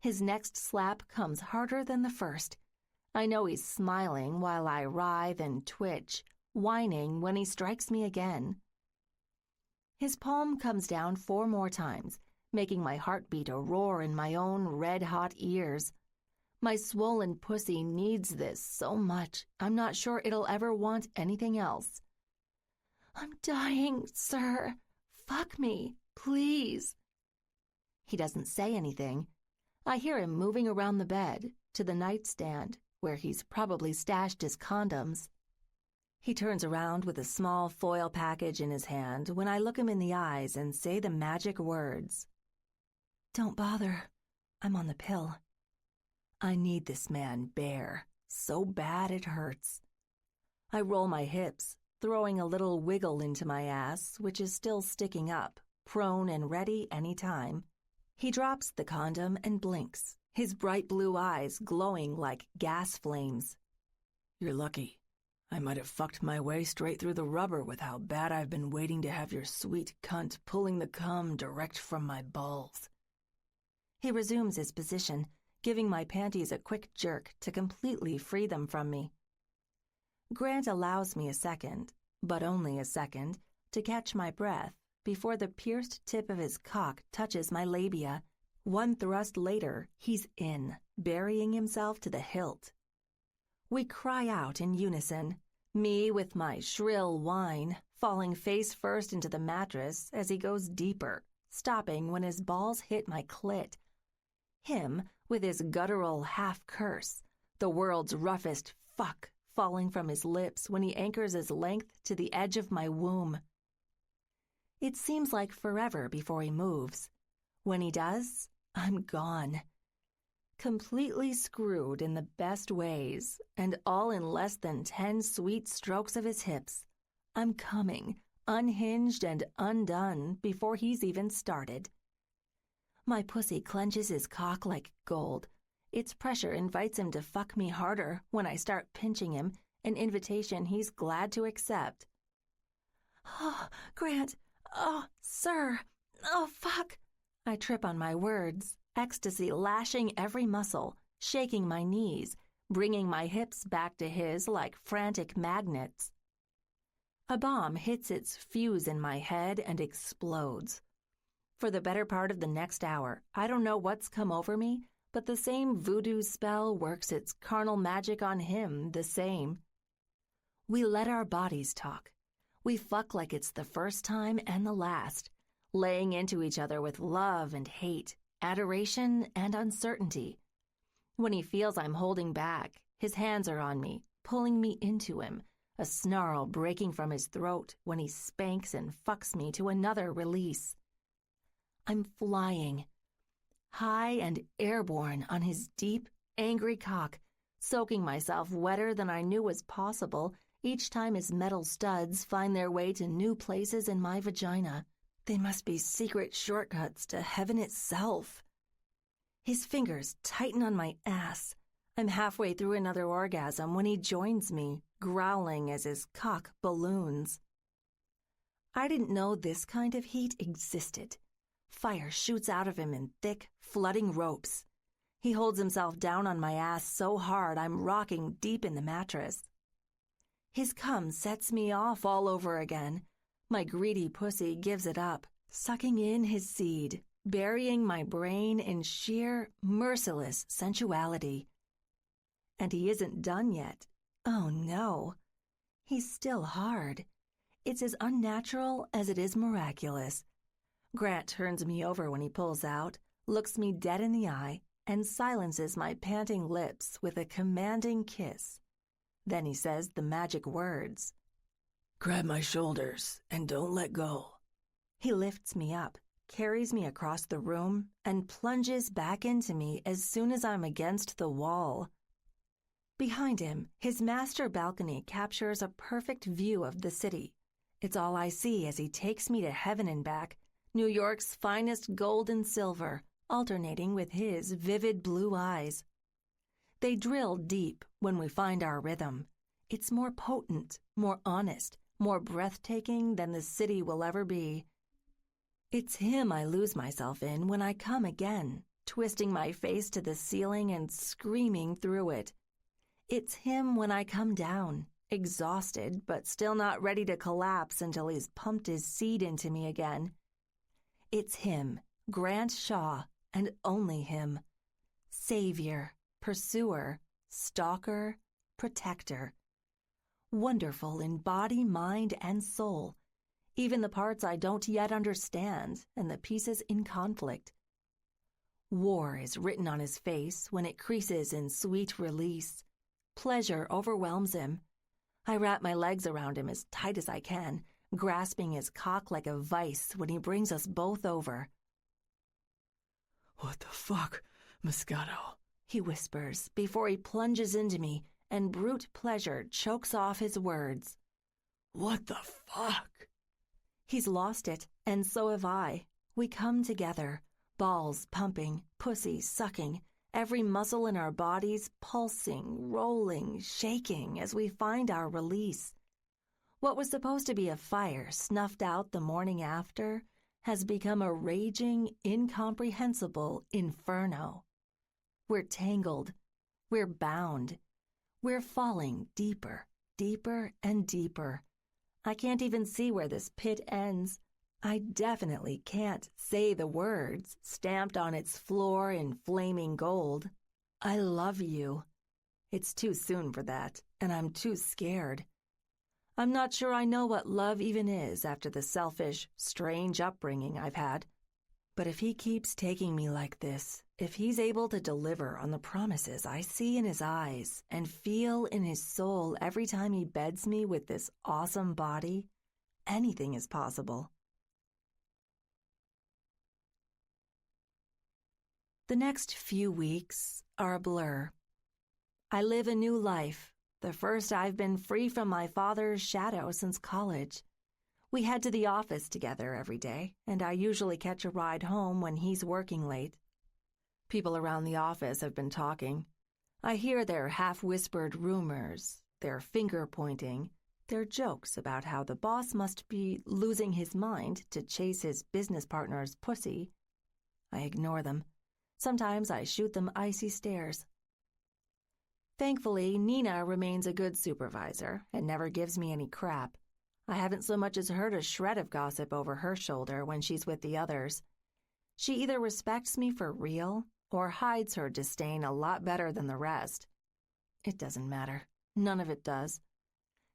His next slap comes harder than the first. I know he's smiling while I writhe and twitch, whining when he strikes me again. His palm comes down 4 more times, making my heartbeat a roar in my own red-hot ears. My swollen pussy needs this so much, I'm not sure it'll ever want anything else. I'm dying, sir. Fuck me, please. He doesn't say anything. I hear him moving around the bed, to the nightstand, where he's probably stashed his condoms. He turns around with a small foil package in his hand when I look him in the eyes and say the magic words. Don't bother. I'm on the pill. I need this man bare, so bad it hurts. I roll my hips, throwing a little wiggle into my ass, which is still sticking up, prone and ready any time. He drops the condom and blinks, his bright blue eyes glowing like gas flames. You're lucky. I might have fucked my way straight through the rubber with how bad I've been waiting to have your sweet cunt pulling the cum direct from my balls. He resumes his position, giving my panties a quick jerk to completely free them from me. Grant allows me a second, but only a second, to catch my breath before the pierced tip of his cock touches my labia. One thrust later, he's in, burying himself to the hilt. We cry out in unison, me with my shrill whine, falling face first into the mattress as he goes deeper, stopping when his balls hit my clit. Him with his guttural half-curse, the world's roughest fuck falling from his lips when he anchors his length to the edge of my womb. It seems like forever before he moves. When he does, I'm gone. Completely screwed in the best ways, and all in less than 10 sweet strokes of his hips. I'm coming, unhinged and undone, before he's even started. My pussy clenches his cock like gold. Its pressure invites him to fuck me harder when I start pinching him, an invitation he's glad to accept. Oh, Grant. Oh, sir. Oh, fuck. I trip on my words, ecstasy lashing every muscle, shaking my knees, bringing my hips back to his like frantic magnets. A bomb hits its fuse in my head and explodes. For the better part of the next hour, I don't know what's come over me, but the same voodoo spell works its carnal magic on him the same. We let our bodies talk. We fuck like it's the first time and the last, laying into each other with love and hate, adoration and uncertainty. When he feels I'm holding back, his hands are on me, pulling me into him, a snarl breaking from his throat when he spanks and fucks me to another release. I'm flying, high and airborne on his deep, angry cock, soaking myself wetter than I knew was possible each time his metal studs find their way to new places in my vagina. They must be secret shortcuts to heaven itself. His fingers tighten on my ass. I'm halfway through another orgasm when he joins me, growling as his cock balloons. I didn't know this kind of heat existed. Fire shoots out of him in thick, flooding ropes. He holds himself down on my ass so hard I'm rocking deep in the mattress. His cum sets me off all over again. My greedy pussy gives it up, sucking in his seed, burying my brain in sheer, merciless sensuality. And he isn't done yet. Oh no. He's still hard. It's as unnatural as it is miraculous. Grant turns me over when he pulls out, looks me dead in the eye, and silences my panting lips with a commanding kiss. Then he says the magic words. Grab my shoulders and don't let go. He lifts me up, carries me across the room, and plunges back into me as soon as I'm against the wall. Behind him, his master balcony captures a perfect view of the city. It's all I see as he takes me to heaven and back, New York's finest gold and silver, alternating with his vivid blue eyes. They drill deep when we find our rhythm. It's more potent, more honest, more breathtaking than the city will ever be. It's him I lose myself in when I come again, twisting my face to the ceiling and screaming through it. It's him when I come down, exhausted but still not ready to collapse until he's pumped his seed into me again. It's him, Grant Shaw, and only him. Savior, pursuer, stalker, protector. Wonderful in body, mind, and soul, even the parts I don't yet understand and the pieces in conflict. War is written on his face when it creases in sweet release. Pleasure overwhelms him. I wrap my legs around him as tight as I can, grasping his cock like a vice when he brings us both over. What the fuck, Moscato? He whispers before he plunges into me, and brute pleasure chokes off his words. What the fuck? He's lost it, and so have I. We come together, balls pumping, pussy sucking, every muscle in our bodies pulsing, rolling, shaking as we find our release. What was supposed to be a fire snuffed out the morning after has become a raging, incomprehensible inferno. We're tangled. We're bound. We're falling deeper, deeper, and deeper. I can't even see where this pit ends. I definitely can't say the words stamped on its floor in flaming gold. I love you. It's too soon for that, and I'm too scared. I'm not sure I know what love even is after the selfish, strange upbringing I've had. But if he keeps taking me like this, if he's able to deliver on the promises I see in his eyes and feel in his soul every time he beds me with this awesome body, anything is possible. The next few weeks are a blur. I live a new life, the first I've been free from my father's shadow since college. We head to the office together every day, and I usually catch a ride home when he's working late. People around the office have been talking. I hear their half-whispered rumors, their finger-pointing, their jokes about how the boss must be losing his mind to chase his business partner's pussy. I ignore them. Sometimes I shoot them icy stares. Thankfully, Nina remains a good supervisor and never gives me any crap. I haven't so much as heard a shred of gossip over her shoulder when she's with the others. She either respects me for real or hides her disdain a lot better than the rest. It doesn't matter. None of it does.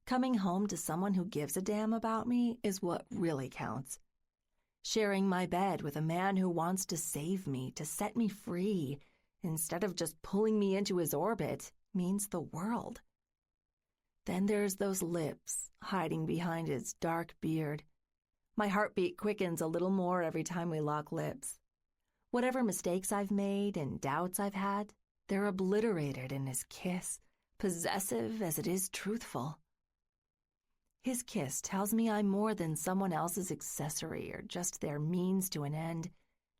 Coming home to someone who gives a damn about me is what really counts. Sharing my bed with a man who wants to save me, to set me free, instead of just pulling me into his orbit, means the world. Then there's those lips hiding behind his dark beard. My heartbeat quickens a little more every time we lock lips. Whatever mistakes I've made and doubts I've had, they're obliterated in his kiss, possessive as it is truthful. His kiss tells me I'm more than someone else's accessory or just their means to an end.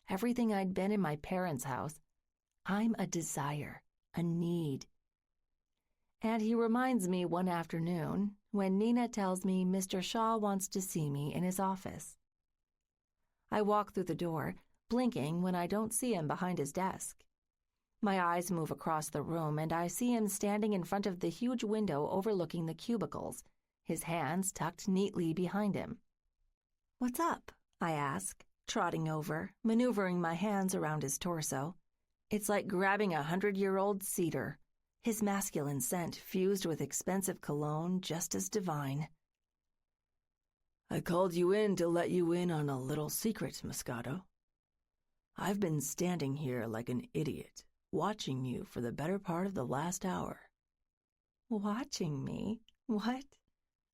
Everything I'd been in my parents' house. I'm a desire, a need. And he reminds me one afternoon when Nina tells me Mr. Shaw wants to see me in his office. I walk through the door, blinking when I don't see him behind his desk. My eyes move across the room and I see him standing in front of the huge window overlooking the cubicles, his hands tucked neatly behind him. "What's up?" I ask, trotting over, maneuvering my hands around his torso. It's like grabbing a 100-year-old cedar, his masculine scent fused with expensive cologne just as divine. "I called you in to let you in on a little secret, Moscato. I've been standing here like an idiot, watching you for the better part of the last hour." "Watching me? What?"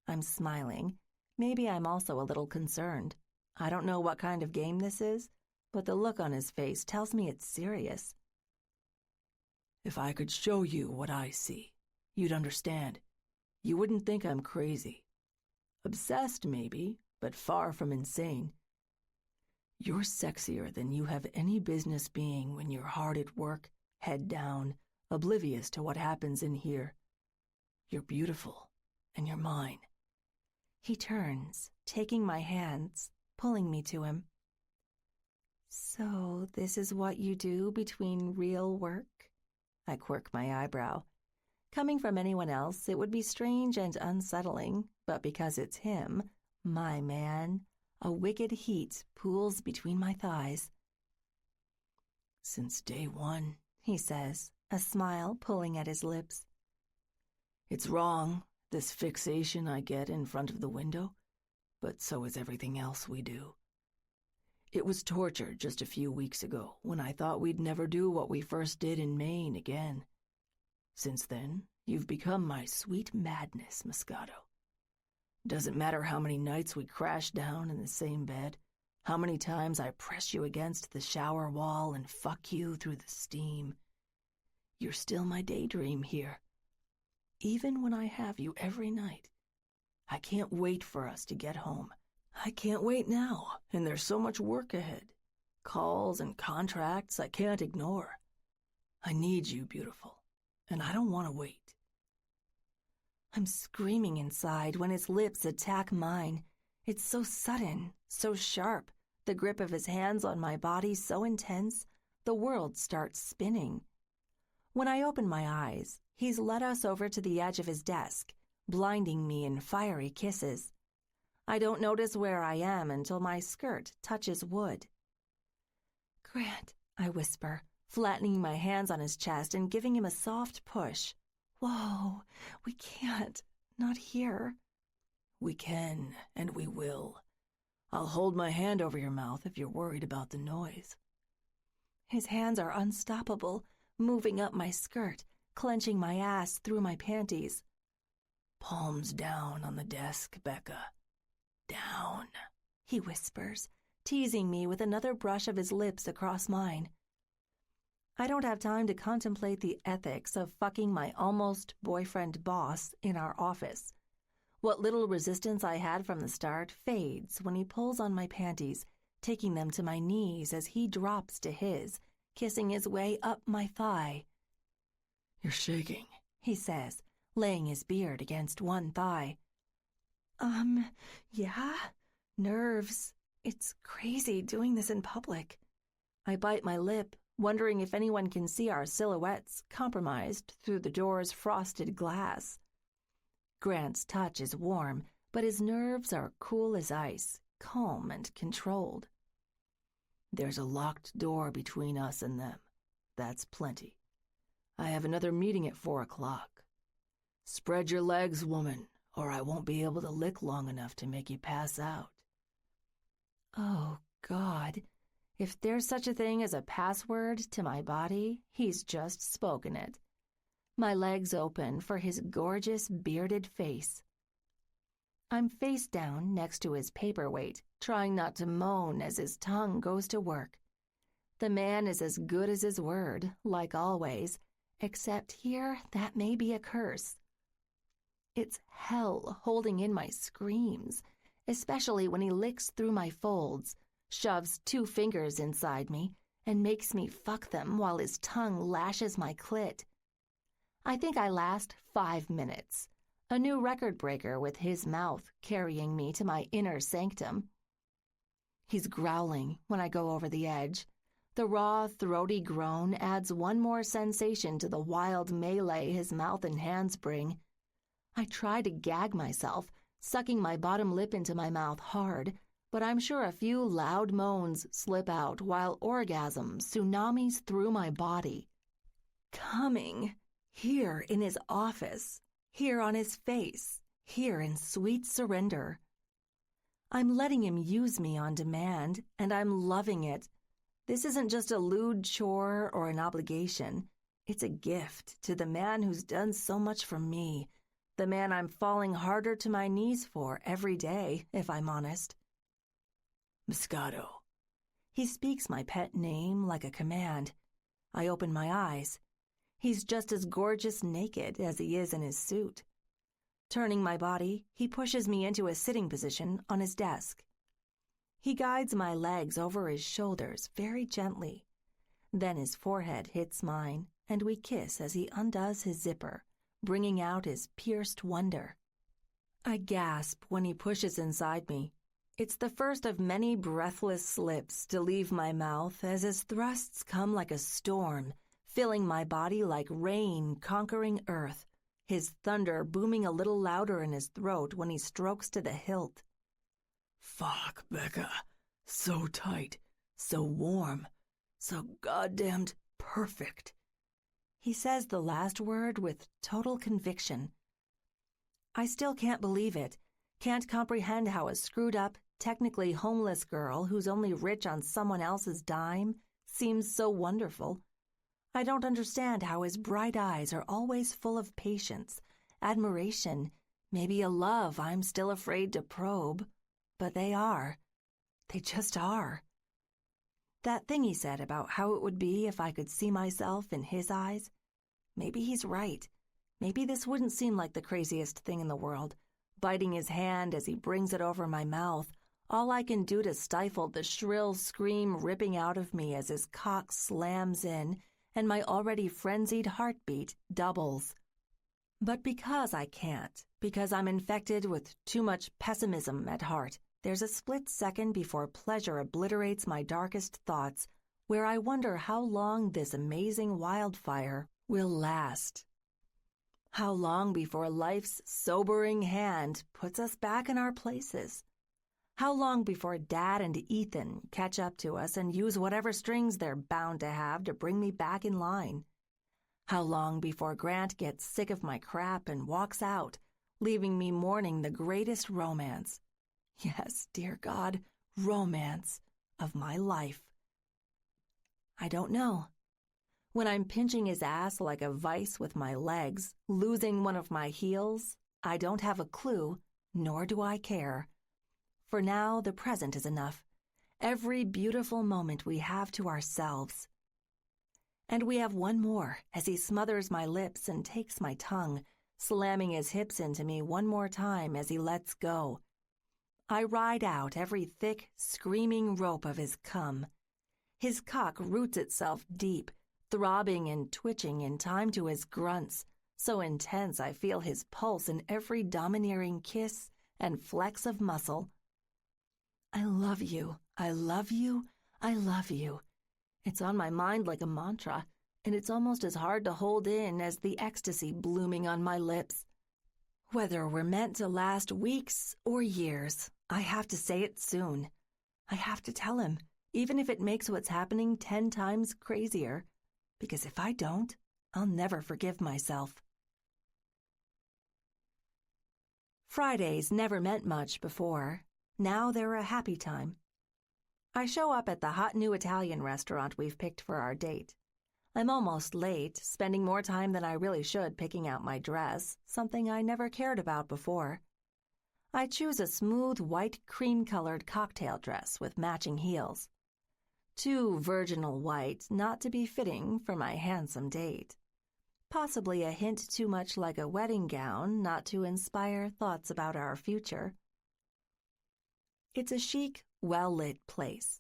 I'm smiling. Maybe I'm also a little concerned. I don't know what kind of game this is, but the look on his face tells me it's serious. "If I could show you what I see, you'd understand. You wouldn't think I'm crazy. Obsessed, maybe, but far from insane. You're sexier than you have any business being when you're hard at work, head down, oblivious to what happens in here. You're beautiful, and you're mine." He turns, taking my hands, pulling me to him. "So this is what you do between real work?" I quirk my eyebrow. Coming from anyone else, it would be strange and unsettling, but because it's him, my man, a wicked heat pools between my thighs. "Since day one," he says, a smile pulling at his lips. "It's wrong, this fixation I get in front of the window, but so is everything else we do. It was torture just a few weeks ago when I thought we'd never do what we first did in Maine again. Since then, you've become my sweet madness, Moscato. Doesn't matter how many nights we crash down in the same bed, how many times I press you against the shower wall and fuck you through the steam. You're still my daydream here. Even when I have you every night. I can't wait for us to get home. I can't wait now, and there's so much work ahead. Calls and contracts I can't ignore. I need you, beautiful, and I don't want to wait." I'm screaming inside when his lips attack mine. It's so sudden, so sharp, the grip of his hands on my body so intense, the world starts spinning. When I open my eyes, he's led us over to the edge of his desk, blinding me in fiery kisses. I don't notice where I am until my skirt touches wood. "Grant," I whisper, flattening my hands on his chest and giving him a soft push. "Whoa, we can't. Not here." "We can, and we will. I'll hold my hand over your mouth if you're worried about the noise. His hands are unstoppable, moving up my skirt, clenching my ass through my panties. Palms down on the desk, Becca. Down, he whispers, teasing me with another brush of his lips across mine. I don't have time to contemplate the ethics of fucking my almost boyfriend boss in our office. What little resistance I had from the start fades when he pulls on my panties, taking them to my knees as he drops to his, kissing his way up my thigh. You're shaking, he says, laying his beard against one thigh. Yeah? Nerves. It's crazy doing this in public. I bite my lip, wondering if anyone can see our silhouettes compromised through the door's frosted glass. Grant's touch is warm, but his nerves are cool as ice, calm and controlled. There's a locked door between us and them. That's plenty. I have another meeting at 4 o'clock. Spread your legs, woman, or I won't be able to lick long enough to make you pass out. Oh, God. If there's such a thing as a password to my body, he's just spoken it. My legs open for his gorgeous bearded face. I'm face down next to his paperweight, trying not to moan as his tongue goes to work. The man is as good as his word, like always, except here that may be a curse. It's hell holding in my screams, especially when he licks through my folds, shoves 2 fingers inside me, and makes me fuck them while his tongue lashes my clit. I think I last 5 minutes, a new record breaker with his mouth carrying me to my inner sanctum. He's growling when I go over the edge. The raw, throaty groan adds one more sensation to the wild melee his mouth and hands bring. I try to gag myself, sucking my bottom lip into my mouth hard, but I'm sure a few loud moans slip out while orgasm tsunamis through my body. Coming, here in his office, here on his face, here in sweet surrender. I'm letting him use me on demand, and I'm loving it. This isn't just a lewd chore or an obligation. It's a gift to the man who's done so much for me, the man I'm falling harder to my knees for every day, if I'm honest. Moscato. He speaks my pet name like a command. I open my eyes. He's just as gorgeous naked as he is in his suit. Turning my body, he pushes me into a sitting position on his desk. He guides my legs over his shoulders very gently. Then his forehead hits mine, and we kiss as he undoes his zipper, bringing out his pierced wonder. I gasp when he pushes inside me. It's the first of many breathless slips to leave my mouth as his thrusts come like a storm, filling my body like rain conquering earth, his thunder booming a little louder in his throat when he strokes to the hilt. Fuck, Becca. So tight, so warm, so goddamned perfect. He says the last word with total conviction. I still can't believe it, can't comprehend how a screwed-up, technically homeless girl who's only rich on someone else's dime seems so wonderful. I don't understand how his bright eyes are always full of patience, admiration, maybe a love I'm still afraid to probe. But they are. They just are. That thing he said about how it would be if I could see myself in his eyes, maybe he's right. Maybe this wouldn't seem like the craziest thing in the world. Biting his hand as he brings it over my mouth, all I can do to stifle the shrill scream ripping out of me as his cock slams in and my already frenzied heartbeat doubles. But because I can't, because I'm infected with too much pessimism at heart, there's a split second before pleasure obliterates my darkest thoughts, where I wonder how long this amazing wildfire will last. How long before life's sobering hand puts us back in our places? How long before Dad and Ethan catch up to us and use whatever strings they're bound to have to bring me back in line? How long before Grant gets sick of my crap and walks out, leaving me mourning the greatest romance? Yes, dear God, romance of my life. I don't know. When I'm pinching his ass like a vice with my legs, losing one of my heels, I don't have a clue, nor do I care. For now, the present is enough. Every beautiful moment we have to ourselves. And we have one more as he smothers my lips and takes my tongue, slamming his hips into me one more time as he lets go. I ride out every thick, screaming rope of his cum. His cock roots itself deep, throbbing and twitching in time to his grunts, so intense I feel his pulse in every domineering kiss and flex of muscle. I love you, I love you, I love you. It's on my mind like a mantra, and it's almost as hard to hold in as the ecstasy blooming on my lips. Whether we're meant to last weeks or years, I have to say it soon. I have to tell him, even if it makes what's happening 10 times crazier. Because if I don't, I'll never forgive myself. Fridays never meant much before. Now they're a happy time. I show up at the hot new Italian restaurant we've picked for our date. I'm almost late, spending more time than I really should picking out my dress, something I never cared about before. I choose a smooth white cream-colored cocktail dress with matching heels. Too virginal white not to be fitting for my handsome date. Possibly a hint too much like a wedding gown not to inspire thoughts about our future. It's a chic, well-lit place.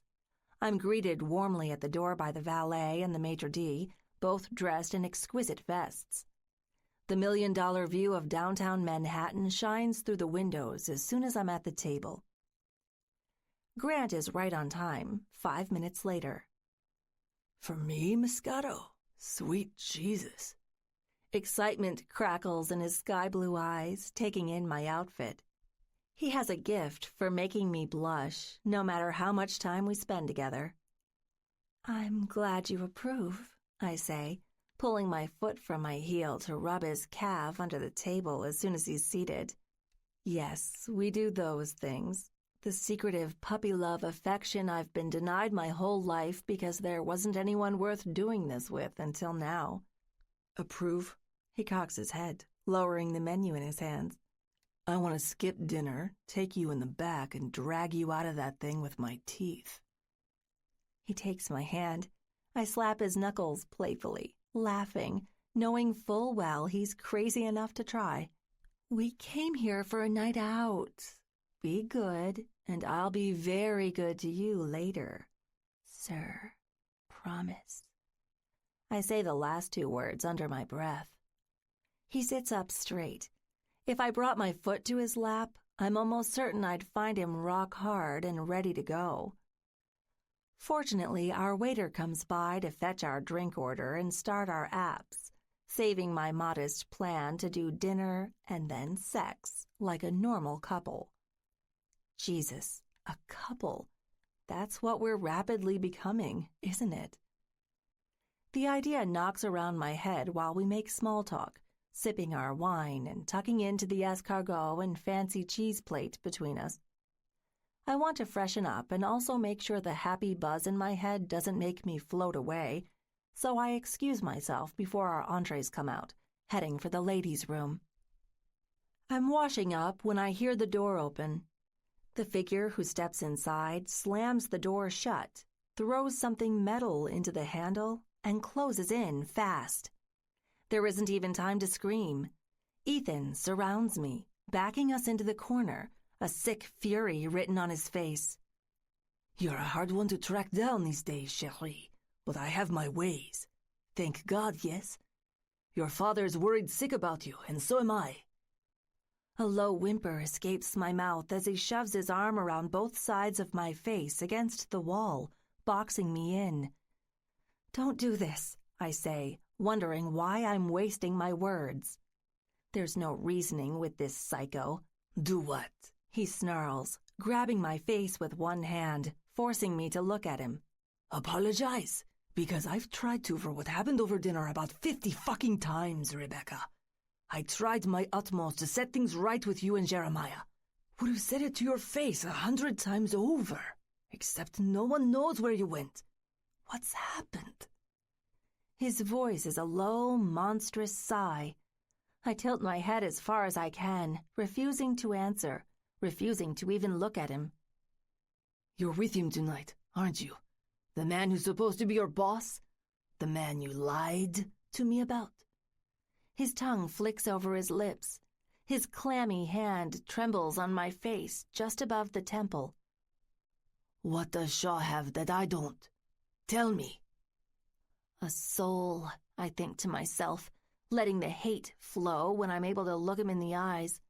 I'm greeted warmly at the door by the valet and the maitre d', both dressed in exquisite vests. The million-dollar view of downtown Manhattan shines through the windows as soon as I'm at the table. Grant is right on time, 5 minutes later. For me, Moscato? Sweet Jesus. Excitement crackles in his sky-blue eyes, taking in my outfit. He has a gift for making me blush, no matter how much time we spend together. I'm glad you approve, I say, pulling my foot from my heel to rub his calf under the table as soon as he's seated. Yes, we do those things. The secretive puppy love affection I've been denied my whole life because there wasn't anyone worth doing this with until now. Approve? He cocks his head, lowering the menu in his hands. I want to skip dinner, take you in the back, and drag you out of that thing with my teeth. He takes my hand. I slap his knuckles playfully, laughing, knowing full well he's crazy enough to try. We came here for a night out. Be good, and I'll be very good to you later. Sir, promise. I say the last 2 words under my breath. He sits up straight. If I brought my foot to his lap, I'm almost certain I'd find him rock hard and ready to go. Fortunately, our waiter comes by to fetch our drink order and start our apps, saving my modest plan to do dinner and then sex like a normal couple. Jesus, a couple. That's what we're rapidly becoming, isn't it? The idea knocks around my head while we make small talk, sipping our wine and tucking into the escargot and fancy cheese plate between us. I want to freshen up and also make sure the happy buzz in my head doesn't make me float away, so I excuse myself before our entrees come out, heading for the ladies' room. I'm washing up when I hear the door open. The figure who steps inside slams the door shut, throws something metal into the handle, and closes in fast. There isn't even time to scream. Ethan surrounds me, backing us into the corner, a sick fury written on his face. You're a hard one to track down these days, chérie, but I have my ways. Thank God, yes. Your father's worried sick about you, and so am I. A low whimper escapes my mouth as he shoves his arm around both sides of my face against the wall, boxing me in. Don't do this, I say, wondering why I'm wasting my words. There's no reasoning with this psycho. Do what? He snarls, grabbing my face with one hand, forcing me to look at him. Apologize, because I've tried to for what happened over dinner about 50 fucking times, Rebecca. I tried my utmost to set things right with you and Jeremiah. Would have said it to your face 100 times over. Except no one knows where you went. What's happened? His voice is a low, monstrous sigh. I tilt my head as far as I can, refusing to answer, refusing to even look at him. You're with him tonight, aren't you? The man who's supposed to be your boss? The man you lied to me about? His tongue flicks over his lips. His clammy hand trembles on my face just above the temple. What does Shaw have that I don't? Tell me. A soul, I think to myself, letting the hate flow when I'm able to look him in the eyes.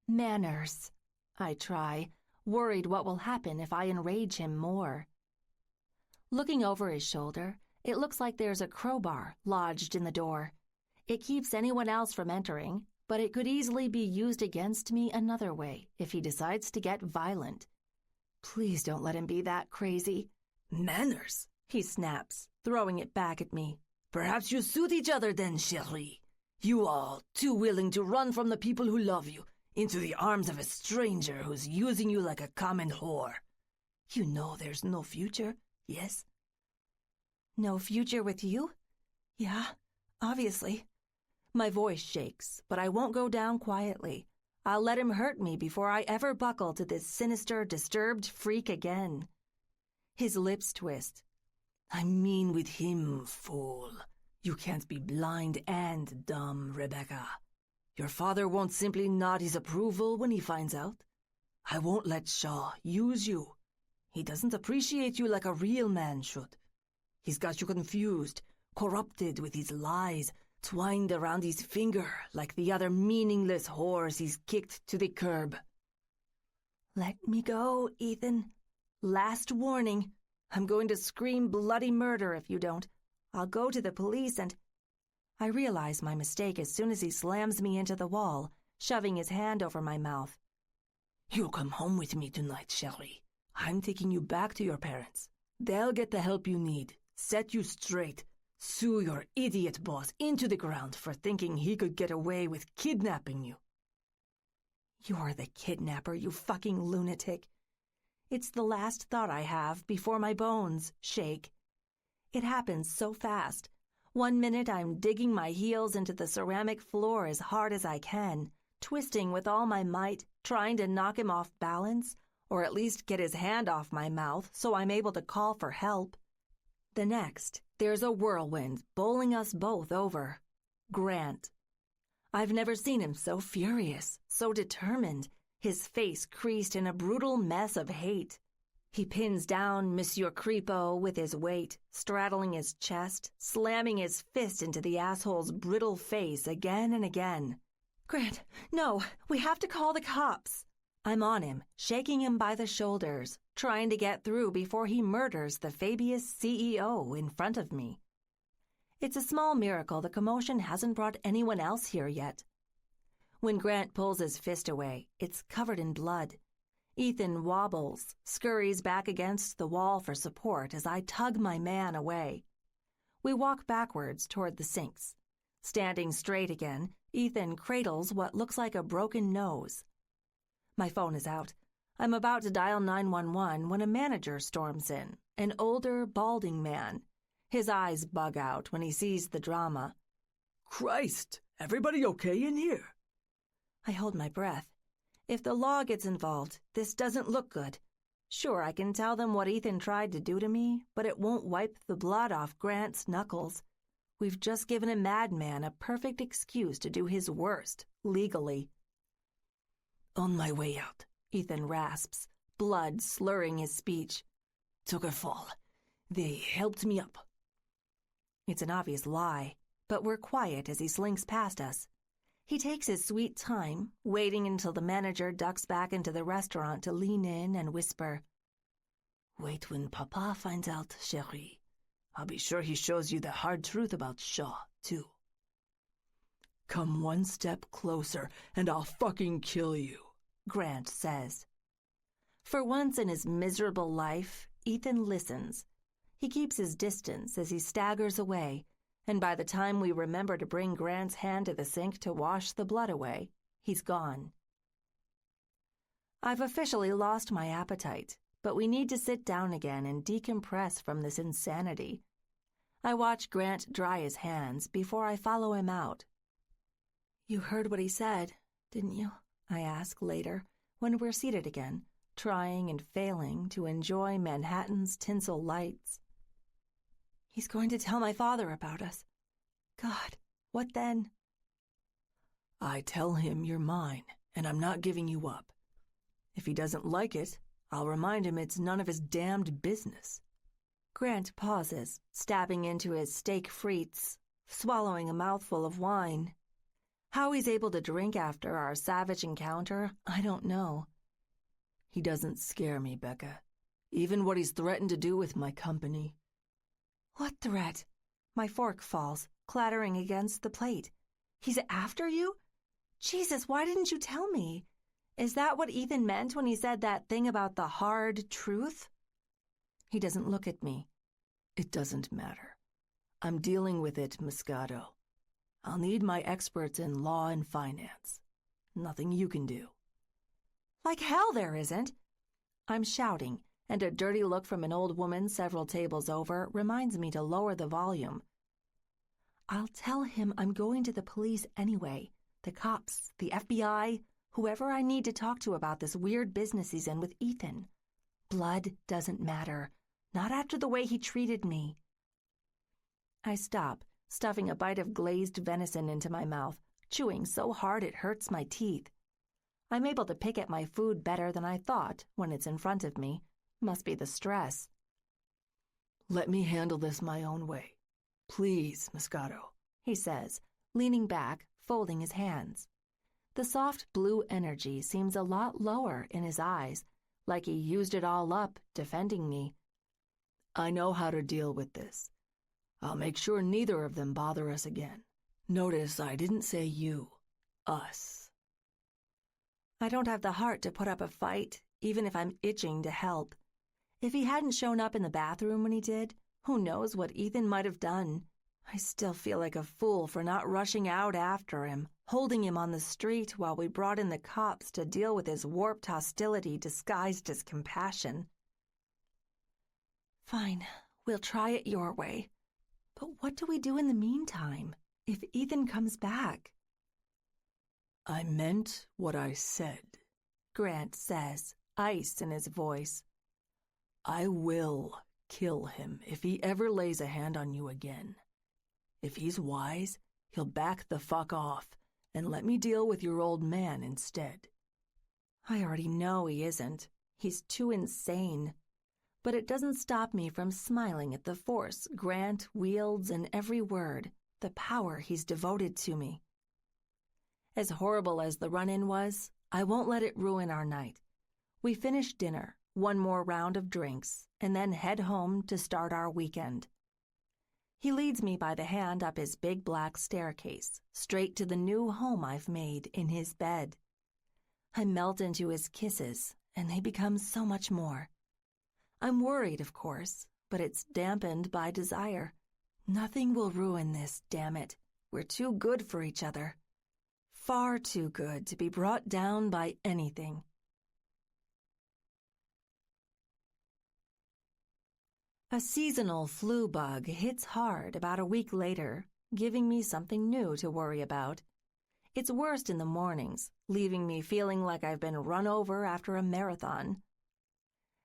Manners, I try, worried what will happen if I enrage him more. Looking over his shoulder, it looks like there's a crowbar lodged in the door. It keeps anyone else from entering, but it could easily be used against me another way if he decides to get violent. Please don't let him be that crazy. Manners, he snaps, throwing it back at me. Perhaps you suit each other then, chérie. You all too willing to run from the people who love you into the arms of a stranger who's using you like a common whore. You know there's no future, yes? No future with you? Yeah, obviously. My voice shakes, but I won't go down quietly. I'll let him hurt me before I ever buckle to this sinister, disturbed freak again. His lips twist. I mean with him, fool. You can't be blind and dumb, Rebecca. Your father won't simply nod his approval when he finds out. I won't let Shaw use you. He doesn't appreciate you like a real man should. He's got you confused, corrupted with his lies, twined around his finger like the other meaningless whores he's kicked to the curb. Let me go, Ethan. Last warning. I'm going to scream bloody murder if you don't. I'll go to the police and... I realize my mistake as soon as he slams me into the wall, shoving his hand over my mouth. You'll come home with me tonight, chérie. I'm taking you back to your parents. They'll get the help you need, set you straight, sue your idiot boss into the ground for thinking he could get away with kidnapping you. You're the kidnapper, you fucking lunatic. It's the last thought I have before my bones shake. It happens so fast. 1 minute I'm digging my heels into the ceramic floor as hard as I can, twisting with all my might, trying to knock him off balance, or at least get his hand off my mouth so I'm able to call for help. The next, there's a whirlwind bowling us both over. Grant. I've never seen him so furious, so determined, his face creased in a brutal mess of hate. He pins down Monsieur Creepo with his weight, straddling his chest, slamming his fist into the asshole's brittle face again and again. Grant, no, we have to call the cops. I'm on him, shaking him by the shoulders, trying to get through before he murders the Fabius CEO in front of me. It's a small miracle the commotion hasn't brought anyone else here yet. When Grant pulls his fist away, it's covered in blood. Ethan wobbles, scurries back against the wall for support as I tug my man away. We walk backwards toward the sinks. Standing straight again, Ethan cradles what looks like a broken nose. My phone is out. I'm about to dial 911 when a manager storms in, an older, balding man. His eyes bug out when he sees the drama. Christ, everybody okay in here? I hold my breath. If the law gets involved, this doesn't look good. Sure, I can tell them what Ethan tried to do to me, but it won't wipe the blood off Grant's knuckles. We've just given a madman a perfect excuse to do his worst, legally. On my way out, Ethan rasps, blood slurring his speech. Took a fall. They helped me up. It's an obvious lie, but we're quiet as he slinks past us. He takes his sweet time, waiting until the manager ducks back into the restaurant to lean in and whisper, Wait when Papa finds out, chérie. I'll be sure he shows you the hard truth about Shaw, too. Come one step closer, and I'll fucking kill you, Grant says. For once in his miserable life, Ethan listens. He keeps his distance as he staggers away, and by the time we remember to bring Grant's hand to the sink to wash the blood away, he's gone. I've officially lost my appetite, but we need to sit down again and decompress from this insanity. I watch Grant dry his hands before I follow him out. "You heard what he said, didn't you?" I ask later, when we're seated again, trying and failing to enjoy Manhattan's tinsel lights. "He's going to tell my father about us. God, what then?" "I tell him you're mine, and I'm not giving you up. If he doesn't like it, I'll remind him it's none of his damned business." Grant pauses, stabbing into his steak frites, swallowing a mouthful of wine. How he's able to drink after our savage encounter, I don't know. "He doesn't scare me, Becca. Even what he's threatened to do with my company." "What threat?" My fork falls, clattering against the plate. "He's after you? Jesus, why didn't you tell me? Is that what Ethan meant when he said that thing about the hard truth?" He doesn't look at me. "It doesn't matter. I'm dealing with it, Moscato. I'll need my experts in law and finance. Nothing you can do." "Like hell there isn't!" I'm shouting, and a dirty look from an old woman several tables over reminds me to lower the volume. "I'll tell him I'm going to the police anyway. The cops, the FBI, whoever I need to talk to about this weird business he's in with Ethan. Blood doesn't matter. Not after the way he treated me." I stop, stuffing a bite of glazed venison into my mouth, chewing so hard it hurts my teeth. I'm able to pick at my food better than I thought when it's in front of me. Must be the stress. "Let me handle this my own way. Please, Moscato," he says, leaning back, folding his hands. The soft blue energy seems a lot lower in his eyes, like he used it all up defending me. "I know how to deal with this. I'll make sure neither of them bother us again. Notice I didn't say you. Us." I don't have the heart to put up a fight, even if I'm itching to help. If he hadn't shown up in the bathroom when he did, who knows what Ethan might have done. I still feel like a fool for not rushing out after him, holding him on the street while we brought in the cops to deal with his warped hostility disguised as compassion. "Fine, we'll try it your way. But what do we do in the meantime, if Ethan comes back?" "I meant what I said," Grant says, ice in his voice. "I will kill him if he ever lays a hand on you again. If he's wise, he'll back the fuck off and let me deal with your old man instead." I already know he isn't. He's too insane. But it doesn't stop me from smiling at the force Grant wields in every word, the power he's devoted to me. As horrible as the run-in was, I won't let it ruin our night. We finish dinner, one more round of drinks, and then head home to start our weekend. He leads me by the hand up his big black staircase, straight to the new home I've made in his bed. I melt into his kisses, and they become so much more. I'm worried, of course, but it's dampened by desire. Nothing will ruin this, damn it. We're too good for each other. Far too good to be brought down by anything. A seasonal flu bug hits hard about a week later, giving me something new to worry about. It's worst in the mornings, leaving me feeling like I've been run over after a marathon.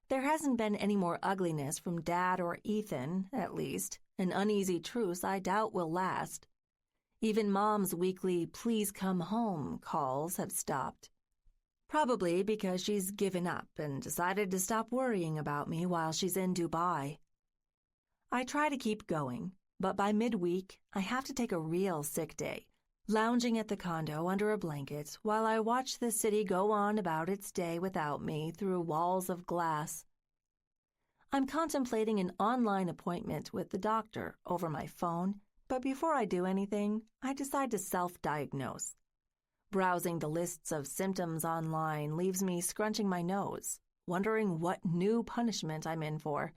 There hasn't been any more ugliness from Dad or Ethan, at least, an uneasy truce I doubt will last. Even Mom's weekly "please come home" calls have stopped. Probably because she's given up and decided to stop worrying about me while she's in Dubai. I try to keep going, but by midweek, I have to take a real sick day, lounging at the condo under a blanket while I watch the city go on about its day without me through walls of glass. I'm contemplating an online appointment with the doctor over my phone, but before I do anything, I decide to self-diagnose. Browsing the lists of symptoms online leaves me scrunching my nose, wondering what new punishment I'm in for.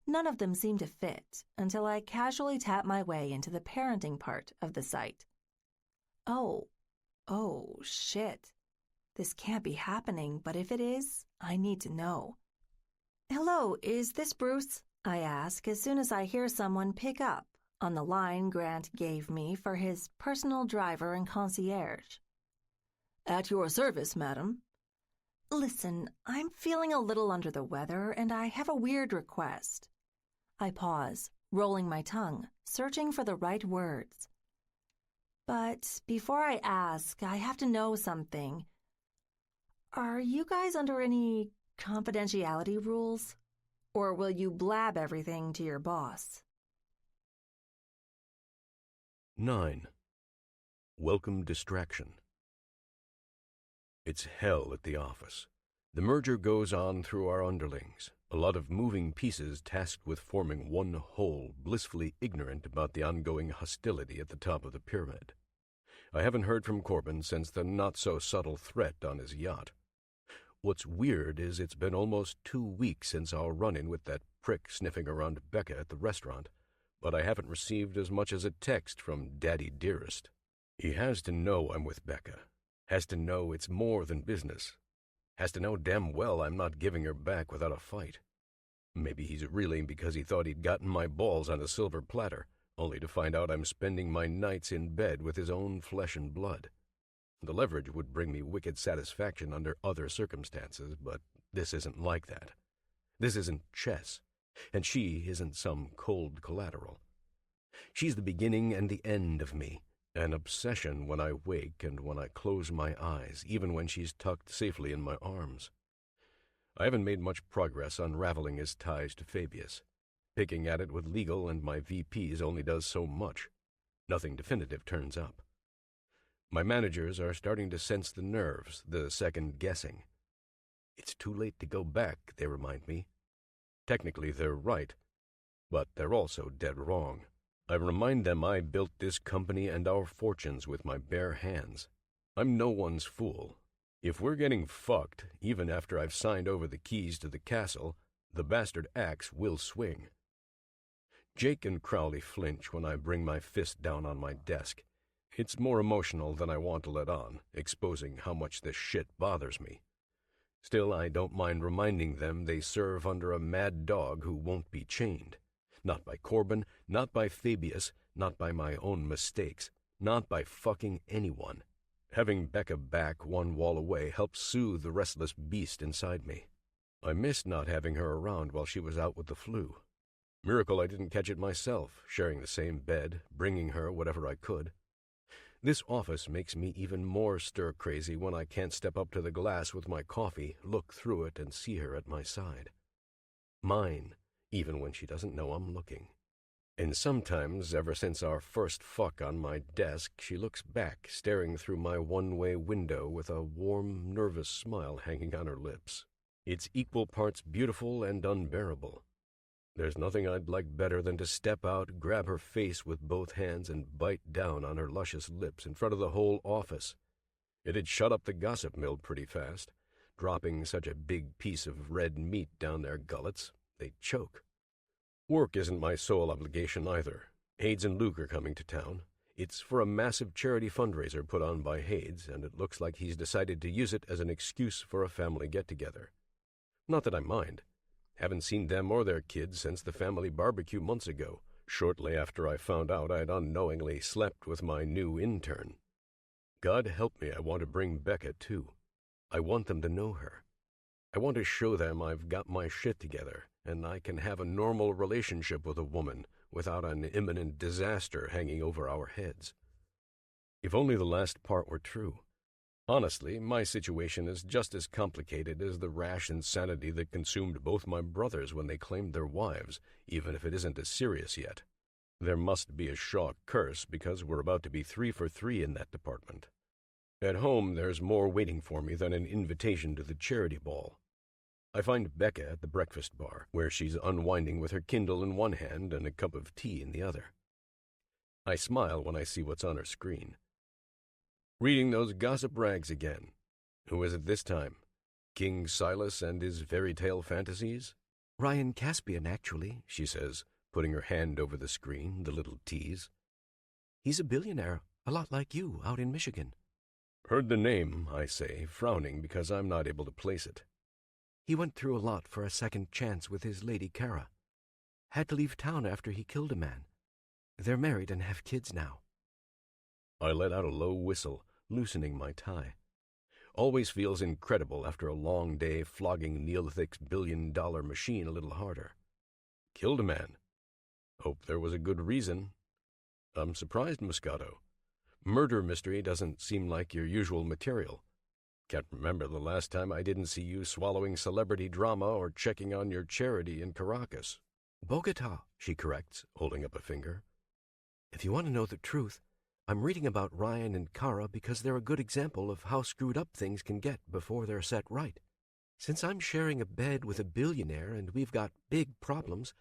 None of them seem to fit until I casually tap my way into the parenting part of the site. Oh, shit. This can't be happening, but if it is, I need to know. Hello, is this Bruce? I ask as soon as I hear someone pick up on the line Grant gave me for his personal driver and concierge. At your service, madam. Listen, I'm feeling a little under the weather and I have a weird request. I pause, rolling my tongue, searching for the right words. But before I ask, I have to know something. Are you guys under any confidentiality rules? Or will you blab everything to your boss? 9. Welcome distraction. It's hell at the office. The merger goes on through our underlings, a lot of moving pieces tasked with forming one whole, blissfully ignorant about the ongoing hostility at the top of the pyramid. I haven't heard from Corbin since the not-so-subtle threat on his yacht. What's weird is it's been almost 2 weeks since our run-in with that prick sniffing around Becca at the restaurant, but I haven't received as much as a text from Daddy Dearest. He has to know I'm with Becca, has to know it's more than business, has to know damn well I'm not giving her back without a fight. Maybe he's reeling because he thought he'd gotten my balls on a silver platter, only to find out I'm spending my nights in bed with his own flesh and blood. The leverage would bring me wicked satisfaction under other circumstances, but this isn't like that. This isn't chess, and she isn't some cold collateral. She's the beginning and the end of me, an obsession when I wake and when I close my eyes, even when she's tucked safely in my arms. I haven't made much progress unraveling his ties to Fabius. Picking at it with legal and my VPs only does so much. Nothing definitive turns up. My managers are starting to sense the nerves, the second guessing. It's too late to go back, they remind me. Technically, they're right, but they're also dead wrong. I remind them I built this company and our fortunes with my bare hands. I'm no one's fool. If we're getting fucked, even after I've signed over the keys to the castle, the bastard axe will swing. Jake and Crowley flinch when I bring my fist down on my desk. It's more emotional than I want to let on, exposing how much this shit bothers me. Still, I don't mind reminding them they serve under a mad dog who won't be chained. Not by Corbin, not by Fabius, not by my own mistakes, not by fucking anyone. Having Becca back one wall away helps soothe the restless beast inside me. I missed not having her around while she was out with the flu. Miracle I didn't catch it myself, sharing the same bed, bringing her whatever I could. This office makes me even more stir-crazy when I can't step up to the glass with my coffee, look through it, and see her at my side. Mine, even when she doesn't know I'm looking. And sometimes, ever since our first fuck on my desk, she looks back, staring through my one-way window with a warm, nervous smile hanging on her lips. It's equal parts beautiful and unbearable. There's nothing I'd like better than to step out, grab her face with both hands, and bite down on her luscious lips in front of the whole office. It'd shut up the gossip mill pretty fast, dropping such a big piece of red meat down their gullets, they'd choke. Work isn't my sole obligation either. Hades and Luke are coming to town. It's for a massive charity fundraiser put on by Hades, and it looks like he's decided to use it as an excuse for a family get-together. Not that I mind. Haven't seen them or their kids since the family barbecue months ago, shortly after I found out I'd unknowingly slept with my new intern. God help me, I want to bring Becca, too. I want them to know her. I want to show them I've got my shit together, and I can have a normal relationship with a woman without an imminent disaster hanging over our heads. If only the last part were true. Honestly, my situation is just as complicated as the rash insanity that consumed both my brothers when they claimed their wives, even if it isn't as serious yet. There must be a Shaw curse because we're about to be 3 for 3 in that department. At home, there's more waiting for me than an invitation to the charity ball. I find Becca at the breakfast bar, where she's unwinding with her Kindle in one hand and a cup of tea in the other. I smile when I see what's on her screen. Reading those gossip rags again. Who is it this time? King Silas and his fairy tale fantasies? Ryan Caspian, actually, she says, putting her hand over the screen, the little tease. He's a billionaire, a lot like you, out in Michigan. Heard the name, I say, frowning because I'm not able to place it. He went through a lot for a second chance with his lady Kara. Had to leave town after he killed a man. They're married and have kids now. I let out a low whistle, loosening my tie. Always feels incredible after a long day flogging Neolithic's billion-dollar machine a little harder. Killed a man. Hope there was a good reason. I'm surprised, Moscato. Murder mystery doesn't seem like your usual material. Can't remember the last time I didn't see you swallowing celebrity drama or checking on your charity in Caracas. Bogota, she corrects, holding up a finger. If you want to know the truth, I'm reading about Ryan and Kara because they're a good example of how screwed up things can get before they're set right. Since I'm sharing a bed with a billionaire and we've got big problems,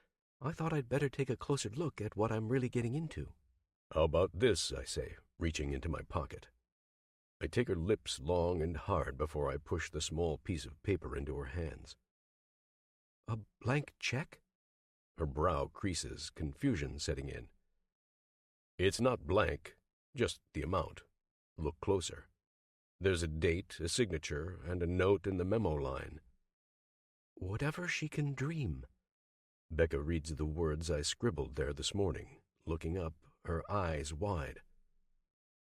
I thought I'd better take a closer look at what I'm really getting into. How about this, I say, reaching into my pocket. I take her lips long and hard before I push the small piece of paper into her hands. A blank check? Her brow creases, confusion setting in. It's not blank, just the amount. Look closer. There's a date, a signature, and a note in the memo line. Whatever she can dream. Becca reads the words I scribbled there this morning, looking up, her eyes wide.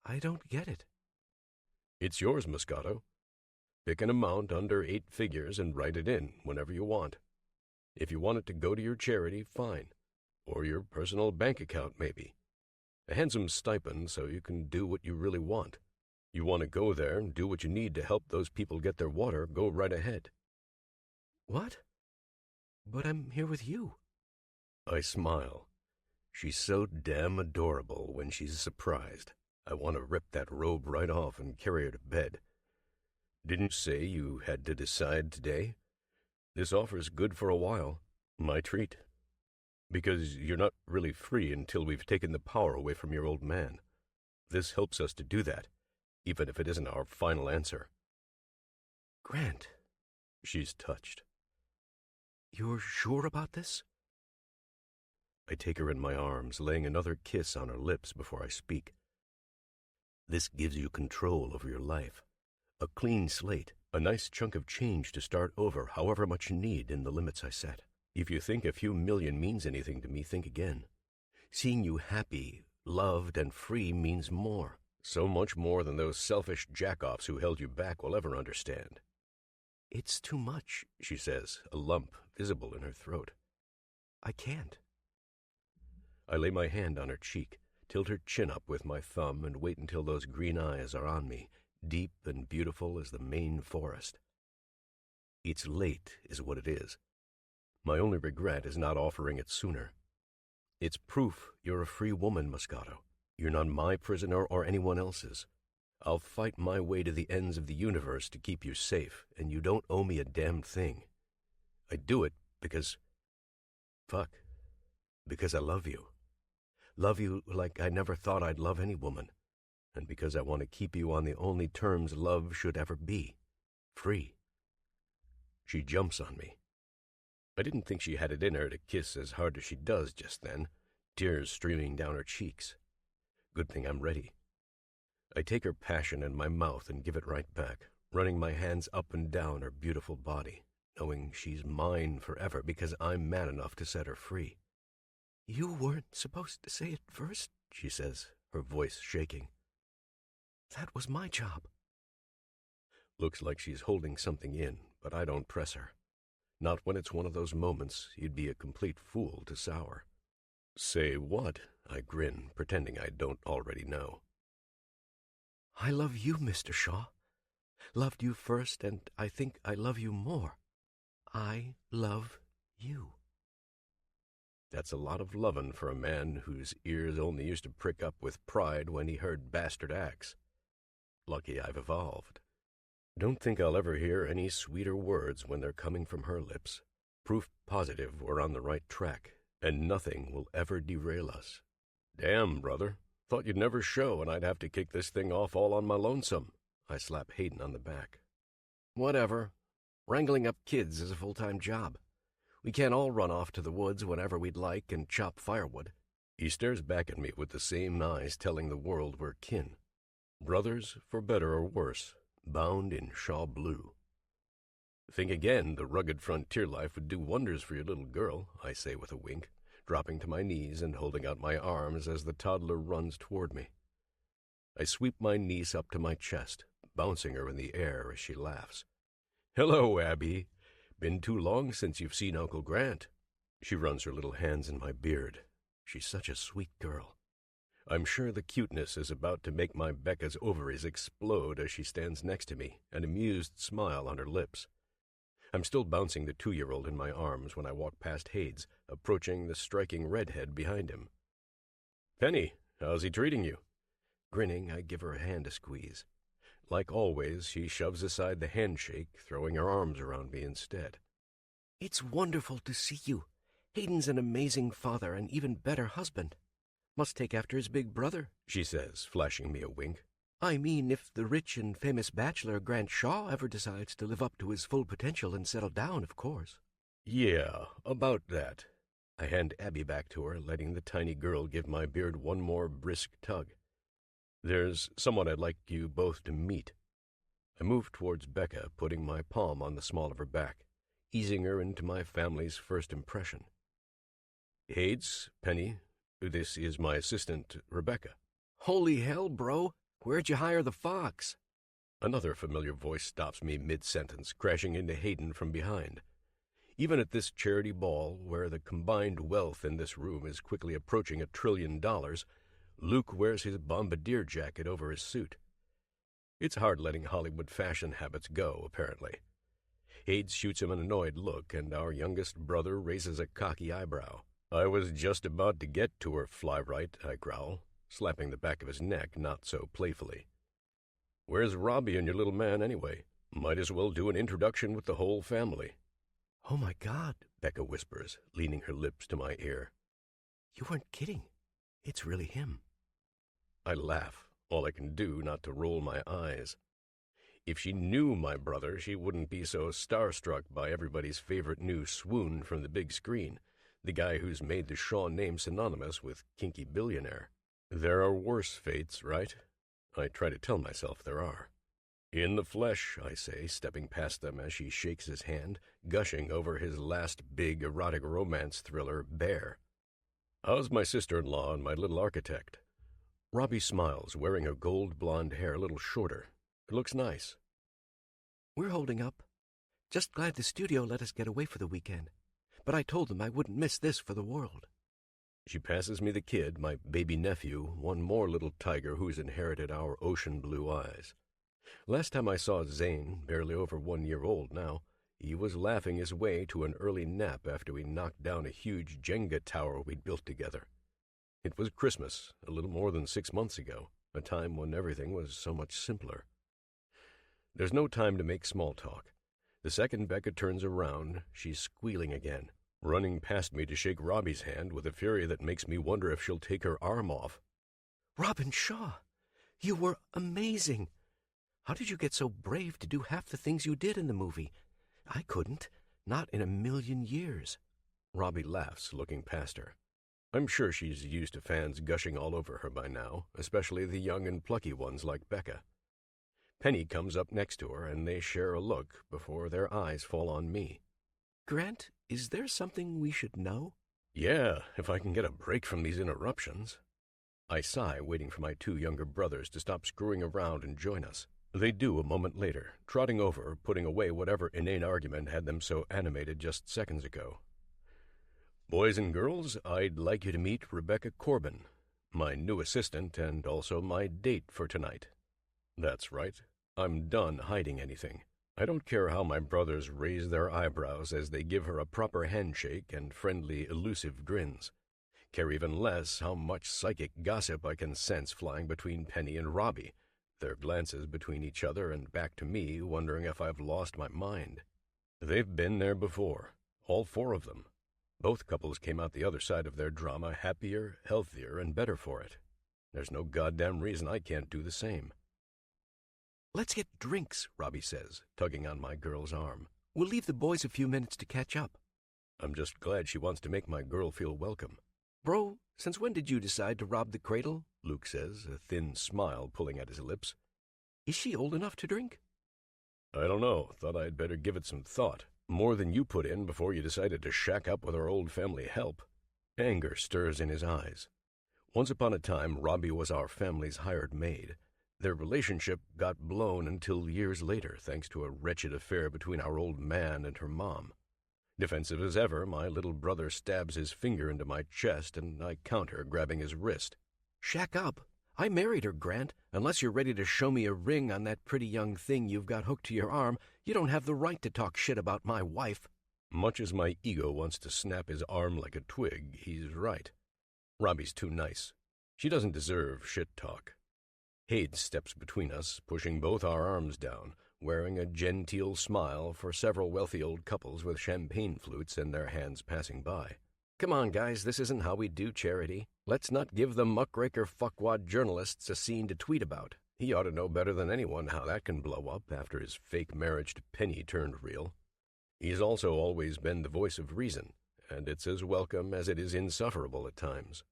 I don't get it. It's yours, Moscato. Pick an amount under 8 figures and write it in whenever you want. If you want it to go to your charity, fine. Or your personal bank account, maybe. A handsome stipend so you can do what you really want. You want to go there and do what you need to help those people get their water, go right ahead. What? But I'm here with you. I smile. She's so damn adorable when she's surprised. I want to rip that robe right off and carry her to bed. Didn't you say you had to decide today? This offer's good for a while. My treat. Because you're not really free until we've taken the power away from your old man. This helps us to do that, even if it isn't our final answer. Grant. She's touched. You're sure about this? I take her in my arms, laying another kiss on her lips before I speak. This gives you control over your life. A clean slate, a nice chunk of change to start over however much you need in the limits I set. If you think a few million means anything to me, think again. Seeing you happy, loved, and free means more. So much more than those selfish jack-offs who held you back will ever understand. It's too much, she says, a lump visible in her throat. I can't. I lay my hand on her cheek, tilt her chin up with my thumb, and wait until those green eyes are on me, deep and beautiful as the Maine forest. It's late, is what it is. My only regret is not offering it sooner. It's proof you're a free woman, Moscato. You're not my prisoner or anyone else's. I'll fight my way to the ends of the universe to keep you safe, and you don't owe me a damn thing. I do it because I love you. Love you like I never thought I'd love any woman, and because I want to keep you on the only terms love should ever be, free. She jumps on me. I didn't think she had it in her to kiss as hard as she does just then, tears streaming down her cheeks. Good thing I'm ready. I take her passion in my mouth and give it right back, running my hands up and down her beautiful body, knowing she's mine forever because I'm man enough to set her free. You weren't supposed to say it first, she says, her voice shaking. That was my job. Looks like she's holding something in, but I don't press her. Not when it's one of those moments you'd be a complete fool to sour. Say what? I grin, pretending I don't already know. I love you, Mr. Shaw. Loved you first, and I think I love you more. I love you. That's a lot of lovin' for a man whose ears only used to prick up with pride when he heard bastard acts. Lucky I've evolved. Don't think I'll ever hear any sweeter words when they're coming from her lips. Proof positive we're on the right track, and nothing will ever derail us. Damn, brother. Thought you'd never show and I'd have to kick this thing off all on my lonesome. I slap Hayden on the back. Whatever. Wrangling up kids is a full-time job. We can't all run off to the woods whenever we'd like and chop firewood. He stares back at me with the same eyes telling the world we're kin. Brothers, for better or worse, bound in Shaw blue. Think again, the rugged frontier life would do wonders for your little girl, I say with a wink, dropping to my knees and holding out my arms as the toddler runs toward me. I sweep my niece up to my chest, bouncing her in the air as she laughs. Hello, Abby. Been too long since you've seen Uncle Grant. She runs her little hands in my beard. She's such a sweet girl. I'm sure the cuteness is about to make my Becca's ovaries explode as she stands next to me, an amused smile on her lips. I'm still bouncing the 2-year-old in my arms when I walk past Hades, approaching the striking redhead behind him. Penny, how's he treating you? Grinning, I give her a hand to squeeze. Like always, she shoves aside the handshake, throwing her arms around me instead. It's wonderful to see you. Hayden's an amazing father and even better husband. Must take after his big brother, she says, flashing me a wink. I mean, if the rich and famous bachelor Grant Shaw ever decides to live up to his full potential and settle down, of course. Yeah, about that. I hand Abby back to her, letting the tiny girl give my beard one more brisk tug. There's someone I'd like you both to meet. I move towards Becca, putting my palm on the small of her back, easing her into my family's first impression. Hades, Penny, this is my assistant, Rebecca. Holy hell, bro! Where'd you hire the fox? Another familiar voice stops me mid-sentence, crashing into Hayden from behind. Even at this charity ball, where the combined wealth in this room is quickly approaching $1 trillion, Luke wears his bombardier jacket over his suit. It's hard letting Hollywood fashion habits go, apparently. Hades shoots him an annoyed look, and our youngest brother raises a cocky eyebrow. I was just about to get to her, Flywright, I growl, slapping the back of his neck not so playfully. Where's Robbie and your little man, anyway? Might as well do an introduction with the whole family. Oh, my God, Becca whispers, leaning her lips to my ear. You weren't kidding. It's really him. I laugh, all I can do not to roll my eyes. If she knew my brother, she wouldn't be so starstruck by everybody's favorite new swoon from the big screen, the guy who's made the Shaw name synonymous with kinky billionaire. There are worse fates, right? I try to tell myself there are. In the flesh, I say, stepping past them as she shakes his hand, gushing over his last big erotic romance thriller, Bear. How's my sister-in-law and my little architect? Robbie smiles, wearing her gold blonde hair a little shorter. It looks nice. We're holding up. Just glad the studio let us get away for the weekend. But I told them I wouldn't miss this for the world. She passes me the kid, my baby nephew, one more little tiger who's inherited our ocean blue eyes. Last time I saw Zane, barely over 1 year old now, he was laughing his way to an early nap after we knocked down a huge Jenga tower we'd built together. It was Christmas, a little more than 6 months ago, a time when everything was so much simpler. There's no time to make small talk. The second Becca turns around, she's squealing again, running past me to shake Robbie's hand with a fury that makes me wonder if she'll take her arm off. Robin Shaw, you were amazing. How did you get so brave to do half the things you did in the movie? I couldn't, not in a million years. Robbie laughs, looking past her. I'm sure she's used to fans gushing all over her by now, especially the young and plucky ones like Becca. Penny comes up next to her, and they share a look before their eyes fall on me. Grant, is there something we should know? Yeah, if I can get a break from these interruptions. I sigh, waiting for my 2 younger brothers to stop screwing around and join us. They do a moment later, trotting over, putting away whatever inane argument had them so animated just seconds ago. Boys and girls, I'd like you to meet Rebecca Corbin, my new assistant and also my date for tonight. That's right. I'm done hiding anything. I don't care how my brothers raise their eyebrows as they give her a proper handshake and friendly, elusive grins. Care even less how much psychic gossip I can sense flying between Penny and Robbie, their glances between each other and back to me, wondering if I've lost my mind. They've been there before, all 4 of them. Both couples came out the other side of their drama happier, healthier, and better for it. There's no goddamn reason I can't do the same. Let's get drinks, Robbie says, tugging on my girl's arm. We'll leave the boys a few minutes to catch up. I'm just glad she wants to make my girl feel welcome. Bro, since when did you decide to rob the cradle? Luke says, a thin smile pulling at his lips. Is she old enough to drink? I don't know. Thought I'd better give it some thought. More than you put in before you decided to shack up with our old family help. Anger stirs in his eyes. Once upon a time, Robbie was our family's hired maid. Their relationship got blown until years later, thanks to a wretched affair between our old man and her mom. Defensive as ever, my little brother stabs his finger into my chest, and I counter, grabbing his wrist. Shack up. I married her, Grant. Unless you're ready to show me a ring on that pretty young thing you've got hooked to your arm, you don't have the right to talk shit about my wife. Much as my ego wants to snap his arm like a twig, he's right. Robbie's too nice. She doesn't deserve shit talk. Hayes steps between us, pushing both our arms down, wearing a genteel smile for several wealthy old couples with champagne flutes in their hands passing by. Come on, guys, this isn't how we do charity. Let's not give the muckraker fuckwad journalists a scene to tweet about. He ought to know better than anyone how that can blow up after his fake marriage to Penny turned real. He's also always been the voice of reason, and it's as welcome as it is insufferable at times.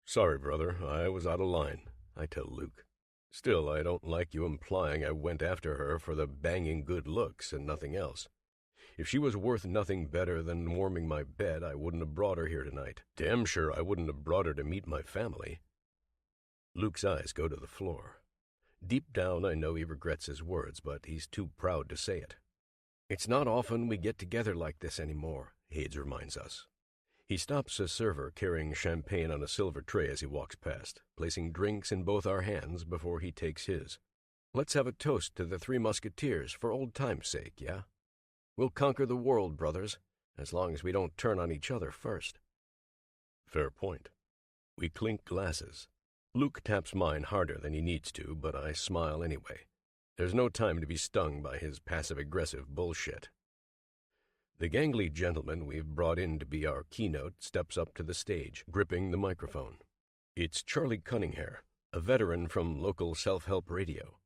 Sorry, brother, I was out of line, I tell Luke. Still, I don't like you implying I went after her for the banging good looks and nothing else. If she was worth nothing better than warming my bed, I wouldn't have brought her here tonight. Damn sure I wouldn't have brought her to meet my family. Luke's eyes go to the floor. Deep down, I know he regrets his words, but he's too proud to say it. It's not often we get together like this anymore, Hayes reminds us. He stops a server carrying champagne on a silver tray as he walks past, placing drinks in both our hands before he takes his. Let's have a toast to the Three Musketeers for old time's sake, yeah? We'll conquer the world, brothers, as long as we don't turn on each other first. Fair point. We clink glasses. Luke taps mine harder than he needs to, but I smile anyway. There's no time to be stung by his passive-aggressive bullshit. The gangly gentleman we've brought in to be our keynote steps up to the stage, gripping the microphone. It's Charlie Cunninghair, a veteran from local self-help radio.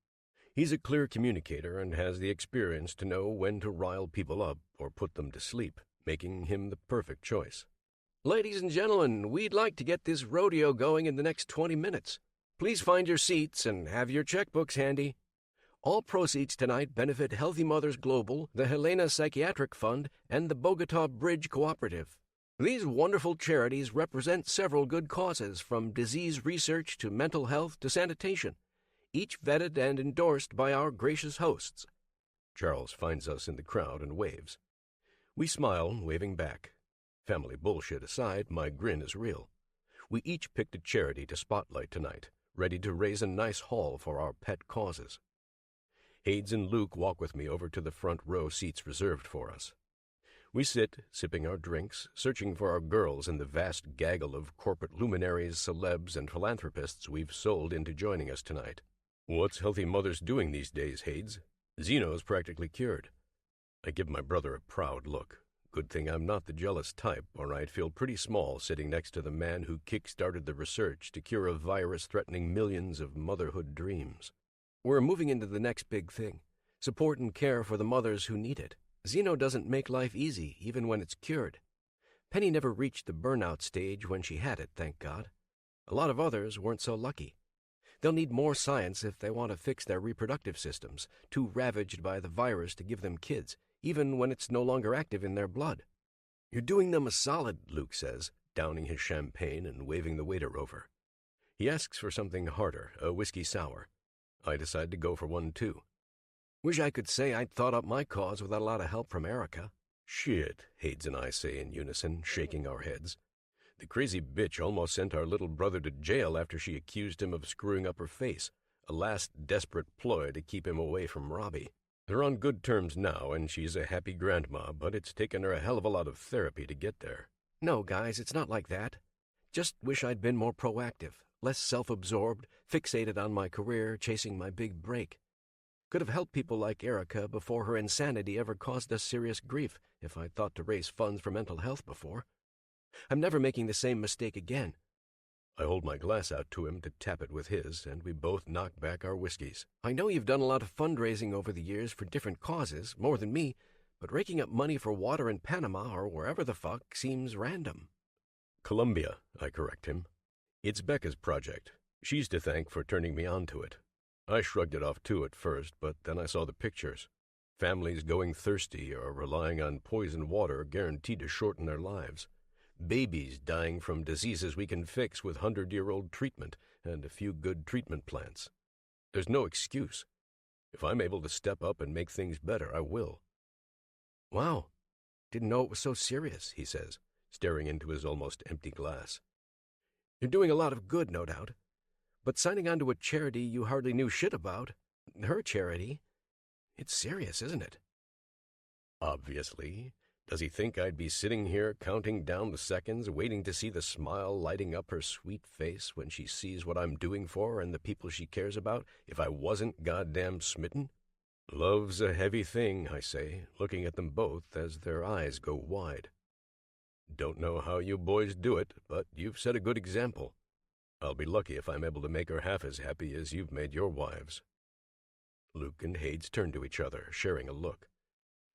He's a clear communicator and has the experience to know when to rile people up or put them to sleep, making him the perfect choice. Ladies and gentlemen, we'd like to get this rodeo going in the next 20 minutes. Please find your seats and have your checkbooks handy. All proceeds tonight benefit Healthy Mothers Global, the Helena Psychiatric Fund, and the Bogota Bridge Cooperative. These wonderful charities represent several good causes, from disease research to mental health to sanitation, each vetted and endorsed by our gracious hosts. Charles finds us in the crowd and waves. We smile, waving back. Family bullshit aside, my grin is real. We each picked a charity to spotlight tonight, ready to raise a nice haul for our pet causes. Hayes and Luke walk with me over to the front row seats reserved for us. We sit, sipping our drinks, searching for our girls in the vast gaggle of corporate luminaries, celebs, and philanthropists we've sold into joining us tonight. What's Healthy Mothers doing these days, Hayes? Zeno's practically cured. I give my brother a proud look. Good thing I'm not the jealous type, or I'd feel pretty small sitting next to the man who kick-started the research to cure a virus threatening millions of motherhood dreams. We're moving into the next big thing, support and care for the mothers who need it. Zeno doesn't make life easy, even when it's cured. Penny never reached the burnout stage when she had it, thank God. A lot of others weren't so lucky. They'll need more science if they want to fix their reproductive systems, too ravaged by the virus to give them kids, even when it's no longer active in their blood. You're doing them a solid, Luke says, downing his champagne and waving the waiter over. He asks for something harder, a whiskey sour. I decide to go for one, too. Wish I could say I'd thought up my cause without a lot of help from Erica. Shit, Hayes and I say in unison, shaking our heads. The crazy bitch almost sent our little brother to jail after she accused him of screwing up her face, a last desperate ploy to keep him away from Robbie. They're on good terms now, and she's a happy grandma, but it's taken her a hell of a lot of therapy to get there. No, guys, it's not like that. Just wish I'd been more proactive, less self-absorbed, fixated on my career, chasing my big break. Could have helped people like Erica before her insanity ever caused us serious grief if I'd thought to raise funds for mental health before. I'm never making the same mistake again. I hold my glass out to him to tap it with his, and we both knock back our whiskeys. I know you've done a lot of fundraising over the years for different causes, more than me, but raking up money for water in Panama or wherever the fuck seems random. Colombia, I correct him. It's Becca's project. She's to thank for turning me on to it. I shrugged it off too at first, but then I saw the pictures. Families going thirsty or relying on poisoned water guaranteed to shorten their lives. Babies dying from diseases we can fix with 100-year-old treatment and a few good treatment plants. There's no excuse. If I'm able to step up and make things better, I will. Wow, didn't know it was so serious, he says, staring into his almost empty glass. You're doing a lot of good, no doubt, but signing on to a charity you hardly knew shit about, her charity, it's serious, isn't it? Obviously. Does he think I'd be sitting here counting down the seconds, waiting to see the smile lighting up her sweet face when she sees what I'm doing for her and the people she cares about, if I wasn't goddamn smitten? Love's a heavy thing, I say, looking at them both as their eyes go wide. Don't know how you boys do it, but you've set a good example. I'll be lucky if I'm able to make her half as happy as you've made your wives. Luke and Hades turn to each other, sharing a look.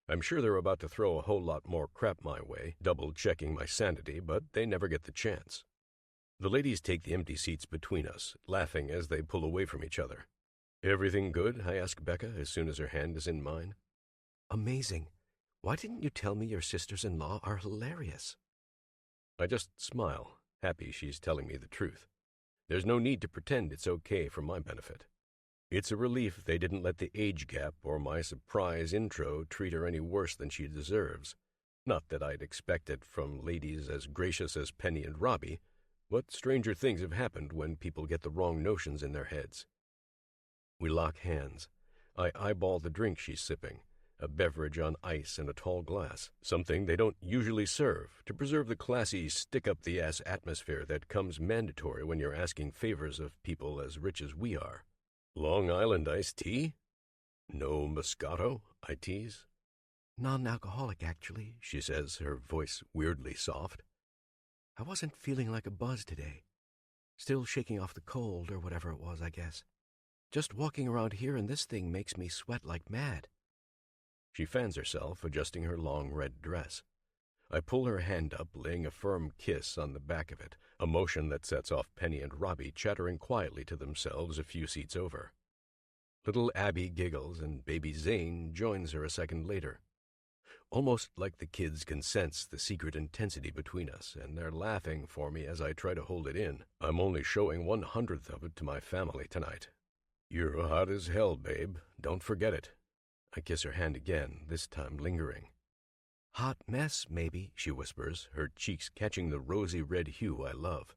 I'm sure they're about to throw a whole lot more crap my way, double-checking my sanity, but they never get the chance. The ladies take the empty seats between us, laughing as they pull away from each other. Everything good? I ask Becca as soon as her hand is in mine. Amazing. Why didn't you tell me your sisters-in-law are hilarious? I just smile, happy she's telling me the truth. There's no need to pretend it's okay for my benefit. It's a relief they didn't let the age gap or my surprise intro treat her any worse than she deserves. Not that I'd expect it from ladies as gracious as Penny and Robbie, but stranger things have happened when people get the wrong notions in their heads. We lock hands. I eyeball the drink she's sipping, a beverage on ice in a tall glass, something they don't usually serve to preserve the classy, stick-up-the-ass atmosphere that comes mandatory when you're asking favors of people as rich as we are. Long Island iced tea? No Moscato, I tease. Non-alcoholic, actually, she says, her voice weirdly soft. I wasn't feeling like a buzz today. Still shaking off the cold or whatever it was, I guess. Just walking around here and this thing makes me sweat like mad. She fans herself, adjusting her long red dress. I pull her hand up, laying a firm kiss on the back of it, a motion that sets off Penny and Robbie chattering quietly to themselves a few seats over. Little Abby giggles, and baby Zane joins her a second later. Almost like the kids can sense the secret intensity between us, and they're laughing for me as I try to hold it in. I'm only showing 1/100th of it to my family tonight. You're hot as hell, babe. Don't forget it. I kiss her hand again, this time lingering. Hot mess, maybe, she whispers, her cheeks catching the rosy red hue I love.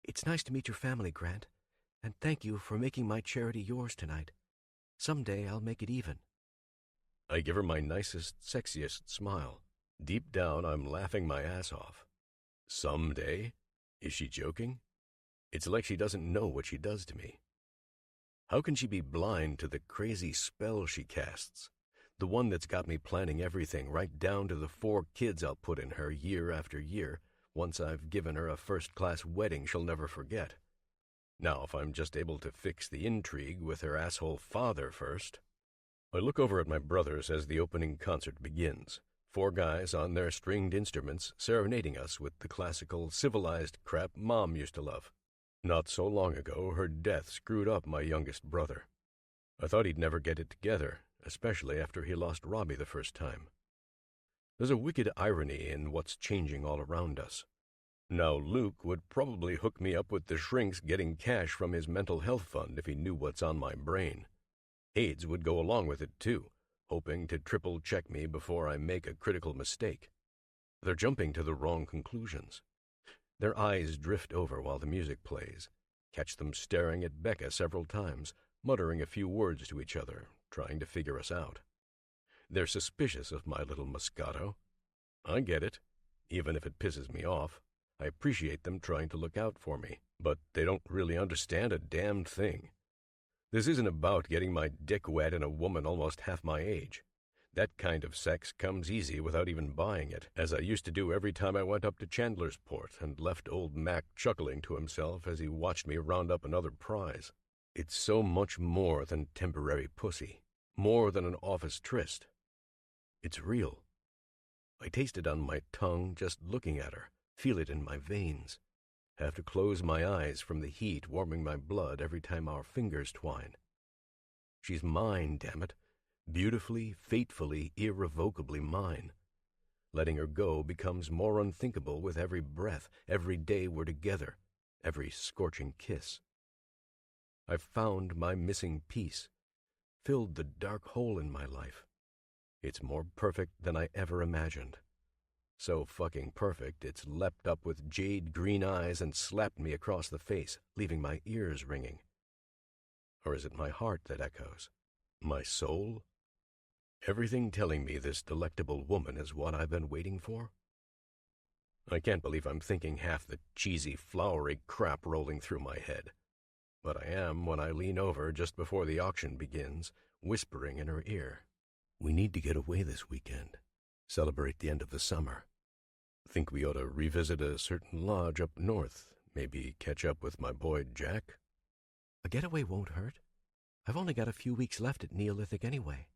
It's nice to meet your family, Grant, and thank you for making my charity yours tonight. Someday I'll make it even. I give her my nicest, sexiest smile. Deep down, I'm laughing my ass off. Someday? Is she joking? It's like she doesn't know what she does to me. How can she be blind to the crazy spell she casts? The one that's got me planning everything, right down to the 4 kids I'll put in her year after year, once I've given her a first-class wedding she'll never forget. Now, if I'm just able to fix the intrigue with her asshole father first. I look over at my brothers as the opening concert begins. 4 guys on their stringed instruments serenading us with the classical, civilized crap Mom used to love. Not so long ago, her death screwed up my youngest brother. I thought he'd never get it together, especially after he lost Robbie the first time. There's a wicked irony in what's changing all around us. Now Luke would probably hook me up with the shrinks getting cash from his mental health fund if he knew what's on my brain. Hades would go along with it too, hoping to triple-check me before I make a critical mistake. They're jumping to the wrong conclusions. Their eyes drift over while the music plays, catch them staring at Becca several times, muttering a few words to each other, trying to figure us out. They're suspicious of my little Moscato. I get it, even if it pisses me off. I appreciate them trying to look out for me, but they don't really understand a damned thing. This isn't about getting my dick wet in a woman almost half my age. That kind of sex comes easy without even buying it, as I used to do every time I went up to Chandlersport and left old Mac chuckling to himself as he watched me round up another prize. It's so much more than temporary pussy, more than an office tryst. It's real. I taste it on my tongue just looking at her, feel it in my veins. Have to close my eyes from the heat warming my blood every time our fingers twine. She's mine, damn it. beautifully, fatefully, irrevocably mine. Letting her go becomes more unthinkable with every breath, every day we're together, every scorching kiss. I've found my missing piece, filled the dark hole in my life. It's more perfect than I ever imagined. So fucking perfect, it's leapt up with jade green eyes and slapped me across the face, leaving my ears ringing. Or is it my heart that echoes? My soul? Everything telling me this delectable woman is what I've been waiting for? I can't believe I'm thinking half the cheesy, flowery crap rolling through my head. But I am when I lean over just before the auction begins, whispering in her ear. We need to get away this weekend. Celebrate the end of the summer. Think we ought to revisit a certain lodge up north, maybe catch up with my boy Jack? A getaway won't hurt. I've only got a few weeks left at Neolithic anyway.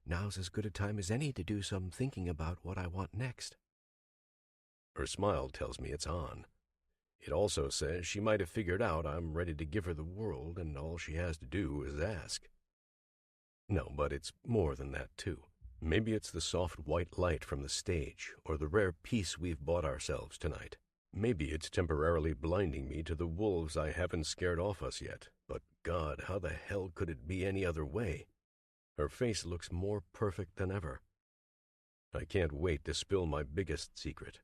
Now's as good a time as any to do some thinking about what I want next. Her smile tells me it's on. It also says she might have figured out I'm ready to give her the world and all she has to do is ask. No, but it's more than that, too. Maybe it's the soft white light from the stage or the rare peace we've bought ourselves tonight. Maybe it's temporarily blinding me to the wolves I haven't scared off us yet, but God, how the hell could it be any other way? Her face looks more perfect than ever. I can't wait to spill my biggest secret.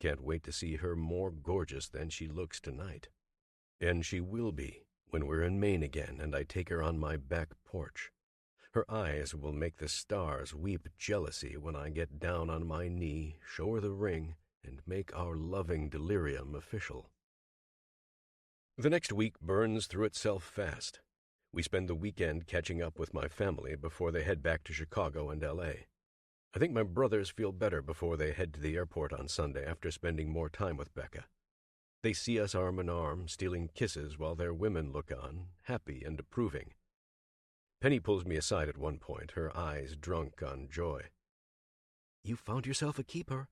Can't wait to see her more gorgeous than she looks tonight. And she will be when we're in Maine again and I take her on my back porch. Her eyes will make the stars weep jealousy when I get down on my knee, show her the ring, and make our loving delirium official. The next week burns through itself fast. We spend the weekend catching up with my family before they head back to Chicago and L.A. I think my brothers feel better before they head to the airport on Sunday after spending more time with Becca. They see us arm in arm, stealing kisses while their women look on, happy and approving. Penny pulls me aside at one point, her eyes drunk on joy. You found yourself a keeper.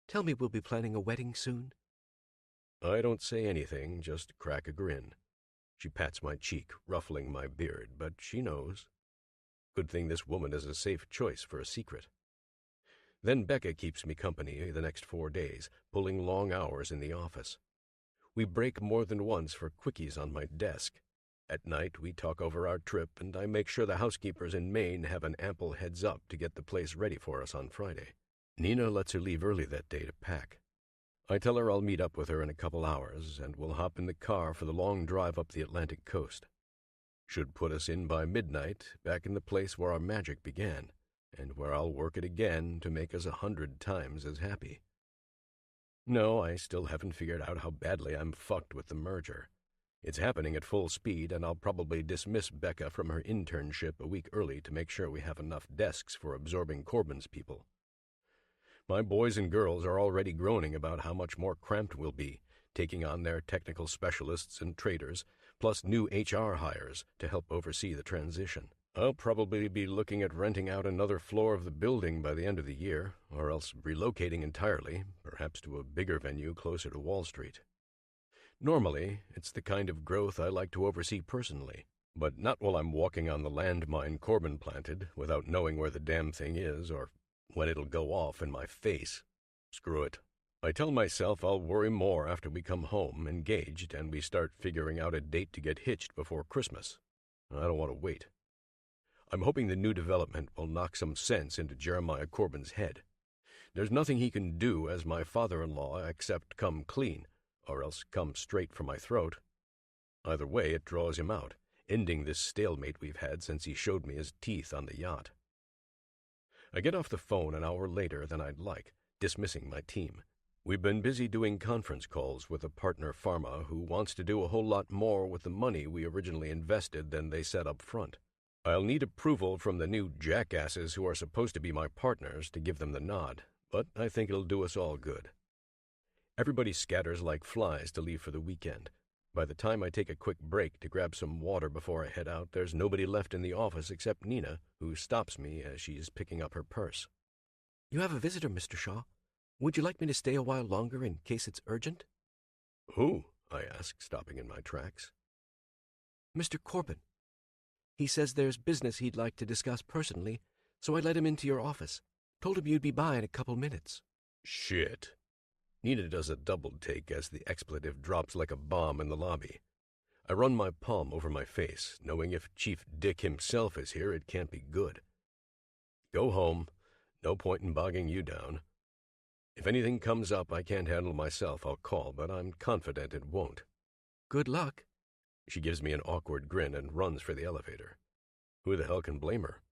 Tell me we'll be planning a wedding soon. I don't say anything, just crack a grin. She pats my cheek, ruffling my beard, but she knows. Good thing this woman is a safe choice for a secret. Then Becca keeps me company the next 4 days, pulling long hours in the office. We break more than once for quickies on my desk. At night, we talk over our trip, and I make sure the housekeepers in Maine have an ample heads-up to get the place ready for us on Friday. Nina lets her leave early that day to pack. I tell her I'll meet up with her in a couple hours, and we'll hop in the car for the long drive up the Atlantic coast. Should put us in by midnight, back in the place where our magic began, and where I'll work it again to make us 100 times as happy. No, I still haven't figured out how badly I'm fucked with the merger. It's happening at full speed, and I'll probably dismiss Becca from her internship a week early to make sure we have enough desks for absorbing Corbin's people. My boys and girls are already groaning about how much more cramped we'll be, taking on their technical specialists and traders, plus new HR hires to help oversee the transition. I'll probably be looking at renting out another floor of the building by the end of the year, or else relocating entirely, perhaps to a bigger venue closer to Wall Street. Normally, it's the kind of growth I like to oversee personally, but not while I'm walking on the landmine Corbin planted without knowing where the damn thing is or when it'll go off in my face. Screw it. I tell myself I'll worry more after we come home, engaged, and we start figuring out a date to get hitched before Christmas. I don't want to wait. I'm hoping the new development will knock some sense into Jeremiah Corbin's head. There's nothing he can do as my father-in-law except come clean, or else come straight for my throat. Either way, it draws him out, ending this stalemate we've had since he showed me his teeth on the yacht. I get off the phone an hour later than I'd like, dismissing my team. We've been busy doing conference calls with a partner pharma who wants to do a whole lot more with the money we originally invested than they said up front. I'll need approval from the new jackasses who are supposed to be my partners to give them the nod, but I think it'll do us all good. Everybody scatters like flies to leave for the weekend. By the time I take a quick break to grab some water before I head out, there's nobody left in the office except Nina, who stops me as she's picking up her purse. You have a visitor, Mr. Shaw. Would you like me to stay a while longer in case it's urgent? Who? I ask, stopping in my tracks. Mr. Corbin. He says there's business he'd like to discuss personally, so I let him into your office. Told him you'd be by in a couple minutes. Shit. Nina does a double take as the expletive drops like a bomb in the lobby. I run my palm over my face, knowing if Chief Dick himself is here, it can't be good. Go home. No point in bogging you down. If anything comes up I can't handle myself, I'll call, but I'm confident it won't. Good luck. She gives me an awkward grin and runs for the elevator. Who the hell can blame her?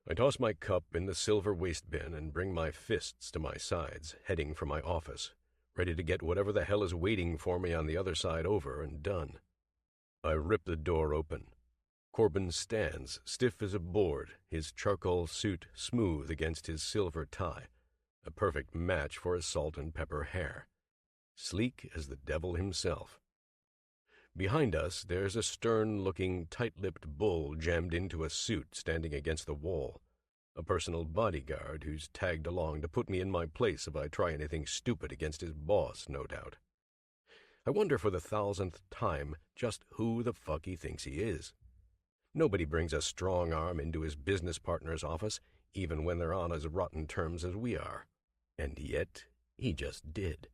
I toss my cup in the silver waste bin and bring my fists to my sides, heading for my office, ready to get whatever the hell is waiting for me on the other side over and done. I rip the door open. Corbin stands, stiff as a board, his charcoal suit smooth against his silver tie, a perfect match for his salt and pepper hair, sleek as the devil himself. Behind us, there's a stern-looking, tight-lipped bull jammed into a suit standing against the wall, a personal bodyguard who's tagged along to put me in my place if I try anything stupid against his boss, no doubt. I wonder for the 1000th time just who the fuck he thinks he is. Nobody brings a strong arm into his business partner's office, even when they're on as rotten terms as we are. And yet, he just did.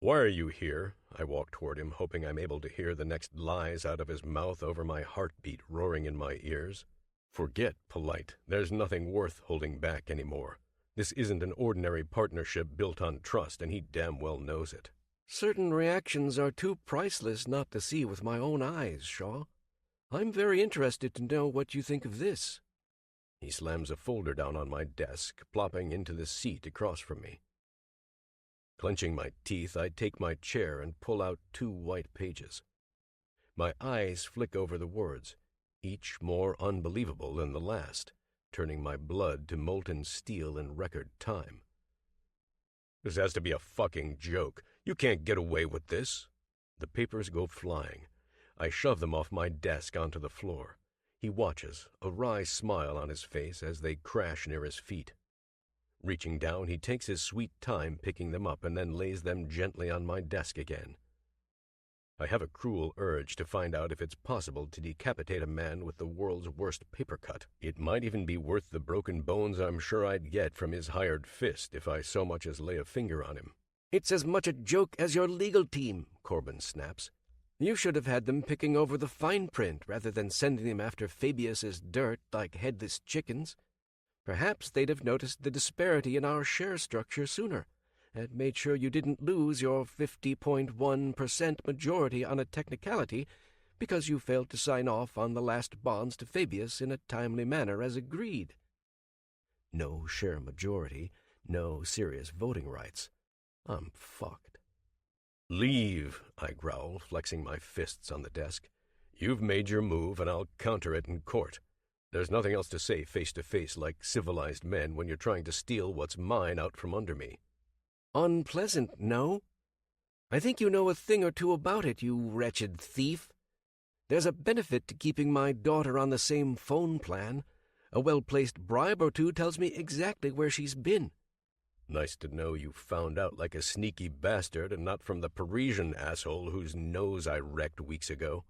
Why are you here? I walk toward him, hoping I'm able to hear the next lies out of his mouth over my heartbeat roaring in my ears. Forget polite. There's nothing worth holding back anymore. This isn't an ordinary partnership built on trust, and he damn well knows it. Certain reactions are too priceless not to see with my own eyes, Shaw. I'm very interested to know what you think of this. He slams a folder down on my desk, plopping into the seat across from me. Clenching my teeth, I take my chair and pull out 2 white pages. My eyes flick over the words, each more unbelievable than the last, turning my blood to molten steel in record time. This has to be a fucking joke. You can't get away with this. The papers go flying. I shove them off my desk onto the floor. He watches, a wry smile on his face as they crash near his feet. Reaching down, he takes his sweet time picking them up and then lays them gently on my desk again. I have a cruel urge to find out if it's possible to decapitate a man with the world's worst paper cut. It might even be worth the broken bones I'm sure I'd get from his hired fist if I so much as lay a finger on him. It's as much a joke as your legal team, Corbin snaps. You should have had them picking over the fine print rather than sending them after Fabius's dirt like headless chickens. Perhaps they'd have noticed the disparity in our share structure sooner and made sure you didn't lose your 50.1% majority on a technicality because you failed to sign off on the last bonds to Fabius in a timely manner as agreed. No share majority, no serious voting rights. I'm fucked. Leave, I growl, flexing my fists on the desk. You've made your move, and I'll counter it in court. There's nothing else to say face to face like civilized men when you're trying to steal what's mine out from under me. Unpleasant, no? I think you know a thing or two about it, you wretched thief. There's a benefit to keeping my daughter on the same phone plan. A well-placed bribe or two tells me exactly where she's been. Nice to know you found out like a sneaky bastard and not from the Parisian asshole whose nose I wrecked weeks ago.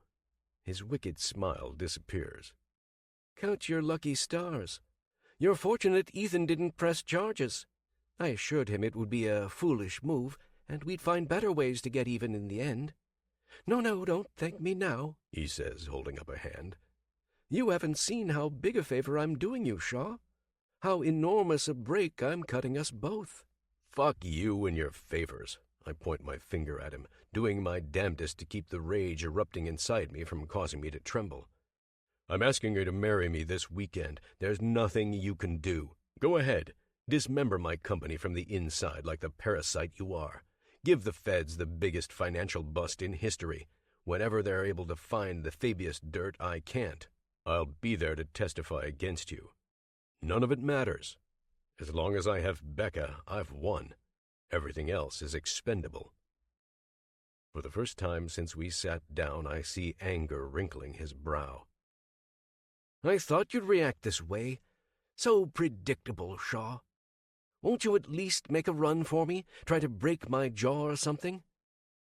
His wicked smile disappears. Count your lucky stars. You're fortunate Ethan didn't press charges. I assured him it would be a foolish move, and we'd find better ways to get even in the end. No, don't thank me now, he says, holding up a hand. You haven't seen how big a favor I'm doing you, Shaw. How enormous a break I'm cutting us both. Fuck you and your favors. I point my finger at him, doing my damnedest to keep the rage erupting inside me from causing me to tremble. I'm asking you to marry me this weekend. There's nothing you can do. Go ahead. Dismember my company from the inside like the parasite you are. Give the feds the biggest financial bust in history. Whenever they're able to find the Fabius dirt, I can't. I'll be there to testify against you. None of it matters. As long as I have Becca, I've won. Everything else is expendable. For the first time since we sat down, I see anger wrinkling his brow. I thought you'd react this way. So predictable, Shaw. Won't you at least make a run for me? Try to break my jaw or something?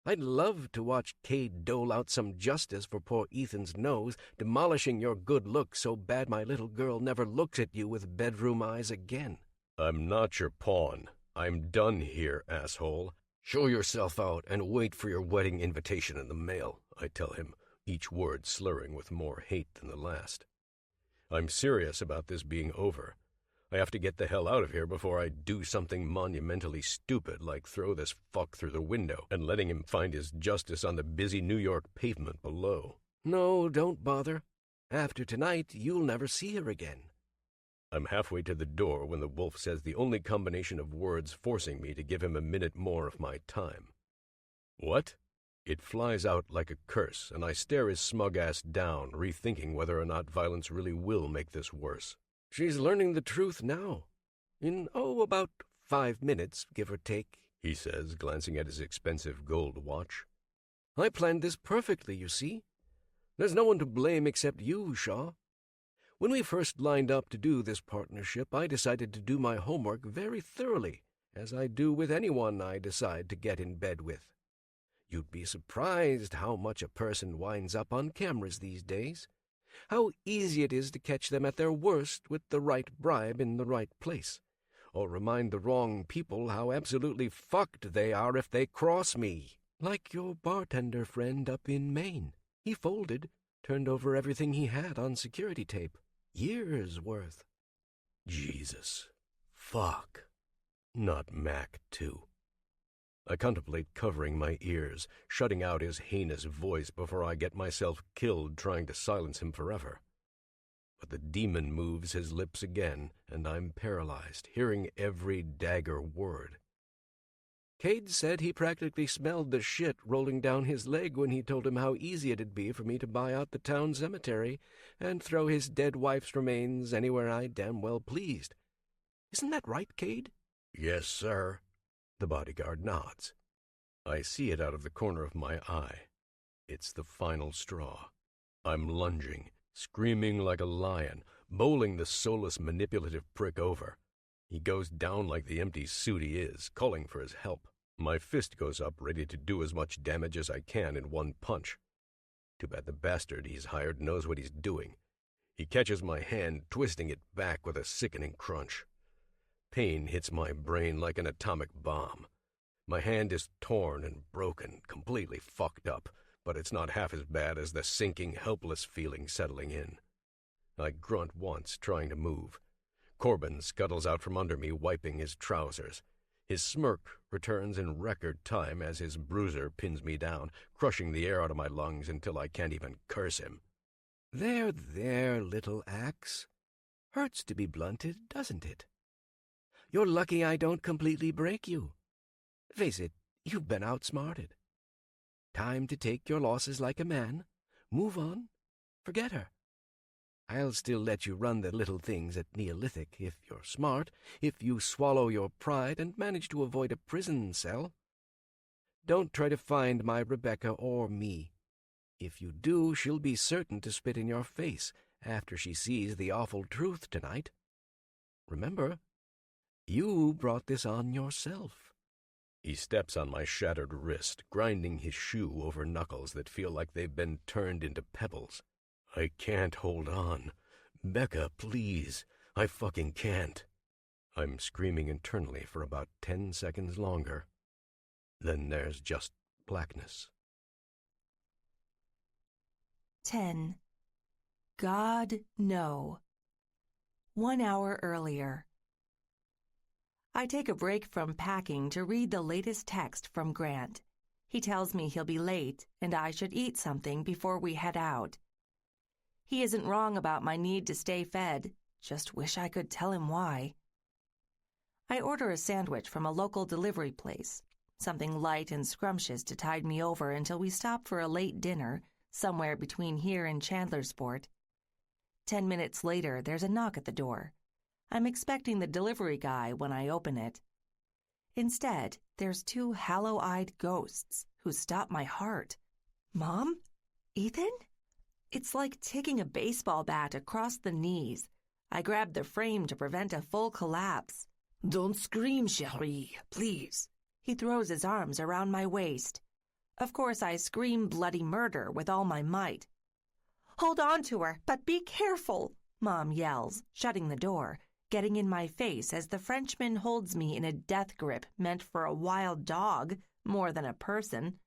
I'd love to watch Cade dole out some justice for poor Ethan's nose, demolishing your good looks so bad my little girl never looks at you with bedroom eyes again. I'm not your pawn. I'm done here, asshole. Show yourself out and wait for your wedding invitation in the mail, I tell him, each word slurring with more hate than the last. I'm serious about this being over. I have to get the hell out of here before I do something monumentally stupid like throw this fuck through the window and letting him find his justice on the busy New York pavement below. No, don't bother. After tonight, you'll never see her again. I'm halfway to the door when the wolf says the only combination of words forcing me to give him a minute more of my time. What? It flies out like a curse, and I stare his smug ass down, rethinking whether or not violence really will make this worse. She's learning the truth now. In, about 5 minutes, give or take, he says, glancing at his expensive gold watch. I planned this perfectly, you see. There's no one to blame except you, Shaw. When we first lined up to do this partnership, I decided to do my homework very thoroughly, as I do with anyone I decide to get in bed with. You'd be surprised how much a person winds up on cameras these days. How easy it is to catch them at their worst with the right bribe in the right place, or remind the wrong people how absolutely fucked they are if they cross me. Like your bartender friend up in Maine. He folded, turned over everything he had on security tape. Years worth. Jesus. Fuck. Not Mac, too. I contemplate covering my ears, shutting out his heinous voice before I get myself killed trying to silence him forever. But the demon moves his lips again, and I'm paralyzed, hearing every dagger word. Cade said he practically smelled the shit rolling down his leg when he told him how easy it'd be for me to buy out the town cemetery and throw his dead wife's remains anywhere I damn well pleased. Isn't that right, Cade? Yes, sir. The bodyguard nods. I see it out of the corner of my eye. It's the final straw. I'm lunging, screaming like a lion, bowling the soulless, manipulative prick over. He goes down like the empty suit he is, calling for his help. My fist goes up, ready to do as much damage as I can in one punch. Too bad the bastard he's hired knows what he's doing. He catches my hand, twisting it back with a sickening crunch. Pain hits my brain like an atomic bomb. My hand is torn and broken, completely fucked up, but it's not half as bad as the sinking, helpless feeling settling in. I grunt once, trying to move. Corbin scuttles out from under me, wiping his trousers. His smirk returns in record time as his bruiser pins me down, crushing the air out of my lungs until I can't even curse him. There, little axe. Hurts to be blunted, doesn't it? You're lucky I don't completely break you. Face it, you've been outsmarted. Time to take your losses like a man. Move on. Forget her. I'll still let you run the little things at Neolithic if you're smart, if you swallow your pride and manage to avoid a prison cell. Don't try to find my Rebecca or me. If you do, she'll be certain to spit in your face after she sees the awful truth tonight. Remember, you brought this on yourself. He steps on my shattered wrist, grinding his shoe over knuckles that feel like they've been turned into pebbles. I can't hold on. Becca, please. I fucking can't. I'm screaming internally for about 10 seconds longer. Then there's just blackness. 10. God, no. 1 hour earlier. I take a break from packing to read the latest text from Grant. He tells me he'll be late and I should eat something before we head out. He isn't wrong about my need to stay fed, just wish I could tell him why. I order a sandwich from a local delivery place, something light and scrumptious to tide me over until we stop for a late dinner somewhere between here and Chandlersport. 10 minutes later, there's a knock at the door. I'm expecting the delivery guy when I open it. Instead, there's 2 hollow-eyed ghosts who stop my heart. Mom? Ethan? It's like taking a baseball bat across the knees. I grab the frame to prevent a full collapse. Don't scream, chérie, please. He throws his arms around my waist. Of course, I scream bloody murder with all my might. "Hold on to her, but be careful," Mom yells, shutting the door, getting in my face as the Frenchman holds me in a death grip meant for a wild dog more than a person.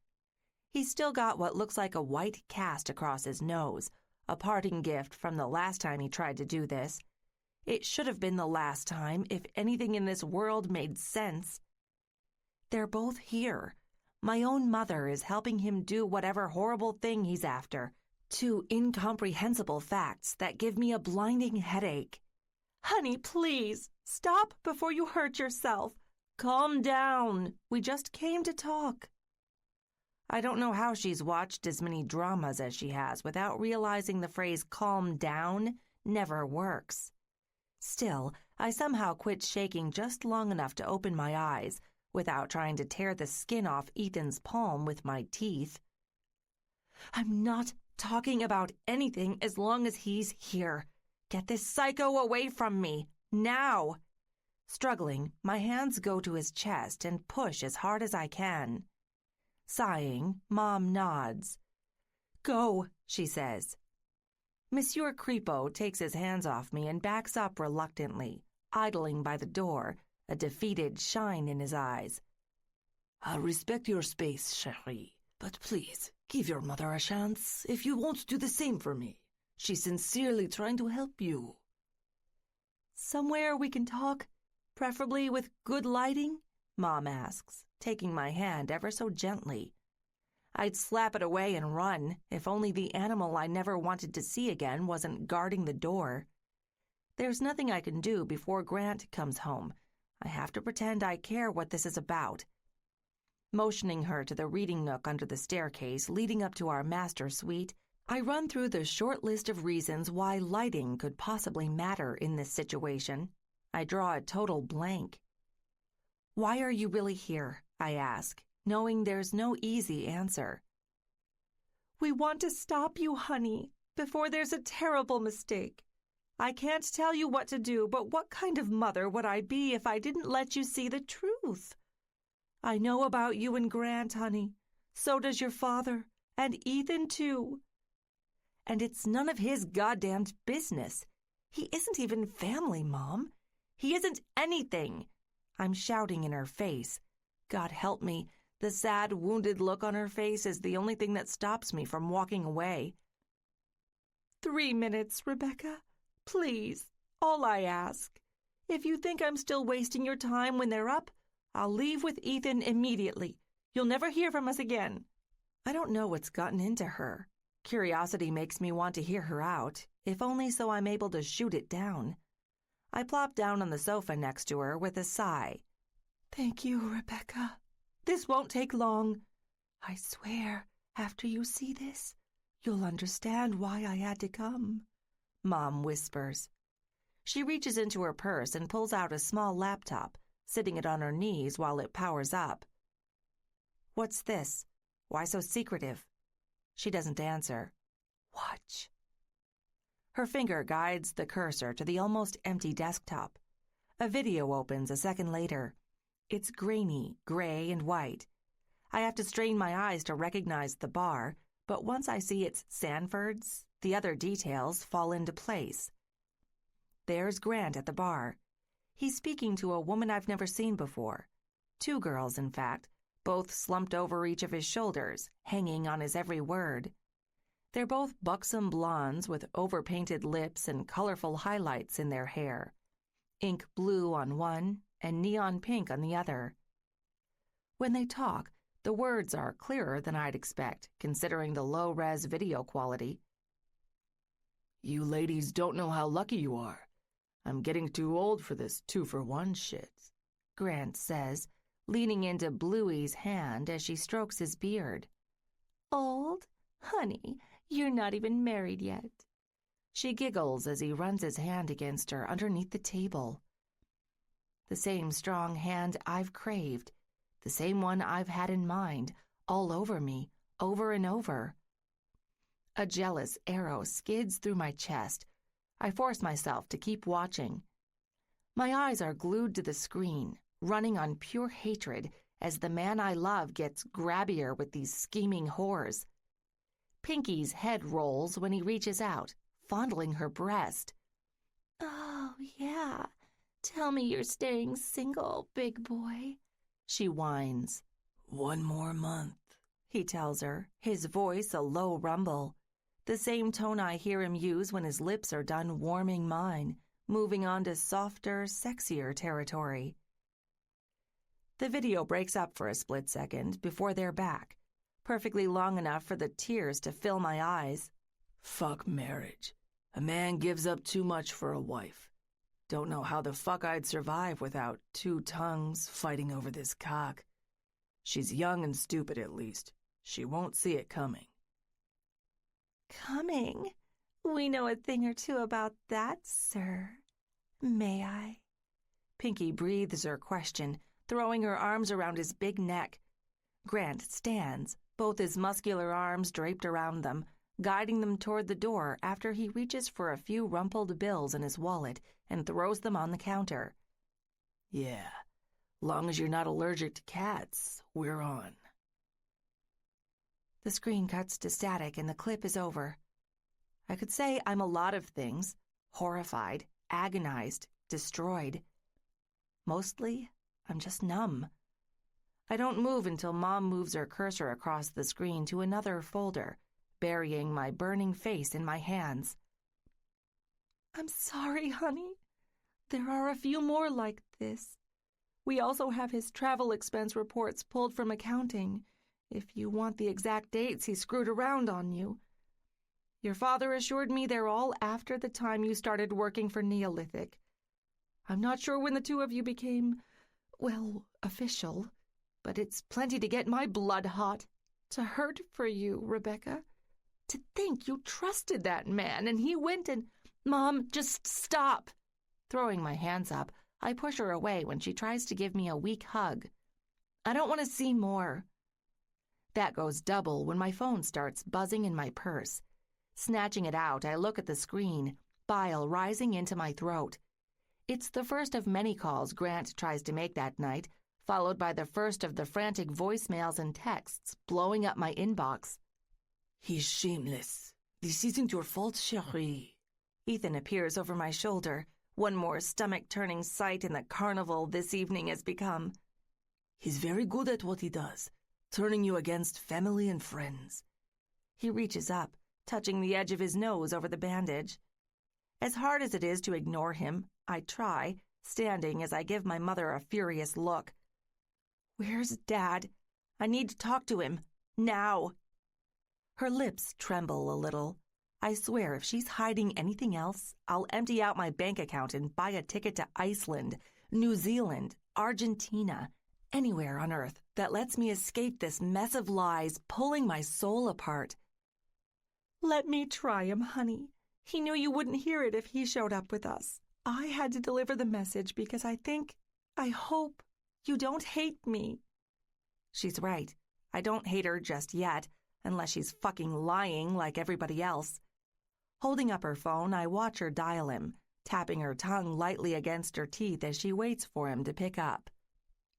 He's still got what looks like a white cast across his nose, a parting gift from the last time he tried to do this. It should have been the last time if anything in this world made sense. They're both here. My own mother is helping him do whatever horrible thing he's after. Two incomprehensible facts that give me a blinding headache. "Honey, please, stop before you hurt yourself. Calm down. We just came to talk." I don't know how she's watched as many dramas as she has without realizing the phrase "calm down" never works. Still, I somehow quit shaking just long enough to open my eyes without trying to tear the skin off Ethan's palm with my teeth. "I'm not talking about anything as long as he's here. Get this psycho away from me, now." Struggling, my hands go to his chest and push as hard as I can. Sighing, Mom nods. "Go," she says. Monsieur Crepeau takes his hands off me and backs up reluctantly, idling by the door, a defeated shine in his eyes. "I respect your space, chérie, but please, give your mother a chance if you won't do the same for me. She's sincerely trying to help you." "Somewhere we can talk, preferably with good lighting?" Mom asks, taking my hand ever so gently. I'd slap it away and run, if only the animal I never wanted to see again wasn't guarding the door. There's nothing I can do before Grant comes home. I have to pretend I care what this is about. Motioning her to the reading nook under the staircase leading up to our master suite, I run through the short list of reasons why lighting could possibly matter in this situation. I draw a total blank. "Why are you really here?" I ask, knowing there's no easy answer. "We want to stop you, honey, before there's a terrible mistake. I can't tell you what to do, but what kind of mother would I be if I didn't let you see the truth? I know about you and Grant, honey. So does your father, and Ethan, too. And it's none of his goddamned business. He isn't even family, Mom. He isn't anything." I'm shouting in her face. God help me, the sad, wounded look on her face is the only thing that stops me from walking away. 3 minutes, Rebecca. Please, all I ask. If you think I'm still wasting your time when they're up, I'll leave with Ethan immediately. You'll never hear from us again." I don't know what's gotten into her. Curiosity makes me want to hear her out, if only so I'm able to shoot it down. I plop down on the sofa next to her with a sigh. "Thank you, Rebecca. This won't take long. I swear, after you see this, you'll understand why I had to come," Mom whispers. She reaches into her purse and pulls out a small laptop, sitting it on her knees while it powers up. "What's this? Why so secretive?" She doesn't answer. "Watch." Her finger guides the cursor to the almost empty desktop. A video opens a second later. It's grainy, gray and white. I have to strain my eyes to recognize the bar, but once I see it's Sanford's, the other details fall into place. There's Grant at the bar. He's speaking to a woman I've never seen before. 2 girls, in fact, both slumped over each of his shoulders, hanging on his every word. They're both buxom blondes with overpainted lips and colorful highlights in their hair. Ink blue on one and neon pink on the other. When they talk, the words are clearer than I'd expect, considering the low-res video quality. "You ladies don't know how lucky you are. I'm getting too old for this 2-for-1 shit," Grant says, leaning into Bluey's hand as she strokes his beard. "Old? Honey, you're not even married yet." She giggles as he runs his hand against her underneath the table. The same strong hand I've craved, the same one I've had in mind, all over me, over and over. A jealous arrow skids through my chest. I force myself to keep watching. My eyes are glued to the screen, running on pure hatred, as the man I love gets grabbier with these scheming whores. Pinky's head rolls when he reaches out, fondling her breast. "Oh, yeah. Tell me you're staying single, big boy," she whines. "1 more month," he tells her, his voice a low rumble, the same tone I hear him use when his lips are done warming mine, moving on to softer, sexier territory. The video breaks up for a split second before they're back, perfectly long enough for the tears to fill my eyes. "Fuck marriage. A man gives up too much for a wife. Don't know how the fuck I'd survive without 2 tongues fighting over this cock. She's young and stupid at least. She won't see it coming." "Coming? We know a thing or two about that, sir. May I?" Pinky breathes her question, throwing her arms around his big neck. Grant stands, both his muscular arms draped around them, guiding them toward the door after he reaches for a few rumpled bills in his wallet and throws them on the counter. "Yeah, long as you're not allergic to cats, we're on." The screen cuts to static and the clip is over. I could say I'm a lot of things: horrified, agonized, destroyed. Mostly, I'm just numb. I don't move until Mom moves her cursor across the screen to another folder, burying my burning face in my hands. "I'm sorry, honey. There are a few more like this. We also have his travel expense reports pulled from accounting, if you want the exact dates he screwed around on you. Your father assured me they're all after the time you started working for Neolithic. I'm not sure when the two of you became, well, official, but it's plenty to get my blood hot. To hurt for you, Rebecca. To think you trusted that man and he went and— Mom, just stop!" Throwing my hands up, I push her away when she tries to give me a weak hug. "I don't want to see more." That goes double when my phone starts buzzing in my purse. Snatching it out, I look at the screen, bile rising into my throat. It's the first of many calls Grant tries to make that night, followed by the first of the frantic voicemails and texts blowing up my inbox. "He's shameless. This isn't your fault, chérie." Ethan appears over my shoulder, one more stomach-turning sight in the carnival this evening has become. "He's very good at what he does, turning you against family and friends." He reaches up, touching the edge of his nose over the bandage. As hard as it is to ignore him, I try, standing as I give my mother a furious look. "Where's Dad? I need to talk to him. Now." Her lips tremble a little. I swear if she's hiding anything else, I'll empty out my bank account and buy a ticket to Iceland, New Zealand, Argentina, anywhere on Earth that lets me escape this mess of lies pulling my soul apart. "Let me try him, honey. He knew you wouldn't hear it if he showed up with us. I had to deliver the message because I hope you don't hate me." She's right. I don't hate her just yet, unless she's fucking lying like everybody else. Holding up her phone, I watch her dial him, tapping her tongue lightly against her teeth as she waits for him to pick up.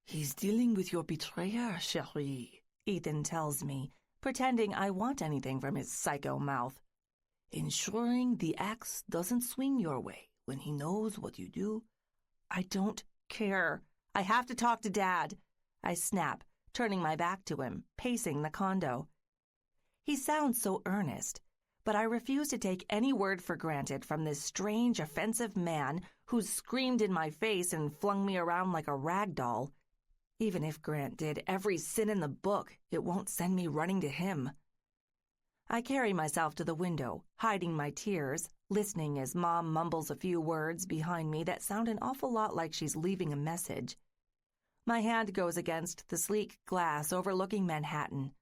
"He's dealing with your betrayer, chérie," Ethan tells me, pretending I want anything from his psycho mouth. "Ensuring the axe doesn't swing your way when he knows what you do." "I don't care. I have to talk to Dad," I snap, turning my back to him, pacing the condo. He sounds so earnest, but I refuse to take any word for granted from this strange, offensive man who's screamed in my face and flung me around like a rag doll. Even if Grant did every sin in the book, it won't send me running to him. I carry myself to the window, hiding my tears, listening as Mom mumbles a few words behind me that sound an awful lot like she's leaving a message. My hand goes against the sleek glass overlooking Manhattan.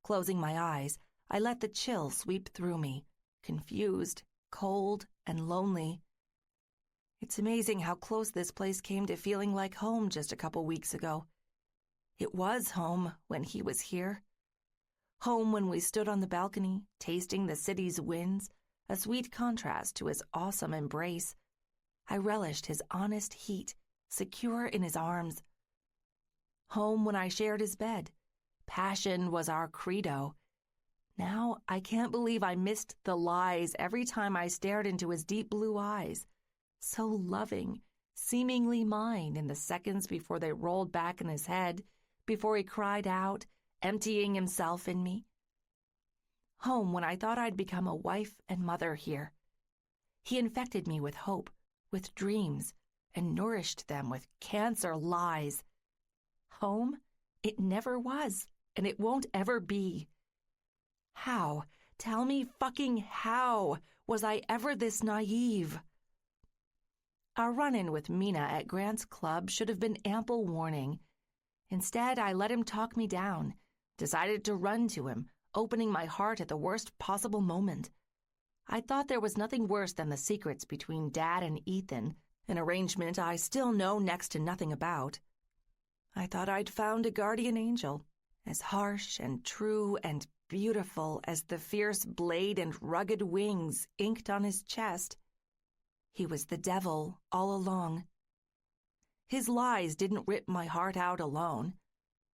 Closing my eyes, I let the chill sweep through me, confused, cold, and lonely. It's amazing how close this place came to feeling like home just a couple weeks ago. It was home when he was here. Home when we stood on the balcony, tasting the city's winds, a sweet contrast to his awesome embrace. I relished his honest heat, secure in his arms. Home when I shared his bed. Passion was our credo. Now I can't believe I missed the lies every time I stared into his deep blue eyes. So loving, seemingly mine in the seconds before they rolled back in his head, before he cried out, emptying himself in me. Home when I thought I'd become a wife and mother here. He infected me with hope, with dreams, and nourished them with cancer lies. Home? It never was, and it won't ever be. How? Tell me fucking how was I ever this naive? Our run-in with Mina at Grant's club should have been ample warning. Instead, I let him talk me down, decided to run to him, opening my heart at the worst possible moment. I thought there was nothing worse than the secrets between Dad and Ethan, an arrangement I still know next to nothing about. I thought I'd found a guardian angel, as harsh and true and beautiful as the fierce blade and rugged wings inked on his chest. He was the devil all along. His lies didn't rip my heart out alone.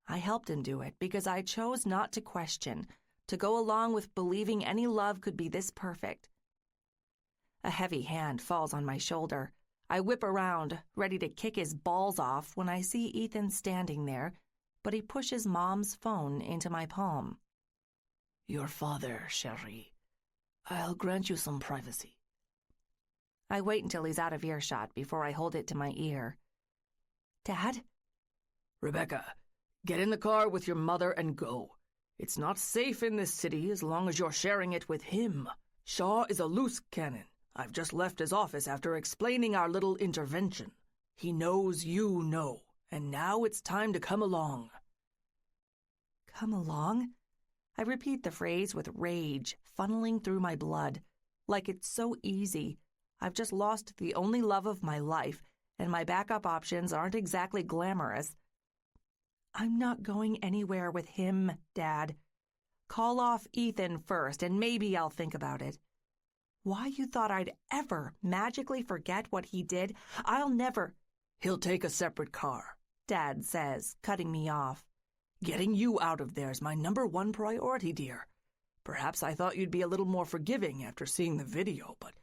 I helped him do it because I chose not to question, to go along with believing any love could be this perfect. A heavy hand falls on my shoulder. I whip around, ready to kick his balls off when I see Ethan standing there, but he pushes Mom's phone into my palm. Your father, Sherry. I'll grant you some privacy. I wait until he's out of earshot before I hold it to my ear. Dad? Rebecca, get in the car with your mother and go. It's not safe in this city as long as you're sharing it with him. Shaw is a loose cannon. I've just left his office after explaining our little intervention. He knows you know, and now it's time to come along. Come along? I repeat the phrase with rage funneling through my blood, like it's so easy. I've just lost the only love of my life, and my backup options aren't exactly glamorous. I'm not going anywhere with him, Dad. Call off Ethan first, and maybe I'll think about it. Why you thought I'd ever magically forget what he did, I'll never— He'll take a separate car, Dad says, cutting me off. Getting you out of there is my #1 priority, dear. Perhaps I thought you'd be a little more forgiving after seeing the video, but—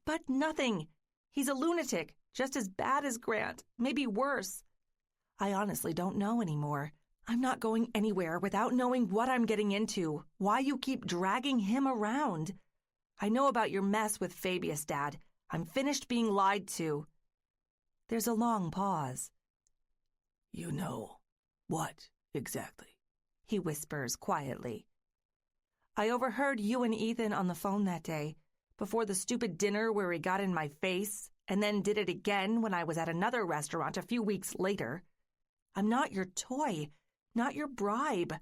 But nothing. He's a lunatic, just as bad as Grant, maybe worse. I honestly don't know anymore. I'm not going anywhere without knowing what I'm getting into, why you keep dragging him around. I know about your mess with Fabius, Dad. I'm finished being lied to. There's a long pause. You know what exactly? He whispers quietly. I overheard you and Ethan on the phone that day, before the stupid dinner where he got in my face, and then did it again when I was at another restaurant a few weeks later. I'm not your toy, not your bribe.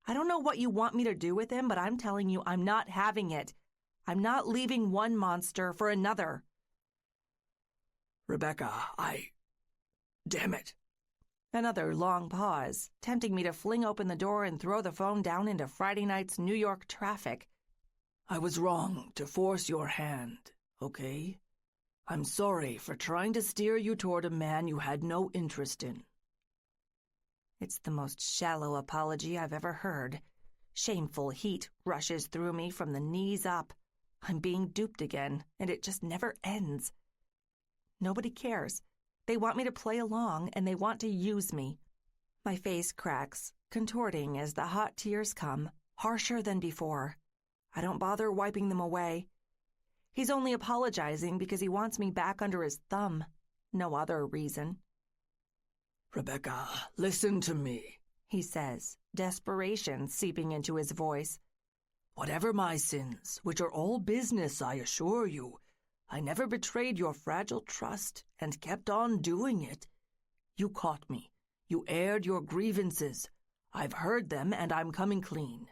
I don't know what you want me to do with him, but I'm telling you I'm not having it. I'm not leaving one monster for another. Rebecca, damn it. Another long pause, tempting me to fling open the door and throw the phone down into Friday night's New York traffic. I was wrong to force your hand, okay? I'm sorry for trying to steer you toward a man you had no interest in. It's the most shallow apology I've ever heard. Shameful heat rushes through me from the knees up. I'm being duped again, and it just never ends. Nobody cares. They want me to play along, and they want to use me. My face cracks, contorting as the hot tears come, harsher than before. I don't bother wiping them away. He's only apologizing because he wants me back under his thumb. No other reason. Rebecca, listen to me, he says, desperation seeping into his voice. Whatever my sins, which are all business, I assure you, I never betrayed your fragile trust and kept on doing it. You caught me. You aired your grievances. I've heard them and I'm coming clean.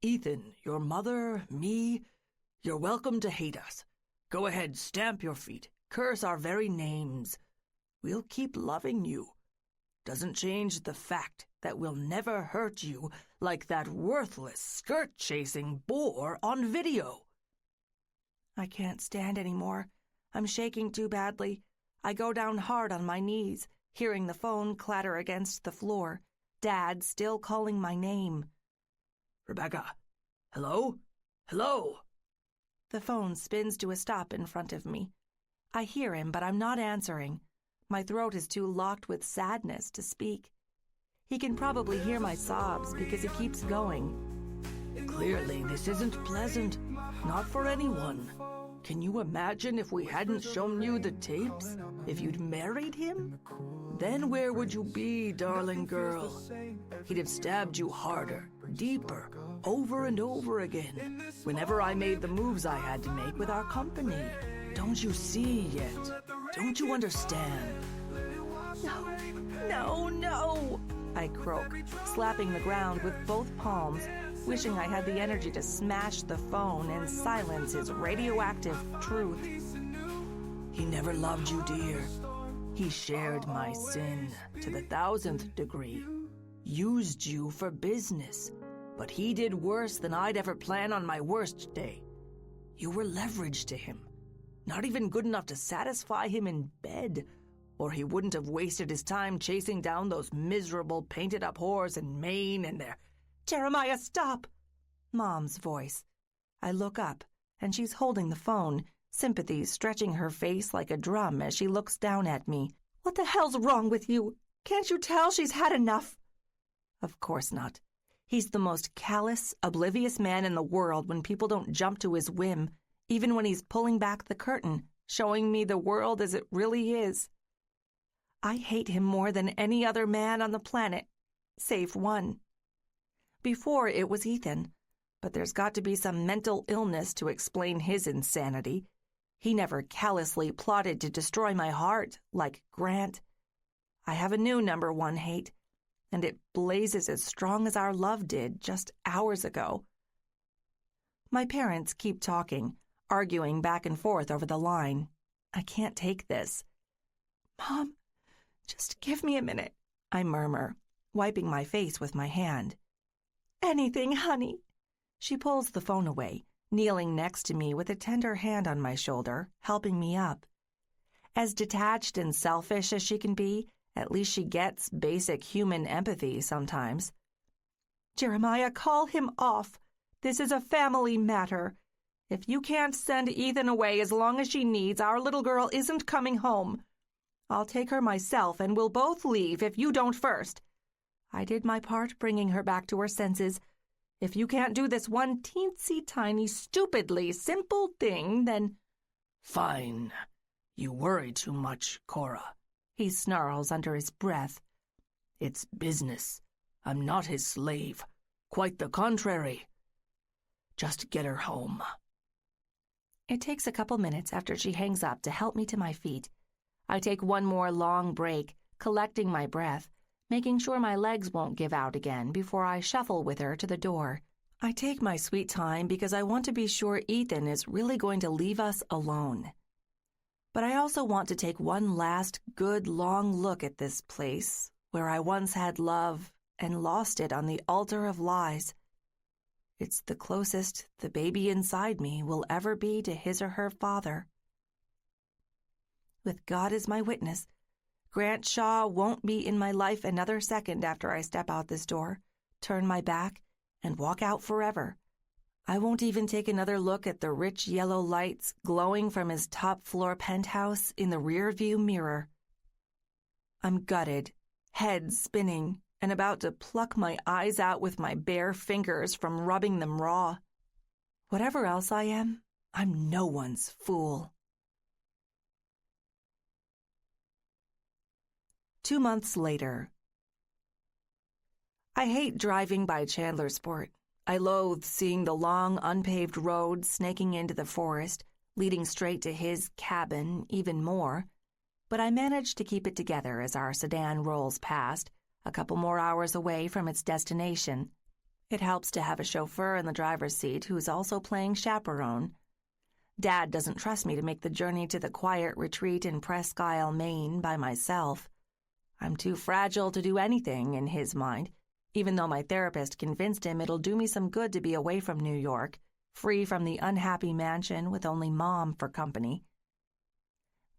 Ethan, your mother, me, you're welcome to hate us. Go ahead, stamp your feet, curse our very names. We'll keep loving you. Doesn't change the fact that we'll never hurt you like that worthless skirt-chasing bore on video. I can't stand anymore. I'm shaking too badly. I go down hard on my knees. hearing the phone clatter against the floor, Dad still calling my name. Rebecca, hello? Hello? The phone spins to a stop in front of me. I hear him, but I'm not answering. My throat is too locked with sadness to speak. He can probably hear my sobs because he keeps going. Clearly, this isn't pleasant. Not for anyone. Can you imagine if we hadn't shown you the tapes? If you'd married him? Then where would you be, darling girl? He'd have stabbed you harder, deeper, over and over again, whenever I made the moves I had to make with our company. Don't you see yet? Don't you understand? No, I croak, slapping the ground with both palms, wishing I had the energy to smash the phone and silence his radioactive truth. He never loved you, dear. He shared my sin to the 1,000th degree. Used you for business. But he did worse than I'd ever plan on my worst day. You were leverage to him. Not even good enough to satisfy him in bed, or he wouldn't have wasted his time chasing down those miserable painted-up whores in Maine and their... Jeremiah, stop! Mom's voice. I look up, and she's holding the phone, sympathy stretching her face like a drum as she looks down at me. What the hell's wrong with you? Can't you tell she's had enough? Of course not. He's the most callous, oblivious man in the world when people don't jump to his whim, even when he's pulling back the curtain, showing me the world as it really is. I hate him more than any other man on the planet, save one. Before it was Ethan, but there's got to be some mental illness to explain his insanity. He never callously plotted to destroy my heart like Grant. I have a new number one hate, and it blazes as strong as our love did just hours ago. My parents keep talking, arguing back and forth over the line. I can't take this. Mom, just give me a minute, I murmur, wiping my face with my hand. Anything, honey. She pulls the phone away, kneeling next to me with a tender hand on my shoulder, helping me up. As detached and selfish as she can be, at least she gets basic human empathy sometimes. Jeremiah, call him off. This is a family matter. If you can't send Ethan away as long as she needs, our little girl isn't coming home. I'll take her myself, and we'll both leave if you don't first. I did my part bringing her back to her senses. If you can't do this one teensy-tiny, stupidly simple thing, then... Fine. You worry too much, Cora. He snarls under his breath. It's business. I'm not his slave. Quite the contrary. Just get her home. It takes a couple minutes after she hangs up to help me to my feet. I take one more long break, collecting my breath, making sure my legs won't give out again before I shuffle with her to the door. I take my sweet time because I want to be sure Ethan is really going to leave us alone. But I also want to take one last good long look at this place where I once had love and lost it on the altar of lies. It's the closest the baby inside me will ever be to his or her father. With God as my witness, Grant Shaw won't be in my life another second after I step out this door, turn my back, and walk out forever. I won't even take another look at the rich yellow lights glowing from his top-floor penthouse in the rear-view mirror. I'm gutted, head spinning, and about to pluck my eyes out with my bare fingers from rubbing them raw. Whatever else I am, I'm no one's fool. 2 months later. I hate driving by Chandlersport. I loathe seeing the long, unpaved road snaking into the forest, leading straight to his cabin even more. But I manage to keep it together as our sedan rolls past, a couple more hours away from its destination. It helps to have a chauffeur in the driver's seat who's also playing chaperone. Dad doesn't trust me to make the journey to the quiet retreat in Presque Isle, Maine, by myself. I'm too fragile to do anything, in his mind, even though my therapist convinced him it'll do me some good to be away from New York, free from the unhappy mansion with only Mom for company.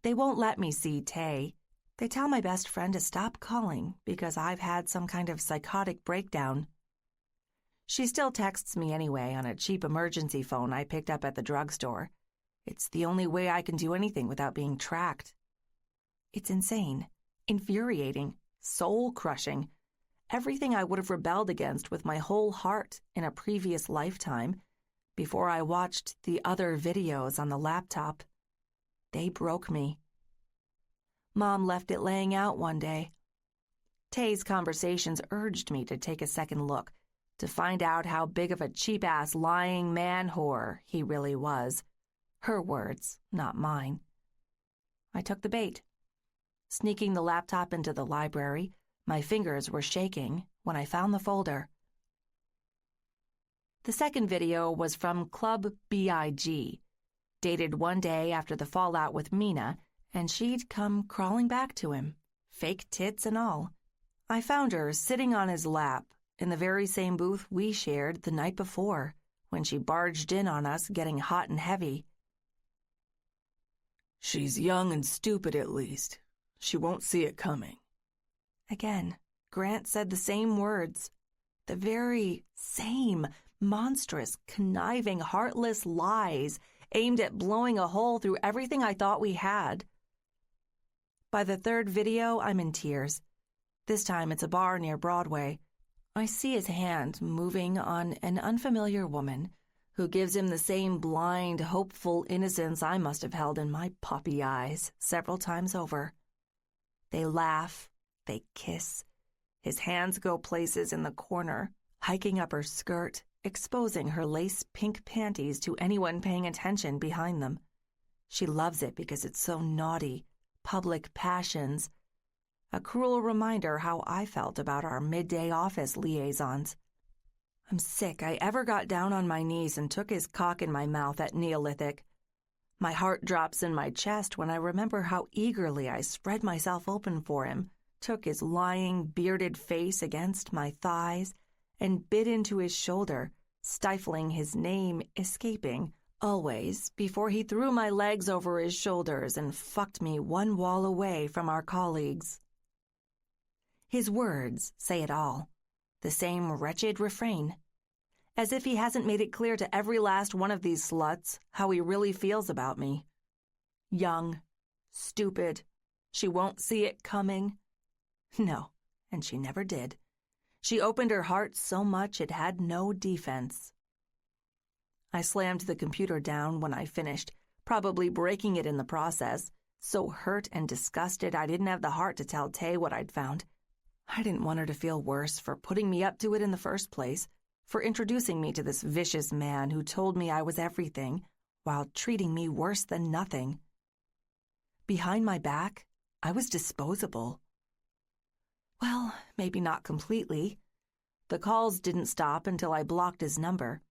They won't let me see Tay. They tell my best friend to stop calling because I've had some kind of psychotic breakdown. She still texts me anyway on a cheap emergency phone I picked up at the drugstore. It's the only way I can do anything without being tracked. It's insane, infuriating, soul-crushing. Everything I would have rebelled against with my whole heart in a previous lifetime before I watched the other videos on the laptop. They broke me. Mom left it laying out one day. Tay's conversations urged me to take a second look, to find out how big of a cheap-ass lying man-whore he really was. Her words, not mine. I took the bait. Sneaking the laptop into the library, my fingers were shaking when I found the folder. The second video was from Club BIG, dated one day after the fallout with Mina, and she'd come crawling back to him, fake tits and all. I found her sitting on his lap in the very same booth we shared the night before, when she barged in on us getting hot and heavy. "She's young and stupid at least. She won't see it coming." Again, Grant said the same words. The very same monstrous, conniving, heartless lies aimed at blowing a hole through everything I thought we had. By the third video, I'm in tears. This time it's a bar near Broadway. I see his hand moving on an unfamiliar woman who gives him the same blind, hopeful innocence I must have held in my puppy eyes several times over. They laugh, they kiss. His hands go places in the corner, hiking up her skirt, exposing her lace pink panties to anyone paying attention behind them. She loves it because it's so naughty, public passions. A cruel reminder how I felt about our midday office liaisons. I'm sick I ever got down on my knees and took his cock in my mouth at Neolithic. My heart drops in my chest when I remember how eagerly I spread myself open for him, took his lying, bearded face against my thighs, and bit into his shoulder, stifling his name escaping, always, before he threw my legs over his shoulders and fucked me one wall away from our colleagues. His words say it all. The same wretched refrain. As if he hasn't made it clear to every last one of these sluts how he really feels about me. Young, stupid, she won't see it coming. No, and she never did. She opened her heart so much it had no defense. I slammed the computer down when I finished, probably breaking it in the process, so hurt and disgusted I didn't have the heart to tell Tay what I'd found. I didn't want her to feel worse for putting me up to it in the first place, for introducing me to this vicious man who told me I was everything, while treating me worse than nothing. Behind my back, I was disposable. Well, maybe not completely. The calls didn't stop until I blocked his number.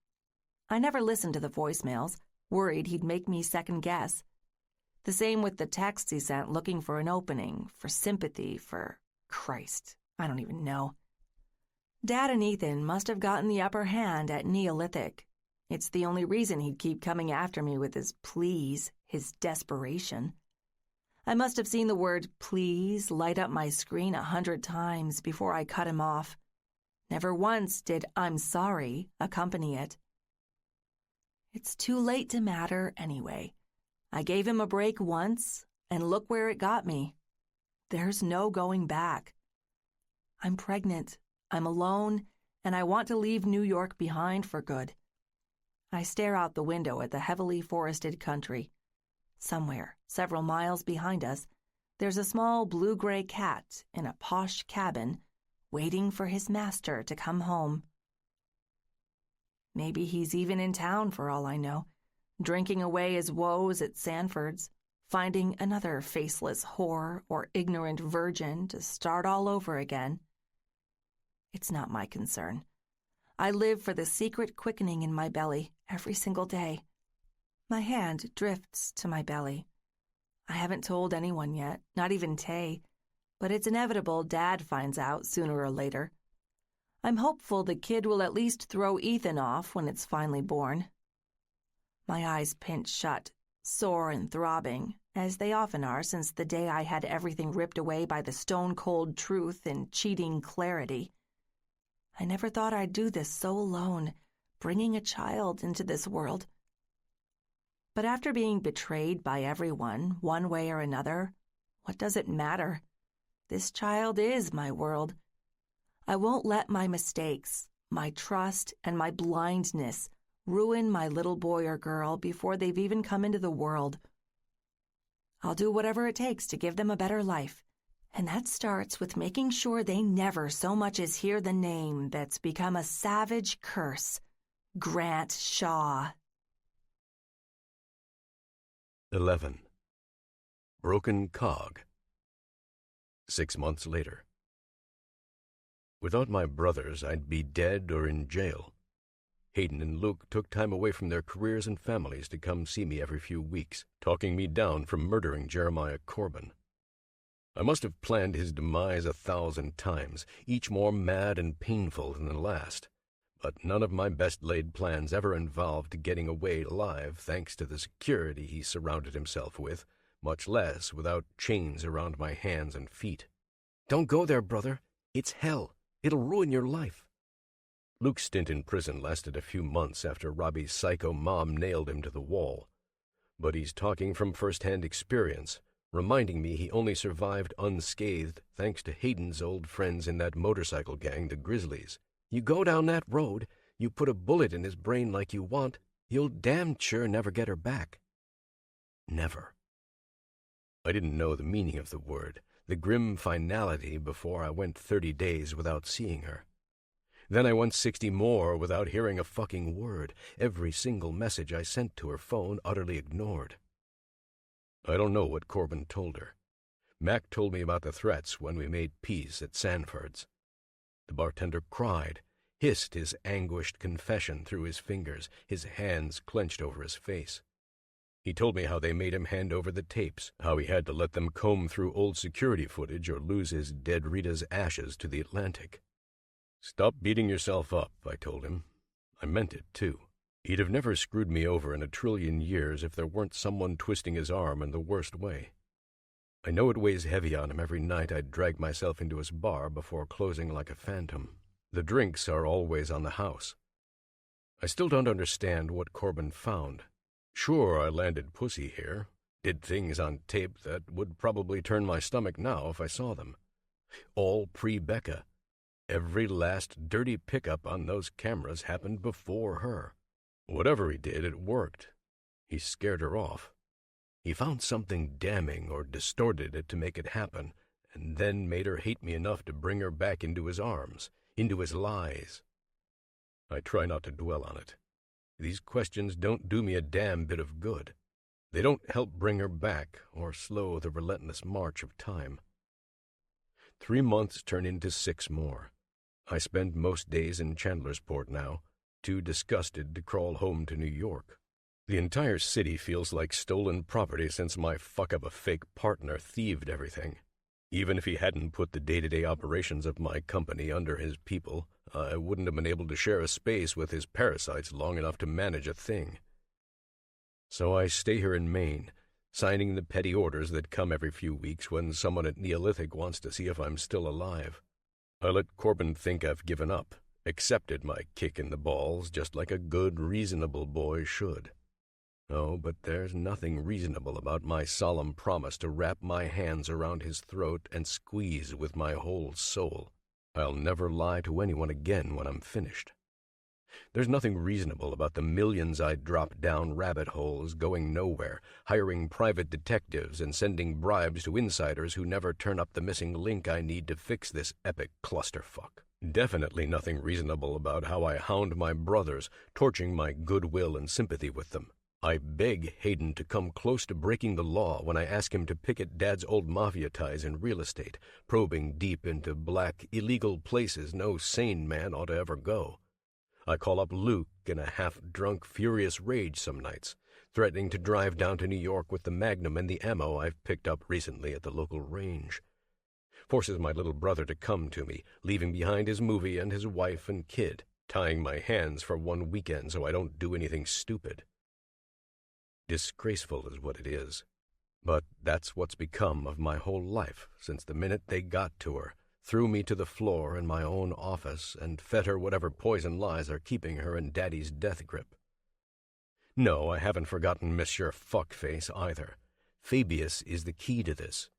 I never listened to the voicemails, worried he'd make me second guess. The same with the texts he sent looking for an opening, for sympathy, for Christ, I don't even know. Dad and Ethan must have gotten the upper hand at Neolithic. It's the only reason he'd keep coming after me with his pleas, his desperation. I must have seen the word please light up my screen 100 times before I cut him off. Never once did I'm sorry accompany it. It's too late to matter anyway. I gave him a break once, and look where it got me. There's no going back. I'm pregnant, I'm alone, and I want to leave New York behind for good. I stare out the window at the heavily forested country. Somewhere, several miles behind us, there's a small blue-gray cat in a posh cabin, waiting for his master to come home. Maybe he's even in town for all I know, drinking away his woes at Sanford's, finding another faceless whore or ignorant virgin to start all over again. It's not my concern. I live for the secret quickening in my belly every single day. My hand drifts to my belly. I haven't told anyone yet, not even Tay, but it's inevitable Dad finds out sooner or later. I'm hopeful the kid will at least throw Ethan off when it's finally born. My eyes pinch shut, sore and throbbing, as they often are since the day I had everything ripped away by the stone-cold truth and cheating clarity. I never thought I'd do this so alone, bringing a child into this world. But after being betrayed by everyone, one way or another, what does it matter? This child is my world. I won't let my mistakes, my trust, and my blindness ruin my little boy or girl before they've even come into the world. I'll do whatever it takes to give them a better life, and that starts with making sure they never so much as hear the name that's become a savage curse, Grant Shaw. 11. Broken Cog. 6 months later. Without my brothers, I'd be dead or in jail. Hayden and Luke took time away from their careers and families to come see me every few weeks, talking me down from murdering Jeremiah Corbin. I must have planned his demise 1,000 times, each more mad and painful than the last, but none of my best-laid plans ever involved getting away alive thanks to the security he surrounded himself with, much less without chains around my hands and feet. Don't go there, brother. It's hell. It'll ruin your life. Luke's stint in prison lasted a few months after Robbie's psycho mom nailed him to the wall. But he's talking from first-hand experience, reminding me he only survived unscathed thanks to Hayden's old friends in that motorcycle gang, the Grizzlies. You go down that road, you put a bullet in his brain like you want, you'll damn sure never get her back. Never. I didn't know the meaning of the word, the grim finality, before I went 30 days without seeing her. Then I went 60 more without hearing a fucking word, every single message I sent to her phone utterly ignored. I don't know what Corbin told her. Mac told me about the threats when we made peace at Sanford's. The bartender cried, hissed his anguished confession through his fingers, his hands clenched over his face. He told me how they made him hand over the tapes, how he had to let them comb through old security footage or lose his dead Rita's ashes to the Atlantic. Stop beating yourself up, I told him. I meant it, too. He'd have never screwed me over in 1,000,000,000,000 years if there weren't someone twisting his arm in the worst way. I know it weighs heavy on him every night I drag myself into his bar before closing like a phantom. The drinks are always on the house. I still don't understand what Corbin found. Sure, I landed pussy here, did things on tape that would probably turn my stomach now if I saw them. All pre-Becca. Every last dirty pickup on those cameras happened before her. Whatever he did, it worked. He scared her off. He found something damning or distorted it to make it happen, and then made her hate me enough to bring her back into his arms, into his lies. I try not to dwell on it. These questions don't do me a damn bit of good. They don't help bring her back or slow the relentless march of time. 3 months turn into 6 more. I spend most days in Chandlersport now, too disgusted to crawl home to New York. The entire city feels like stolen property since my fuck-up-a-fake partner thieved everything. Even if he hadn't put the day-to-day operations of my company under his people, I wouldn't have been able to share a space with his parasites long enough to manage a thing. So I stay here in Maine, signing the petty orders that come every few weeks when someone at Neolithic wants to see if I'm still alive. I let Corbin think I've given up, accepted my kick in the balls just like a good, reasonable boy should. Oh, but there's nothing reasonable about my solemn promise to wrap my hands around his throat and squeeze with my whole soul. I'll never lie to anyone again when I'm finished. There's nothing reasonable about the millions I drop down rabbit holes, going nowhere, hiring private detectives and sending bribes to insiders who never turn up the missing link I need to fix this epic clusterfuck. Definitely nothing reasonable about how I hound my brothers, torching my goodwill and sympathy with them. I beg Hayden to come close to breaking the law when I ask him to picket Dad's old mafia ties in real estate, probing deep into black, illegal places no sane man ought to ever go. I call up Luke in a half-drunk, furious rage some nights, threatening to drive down to New York with the Magnum and the ammo I've picked up recently at the local range. Forces my little brother to come to me, leaving behind his movie and his wife and kid, tying my hands for one weekend so I don't do anything stupid. Disgraceful is what it is. But that's what's become of my whole life since the minute they got to her, threw me to the floor in my own office, and fed her whatever poison lies are keeping her in Daddy's death grip. No, I haven't forgotten Monsieur Fuckface either. Fabius is the key to this.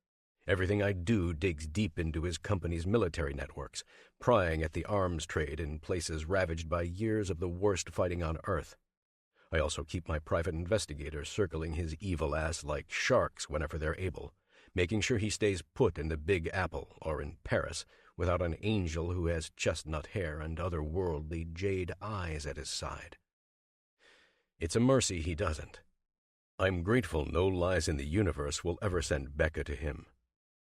Everything I do digs deep into his company's military networks, prying at the arms trade in places ravaged by years of the worst fighting on Earth. I also keep my private investigators circling his evil ass like sharks whenever they're able, making sure he stays put in the Big Apple or in Paris without an angel who has chestnut hair and otherworldly jade eyes at his side. It's a mercy he doesn't. I'm grateful no lies in the universe will ever send Becca to him.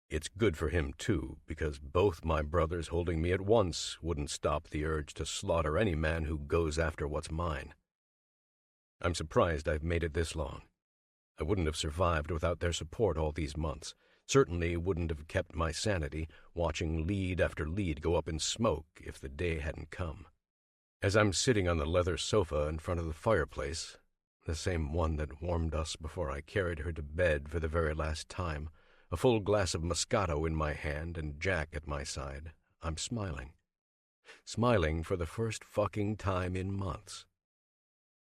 It's good for him, too, because both my brothers holding me at once wouldn't stop the urge to slaughter any man who goes after what's mine. I'm surprised I've made it this long. I wouldn't have survived without their support all these months. Certainly wouldn't have kept my sanity watching lead after lead go up in smoke if the day hadn't come. As I'm sitting on the leather sofa in front of the fireplace, the same one that warmed us before I carried her to bed for the very last time, a full glass of Moscato in my hand and Jack at my side, I'm smiling. Smiling for the first fucking time in months.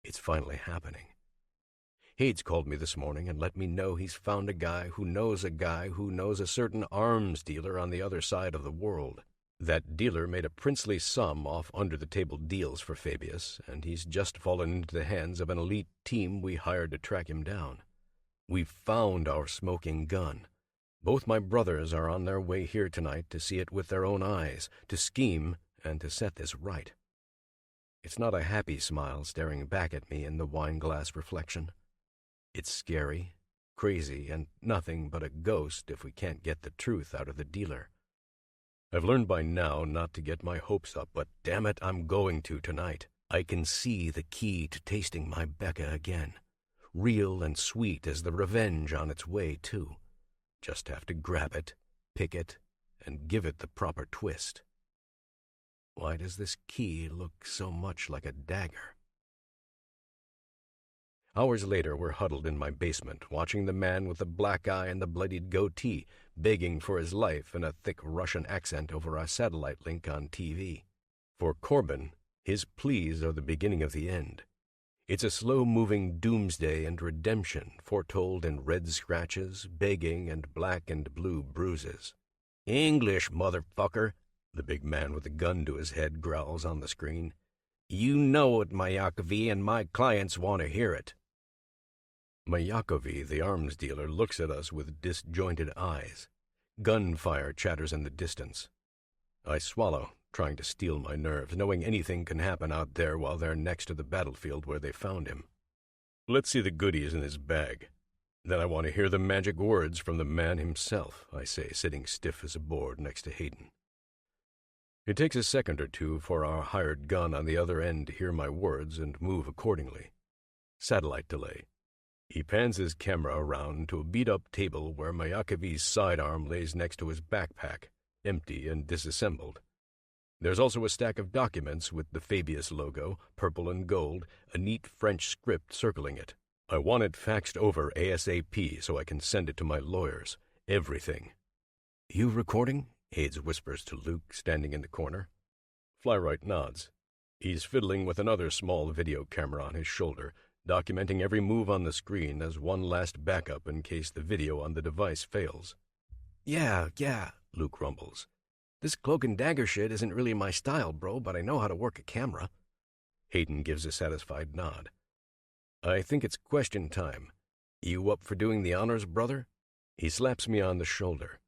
It's finally happening. Hades called me this morning and let me know he's found a guy who knows a certain arms dealer on the other side of the world. That dealer made a princely sum off under-the-table deals for Fabius, and he's just fallen into the hands of an elite team we hired to track him down. We've found our smoking gun. Both my brothers are on their way here tonight to see it with their own eyes, to scheme, and to set this right. It's not a happy smile staring back at me in the wine-glass reflection. It's scary, crazy, and nothing but a ghost if we can't get the truth out of the dealer. I've learned by now not to get my hopes up, but damn it, I'm going to tonight. I can see the key to tasting my Becca again. Real and sweet as the revenge on its way, too. Just have to grab it, pick it, and give it the proper twist. Why does this key look so much like a dagger? Hours later, we're huddled in my basement, watching the man with the black eye and the bloodied goatee begging for his life in a thick Russian accent over our satellite link on TV. For Corbin, his pleas are the beginning of the end. It's a slow-moving doomsday and redemption foretold in red scratches, begging, and black and blue bruises. "English, motherfucker," the big man with the gun to his head growls on the screen. "You know it, Mayakovy, and my clients want to hear it." Mayakovy, the arms dealer, looks at us with disjointed eyes. Gunfire chatters in the distance. I swallow, trying to steel my nerves, knowing anything can happen out there while they're next to the battlefield where they found him. Let's see the goodies in his bag. Then I want to hear the magic words from the man himself, I say, sitting stiff as a board next to Hayden. It takes a second or two for our hired gun on the other end to hear my words and move accordingly. Satellite delay. He pans his camera around to a beat-up table where Mayakovy's sidearm lays next to his backpack, empty and disassembled. There's also a stack of documents with the Fabius logo, purple and gold, a neat French script circling it. I want it faxed over ASAP so I can send it to my lawyers. Everything. "You recording?" Hades whispers to Luke, standing in the corner. Flywright nods. He's fiddling with another small video camera on his shoulder, documenting every move on the screen as one last backup in case the video on the device fails. Yeah, Luke rumbles. "This cloak and dagger shit isn't really my style, bro, but I know how to work a camera." Hayden gives a satisfied nod. "I think it's question time. You up for doing the honors, brother?" He slaps me on the shoulder.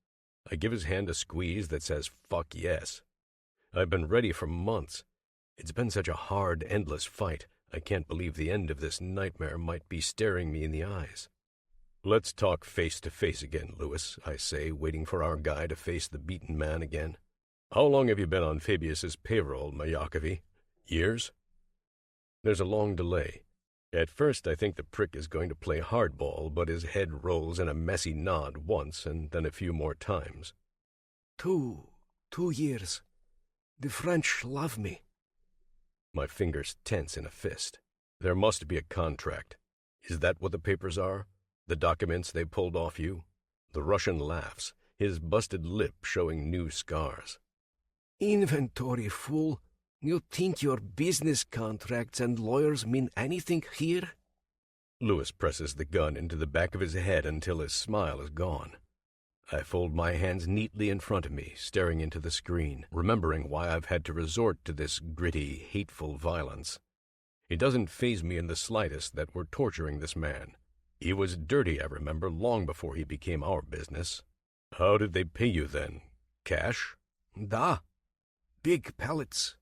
I give his hand a squeeze that says, "Fuck yes." I've been ready for months. It's been such a hard, endless fight. I can't believe the end of this nightmare might be staring me in the eyes. "Let's talk face to face again, Lewis," I say, waiting for our guy to face the beaten man again. "How long have you been on Fabius's payroll, Mayakovy? Years?" There's a long delay. At first I think the prick is going to play hardball, but his head rolls in a messy nod once and then a few more times. Two years. The French love me." My fingers tense in a fist. There must be a contract. Is that what the papers are? The documents they pulled off you? The Russian laughs, his busted lip showing new scars. Inventory, fool. You think your business contracts and lawyers mean anything here? Lewis presses the gun into the back of his head until his smile is gone. I fold my hands neatly in front of me, staring into the screen, remembering why I've had to resort to this gritty, hateful violence. It doesn't faze me in the slightest that we're torturing this man. He was dirty, I remember, long before he became our business. How did they pay you then? Cash? Da. Big pellets.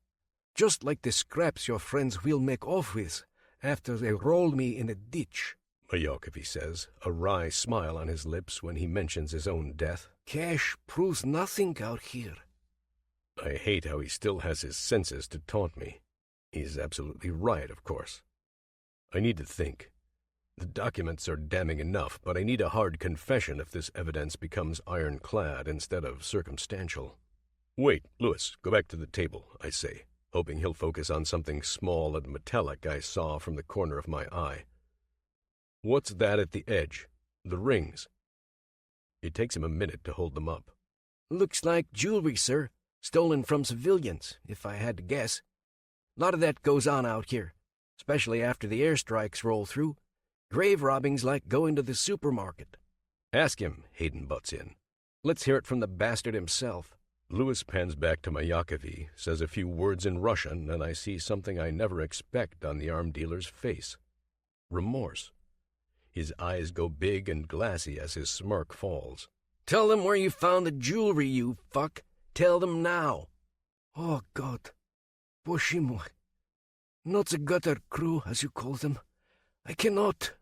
Just like the scraps your friends will make off with after they roll me in a ditch. Mayakovy says, a wry smile on his lips when he mentions his own death. Cash proves nothing out here. I hate how he still has his senses to taunt me. He's absolutely right, of course. I need to think. The documents are damning enough, but I need a hard confession if this evidence becomes ironclad instead of circumstantial. Wait, Lewis, go back to the table, I say, hoping he'll focus on something small and metallic I saw from the corner of my eye. What's that at the edge? The rings. It takes him a minute to hold them up. Looks like jewelry, sir. Stolen from civilians, if I had to guess. A lot of that goes on out here, especially after the airstrikes roll through. Grave robbing's like going to the supermarket. Ask him, Hayden butts in. Let's hear it from the bastard himself. Lewis pans back to Mayakovy, says a few words in Russian, and I see something I never expect on the arm dealer's face. Remorse. His eyes go big and glassy as his smirk falls. Tell them where you found the jewelry, you fuck. Tell them now. Oh, God. Boshimo. Not the gutter crew, as you call them. I cannot.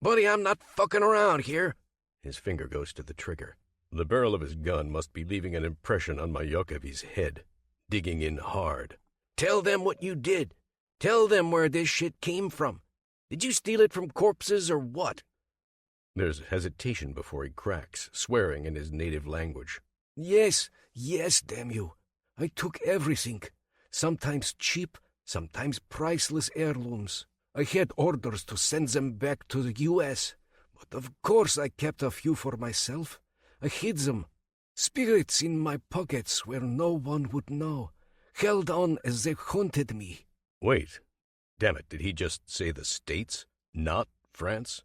Buddy, I'm not fucking around here. His finger goes to the trigger. The barrel of his gun must be leaving an impression on Mayakovy's head, digging in hard. Tell them what you did. Tell them where this shit came from. Did you steal it from corpses or what? There's hesitation before he cracks, swearing in his native language. Yes, damn you. I took everything. Sometimes cheap, sometimes priceless heirlooms. I had orders to send them back to the U.S., but of course I kept a few for myself. I hid them. Spirits in my pockets where no one would know. Held on as they haunted me. Wait. Damn it, did he just say the States, not France?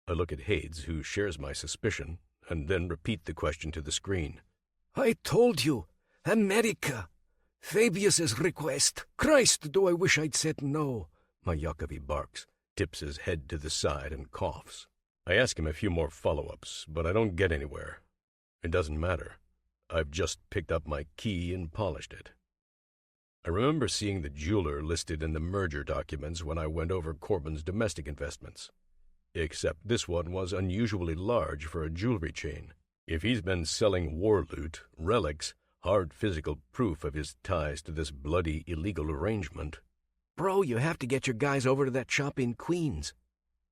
I look at Hades, who shares my suspicion, and then repeat the question to the screen. I told you. America. Fabius's request. Christ, do I wish I'd said no. Mayakovy barks, tips his head to the side, and coughs. I ask him a few more follow-ups, but I don't get anywhere. It doesn't matter. I've just picked up my key and polished it. I remember seeing the jeweler listed in the merger documents when I went over Corbin's domestic investments. Except this one was unusually large for a jewelry chain. If he's been selling war loot, relics, hard physical proof of his ties to this bloody illegal arrangement. Bro, you have to get your guys over to that shop in Queens.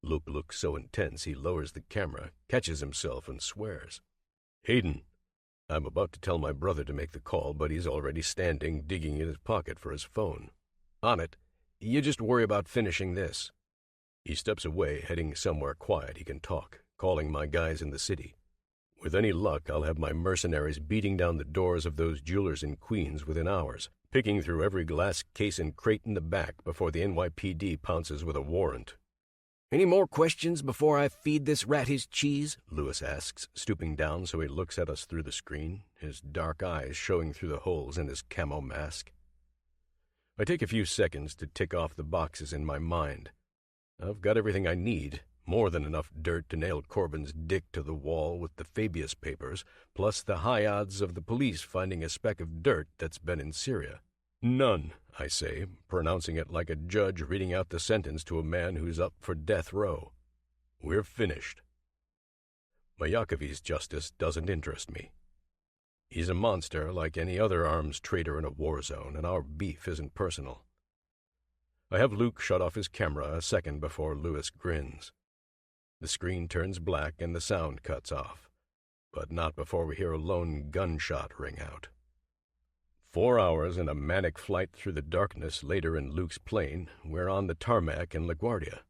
Luke looks so intense he lowers the camera, catches himself, and swears. Hayden. I'm about to tell my brother to make the call, but he's already standing, digging in his pocket for his phone. On it. You just worry about finishing this. He steps away, heading somewhere quiet he can talk, calling my guys in the city. With any luck, I'll have my mercenaries beating down the doors of those jewelers in Queens within hours, picking through every glass case and crate in the back before the NYPD pounces with a warrant. Any more questions before I feed this rat his cheese? Lewis asks, stooping down so he looks at us through the screen, his dark eyes showing through the holes in his camo mask. I take a few seconds to tick off the boxes in my mind. I've got everything I need, more than enough dirt to nail Corbin's dick to the wall with the Fabius papers, plus the high odds of the police finding a speck of dirt that's been in Syria. None, I say, pronouncing it like a judge reading out the sentence to a man who's up for death row. We're finished. Mayakovy's justice doesn't interest me. He's a monster like any other arms trader in a war zone, and our beef isn't personal. I have Luke shut off his camera a second before Lewis grins. The screen turns black and the sound cuts off, but not before we hear a lone gunshot ring out. 4 hours and a manic flight through the darkness later in Luke's plane, we're on the tarmac in LaGuardia.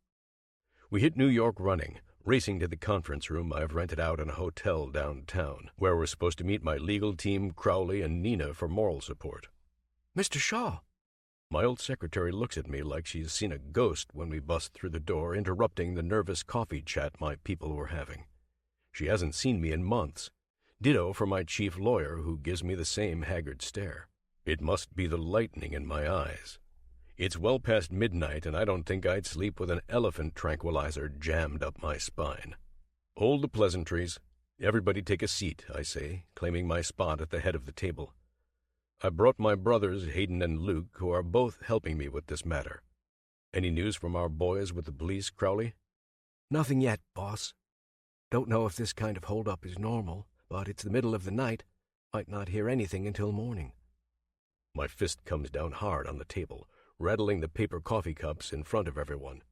We hit New York running, racing to the conference room I've rented out in a hotel downtown, where we're supposed to meet my legal team, Crowley, and Nina for moral support. Mr. Shaw. My old secretary looks at me like she's seen a ghost when we bust through the door, interrupting the nervous coffee chat my people were having. She hasn't seen me in months. Ditto for my chief lawyer, who gives me the same haggard stare. It must be the lightning in my eyes. It's well past midnight, and I don't think I'd sleep with an elephant tranquilizer jammed up my spine. Hold the pleasantries. Everybody take a seat, I say, claiming my spot at the head of the table. I brought my brothers, Hayden and Luke, who are both helping me with this matter. Any news from our boys with the police, Crowley? Nothing yet, boss. Don't know if this kind of holdup is normal, but it's the middle of the night. Might not hear anything until morning. My fist comes down hard on the table, rattling the paper coffee cups in front of everyone.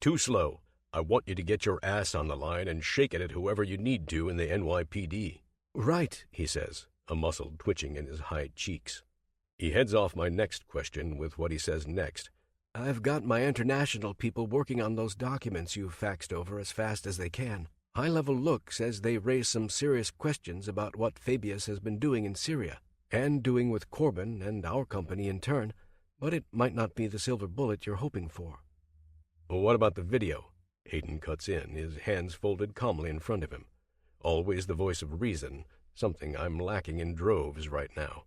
Too slow. I want you to get your ass on the line and shake it at whoever you need to in the NYPD. Right, he says, a muscle twitching in his high cheeks. He heads off my next question with what he says next. I've got my international people working on those documents you've faxed over as fast as they can. High-level look says they raise some serious questions about what Fabius has been doing in Syria, and doing with Corbin and our company in turn, but it might not be the silver bullet you're hoping for. Well, what about the video? Hayden cuts in, his hands folded calmly in front of him. Always the voice of reason, something I'm lacking in droves right now.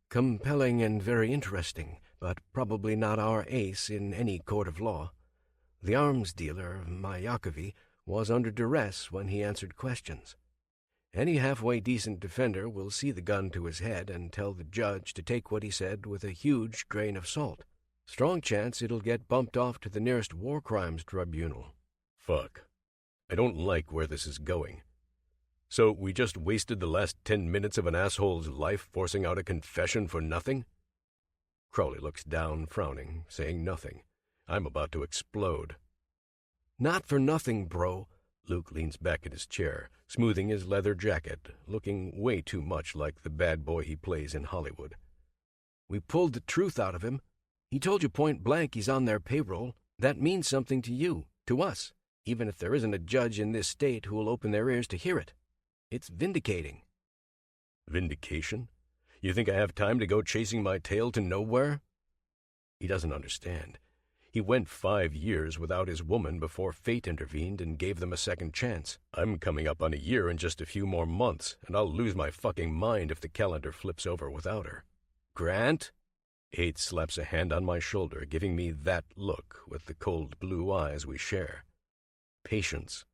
Compelling and very interesting, but probably not our ace in any court of law. The arms dealer, Mayakovi, was under duress when he answered questions. Any halfway decent defender will see the gun to his head and tell the judge to take what he said with a huge grain of salt. Strong chance it'll get bumped off to the nearest war crimes tribunal. Fuck. I don't like where this is going. So we just wasted the last 10 minutes of an asshole's life forcing out a confession for nothing? Crowley looks down, frowning, saying nothing. I'm about to explode. Not for nothing, bro. Luke leans back in his chair, smoothing his leather jacket, looking way too much like the bad boy he plays in Hollywood. We pulled the truth out of him. He told you point blank he's on their payroll. That means something to you, to us, even if there isn't a judge in this state who will open their ears to hear it. It's vindicating. Vindication? You think I have time to go chasing my tail to nowhere? He doesn't understand. He went 5 years without his woman before fate intervened and gave them a second chance. I'm coming up on a year in just a few more months, and I'll lose my fucking mind if the calendar flips over without her. Grant? Haight slaps a hand on my shoulder, giving me that look with the cold blue eyes we share. Patience.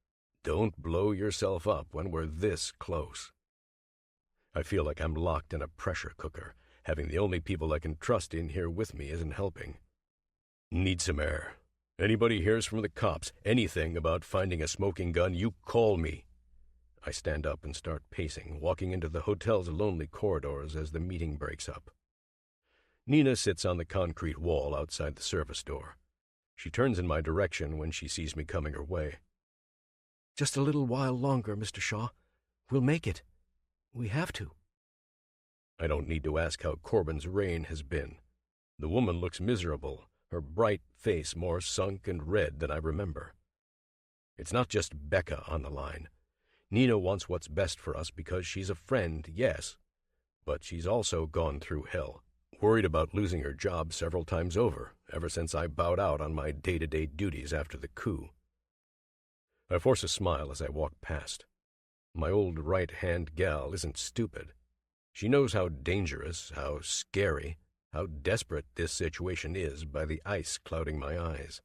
Don't blow yourself up when we're this close. I feel like I'm locked in a pressure cooker. Having the only people I can trust in here with me isn't helping. Need some air. Anybody hears from the cops anything about finding a smoking gun, you call me. I stand up and start pacing, walking into the hotel's lonely corridors as the meeting breaks up. Nina sits on the concrete wall outside the service door. She turns in my direction when she sees me coming her way. Just a little while longer, Mr. Shaw. We'll make it. We have to. I don't need to ask how Corbin's reign has been. The woman looks miserable, her bright face more sunk and red than I remember. It's not just Becca on the line. Nina wants what's best for us because she's a friend, yes, but she's also gone through hell, worried about losing her job several times over, ever since I bowed out on my day-to-day duties after the coup. I force a smile as I walk past. My old right-hand gal isn't stupid. She knows how dangerous, how scary, how desperate this situation is by the ice clouding my eyes.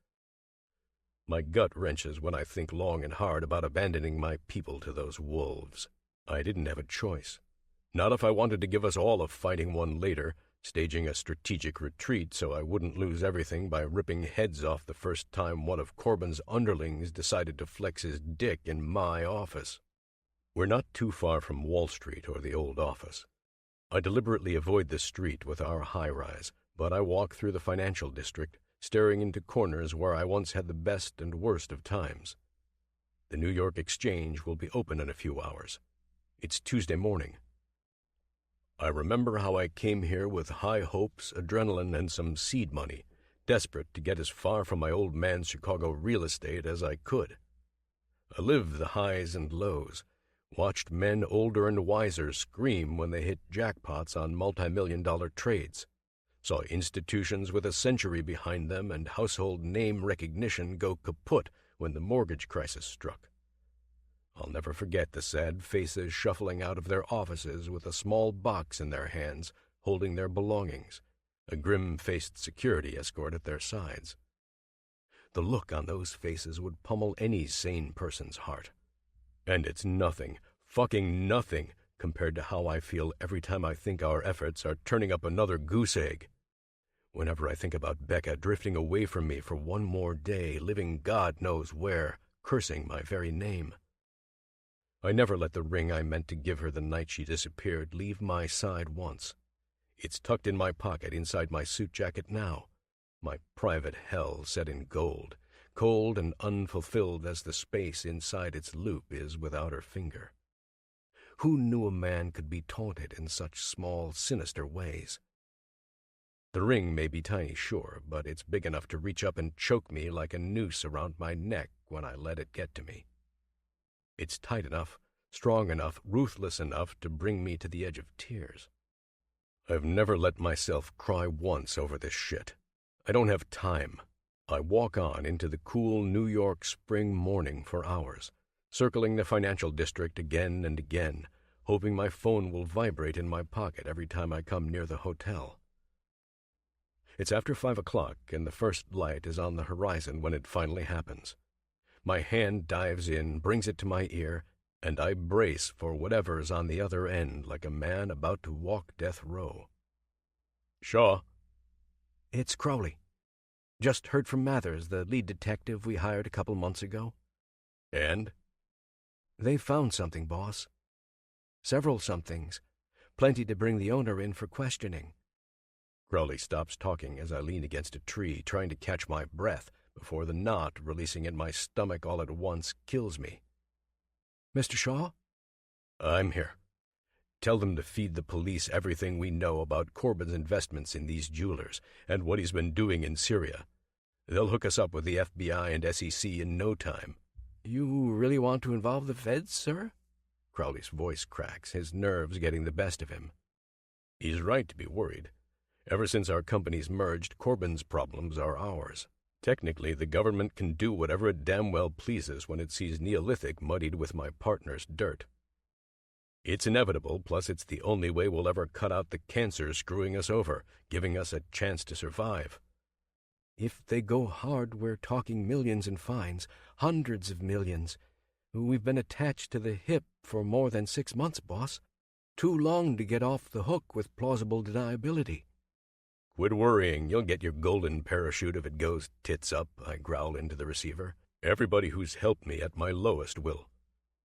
My gut wrenches when I think long and hard about abandoning my people to those wolves. I didn't have a choice. Not if I wanted to give us all a fighting one later, staging a strategic retreat so I wouldn't lose everything by ripping heads off the first time one of Corbin's underlings decided to flex his dick in my office. We're not too far from Wall Street or the old office. I deliberately avoid the street with our high-rise, but I walk through the financial district, staring into corners where I once had the best and worst of times. The New York Exchange will be open in a few hours. It's Tuesday morning. I remember how I came here with high hopes, adrenaline, and some seed money, desperate to get as far from my old man's Chicago real estate as I could. I lived the highs and lows, watched men older and wiser scream when they hit jackpots on multi-million-dollar trades, saw institutions with a century behind them and household name recognition go kaput when the mortgage crisis struck. I'll never forget the sad faces shuffling out of their offices with a small box in their hands holding their belongings, a grim-faced security escort at their sides. The look on those faces would pummel any sane person's heart. And it's nothing, fucking nothing, compared to how I feel every time I think our efforts are turning up another goose egg. Whenever I think about Becca drifting away from me for one more day, living God knows where, cursing my very name. I never let the ring I meant to give her the night she disappeared leave my side once. It's tucked in my pocket inside my suit jacket now, my private hell set in gold, cold and unfulfilled as the space inside its loop is without her finger. Who knew a man could be taunted in such small, sinister ways? The ring may be tiny, sure, but it's big enough to reach up and choke me like a noose around my neck when I let it get to me. It's tight enough, strong enough, ruthless enough to bring me to the edge of tears. I've never let myself cry once over this shit. I don't have time. I walk on into the cool New York spring morning for hours, circling the financial district again and again, hoping my phone will vibrate in my pocket every time I come near the hotel. It's after 5 o'clock, and the first light is on the horizon when it finally happens. My hand dives in, brings it to my ear, and I brace for whatever's on the other end like a man about to walk death row. Shaw. It's Crowley. Just heard from Mathers, the lead detective we hired a couple months ago. And? They found something, boss. Several somethings. Plenty to bring the owner in for questioning. Crowley stops talking as I lean against a tree, trying to catch my breath before the knot releasing in my stomach all at once kills me. Mr. Shaw? I'm here. Tell them to feed the police everything we know about Corbin's investments in these jewelers and what he's been doing in Syria. They'll hook us up with the FBI and SEC in no time. You really want to involve the feds, sir? Crowley's voice cracks, his nerves getting the best of him. He's right to be worried. Ever since our companies merged, Corbin's problems are ours. Technically, the government can do whatever it damn well pleases when it sees Neolithic muddied with my partner's dirt. It's inevitable, plus it's the only way we'll ever cut out the cancer screwing us over, giving us a chance to survive. If they go hard, we're talking millions in fines, hundreds of millions. We've been attached to the hip for more than 6 months, boss. Too long to get off the hook with plausible deniability. Quit worrying. You'll get your golden parachute if it goes tits up, I growl into the receiver. Everybody who's helped me at my lowest will.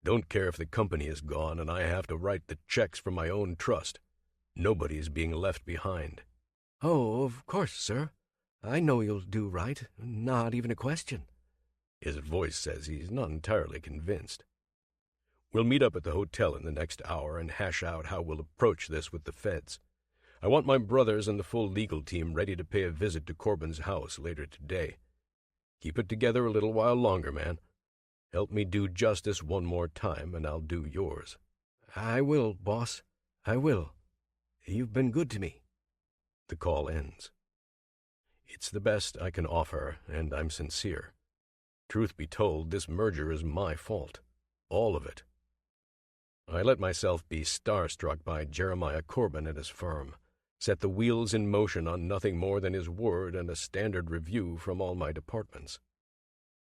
Don't care if the company is gone and I have to write the checks from my own trust. Nobody's being left behind. Oh, of course, sir. I know you'll do right. Not even a question. His voice says he's not entirely convinced. We'll meet up at the hotel in the next hour and hash out how we'll approach this with the feds. I want my brothers and the full legal team ready to pay a visit to Corbin's house later today. Keep it together a little while longer, man. Help me do justice one more time, and I'll do yours. I will, boss. I will. You've been good to me. The call ends. It's the best I can offer, and I'm sincere. Truth be told, this merger is my fault. All of it. I let myself be starstruck by Jeremiah Corbin and his firm, set the wheels in motion on nothing more than his word and a standard review from all my departments.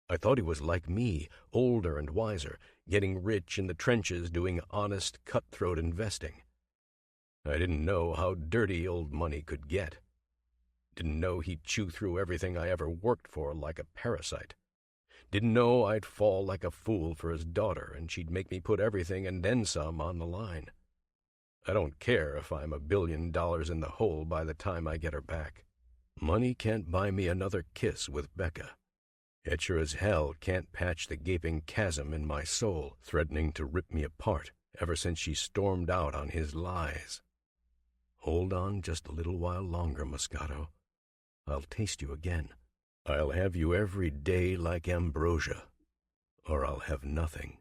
I thought he was like me, older and wiser, getting rich in the trenches doing honest, cutthroat investing. I didn't know how dirty old money could get. Didn't know he'd chew through everything I ever worked for like a parasite. Didn't know I'd fall like a fool for his daughter and she'd make me put everything and then some on the line. I don't care if I'm $1 billion in the hole by the time I get her back. Money can't buy me another kiss with Becca. It sure as hell can't patch the gaping chasm in my soul, threatening to rip me apart ever since she stormed out on his lies. Hold on just a little while longer, Moscato. I'll taste you again. I'll have you every day like ambrosia, or I'll have nothing.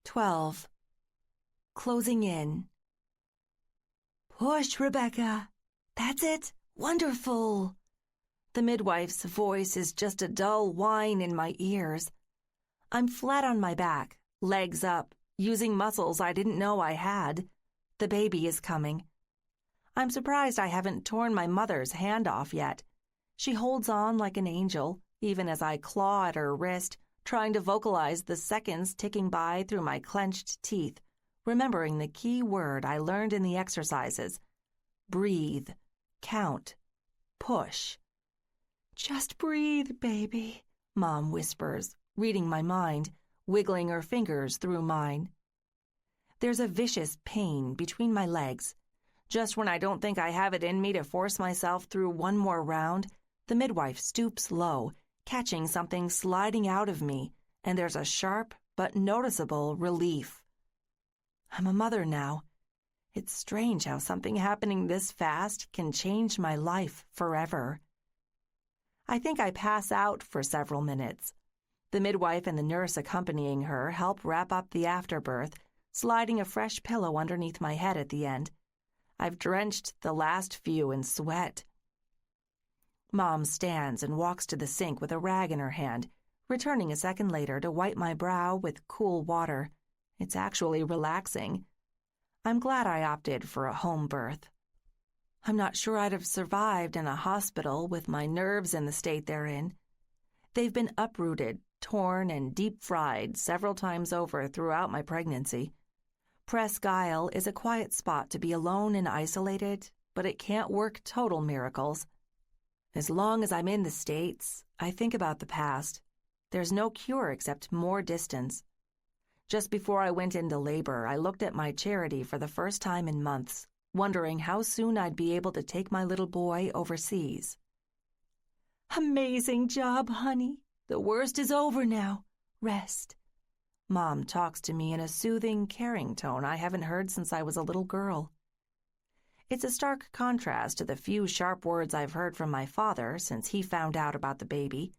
12. Closing in. Push, Rebecca. That's it. Wonderful. The midwife's voice is just a dull whine in my ears. I'm flat on my back, legs up, using muscles I didn't know I had. The baby is coming. I'm surprised I haven't torn my mother's hand off yet. She holds on like an angel, even as I claw at her wrist, trying to vocalize the seconds ticking by through my clenched teeth, remembering the key word I learned in the exercises. Breathe, count, push. Just breathe, baby, Mom whispers, reading my mind, wiggling her fingers through mine. There's a vicious pain between my legs. Just when I don't think I have it in me to force myself through one more round, the midwife stoops low, catching something sliding out of me, and there's a sharp but noticeable relief. I'm a mother now. It's strange how something happening this fast can change my life forever. I think I pass out for several minutes. The midwife and the nurse accompanying her help wrap up the afterbirth, sliding a fresh pillow underneath my head at the end. I've drenched the last few in sweat. Mom stands and walks to the sink with a rag in her hand, returning a second later to wipe my brow with cool water. It's actually relaxing. I'm glad I opted for a home birth. I'm not sure I'd have survived in a hospital with my nerves in the state they're in. They've been uprooted, torn, and deep-fried several times over throughout my pregnancy. Presque Isle is a quiet spot to be alone and isolated, but it can't work total miracles. As long as I'm in the States, I think about the past. There's no cure except more distance. Just before I went into labor, I looked at my charity for the first time in months, wondering how soon I'd be able to take my little boy overseas. Amazing job, honey. The worst is over now. Rest. Mom talks to me in a soothing, caring tone I haven't heard since I was a little girl. It's a stark contrast to the few sharp words I've heard from my father since he found out about the baby.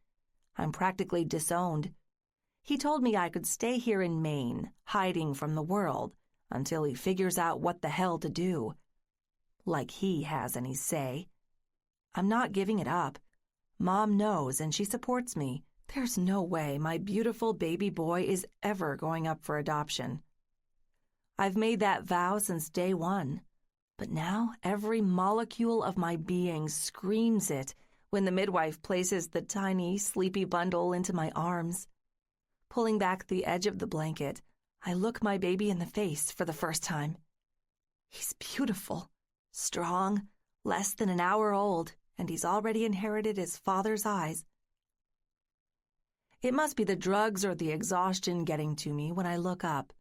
I'm practically disowned. He told me I could stay here in Maine, hiding from the world, until he figures out what the hell to do. Like he has any say. I'm not giving it up. Mom knows and she supports me. There's no way my beautiful baby boy is ever going up for adoption. I've made that vow since day one, but now every molecule of my being screams it when the midwife places the tiny, sleepy bundle into my arms. Pulling back the edge of the blanket, I look my baby in the face for the first time. He's beautiful, strong, less than an hour old, and he's already inherited his father's eyes. It must be the drugs or the exhaustion getting to me when I look up.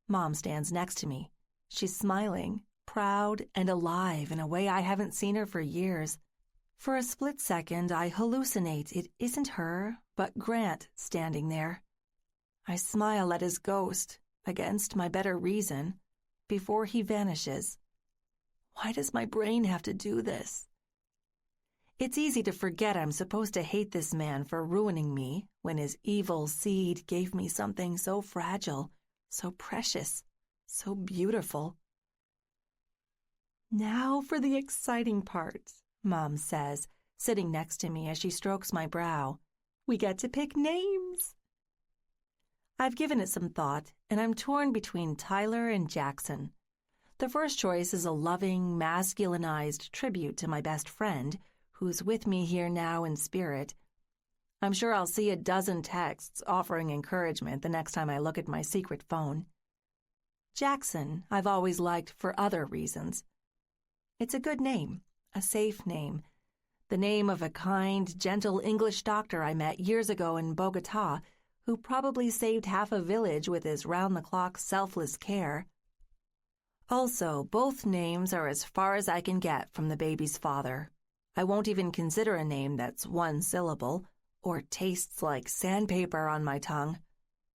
Mom stands next to me. She's smiling, proud and alive in a way I haven't seen her for years. For a split second, I hallucinate it isn't her, but Grant standing there. I smile at his ghost, against my better reason, before he vanishes. Why does my brain have to do this? It's easy to forget I'm supposed to hate this man for ruining me when his evil seed gave me something so fragile, so precious, so beautiful. Now for the exciting part, Mom says, sitting next to me as she strokes my brow. We get to pick names. I've given it some thought, and I'm torn between Tyler and Jackson. The first choice is a loving, masculinized tribute to my best friend, who's with me here now in spirit. I'm sure I'll see a dozen texts offering encouragement the next time I look at my secret phone. Jackson I've always liked for other reasons. It's a good name, a safe name, the name of a kind, gentle English doctor I met years ago in Bogota, who probably saved half a village with his round-the-clock selfless care. Also, both names are as far as I can get from the baby's father. I won't even consider a name that's one syllable or tastes like sandpaper on my tongue.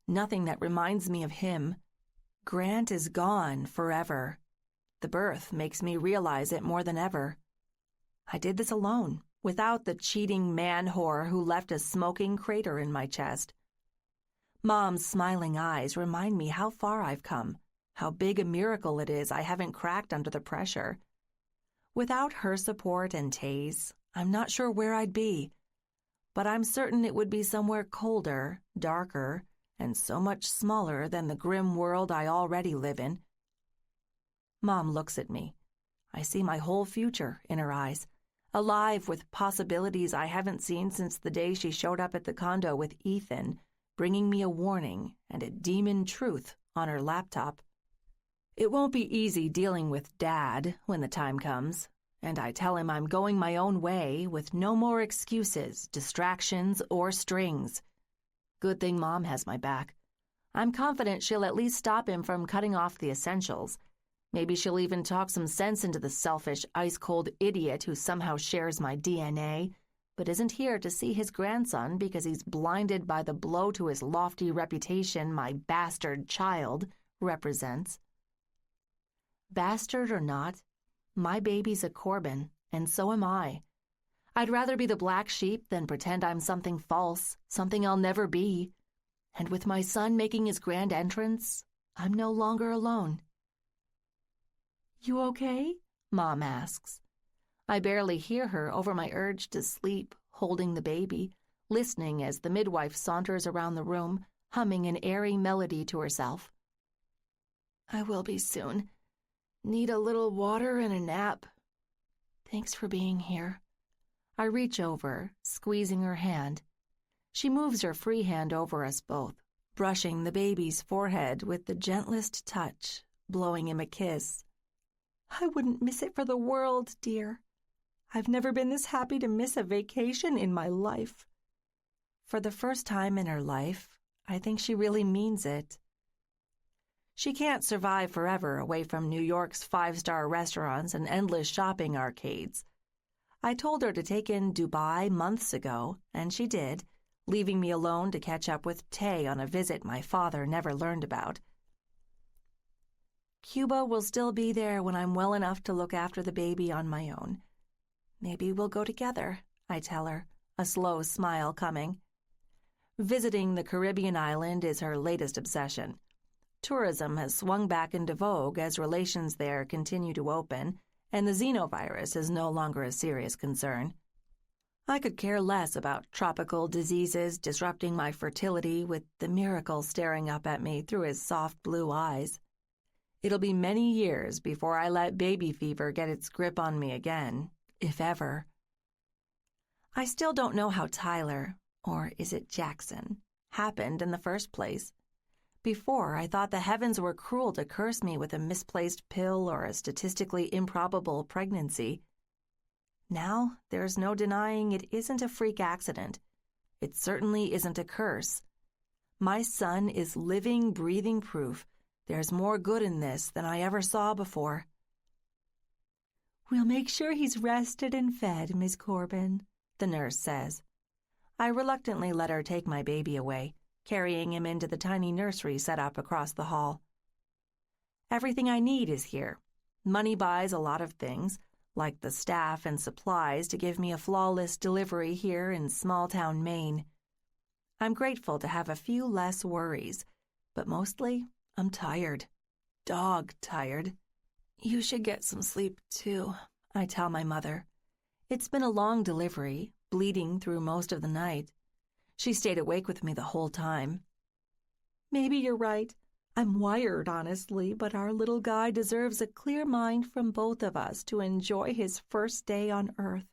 Nothing that reminds me of him. Grant is gone forever. The birth makes me realize it more than ever. I did this alone, without the cheating man-whore who left a smoking crater in my chest. Mom's smiling eyes remind me how far I've come, how big a miracle it is I haven't cracked under the pressure. Without her support and Tay's, I'm not sure where I'd be, but I'm certain it would be somewhere colder, darker, and so much smaller than the grim world I already live in. Mom looks at me. I see my whole future in her eyes, alive with possibilities I haven't seen since the day she showed up at the condo with Ethan, bringing me a warning and a demon truth on her laptop. It won't be easy dealing with Dad when the time comes, and I tell him I'm going my own way with no more excuses, distractions, or strings. Good thing Mom has my back. I'm confident she'll at least stop him from cutting off the essentials. Maybe she'll even talk some sense into the selfish, ice-cold idiot who somehow shares my DNA, but isn't here to see his grandson because he's blinded by the blow to his lofty reputation my bastard child represents. Bastard or not, my baby's a Corbin, and so am I. I'd rather be the black sheep than pretend I'm something false, something I'll never be. And with my son making his grand entrance, I'm no longer alone. "You okay?" Mom asks. I barely hear her over my urge to sleep, holding the baby, listening as the midwife saunters around the room, humming an airy melody to herself. "I will be soon. Need a little water and a nap. Thanks for being here." I reach over, squeezing her hand. She moves her free hand over us both, brushing the baby's forehead with the gentlest touch, blowing him a kiss. "I wouldn't miss it for the world, dear. I've never been this happy to miss a vacation in my life." For the first time in her life, I think she really means it. She can't survive forever away from New York's five-star restaurants and endless shopping arcades. I told her to take in Dubai months ago, and she did, leaving me alone to catch up with Tay on a visit my father never learned about. Cuba will still be there when I'm well enough to look after the baby on my own. Maybe we'll go together, I tell her, a slow smile coming. Visiting the Caribbean island is her latest obsession. Tourism has swung back into vogue as relations there continue to open, and the xenovirus is no longer a serious concern. I could care less about tropical diseases disrupting my fertility with the miracle staring up at me through his soft blue eyes. It'll be many years before I let baby fever get its grip on me again, if ever. I still don't know how Tyler, or is it Jackson, happened in the first place. Before, I thought the heavens were cruel to curse me with a misplaced pill or a statistically improbable pregnancy. Now, there's no denying it isn't a freak accident. It certainly isn't a curse. My son is living, breathing proof there's more good in this than I ever saw before. "We'll make sure he's rested and fed, Miss Corbin," the nurse says. I reluctantly let her take my baby away, carrying him into the tiny nursery set up across the hall. Everything I need is here. Money buys a lot of things, like the staff and supplies to give me a flawless delivery here in small-town Maine. I'm grateful to have a few less worries, but mostly I'm tired. Dog tired. "You should get some sleep, too," I tell my mother. It's been a long delivery, bleeding through most of the night. She stayed awake with me the whole time. "Maybe you're right. I'm wired, honestly, but our little guy deserves a clear mind from both of us to enjoy his first day on Earth.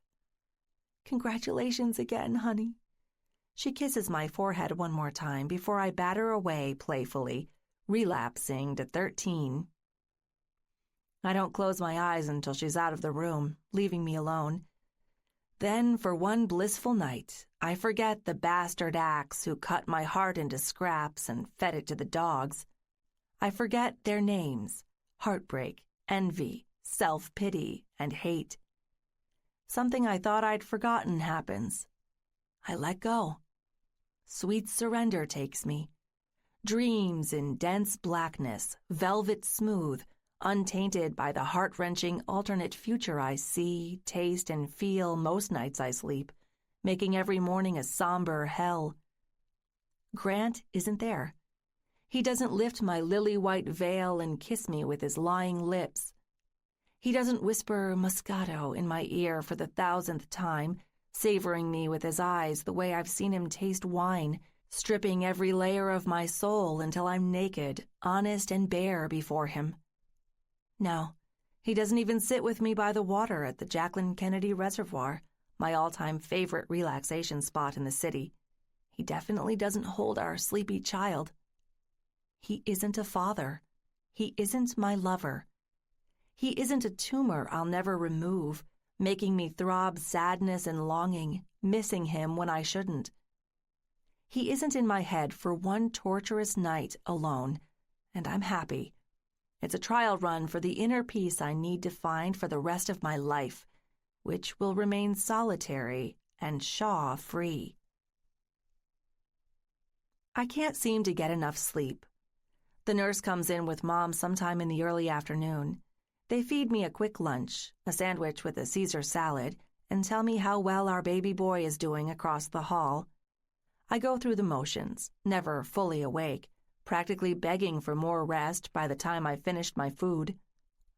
Congratulations again, honey." She kisses my forehead one more time before I bat her away playfully, relapsing to 13. I don't close my eyes until she's out of the room, leaving me alone. Then, for one blissful night, I forget the bastard axe who cut my heart into scraps and fed it to the dogs. I forget their names: heartbreak, envy, self-pity, and hate. Something I thought I'd forgotten happens. I let go. Sweet surrender takes me. Dreams in dense blackness, velvet smooth, untainted by the heart-wrenching alternate future I see, taste, and feel most nights I sleep, making every morning a somber hell. Grant isn't there. He doesn't lift my lily-white veil and kiss me with his lying lips. He doesn't whisper Moscato in my ear for the 1,000th time, savoring me with his eyes the way I've seen him taste wine, stripping every layer of my soul until I'm naked, honest and bare before him. No, he doesn't even sit with me by the water at the Jacqueline Kennedy Reservoir, my all-time favorite relaxation spot in the city. He definitely doesn't hold our sleepy child. He isn't a father. He isn't my lover. He isn't a tumor I'll never remove, making me throb sadness and longing, missing him when I shouldn't. He isn't in my head for one torturous night alone, and I'm happy. It's a trial run for the inner peace I need to find for the rest of my life, which will remain solitary and Shaw-free. I can't seem to get enough sleep. The nurse comes in with Mom sometime in the early afternoon. They feed me a quick lunch, a sandwich with a Caesar salad, and tell me how well our baby boy is doing across the hall. I go through the motions, never fully awake, practically begging for more rest by the time I've finished my food.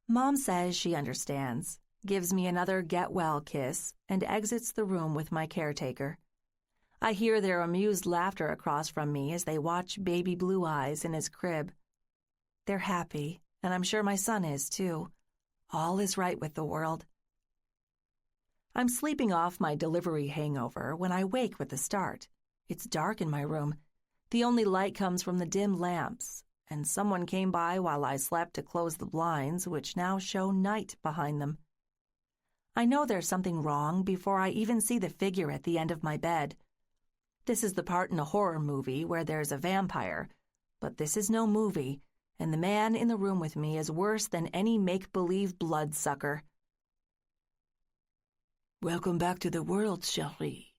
Mom says she understands, gives me another get-well kiss, and exits the room with my caretaker. I hear their amused laughter across from me as they watch baby Blue Eyes in his crib. They're happy, and I'm sure my son is, too. All is right with the world. I'm sleeping off my delivery hangover when I wake with a start. It's dark in my room. The only light comes from the dim lamps, and someone came by while I slept to close the blinds, which now show night behind them. I know there's something wrong before I even see the figure at the end of my bed. This is the part in a horror movie where there's a vampire, but this is no movie, and the man in the room with me is worse than any make-believe bloodsucker. Welcome back to the world, chérie.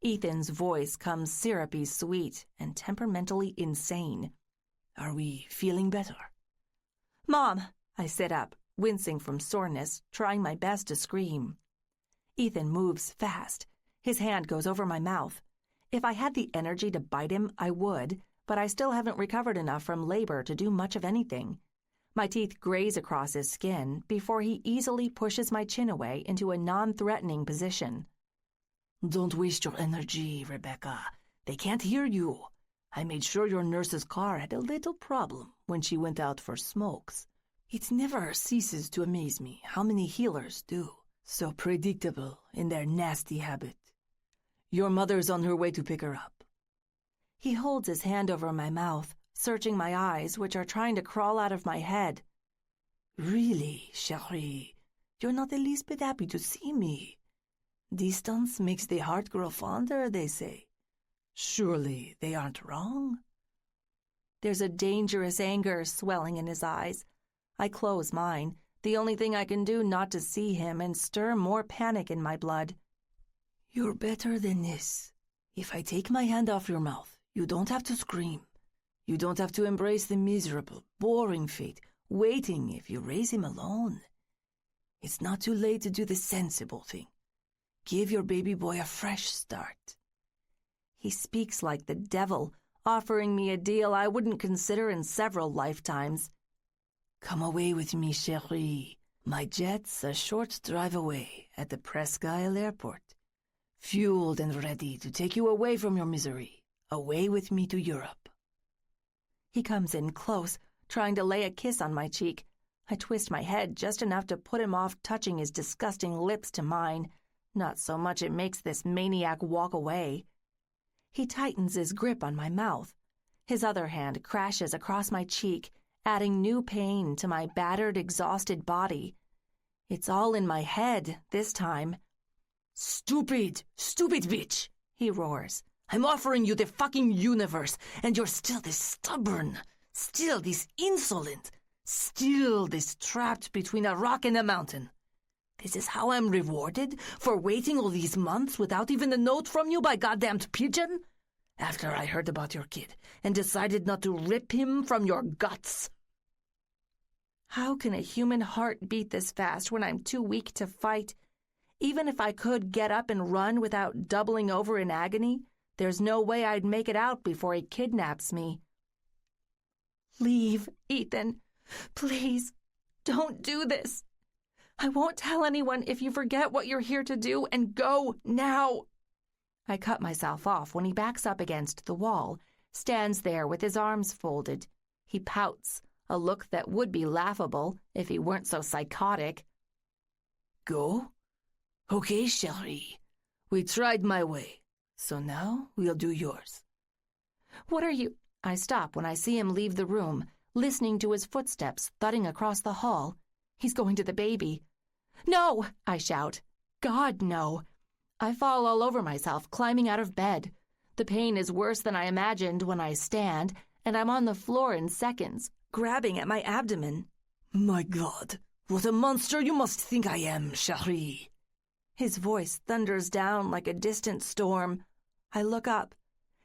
Ethan's voice comes syrupy sweet and temperamentally insane. Are we feeling better? Mom! I sit up, wincing from soreness, trying my best to scream. Ethan moves fast. His hand goes over my mouth. If I had the energy to bite him, I would, but I still haven't recovered enough from labor to do much of anything. My teeth graze across his skin before he easily pushes my chin away into a non-threatening position. Don't waste your energy, Rebecca. They can't hear you. I made sure your nurse's car had a little problem when she went out for smokes. It never ceases to amaze me how many healers do. So predictable in their nasty habit. Your mother's on her way to pick her up. He holds his hand over my mouth, searching my eyes, which are trying to crawl out of my head. Really, chérie, you're not the least bit happy to see me. Distance makes the heart grow fonder, they say. Surely they aren't wrong? There's a dangerous anger swelling in his eyes. I close mine, the only thing I can do not to see him and stir more panic in my blood. You're better than this. If I take my hand off your mouth, you don't have to scream. You don't have to embrace the miserable, boring fate waiting if you raise him alone. It's not too late to do the sensible thing. Give your baby boy a fresh start. He speaks like the devil, offering me a deal I wouldn't consider in several lifetimes. Come away with me, chérie. My jet's a short drive away at the Presque Isle Airport. Fueled and ready to take you away from your misery, away with me to Europe. He comes in close, trying to lay a kiss on my cheek. I twist my head just enough to put him off touching his disgusting lips to mine, not so much it makes this maniac walk away. He tightens his grip on my mouth. His other hand crashes across my cheek, adding new pain to my battered, exhausted body. It's all in my head this time. Stupid bitch, he roars. I'm offering you the fucking universe, and you're still this stubborn, still this insolent, still this trapped between a rock and a mountain. This is how I'm rewarded for waiting all these months without even a note from you by goddamned pigeon? After I heard about your kid and decided not to rip him from your guts. How can a human heart beat this fast when I'm too weak to fight? Even if I could get up and run without doubling over in agony, there's no way I'd make it out before he kidnaps me. Leave, Ethan. Please, don't do this. I won't tell anyone if you forget what you're here to do, and go now. I cut myself off when he backs up against the wall, stands there with his arms folded. He pouts, a look that would be laughable if he weren't so psychotic. Go? Okay, chérie. We tried my way, so now we'll do yours. What are you? I stop when I see him leave the room, listening to his footsteps thudding across the hall. He's going to the baby. No, I shout. God, no. I fall all over myself, climbing out of bed. The pain is worse than I imagined when I stand, and I'm on the floor in seconds, grabbing at my abdomen. My God, what a monster you must think I am, chérie. His voice thunders down like a distant storm. I look up.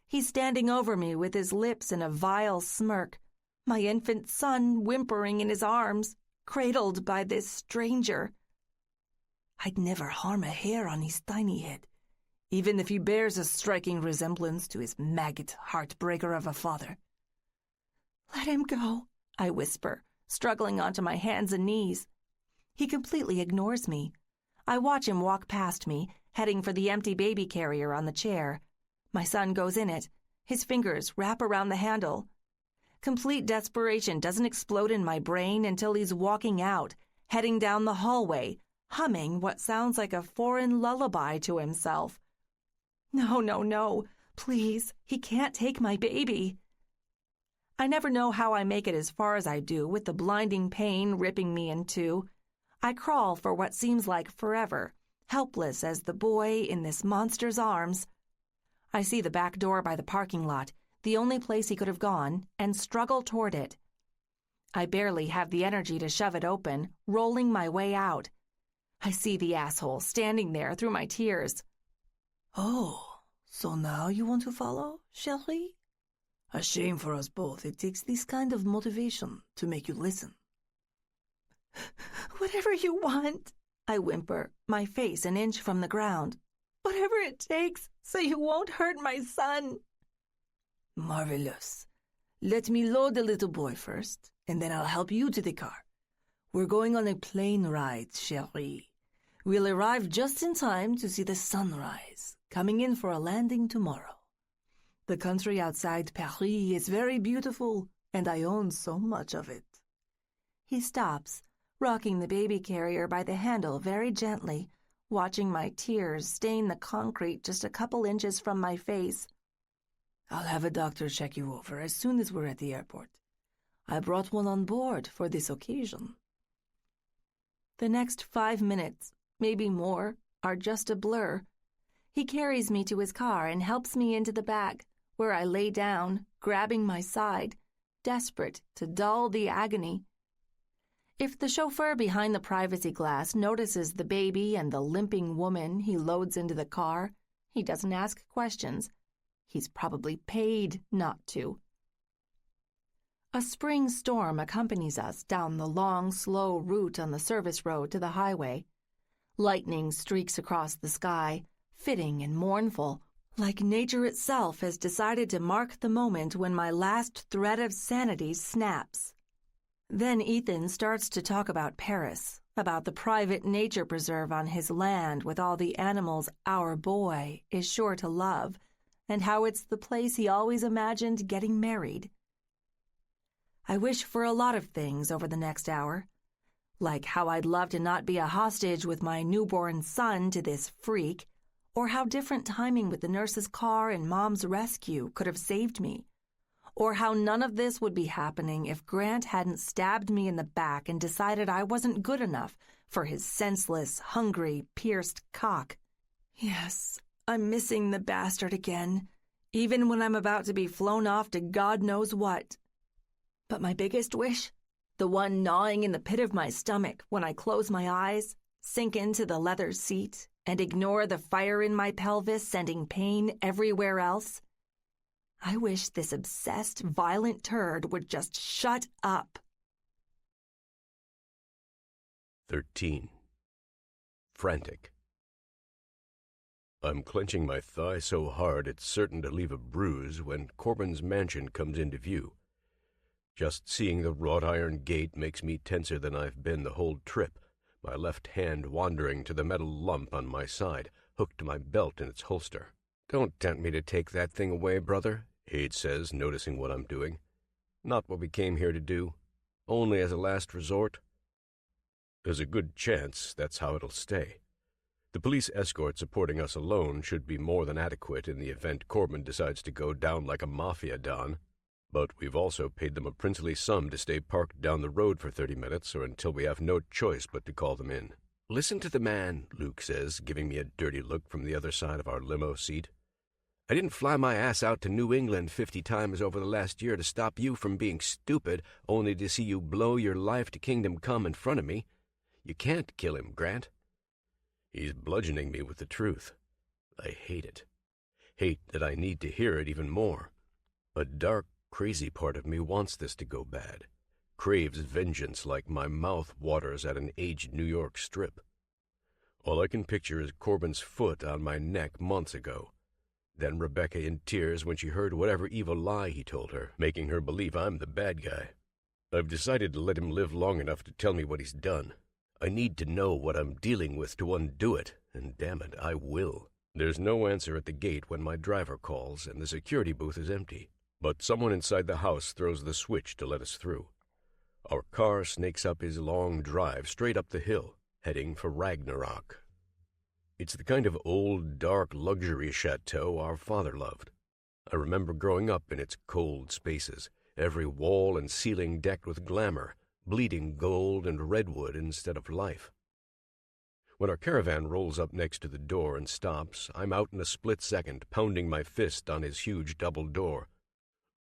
He's standing over me with his lips in a vile smirk, my infant son whimpering in his arms, cradled by this stranger. I'd never harm a hair on his tiny head, even if he bears a striking resemblance to his maggot heartbreaker of a father. Let him go, I whisper, struggling onto my hands and knees. He completely ignores me. I watch him walk past me, heading for the empty baby carrier on the chair. My son goes in it. His fingers wrap around the handle. Complete desperation doesn't explode in my brain until he's walking out, heading down the hallway, humming what sounds like a foreign lullaby to himself. No, no, no. Please, he can't take my baby. I never know how I make it as far as I do, with the blinding pain ripping me in two. I crawl for what seems like forever, helpless as the boy in this monster's arms. I see the back door by the parking lot, the only place he could have gone, and struggle toward it. I barely have the energy to shove it open, rolling my way out. I see the asshole standing there through my tears. Oh, so now you want to follow, chérie? A shame for us both. It takes this kind of motivation to make you listen. Whatever you want, I whimper, my face an inch from the ground. Whatever it takes, so you won't hurt my son. Marvelous. Let me load the little boy first, and then I'll help you to the car. We're going on a plane ride, chérie. We'll arrive just in time to see the sunrise, coming in for a landing tomorrow. The country outside Paris is very beautiful, and I own so much of it. He stops, rocking the baby carrier by the handle very gently, watching my tears stain the concrete just a couple inches from my face. I'll have a doctor check you over as soon as we're at the airport. I brought one on board for this occasion. The next 5 minutes, maybe more, are just a blur. He carries me to his car and helps me into the back, where I lay down, grabbing my side, desperate to dull the agony. If the chauffeur behind the privacy glass notices the baby and the limping woman he loads into the car, he doesn't ask questions. He's probably paid not to. A spring storm accompanies us down the long, slow route on the service road to the highway. Lightning streaks across the sky, fitting and mournful, like nature itself has decided to mark the moment when my last thread of sanity snaps. Then Ethan starts to talk about Paris, about the private nature preserve on his land with all the animals our boy is sure to love, and how it's the place he always imagined getting married. I wish for a lot of things over the next hour, like how I'd love to not be a hostage with my newborn son to this freak, or how different timing with the nurse's car and Mom's rescue could have saved me, or how none of this would be happening if Grant hadn't stabbed me in the back and decided I wasn't good enough for his senseless, hungry, pierced cock. Yes, I'm missing the bastard again, even when I'm about to be flown off to God knows what. But my biggest wish, the one gnawing in the pit of my stomach when I close my eyes, sink into the leather seat, and ignore the fire in my pelvis sending pain everywhere else, I wish this obsessed, violent turd would just shut up. 13. Frantic. I'm clenching my thigh so hard it's certain to leave a bruise when Corbin's mansion comes into view. Just seeing the wrought iron gate makes me tenser than I've been the whole trip, my left hand wandering to the metal lump on my side, hooked to my belt in its holster. "Don't tempt me to take that thing away, brother," Hade says, noticing what I'm doing. "Not what we came here to do. Only as a last resort." There's a good chance that's how it'll stay. The police escort supporting us alone should be more than adequate in the event Corbin decides to go down like a mafia don. But we've also paid them a princely sum to stay parked down the road for 30 minutes or until we have no choice but to call them in. "Listen to the man," Luke says, giving me a dirty look from the other side of our limo seat. "I didn't fly my ass out to New England 50 times over the last year to stop you from being stupid, only to see you blow your life to kingdom come in front of me. You can't kill him, Grant." He's bludgeoning me with the truth. I hate it. Hate that I need to hear it even more. A dark, crazy part of me wants this to go bad. Craves vengeance like my mouth waters at an aged New York strip. All I can picture is Corbin's foot on my neck months ago. Then Rebecca in tears when she heard whatever evil lie he told her, making her believe I'm the bad guy. I've decided to let him live long enough to tell me what he's done. I need to know what I'm dealing with to undo it, and damn it, I will. There's no answer at the gate when my driver calls, and the security booth is empty. But someone inside the house throws the switch to let us through. Our car snakes up his long drive straight up the hill, heading for Ragnarok. It's the kind of old, dark luxury chateau our father loved. I remember growing up in its cold spaces, every wall and ceiling decked with glamour, bleeding gold and redwood instead of life. When our caravan rolls up next to the door and stops, I'm out in a split second, pounding my fist on his huge double door.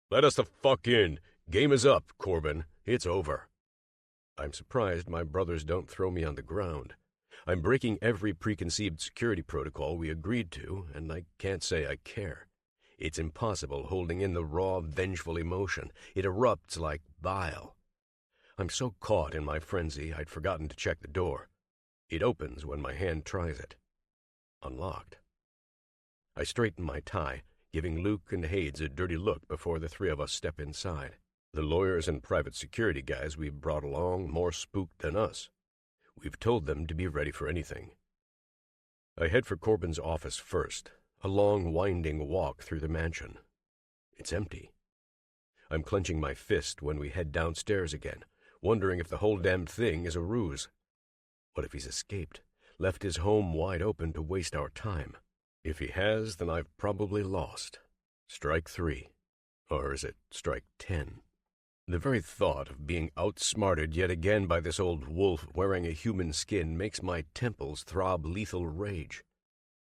"Let us the fuck in! Game is up, Corbin. It's over." I'm surprised my brothers don't throw me on the ground. I'm breaking every preconceived security protocol we agreed to, and I can't say I care. It's impossible holding in the raw, vengeful emotion. It erupts like bile. I'm so caught in my frenzy I'd forgotten to check the door. It opens when my hand tries it. Unlocked. I straighten my tie, giving Luke and Hades a dirty look before the three of us step inside. The lawyers and private security guys we've brought along more spooked than us. We've told them to be ready for anything. I head for Corbin's office first, a long, winding walk through the mansion. It's empty. I'm clenching my fist when we head downstairs again, wondering if the whole damn thing is a ruse. What if he's escaped, left his home wide open to waste our time? If he has, then I've probably lost. Strike 3. Or is it strike 10? The very thought of being outsmarted yet again by this old wolf wearing a human skin makes my temples throb lethal rage.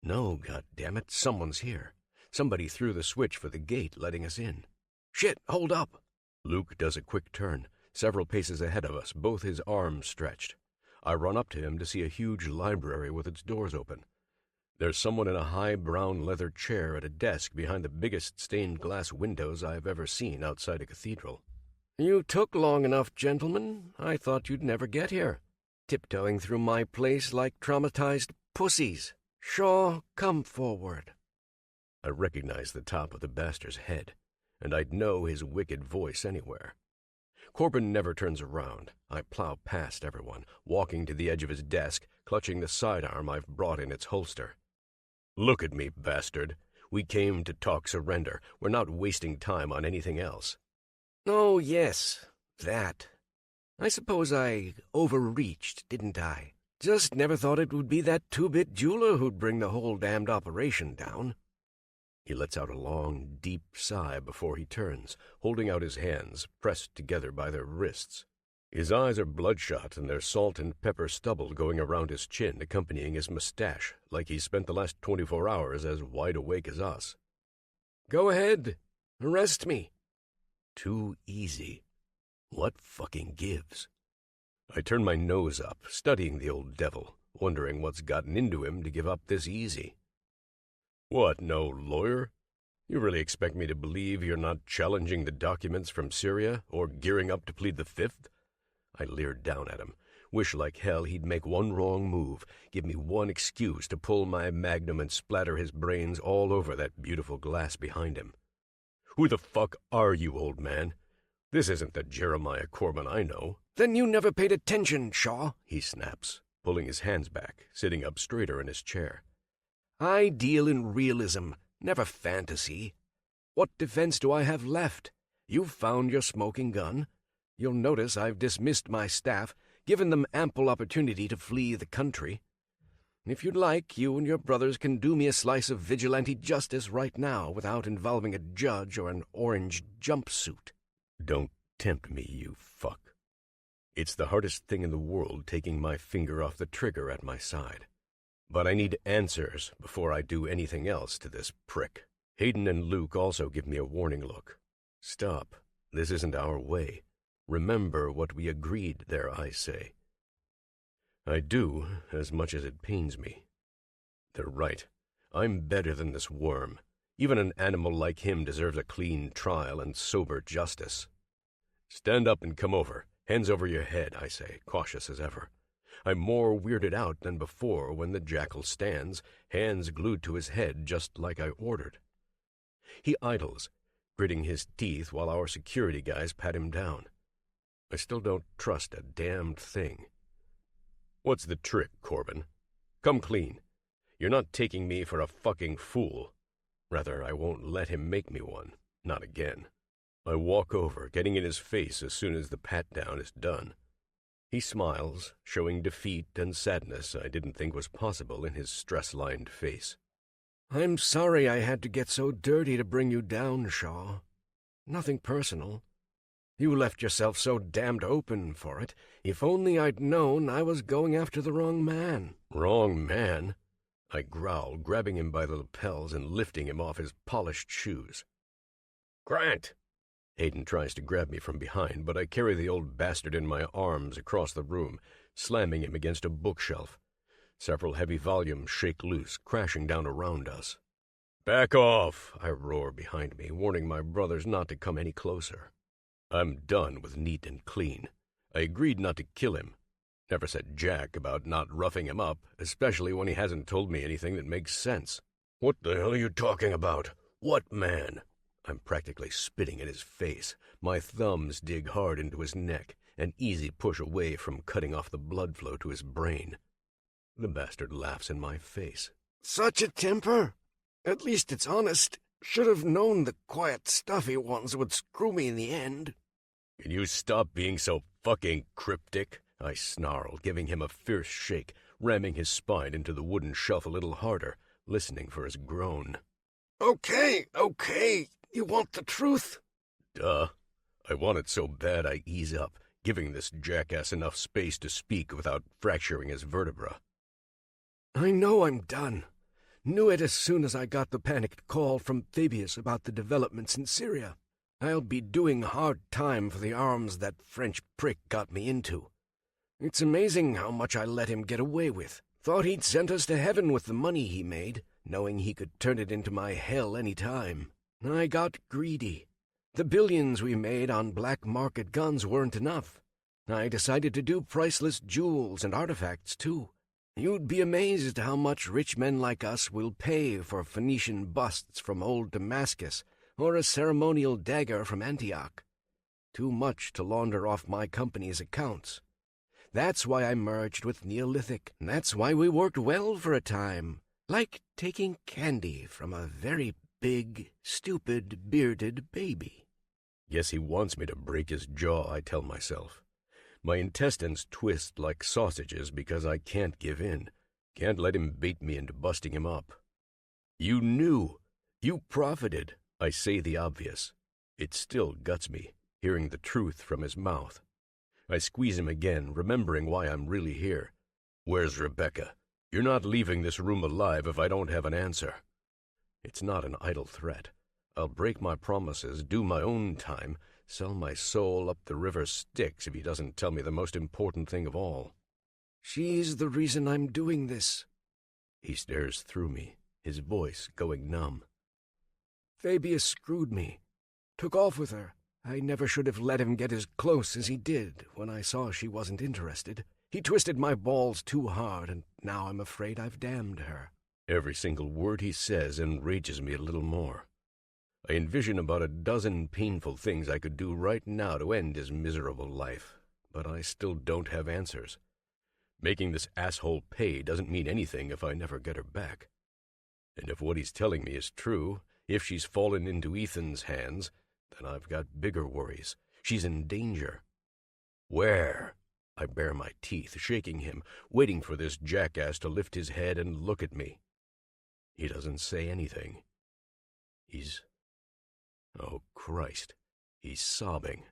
No, goddammit, someone's here. Somebody threw the switch for the gate, letting us in. Shit, hold up! Luke does a quick turn, several paces ahead of us, both his arms stretched. I run up to him to see a huge library with its doors open. There's someone in a high brown leather chair at a desk behind the biggest stained glass windows I've ever seen outside a cathedral. "You took long enough, gentlemen. I thought you'd never get here. Tiptoeing through my place like traumatized pussies. Sure, come forward." I recognize the top of the bastard's head, and I'd know his wicked voice anywhere. Corbin never turns around. I plow past everyone, walking to the edge of his desk, clutching the sidearm I've brought in its holster. "Look at me, bastard. We came to talk surrender. We're not wasting time on anything else." "Oh, yes, that. I suppose I overreached, didn't I? Just never thought it would be that two-bit jeweler who'd bring the whole damned operation down." He lets out a long, deep sigh before he turns, holding out his hands, pressed together by their wrists. His eyes are bloodshot, and there's salt and pepper stubble going around his chin, accompanying his mustache, like he's spent the last 24 hours as wide awake as us. "Go ahead. Arrest me." Too easy. What fucking gives? I turn my nose up, studying the old devil, wondering what's gotten into him to give up this easy. "What, no lawyer? You really expect me to believe you're not challenging the documents from Syria or gearing up to plead the Fifth?" I leered down at him. Wish like hell he'd make one wrong move, give me one excuse to pull my magnum and splatter his brains all over that beautiful glass behind him. Who the fuck are you, old man? This isn't the Jeremiah Corbin I know. Then you never paid attention, Shaw, he snaps, pulling his hands back, sitting up straighter in his chair. I deal in realism, never fantasy. What defense do I have left? You've found your smoking gun. You'll notice I've dismissed my staff, given them ample opportunity to flee the country. If you'd like, you and your brothers can do me a slice of vigilante justice right now without involving a judge or an orange jumpsuit. Don't tempt me, you fuck. It's the hardest thing in the world taking my finger off the trigger at my side. But I need answers before I do anything else to this prick. Hayden and Luke also give me a warning look. Stop. This isn't our way. Remember what we agreed there, I say. I do, as much as it pains me. They're right. I'm better than this worm. Even an animal like him deserves a clean trial and sober justice. Stand up and come over. Hands over your head, I say, cautious as ever. I'm more weirded out than before when the jackal stands, hands glued to his head just like I ordered. He idles, gritting his teeth while our security guys pat him down. I still don't trust a damned thing. What's the trick, Corbin? Come clean. You're not taking me for a fucking fool. Rather, I won't let him make me one. Not again. I walk over, getting in his face as soon as the pat-down is done. He smiles, showing defeat and sadness I didn't think was possible in his stress-lined face. I'm sorry I had to get so dirty to bring you down, Shaw. Nothing personal. You left yourself so damned open for it. If only I'd known I was going after the wrong man. Wrong man? I growl, grabbing him by the lapels and lifting him off his polished shoes. Grant! Hayden tries to grab me from behind, but I carry the old bastard in my arms across the room, slamming him against a bookshelf. Several heavy volumes shake loose, crashing down around us. Back off, I roar behind me, warning my brothers not to come any closer. I'm done with neat and clean. I agreed not to kill him. Never said jack about not roughing him up, especially when he hasn't told me anything that makes sense. What the hell are you talking about? What man? I'm practically spitting in his face. My thumbs dig hard into his neck, an easy push away from cutting off the blood flow to his brain. The bastard laughs in my face. Such a temper? At least it's honest. Should have known the quiet, stuffy ones would screw me in the end. Can you stop being so fucking cryptic? I snarl, giving him a fierce shake, ramming his spine into the wooden shelf a little harder, listening for his groan. Okay. You want the truth? Duh. I want it so bad I ease up, giving this jackass enough space to speak without fracturing his vertebra. I know I'm done. Knew it as soon as I got the panicked call from Fabius about the developments in Syria. I'll be doing hard time for the arms that French prick got me into. It's amazing how much I let him get away with. Thought he'd sent us to heaven with the money he made, knowing he could turn it into my hell any time. I got greedy. The billions we made on black market guns weren't enough. I decided to do priceless jewels and artifacts, too. You'd be amazed how much rich men like us will pay for Phoenician busts from old Damascus or a ceremonial dagger from Antioch. Too much to launder off my company's accounts. That's why I merged with Neolithic. That's why we worked well for a time, like taking candy from a very big, stupid, bearded baby. Guess he wants me to break his jaw, I tell myself. My intestines twist like sausages because I can't give in. Can't let him bait me into busting him up. You knew. You profited. I say the obvious. It still guts me, hearing the truth from his mouth. I squeeze him again, remembering why I'm really here. Where's Rebecca? You're not leaving this room alive if I don't have an answer. It's not an idle threat. I'll break my promises, do my own time, sell my soul up the river Styx if he doesn't tell me the most important thing of all. She's the reason I'm doing this. He stares through me, his voice going numb. Fabius screwed me. Took off with her. I never should have let him get as close as he did when I saw she wasn't interested. He twisted my balls too hard, and now I'm afraid I've damned her." Every single word he says enrages me a little more. I envision about a dozen painful things I could do right now to end his miserable life, but I still don't have answers. Making this asshole pay doesn't mean anything if I never get her back. And if what he's telling me is true, if she's fallen into Ethan's hands, then I've got bigger worries. She's in danger. Where? I bare my teeth, shaking him, waiting for this jackass to lift his head and look at me. He doesn't say anything. Oh, Christ, he's sobbing.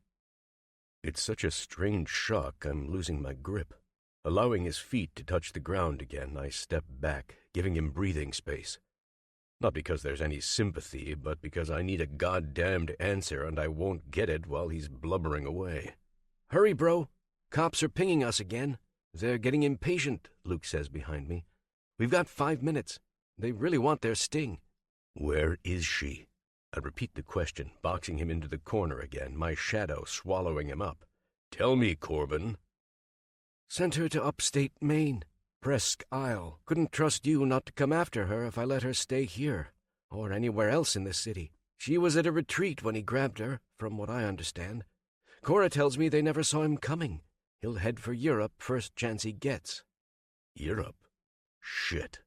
It's such a strange shock, I'm losing my grip. Allowing his feet to touch the ground again, I step back, giving him breathing space. Not because there's any sympathy, but because I need a goddamned answer, and I won't get it while he's blubbering away. "Hurry, bro. Cops are pinging us again. They're getting impatient," Luke says behind me. "We've got 5 minutes. They really want their sting." Where is she? I repeat the question, boxing him into the corner again, my shadow swallowing him up. Tell me, Corbin. "Sent her to upstate Maine. Presque Isle. Couldn't trust you not to come after her if I let her stay here, or anywhere else in the city. She was at a retreat when he grabbed her, from what I understand. Cora tells me they never saw him coming. He'll head for Europe first chance he gets." Europe? Shit.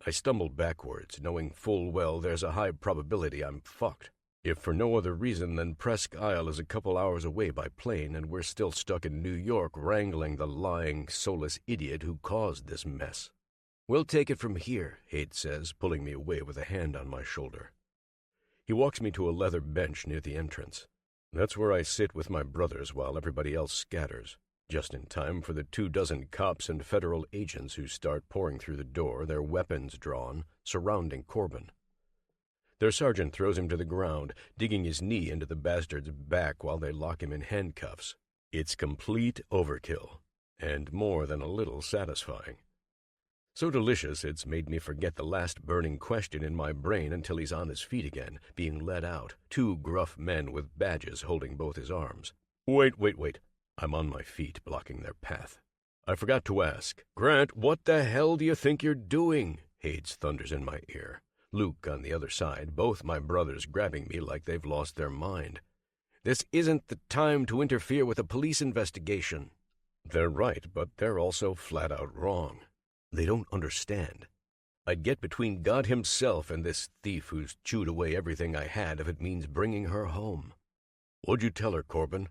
I stumble backwards, knowing full well there's a high probability I'm fucked. If for no other reason than Presque Isle is a couple hours away by plane, and we're still stuck in New York wrangling the lying, soulless idiot who caused this mess. "We'll take it from here," Hade says, pulling me away with a hand on my shoulder. He walks me to a leather bench near the entrance. That's where I sit with my brothers while everybody else scatters, just in time for the 24 cops and federal agents who start pouring through the door, their weapons drawn, surrounding Corbin. Their sergeant throws him to the ground, digging his knee into the bastard's back while they lock him in handcuffs. It's complete overkill, and more than a little satisfying. So delicious it's made me forget the last burning question in my brain until he's on his feet again, being led out, 2 gruff men with badges holding both his arms. Wait. I'm on my feet, blocking their path. I forgot to ask. Grant, what the hell do you think you're doing? Hades thunders in my ear. Luke on the other side, both my brothers grabbing me like they've lost their mind. "This isn't the time to interfere with a police investigation." They're right, but they're also flat out wrong. They don't understand. I'd get between God himself and this thief who's chewed away everything I had if it means bringing her home. What'd you tell her, Corbin?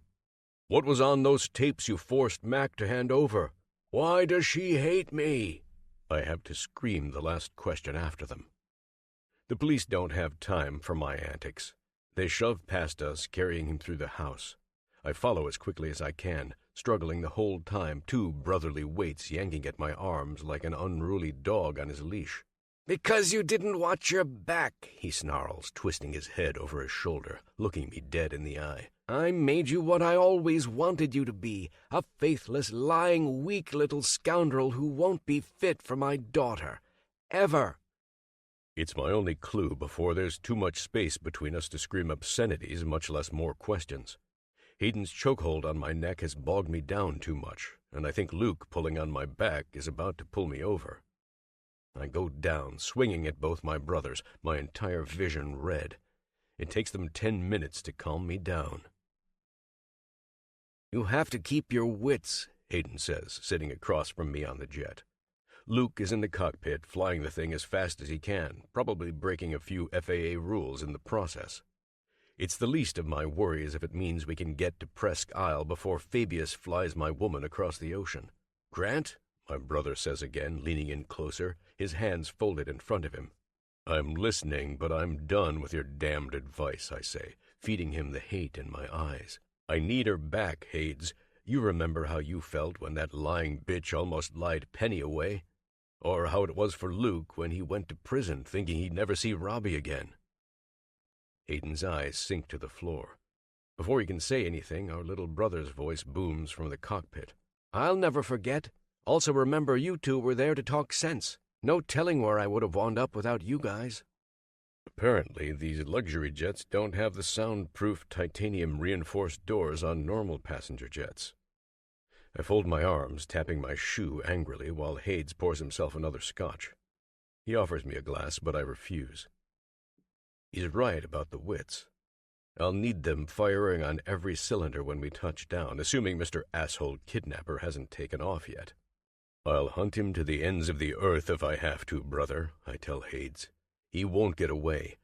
What was on those tapes you forced Mac to hand over? Why does she hate me? I have to scream the last question after them. The police don't have time for my antics. They shove past us, carrying him through the house. I follow as quickly as I can, struggling the whole time, 2 brotherly weights yanking at my arms like an unruly dog on his leash. "Because you didn't watch your back," he snarls, twisting his head over his shoulder, looking me dead in the eye. "I made you what I always wanted you to be, a faithless, lying, weak little scoundrel who won't be fit for my daughter. Ever." It's my only clue before there's too much space between us to scream obscenities, much less more questions. Hayden's chokehold on my neck has bogged me down too much, and I think Luke, pulling on my back, is about to pull me over. I go down, swinging at both my brothers, my entire vision red. It takes them 10 minutes to calm me down. "You have to keep your wits," Hayden says, sitting across from me on the jet. Luke is in the cockpit, flying the thing as fast as he can, probably breaking a few FAA rules in the process. It's the least of my worries if it means we can get to Presque Isle before Fabius flies my woman across the ocean. "Grant," my brother says again, leaning in closer, his hands folded in front of him. "I'm listening, but I'm done with your damned advice," I say, feeding him the hate in my eyes. "I need her back, Hades. You remember how you felt when that lying bitch almost lied Penny away? Or how it was for Luke when he went to prison thinking he'd never see Robbie again." Hayden's eyes sink to the floor. Before he can say anything, our little brother's voice booms from the cockpit. "I'll never forget. Also remember you 2 were there to talk sense. No telling where I would have wound up without you guys." Apparently, these luxury jets don't have the soundproof titanium-reinforced doors on normal passenger jets. I fold my arms, tapping my shoe angrily while Hades pours himself another scotch. He offers me a glass, but I refuse. He's right about the wits. I'll need them firing on every cylinder when we touch down, assuming Mr. Asshole Kidnapper hasn't taken off yet. I'll hunt him to the ends of the earth if I have to, brother, I tell Hades. He won't get away.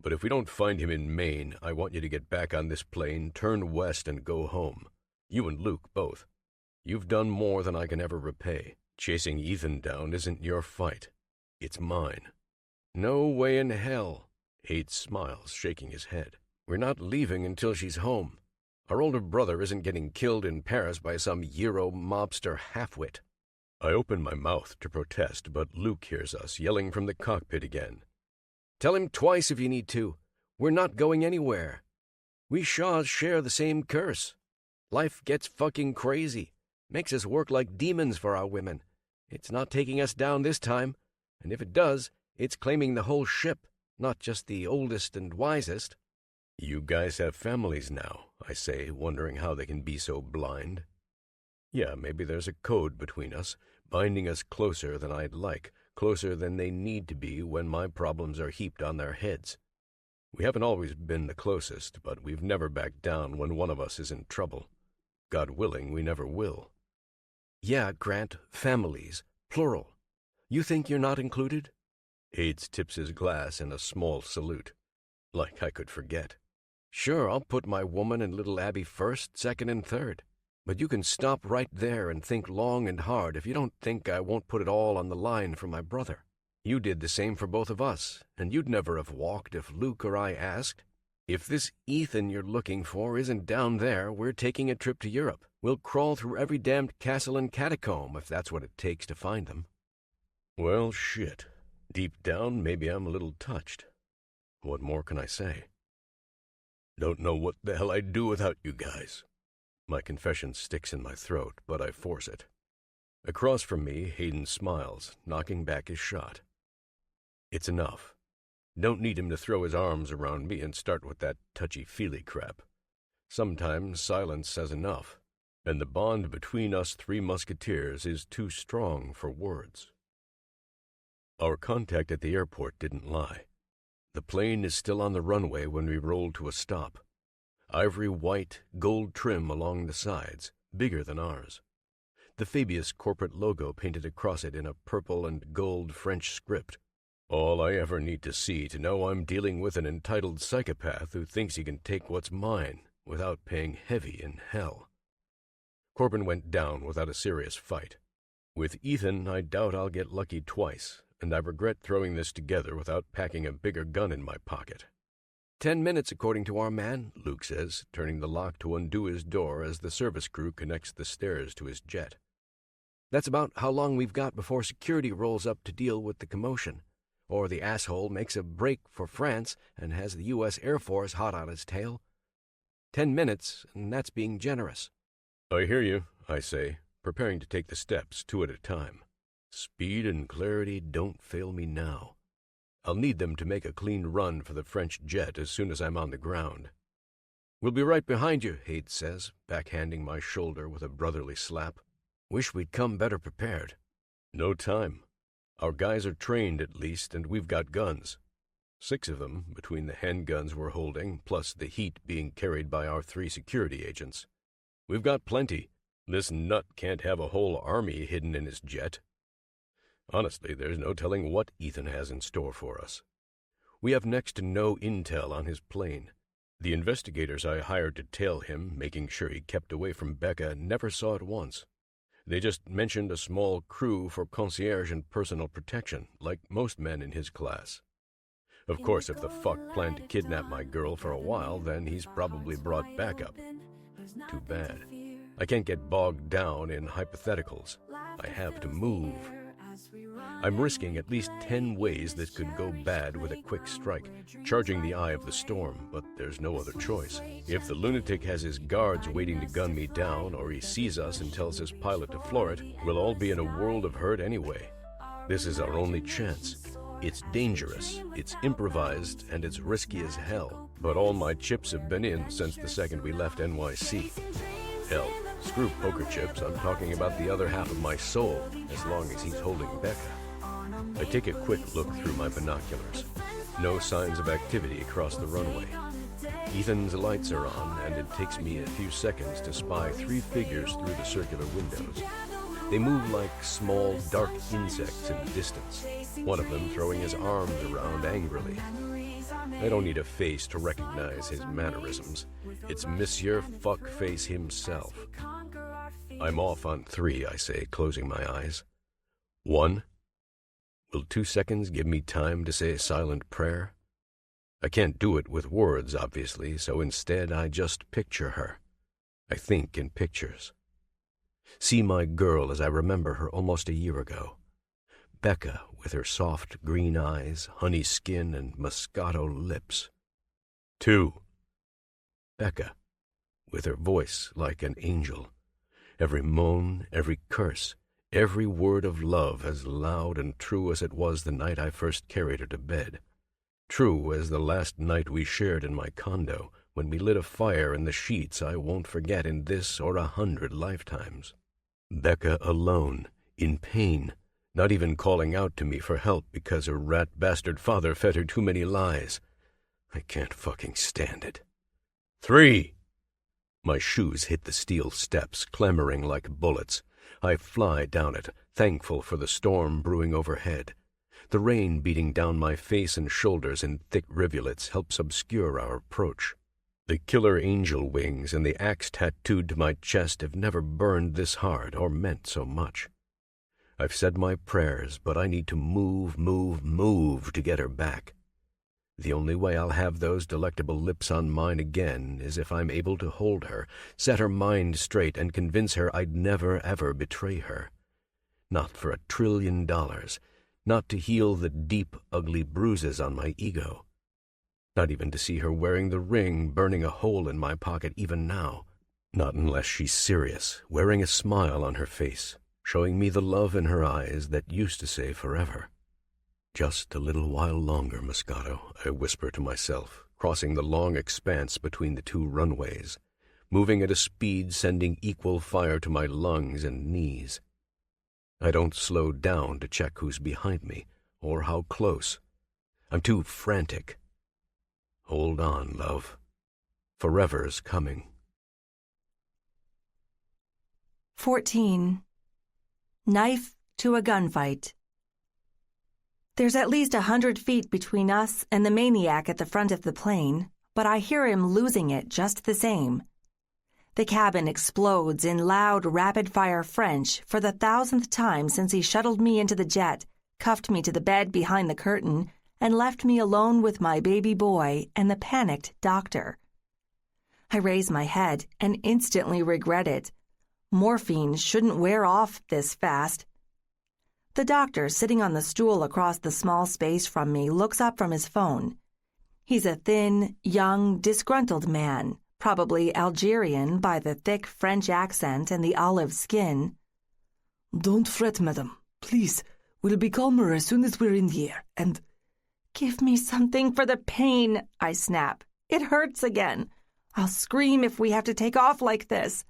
But if we don't find him in Maine, I want you to get back on this plane, turn west, and go home. You and Luke both. You've done more than I can ever repay. Chasing Ethan down isn't your fight. It's mine. No way in hell. Hades smiles, shaking his head. We're not leaving until she's home. Our older brother isn't getting killed in Paris by some Euro mobster halfwit. I open my mouth to protest, but Luke hears us, yelling from the cockpit again. Tell him twice if you need to. We're not going anywhere. We Shaws share the same curse. Life gets fucking crazy. Makes us work like demons for our women. It's not taking us down this time, and if it does, it's claiming the whole ship, not just the oldest and wisest. You guys have families now, I say, wondering how they can be so blind. Yeah, maybe there's a code between us, binding us closer than I'd like, closer than they need to be when my problems are heaped on their heads. We haven't always been the closest, but we've never backed down when one of us is in trouble. God willing, we never will. Yeah, Grant, families, plural. You think you're not included? Hades tips his glass in a small salute. Like I could forget. Sure, I'll put my woman and little Abby first, second, and third. But you can stop right there and think long and hard if you don't think I won't put it all on the line for my brother. You did the same for both of us, and you'd never have walked if Luke or I asked. If this Ethan you're looking for isn't down there, we're taking a trip to Europe. We'll crawl through every damned castle and catacomb if that's what it takes to find them. Well, shit. Deep down, maybe I'm a little touched. What more can I say? Don't know what the hell I'd do without you guys. My confession sticks in my throat, but I force it. Across from me, Hayden smiles, knocking back his shot. It's enough. Don't need him to throw his arms around me and start with that touchy-feely crap. Sometimes silence says enough, and the bond between us three musketeers is too strong for words. Our contact at the airport didn't lie. The plane is still on the runway when we roll to a stop. Ivory white, gold trim along the sides, bigger than ours. The Fabius corporate logo painted across it in a purple and gold French script. All I ever need to see to know I'm dealing with an entitled psychopath who thinks he can take what's mine without paying heavy in hell. Corbin went down without a serious fight. With Ethan, I doubt I'll get lucky twice, and I regret throwing this together without packing a bigger gun in my pocket. 10 minutes, according to our man, Luke says, turning the lock to undo his door as the service crew connects the stairs to his jet. That's about how long we've got before security rolls up to deal with the commotion, or the asshole makes a break for France and has the U.S. Air Force hot on his tail. 10 minutes, and that's being generous. I hear you, I say, preparing to take the steps 2 at a time. Speed and clarity don't fail me now. I'll need them to make a clean run for the French jet as soon as I'm on the ground. We'll be right behind you, Hades says, backhanding my shoulder with a brotherly slap. Wish we'd come better prepared. No time. Our guys are trained at least, and we've got guns. 6 of them, between the handguns we're holding, plus the heat being carried by our 3 security agents. We've got plenty. This nut can't have a whole army hidden in his jet. Honestly, there's no telling what Ethan has in store for us. We have next to no intel on his plane. The investigators I hired to tail him, making sure he kept away from Becca, never saw it once. They just mentioned a small crew for concierge and personal protection, like most men in his class. Of course, if the fuck planned to kidnap my girl for a while, then he's probably brought backup. Too bad. I can't get bogged down in hypotheticals. I have to move. I'm risking at least 10 ways that could go bad with a quick strike, charging the eye of the storm, but there's no other choice. If the lunatic has his guards waiting to gun me down, or he sees us and tells his pilot to floor it, we'll all be in a world of hurt anyway. This is our only chance. It's dangerous, it's improvised, and it's risky as hell. But all my chips have been in since the second we left NYC. Hell, Screw poker chips, I'm talking about the other half of my soul, as long as he's holding Becca. I take a quick look through my binoculars. No signs of activity across the runway. Ethan's lights are on, and it takes me a few seconds to spy 3 figures through the circular windows. They move like small, dark insects in the distance, one of them throwing his arms around angrily. I don't need a face to recognize his mannerisms. It's Monsieur Fuckface himself. I'm off on 3, I say, closing my eyes. 1. Will 2 seconds give me time to say a silent prayer? I can't do it with words, obviously, so instead I just picture her. I think in pictures. See my girl as I remember her almost a year ago. Becca, with her soft green eyes, honey skin, and Moscato lips. 2. Becca, with her voice like an angel. Every moan, every curse, every word of love as loud and true as it was the night I first carried her to bed. True as the last night we shared in my condo, when we lit a fire in the sheets I won't forget in this or 100 lifetimes. Becca alone, in pain, not even calling out to me for help because her rat bastard father fed her too many lies. I can't fucking stand it. 3. My shoes hit the steel steps, clamoring like bullets. I fly down it, thankful for the storm brewing overhead. The rain beating down my face and shoulders in thick rivulets helps obscure our approach. The killer angel wings and the axe tattooed to my chest have never burned this hard or meant so much. I've said my prayers, but I need to move to get her back. The only way I'll have those delectable lips on mine again is if I'm able to hold her, set her mind straight, and convince her I'd never ever betray her. Not for $1 trillion, not to heal the deep, ugly bruises on my ego. Not even to see her wearing the ring burning a hole in my pocket even now. Not unless she's serious, wearing a smile on her face, showing me the love in her eyes that used to say forever. Just a little while longer, Moscato, I whisper to myself, crossing the long expanse between the 2 runways, moving at a speed sending equal fire to my lungs and knees. I don't slow down to check who's behind me or how close. I'm too frantic. Hold on, love. Forever's coming. 14. Knife to a gunfight. There's at least 100 feet between us and the maniac at the front of the plane, but I hear him losing it just the same. The cabin explodes in loud, rapid-fire French for the 1,000th time since he shuttled me into the jet, cuffed me to the bed behind the curtain, and left me alone with my baby boy and the panicked doctor. I raise my head and instantly regret it. Morphine shouldn't wear off this fast. The doctor, sitting on the stool across the small space from me, looks up from his phone. He's a thin, young, disgruntled man, probably Algerian by the thick French accent and the olive skin. Don't fret, madam. Please, we'll be calmer as soon as we're in the air, and... Give me something for the pain, I snap. It hurts again. I'll scream if we have to take off like this.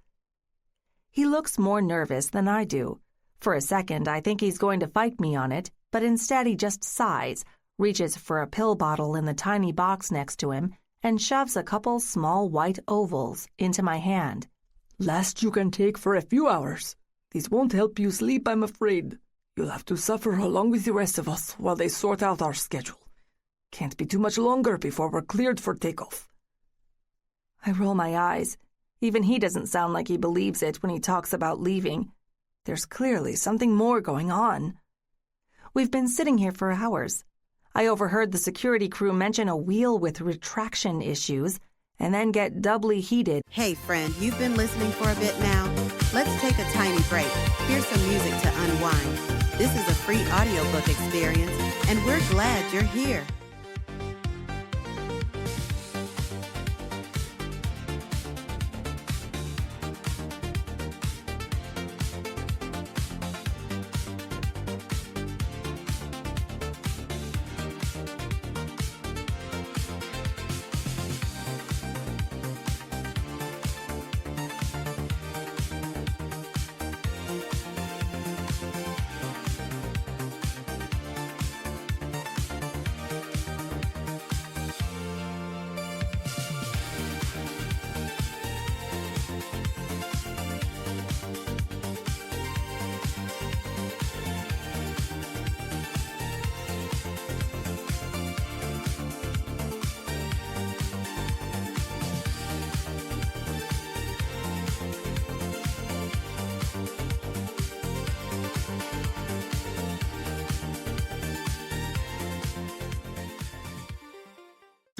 He looks more nervous than I do. For a second, I think he's going to fight me on it, but instead he just sighs, reaches for a pill bottle in the tiny box next to him, and shoves a couple small white ovals into my hand. Last you can take for a few hours. These won't help you sleep, I'm afraid. You'll have to suffer along with the rest of us while they sort out our schedule. Can't be too much longer before we're cleared for takeoff. I roll my eyes. Even he doesn't sound like he believes it when he talks about leaving. There's clearly something more going on. We've been sitting here for hours. I overheard the security crew mention a wheel with retraction issues and then get doubly heated. Hey friend, you've been listening for a bit now. Let's take a tiny break. Here's some music to unwind. This is a free audiobook experience, and we're glad you're here.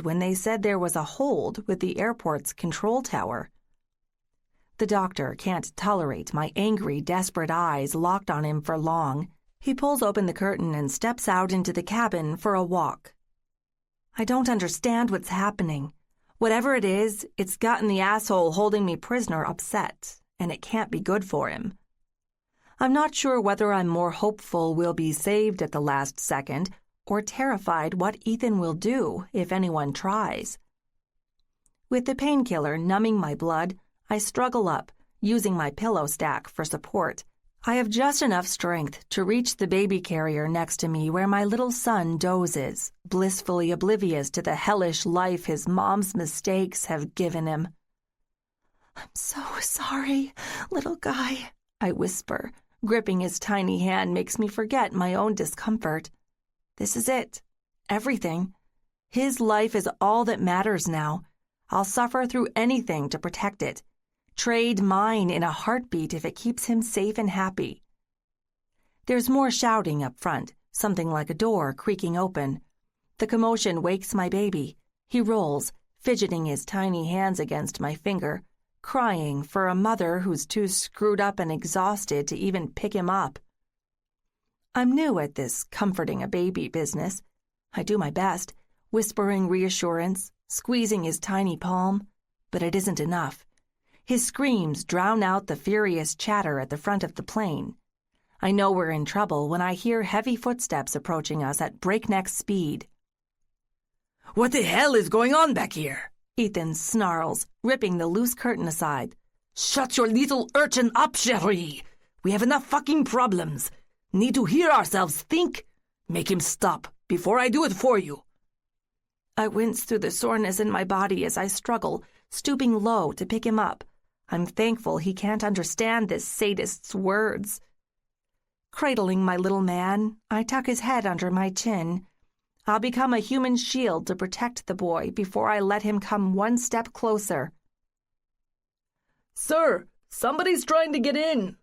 gasped when they said there was a hold with the airport's control tower. The doctor can't tolerate my angry, desperate eyes locked on him for long. He pulls open the curtain and steps out into the cabin for a walk. I don't understand what's happening. Whatever it is, it's gotten the asshole holding me prisoner upset, and it can't be good for him. I'm not sure whether I'm more hopeful we'll be saved at the last second or terrified what Ethan will do if anyone tries. With the painkiller numbing my blood, I struggle up, using my pillow stack for support. I have just enough strength to reach the baby carrier next to me where my little son dozes, blissfully oblivious to the hellish life his mom's mistakes have given him. "I'm so sorry, little guy," I whisper. Gripping his tiny hand makes me forget my own discomfort. This is it. Everything. His life is all that matters now. I'll suffer through anything to protect it. Trade mine in a heartbeat if it keeps him safe and happy. There's more shouting up front, something like a door creaking open. The commotion wakes my baby. He rolls, fidgeting his tiny hands against my finger, crying for a mother who's too screwed up and exhausted to even pick him up. I'm new at this comforting a baby business. I do my best, whispering reassurance, squeezing his tiny palm, but it isn't enough. His screams drown out the furious chatter at the front of the plane. I know we're in trouble when I hear heavy footsteps approaching us at breakneck speed. "What the hell is going on back here?" Ethan snarls, ripping the loose curtain aside. "Shut your little urchin up, Cherie. We have enough fucking problems. Need to hear ourselves think. Make him stop before I do it for you." I wince through the soreness in my body as I struggle, stooping low to pick him up. I'm thankful he can't understand this sadist's words. Cradling my little man, I tuck his head under my chin. I'll become a human shield to protect the boy before I let him come one step closer. "Sir, somebody's trying to get in."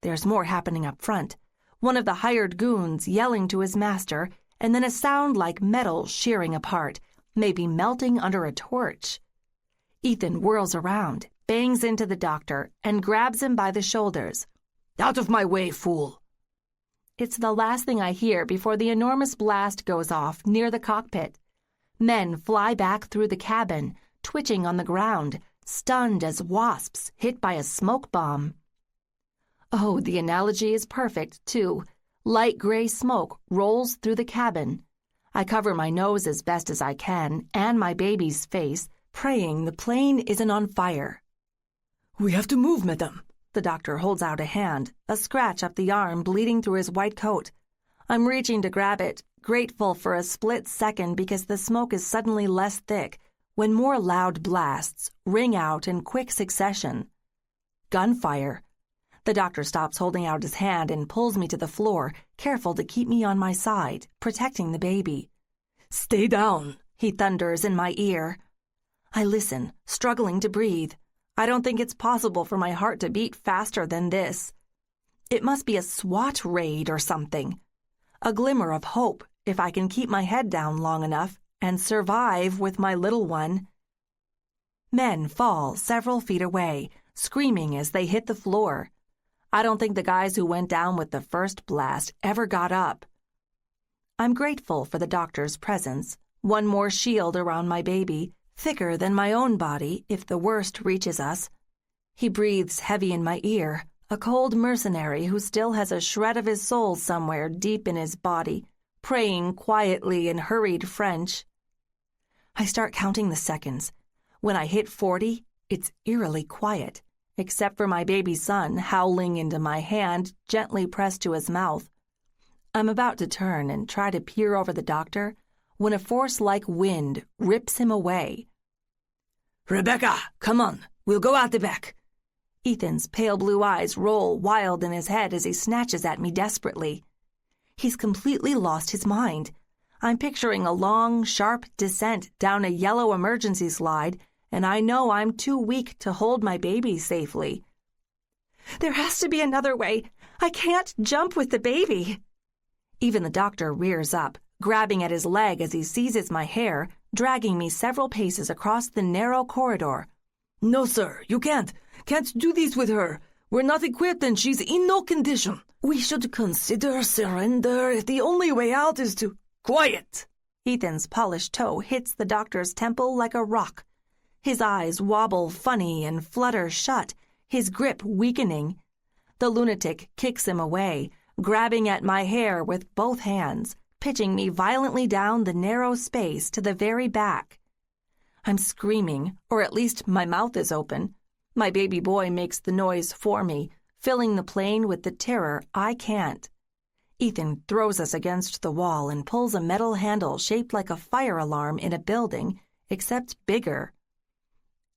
There's more happening up front. One of the hired goons yelling to his master, and then a sound like metal shearing apart, maybe melting under a torch. Ethan whirls around, bangs into the doctor, and grabs him by the shoulders. "Out of my way, fool." It's the last thing I hear before the enormous blast goes off near the cockpit. Men fly back through the cabin, twitching on the ground, stunned as wasps hit by a smoke bomb. Oh, the analogy is perfect, too. Light gray smoke rolls through the cabin. I cover my nose as best as I can, and my baby's face, praying the plane isn't on fire. "We have to move, madame." The doctor holds out a hand, a scratch up the arm bleeding through his white coat. I'm reaching to grab it, grateful for a split second because the smoke is suddenly less thick, when more loud blasts ring out in quick succession. Gunfire. The doctor stops holding out his hand and pulls me to the floor, careful to keep me on my side, protecting the baby. "Stay down," he thunders in my ear. I listen, struggling to breathe. I don't think it's possible for my heart to beat faster than this. It must be a SWAT raid or something. A glimmer of hope if I can keep my head down long enough and survive with my little one. Men fall several feet away, screaming as they hit the floor. I don't think the guys who went down with the first blast ever got up. I'm grateful for the doctor's presence, one more shield around my baby, thicker than my own body if the worst reaches us. He breathes heavy in my ear, a cold mercenary who still has a shred of his soul somewhere deep in his body, praying quietly in hurried French. I start counting the seconds. When I hit 40, it's eerily quiet, except for my baby son howling into my hand, gently pressed to his mouth. I'm about to turn and try to peer over the doctor when a force like wind rips him away. "Rebecca, come on, we'll go out the back." Ethan's pale blue eyes roll wild in his head as he snatches at me desperately. He's completely lost his mind. I'm picturing a long, sharp descent down a yellow emergency slide, and I know I'm too weak to hold my baby safely. There has to be another way. I can't jump with the baby. Even the doctor rears up, grabbing at his leg as he seizes my hair, dragging me several paces across the narrow corridor. No, sir, you can't. Can't do this with her. We're not equipped and she's in no condition. We should consider surrender if the only way out is to... Quiet! Ethan's polished toe hits the doctor's temple like a rock. His eyes wobble funny and flutter shut, his grip weakening. The lunatic kicks him away, grabbing at my hair with both hands, pitching me violently down the narrow space to the very back. I'm screaming, or at least my mouth is open. My baby boy makes the noise for me, filling the plane with the terror I can't. Ethan throws us against the wall and pulls a metal handle shaped like a fire alarm in a building, except bigger.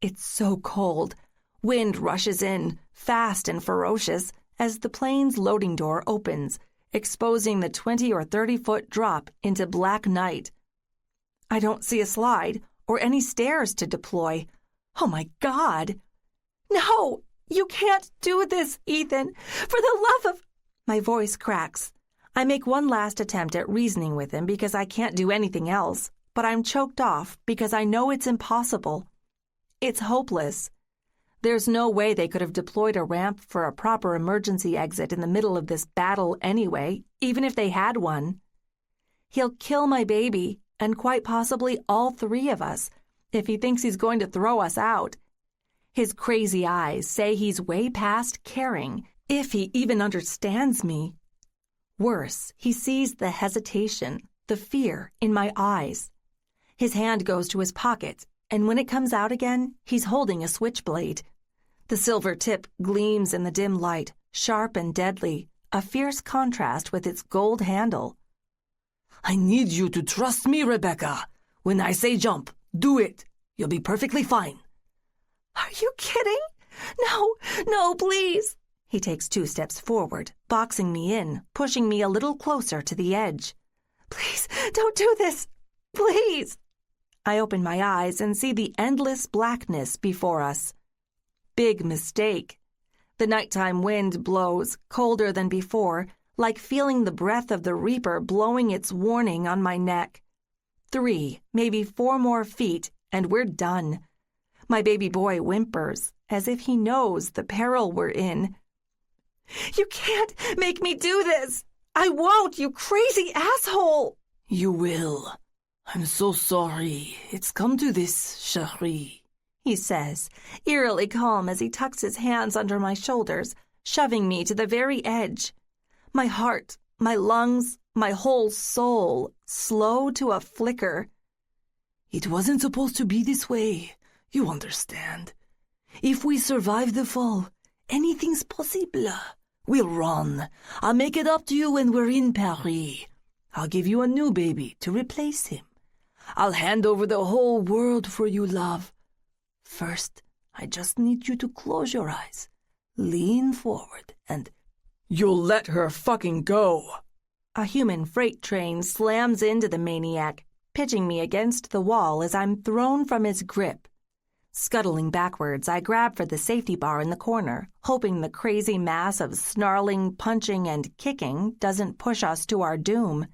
It's so cold. Wind rushes in, fast and ferocious, as the plane's loading door opens, exposing the 20 or 30-foot drop into black night. I don't see a slide or any stairs to deploy. Oh my God! No! You can't do this, Ethan! For the love of... My voice cracks. I make one last attempt at reasoning with him because I can't do anything else, but I'm choked off because I know it's impossible. It's hopeless. There's no way they could have deployed a ramp for a proper emergency exit in the middle of this battle anyway, even if they had one. He'll kill my baby, and quite possibly all three of us, if he thinks he's going to throw us out. His crazy eyes say he's way past caring, if he even understands me. Worse, he sees the hesitation, the fear in my eyes. His hand goes to his pocket, and when it comes out again, he's holding a switchblade. The silver tip gleams in the dim light, sharp and deadly, a fierce contrast with its gold handle. I need you to trust me, Rebecca. When I say jump, do it. You'll be perfectly fine. Are you kidding? No, please. He takes 2 steps forward, boxing me in, pushing me a little closer to the edge. Please, don't do this. Please. I open my eyes and see the endless blackness before us. Big mistake. The nighttime wind blows, colder than before, like feeling the breath of the reaper blowing its warning on my neck. 3, maybe 4 more feet, and we're done. My baby boy whimpers, as if he knows the peril we're in. You can't make me do this! I won't, you crazy asshole! You will. I'm so sorry it's come to this, chérie, he says, eerily calm as he tucks his hands under my shoulders, shoving me to the very edge. My heart, my lungs, my whole soul, slow to a flicker. It wasn't supposed to be this way. You understand. If we survive the fall, anything's possible. We'll run. I'll make it up to you when we're in Paris. I'll give you a new baby to replace him. I'll hand over the whole world for you, love. First, I just need you to close your eyes, lean forward, and... You'll let her fucking go. A human freight train slams into the maniac, pitching me against the wall as I'm thrown from his grip. Scuttling backwards, I grab for the safety bar in the corner, hoping the crazy mass of snarling, punching, and kicking doesn't push us to our doom.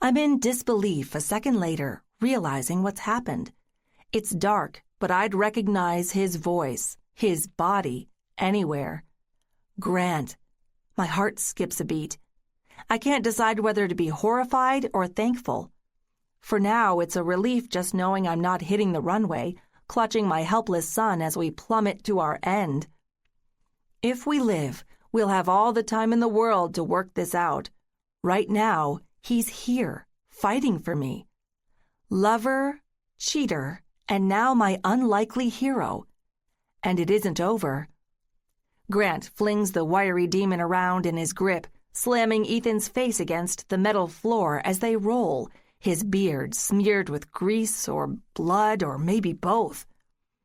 I'm in disbelief a second later, realizing what's happened. It's dark, but I'd recognize his voice, his body, anywhere. Grant. My heart skips a beat. I can't decide whether to be horrified or thankful. For now, it's a relief just knowing I'm not hitting the runway, clutching my helpless son as we plummet to our end. If we live, we'll have all the time in the world to work this out. Right now, he's here, fighting for me. Lover, cheater, and now my unlikely hero. And it isn't over. Grant flings the wiry demon around in his grip, slamming Ethan's face against the metal floor as they roll, his beard smeared with grease or blood or maybe both.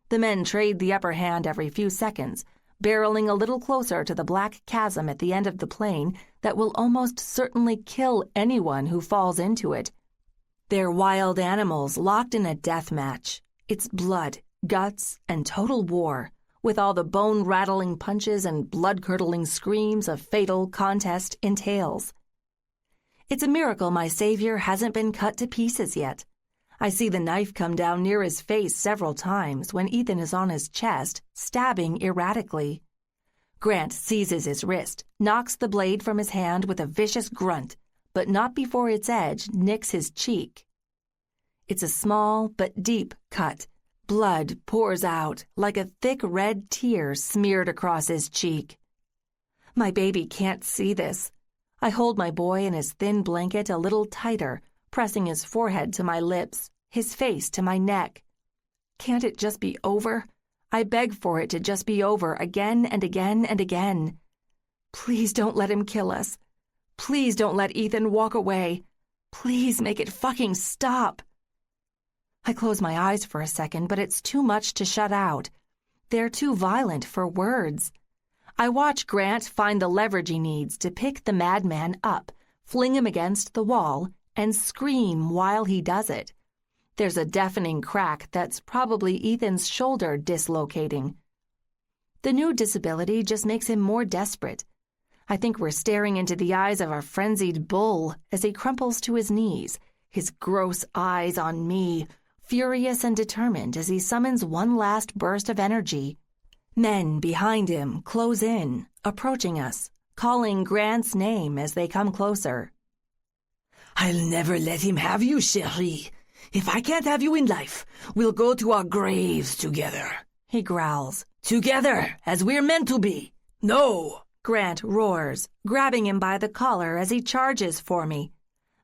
The men trade the upper hand every few seconds, barreling a little closer to the black chasm at the end of the plane that will almost certainly kill anyone who falls into it. They're wild animals locked in a death match. It's blood, guts, and total war, with all the bone-rattling punches and blood-curdling screams a fatal contest entails. It's a miracle my savior hasn't been cut to pieces yet. I see the knife come down near his face several times when Ethan is on his chest, stabbing erratically. Grant seizes his wrist, knocks the blade from his hand with a vicious grunt, but not before its edge nicks his cheek. It's a small but deep cut. Blood pours out like a thick red tear smeared across his cheek. My baby can't see this. I hold my boy in his thin blanket a little tighter, pressing his forehead to my lips, his face to my neck. Can't it just be over? I beg for it to just be over again and again and again. Please don't let him kill us. Please don't let Ethan walk away. Please make it fucking stop. I close my eyes for a second, but it's too much to shut out. They're too violent for words. I watch Grant find the leverage he needs to pick the madman up, fling him against the wall, and scream while he does it. There's a deafening crack that's probably Ethan's shoulder dislocating. The new disability just makes him more desperate. I think we're staring into the eyes of a frenzied bull as he crumples to his knees, his gross eyes on me, furious and determined as he summons one last burst of energy. Men behind him close in, approaching us, calling Grant's name as they come closer. I'll never let him have you, chérie. If I can't have you in life, we'll go to our graves together, He growls. Together, as we're meant to be. No! Grant roars, grabbing him by the collar as he charges for me.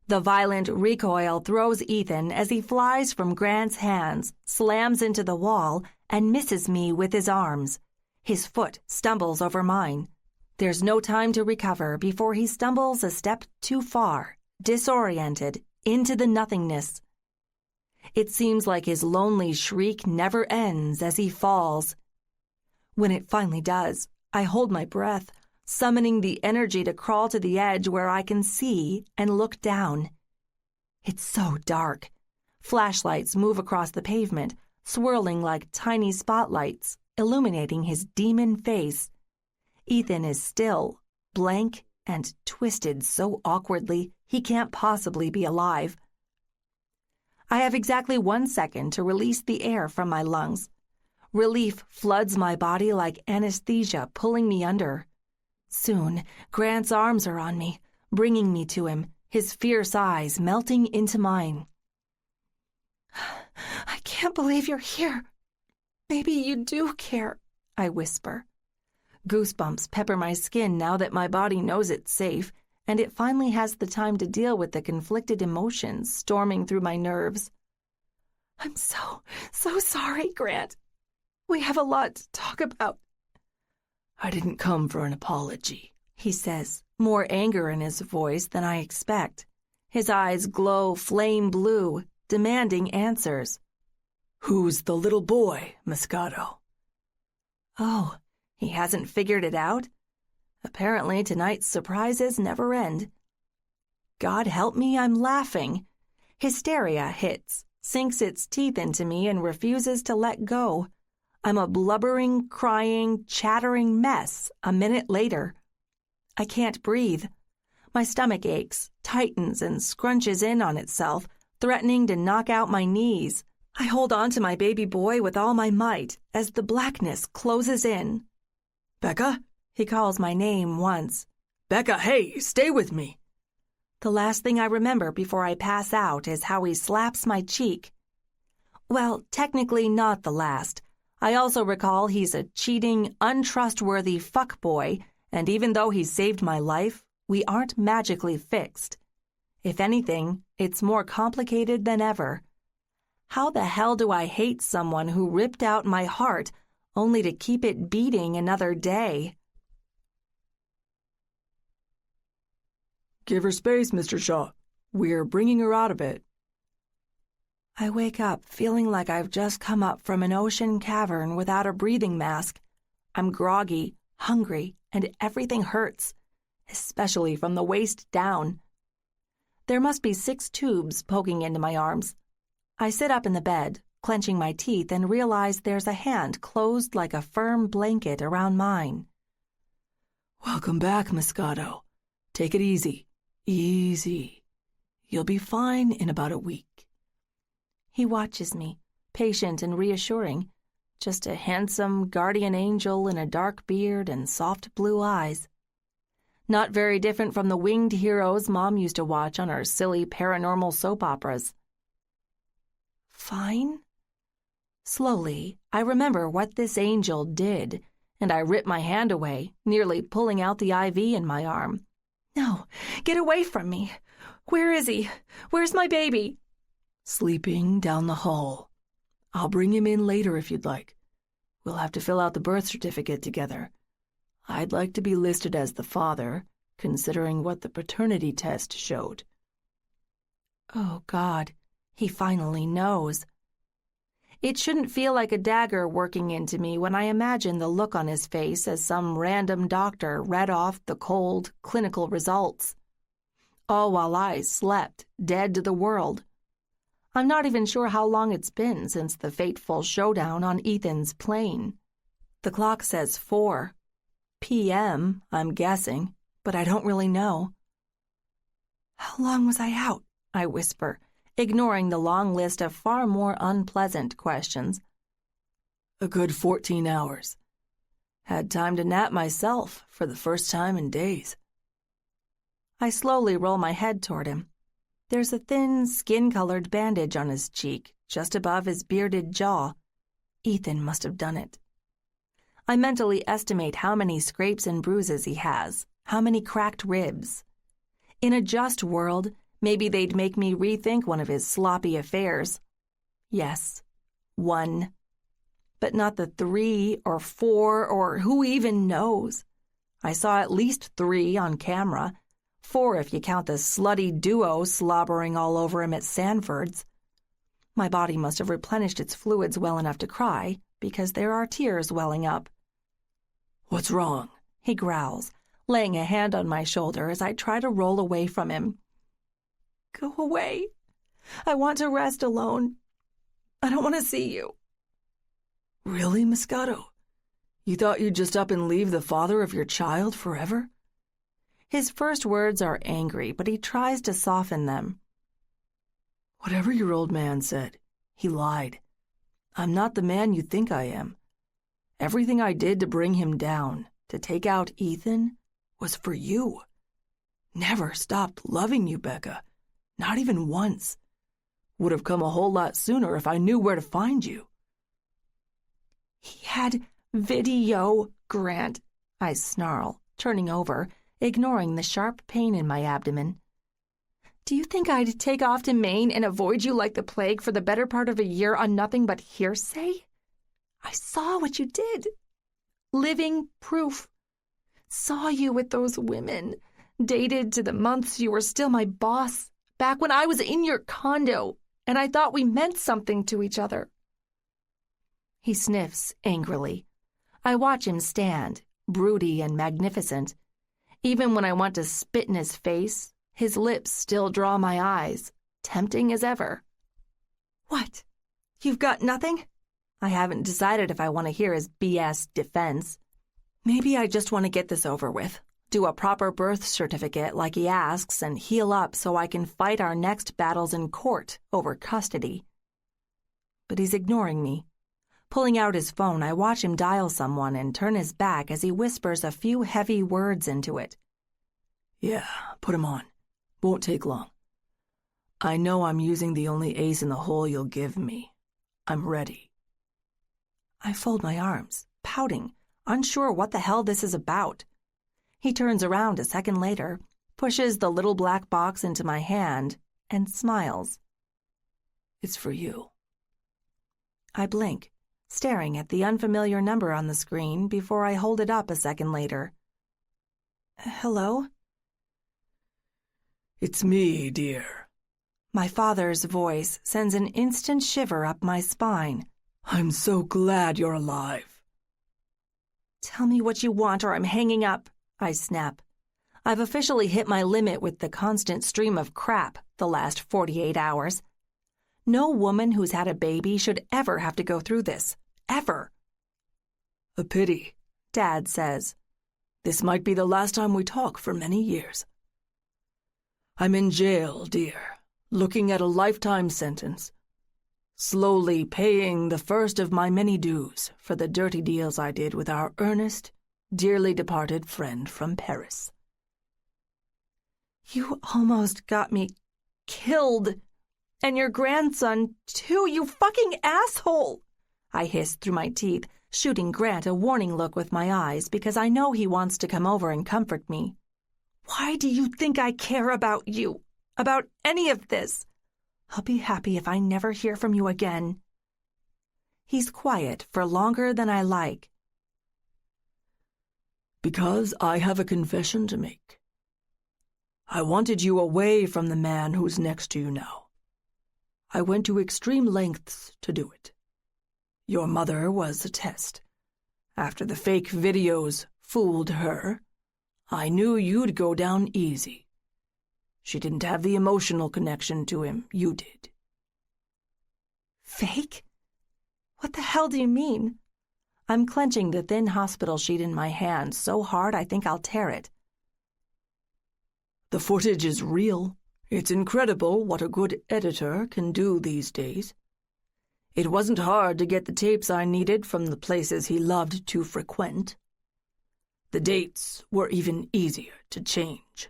The violent recoil throws Ethan as he flies from Grant's hands, slams into the wall, and misses me with his arms. His foot stumbles over mine. There's no time to recover before he stumbles a step too far, disoriented, into the nothingness. It seems like his lonely shriek never ends as he falls. When it finally does, I hold my breath, summoning the energy to crawl to the edge where I can see and look down. It's so dark. Flashlights move across the pavement, swirling like tiny spotlights, illuminating his demon face. Ethan is still, blank, and twisted so awkwardly he can't possibly be alive. I have exactly 1 second to release the air from my lungs. Relief floods my body like anesthesia pulling me under. Soon, Grant's arms are on me, bringing me to him, his fierce eyes melting into mine. I can't believe you're here. Maybe you do care, I whisper. Goosebumps pepper my skin now that my body knows it's safe, and it finally has the time to deal with the conflicted emotions storming through my nerves. I'm so sorry, Grant. We have a lot to talk about. I didn't come for an apology, he says, more anger in his voice than I expect. His eyes glow flame blue, demanding answers. Who's the little boy, Moscato? Oh, he hasn't figured it out? Apparently tonight's surprises never end. God help me, I'm laughing. Hysteria hits, sinks its teeth into me and refuses to let go. I'm a blubbering, crying, chattering mess a minute later. I can't breathe. My stomach aches, tightens, and scrunches in on itself, threatening to knock out my knees. I hold on to my baby boy with all my might as the blackness closes in. Becca? He calls my name once. Becca, hey, stay with me. The last thing I remember before I pass out is how he slaps my cheek. Well, technically not the last. I also recall he's a cheating, untrustworthy fuckboy, and even though he saved my life, we aren't magically fixed. If anything, it's more complicated than ever. How the hell do I hate someone who ripped out my heart only to keep it beating another day? Give her space, Mr. Shaw. We're bringing her out of it. I wake up feeling like I've just come up from an ocean cavern without a breathing mask. I'm groggy, hungry, and everything hurts, especially from the waist down. There must be 6 tubes poking into my arms. I sit up in the bed, clenching my teeth, and realize there's a hand closed like a firm blanket around mine. Welcome back, Moscato. Take it easy. Easy. You'll be fine in about a week." He watches me, patient and reassuring, just a handsome guardian angel in a dark beard and soft blue eyes. Not very different from the winged heroes Mom used to watch on her silly paranormal soap operas. Fine? Slowly, I remember what this angel did, and I rip my hand away, nearly pulling out the IV in my arm. "No, get away from me. Where is he? Where's my baby?" "Sleeping down the hall. I'll bring him in later if you'd like. We'll have to fill out the birth certificate together. I'd like to be listed as the father, considering what the paternity test showed." Oh, God, he finally knows. It shouldn't feel like a dagger working into me when I imagine the look on his face as some random doctor read off the cold, clinical results. All while I slept, dead to the world. I'm not even sure how long it's been since the fateful showdown on Ethan's plane. The clock says 4 p.m., I'm guessing, but I don't really know. "How long was I out?" I whisper, ignoring the long list of far more unpleasant questions. "A good 14 hours. Had time to nap myself for the first time in days." I slowly roll my head toward him. There's a thin, skin-colored bandage on his cheek, just above his bearded jaw. Ethan must have done it. I mentally estimate how many scrapes and bruises he has, how many cracked ribs. In a just world, maybe they'd make me rethink one of his sloppy affairs. Yes, 1. But not the 3 or 4 or who even knows. I saw at least 3 on camera. 4 if you count the slutty duo slobbering all over him at Sanford's. My body must have replenished its fluids well enough to cry, because there are tears welling up. "What's wrong?" he growls, laying a hand on my shoulder as I try to roll away from him. "Go away. I want to rest alone. I don't want to see you." "Really, Moscato? You thought you'd just up and leave the father of your child forever?" His first words are angry, but he tries to soften them. "Whatever your old man said, he lied. I'm not the man you think I am. Everything I did to bring him down, to take out Ethan, was for you. Never stopped loving you, Becca. Not even once. Would have come a whole lot sooner if I knew where to find you." "He had video, Grant," I snarl, turning over, ignoring the sharp pain in my abdomen. "Do you think I'd take off to Maine and avoid you like the plague for the better part of a year on nothing but hearsay? I saw what you did. Living proof. Saw you with those women. Dated to the months you were still my boss, back when I was in your condo, and I thought we meant something to each other." He sniffs angrily. I watch him stand, broody and magnificent. Even when I want to spit in his face, his lips still draw my eyes, tempting as ever. "What? You've got nothing?" I haven't decided if I want to hear his BS defense. Maybe I just want to get this over with, do a proper birth certificate like he asks, and heal up so I can fight our next battles in court over custody. But he's ignoring me. Pulling out his phone, I watch him dial someone and turn his back as he whispers a few heavy words into it. "Yeah, put him on. Won't take long. I know I'm using the only ace in the hole you'll give me. I'm ready." I fold my arms, pouting, unsure what the hell this is about. He turns around a second later, pushes the little black box into my hand, and smiles. "It's for you." I blink, staring at the unfamiliar number on the screen before I hold it up a second later. "Hello?" "It's me, dear." My father's voice sends an instant shiver up my spine. "I'm so glad you're alive." "Tell me what you want or I'm hanging up," I snap. I've officially hit my limit with the constant stream of crap the last 48 hours. No woman who's had a baby should ever have to go through this. Ever. "A pity," Dad says. "This might be the last time we talk for many years." "I'm in jail, dear. looking at a lifetime sentence, slowly paying the first of my many dues for the dirty deals I did with our earnest, dearly departed friend from Paris. You almost got me killed. And your grandson, too, you fucking asshole! I hissed through my teeth, shooting Grant a warning look with my eyes because I know he wants to come over and comfort me. Why do you think I care about you? About any of this? I'll be happy if I never hear from you again. He's quiet for longer than I like. Because I have a confession to make. I wanted you away from the man who's next to you now. I went to extreme lengths to do it. Your mother was a test. After the fake videos fooled her, I knew you'd go down easy. She didn't have the emotional connection to him you did. Fake? What the hell do you mean? I'm clenching the thin hospital sheet in my hand so hard I think I'll tear it. The footage is real. It's incredible what a good editor can do these days. It wasn't hard to get the tapes I needed from the places he loved to frequent. The dates were even easier to change.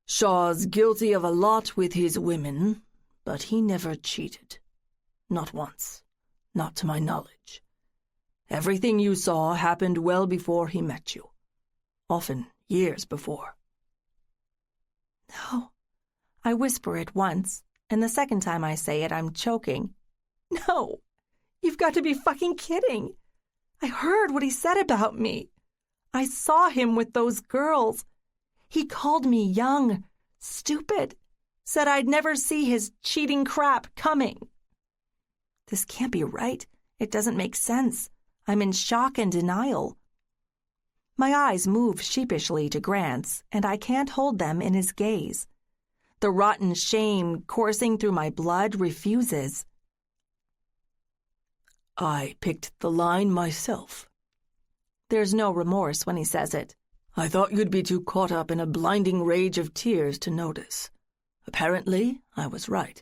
Shaw's guilty of a lot with his women, but he never cheated. Not once. Not to my knowledge. Everything you saw happened well before he met you. Often years before. No. I whisper it once, and the second time I say it, I'm choking. No, you've got to be fucking kidding. I heard what he said about me. I saw him with those girls. He called me young, stupid, said I'd never see his cheating crap coming. This can't be right. It doesn't make sense. I'm in shock and denial. My eyes move sheepishly to Grant's, and I can't hold them in his gaze. The rotten shame coursing through my blood refuses. I picked the line myself. There's no remorse when he says it. I thought you'd be too caught up in a blinding rage of tears to notice. Apparently, I was right.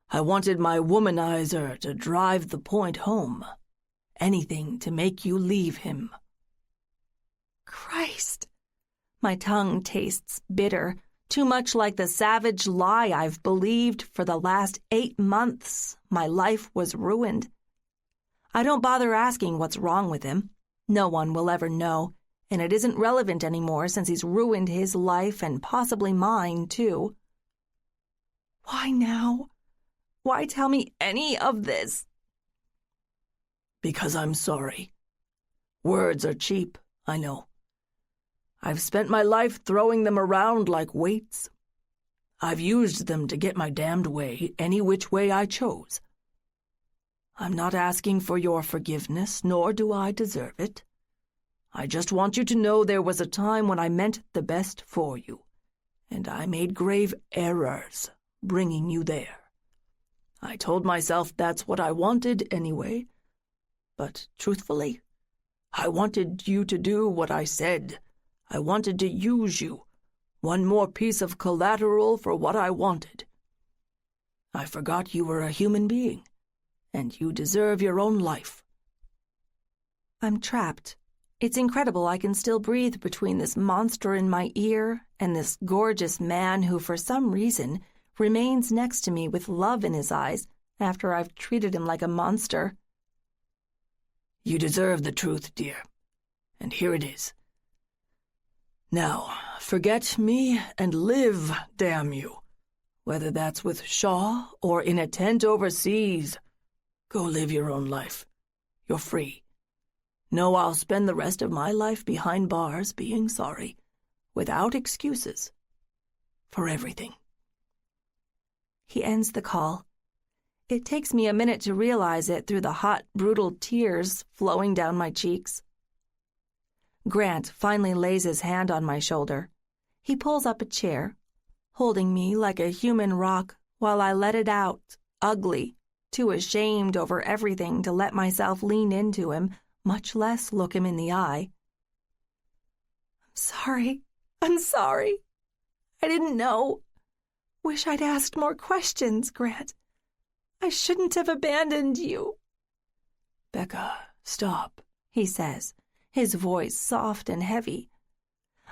I wanted my womanizer to drive the point home. Anything to make you leave him. Christ! My tongue tastes bitter, too much like the savage lie I've believed for the last 8 months. My life was ruined. I don't bother asking what's wrong with him. No one will ever know, and it isn't relevant anymore since he's ruined his life and possibly mine, too. Why now? Why tell me any of this? Because I'm sorry. Words are cheap, I know. I've spent my life throwing them around like weights. I've used them to get my damned way any which way I chose. I'm not asking for your forgiveness, nor do I deserve it. I just want you to know there was a time when I meant the best for you, and I made grave errors bringing you there. I told myself that's what I wanted anyway, but truthfully, I wanted you to do what I said. I wanted to use you, one more piece of collateral for what I wanted. I forgot you were a human being, and you deserve your own life. I'm trapped. It's incredible I can still breathe between this monster in my ear and this gorgeous man who, for some reason, remains next to me with love in his eyes after I've treated him like a monster. You deserve the truth, dear, and here it is. Now, forget me and live, damn you. Whether that's with Shaw or in a tent overseas, go live your own life. You're free. No, I'll spend the rest of my life behind bars being sorry, without excuses, for everything. He ends the call. It takes me a minute to realize it through the hot, brutal tears flowing down my cheeks. Grant finally lays his hand on my shoulder. He pulls up a chair, holding me like a human rock while I let it out, ugly, too ashamed over everything to let myself lean into him, much less look him in the eye. I'm sorry. I didn't know. Wish I'd asked more questions, Grant. I shouldn't have abandoned you. Becca, stop, he says, his voice soft and heavy.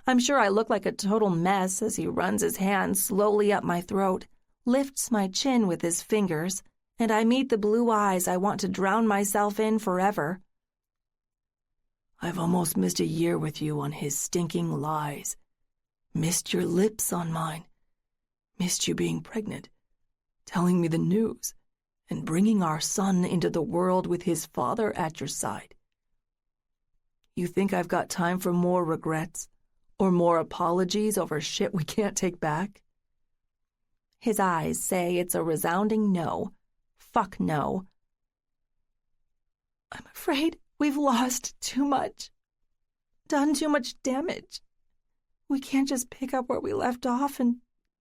I'm sure I look like a total mess as he runs his hand slowly up my throat, lifts my chin with his fingers, and I meet the blue eyes I want to drown myself in forever. I've almost missed a year with you on his stinking lies. Missed your lips on mine. Missed you being pregnant, telling me the news, and bringing our son into the world with his father at your side. You think I've got time for more regrets or more apologies over shit we can't take back? His eyes say it's a resounding no. Fuck no. I'm afraid we've lost too much. Done too much damage. We can't just pick up where we left off and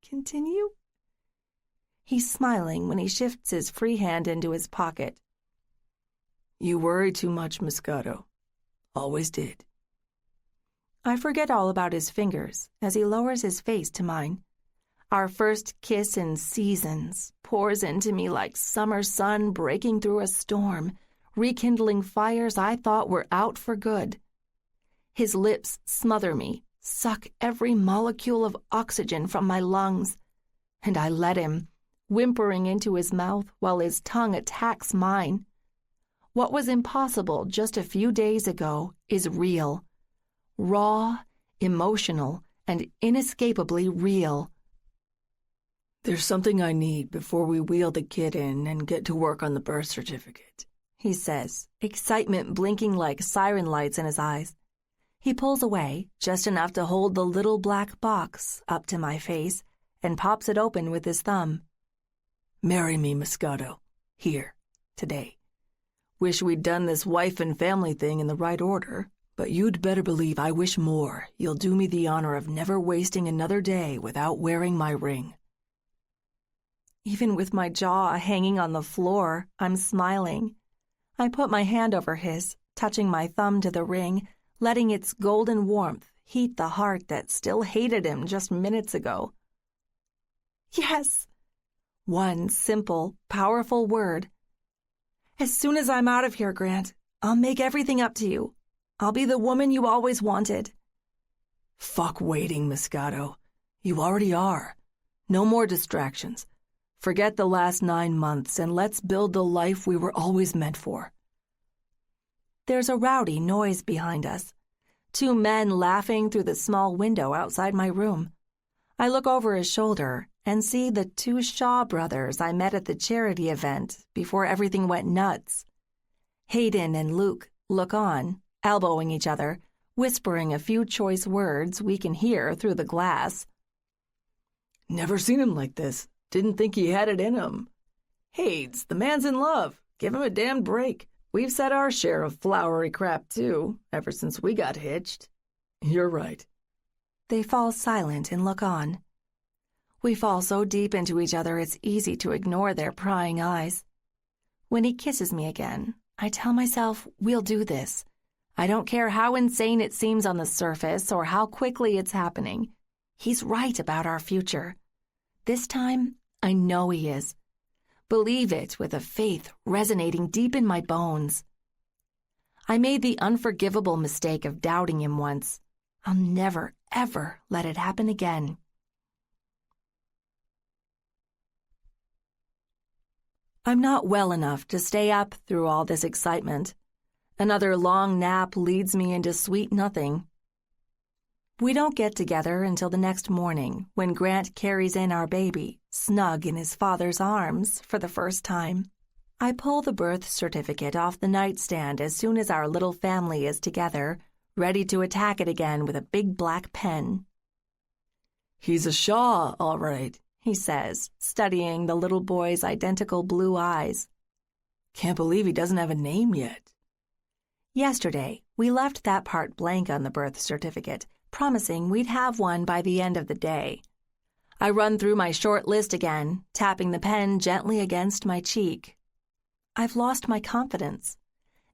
continue? He's smiling when he shifts his free hand into his pocket. You worry too much, Moscato. Always did. I forget all about his fingers as he lowers his face to mine. Our first kiss in seasons pours into me like summer sun breaking through a storm, rekindling fires I thought were out for good. His lips smother me, suck every molecule of oxygen from my lungs, and I let him, whimpering into his mouth while his tongue attacks mine. What was impossible just a few days ago is real. Raw, emotional, and inescapably real. There's something I need before we wheel the kid in and get to work on the birth certificate, he says, excitement blinking like siren lights in his eyes. He pulls away, just enough to hold the little black box up to my face, and pops it open with his thumb. Marry me, Moscato. Here, today. Wish we'd done this wife and family thing in the right order, but you'd better believe I wish more. You'll do me the honor of never wasting another day without wearing my ring. Even with my jaw hanging on the floor, I'm smiling. I put my hand over his, touching my thumb to the ring, letting its golden warmth heat the heart that still hated him just minutes ago. Yes! One simple, powerful word. As soon as I'm out of here, Grant, I'll make everything up to you. I'll be the woman you always wanted. Fuck waiting, Moscato. You already are. No more distractions. Forget the last 9 months and let's build the life we were always meant for. There's a rowdy noise behind us. 2 men laughing through the small window outside my room. I look over his shoulder and see the 2 Shaw brothers I met at the charity event before everything went nuts. Hayden and Luke look on, elbowing each other, whispering a few choice words we can hear through the glass. Never seen him like this. Didn't think he had it in him. Hades, the man's in love. Give him a damn break. We've said our share of flowery crap, too, ever since we got hitched. You're right. They fall silent and look on. We fall so deep into each other it's easy to ignore their prying eyes. When he kisses me again, I tell myself we'll do this. I don't care how insane it seems on the surface or how quickly it's happening. He's right about our future. This time, I know he is. Believe it with a faith resonating deep in my bones. I made the unforgivable mistake of doubting him once. I'll never, ever let it happen again. I'm not well enough to stay up through all this excitement. Another long nap leads me into sweet nothing. We don't get together until the next morning when Grant carries in our baby, snug in his father's arms, for the first time. I pull the birth certificate off the nightstand as soon as our little family is together, ready to attack it again with a big black pen. He's a Shaw, all right, he says, studying the little boy's identical blue eyes. Can't believe he doesn't have a name yet. Yesterday, we left that part blank on the birth certificate, promising we'd have one by the end of the day. I run through my short list again, tapping the pen gently against my cheek. I've lost my confidence.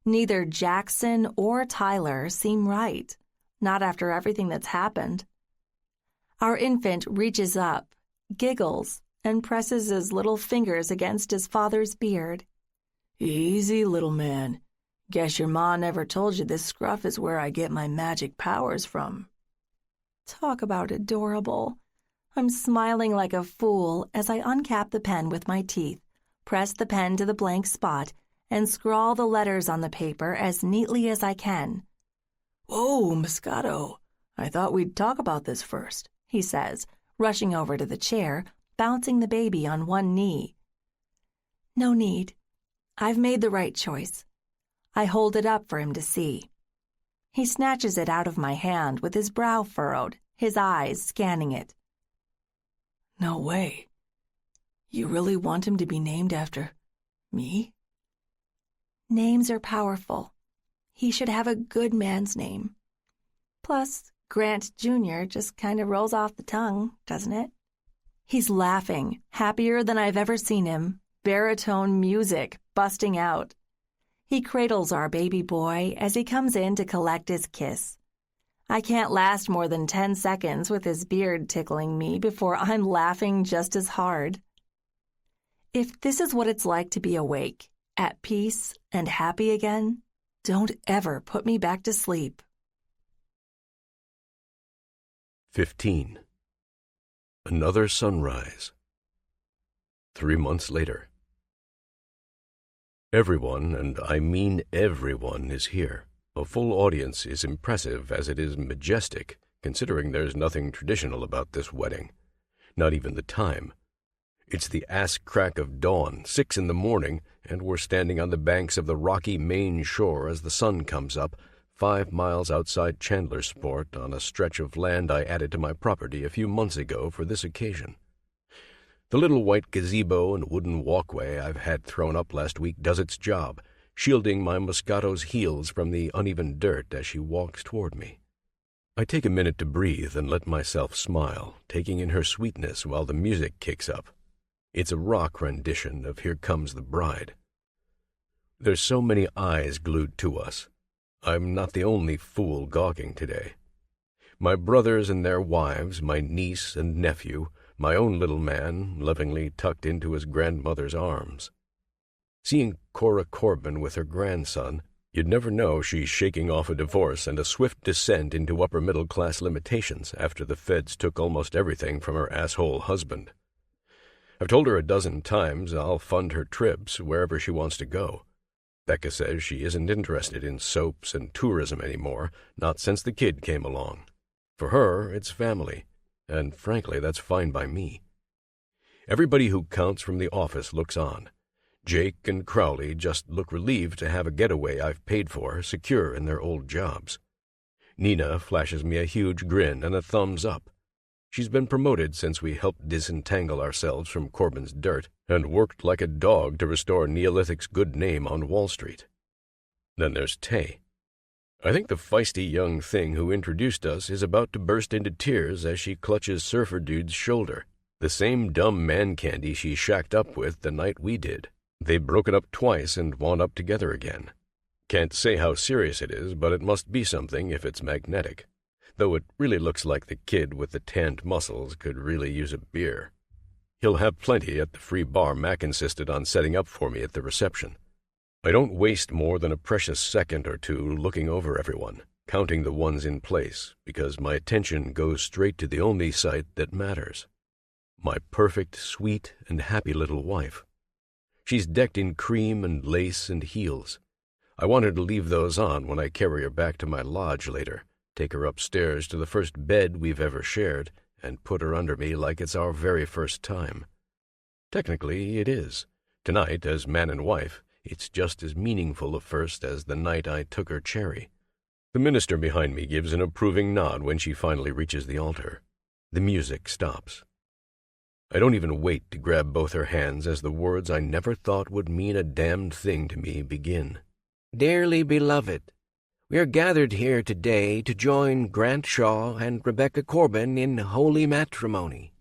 Neither Jackson or Tyler seem right, not after everything that's happened. Our infant reaches up, giggles, and presses his little fingers against his father's beard. Easy, little man. Guess your ma never told you this scruff is where I get my magic powers from. Talk about adorable. I'm smiling like a fool as I uncap the pen with my teeth, press the pen to the blank spot, and scrawl the letters on the paper as neatly as I can. Whoa, Moscato. I thought we'd talk about this first, he says, rushing over to the chair, bouncing the baby on one knee. No need. I've made the right choice. I hold it up for him to see. He snatches it out of my hand with his brow furrowed, his eyes scanning it. No way. You really want him to be named after me? Names are powerful. He should have a good man's name. Plus, Grant Jr. just kind of rolls off the tongue, doesn't it? He's laughing, happier than I've ever seen him, baritone music busting out. He cradles our baby boy as he comes in to collect his kiss. I can't last more than 10 seconds with his beard tickling me before I'm laughing just as hard. If this is what it's like to be awake, at peace, and happy again, don't ever put me back to sleep. 15. Another sunrise. 3 months later. Everyone, and I mean everyone, is here. A full audience is impressive as it is majestic, considering there's nothing traditional about this wedding. Not even the time. It's the ass-crack of dawn, 6 in the morning, and we're standing on the banks of the rocky Maine shore as the sun comes up, 5 miles outside Chandlersport on a stretch of land I added to my property a few months ago for this occasion. The little white gazebo and wooden walkway I've had thrown up last week does its job, shielding my Moscato's heels from the uneven dirt as she walks toward me. I take a minute to breathe and let myself smile, taking in her sweetness while the music kicks up. It's a rock rendition of Here Comes the Bride. There's so many eyes glued to us. I'm not the only fool gawking today. My brothers and their wives, my niece and nephew, my own little man, lovingly tucked into his grandmother's arms. Seeing Cora Corbin with her grandson, you'd never know she's shaking off a divorce and a swift descent into upper-middle-class limitations after the feds took almost everything from her asshole husband. I've told her a dozen times I'll fund her trips wherever she wants to go. Becca says she isn't interested in soaps and tourism anymore, not since the kid came along. For her, it's family. And frankly, that's fine by me. Everybody who counts from the office looks on. Jake and Crowley just look relieved to have a getaway I've paid for secure in their old jobs. Nina flashes me a huge grin and a thumbs up. She's been promoted since we helped disentangle ourselves from Corbin's dirt and worked like a dog to restore Neolithic's good name on Wall Street. Then there's Tay. I think the feisty young thing who introduced us is about to burst into tears as she clutches Surfer Dude's shoulder, the same dumb man candy she shacked up with the night we did. They've broken up twice and wound up together again. Can't say how serious it is, but it must be something if it's magnetic, though it really looks like the kid with the tanned muscles could really use a beer. He'll have plenty at the free bar Mac insisted on setting up for me at the reception. I don't waste more than a precious second or two looking over everyone, counting the ones in place, because my attention goes straight to the only sight that matters. My perfect, sweet, and happy little wife. She's decked in cream and lace and heels. I want her to leave those on when I carry her back to my lodge later, take her upstairs to the first bed we've ever shared, and put her under me like it's our very first time. Technically, it is. Tonight, as man and wife, it's just as meaningful a first as the night I took her cherry. The minister behind me gives an approving nod when she finally reaches the altar. The music stops. I don't even wait to grab both her hands as the words I never thought would mean a damned thing to me begin. Dearly beloved, we are gathered here today to join Grant Shaw and Rebecca Corbin in holy matrimony.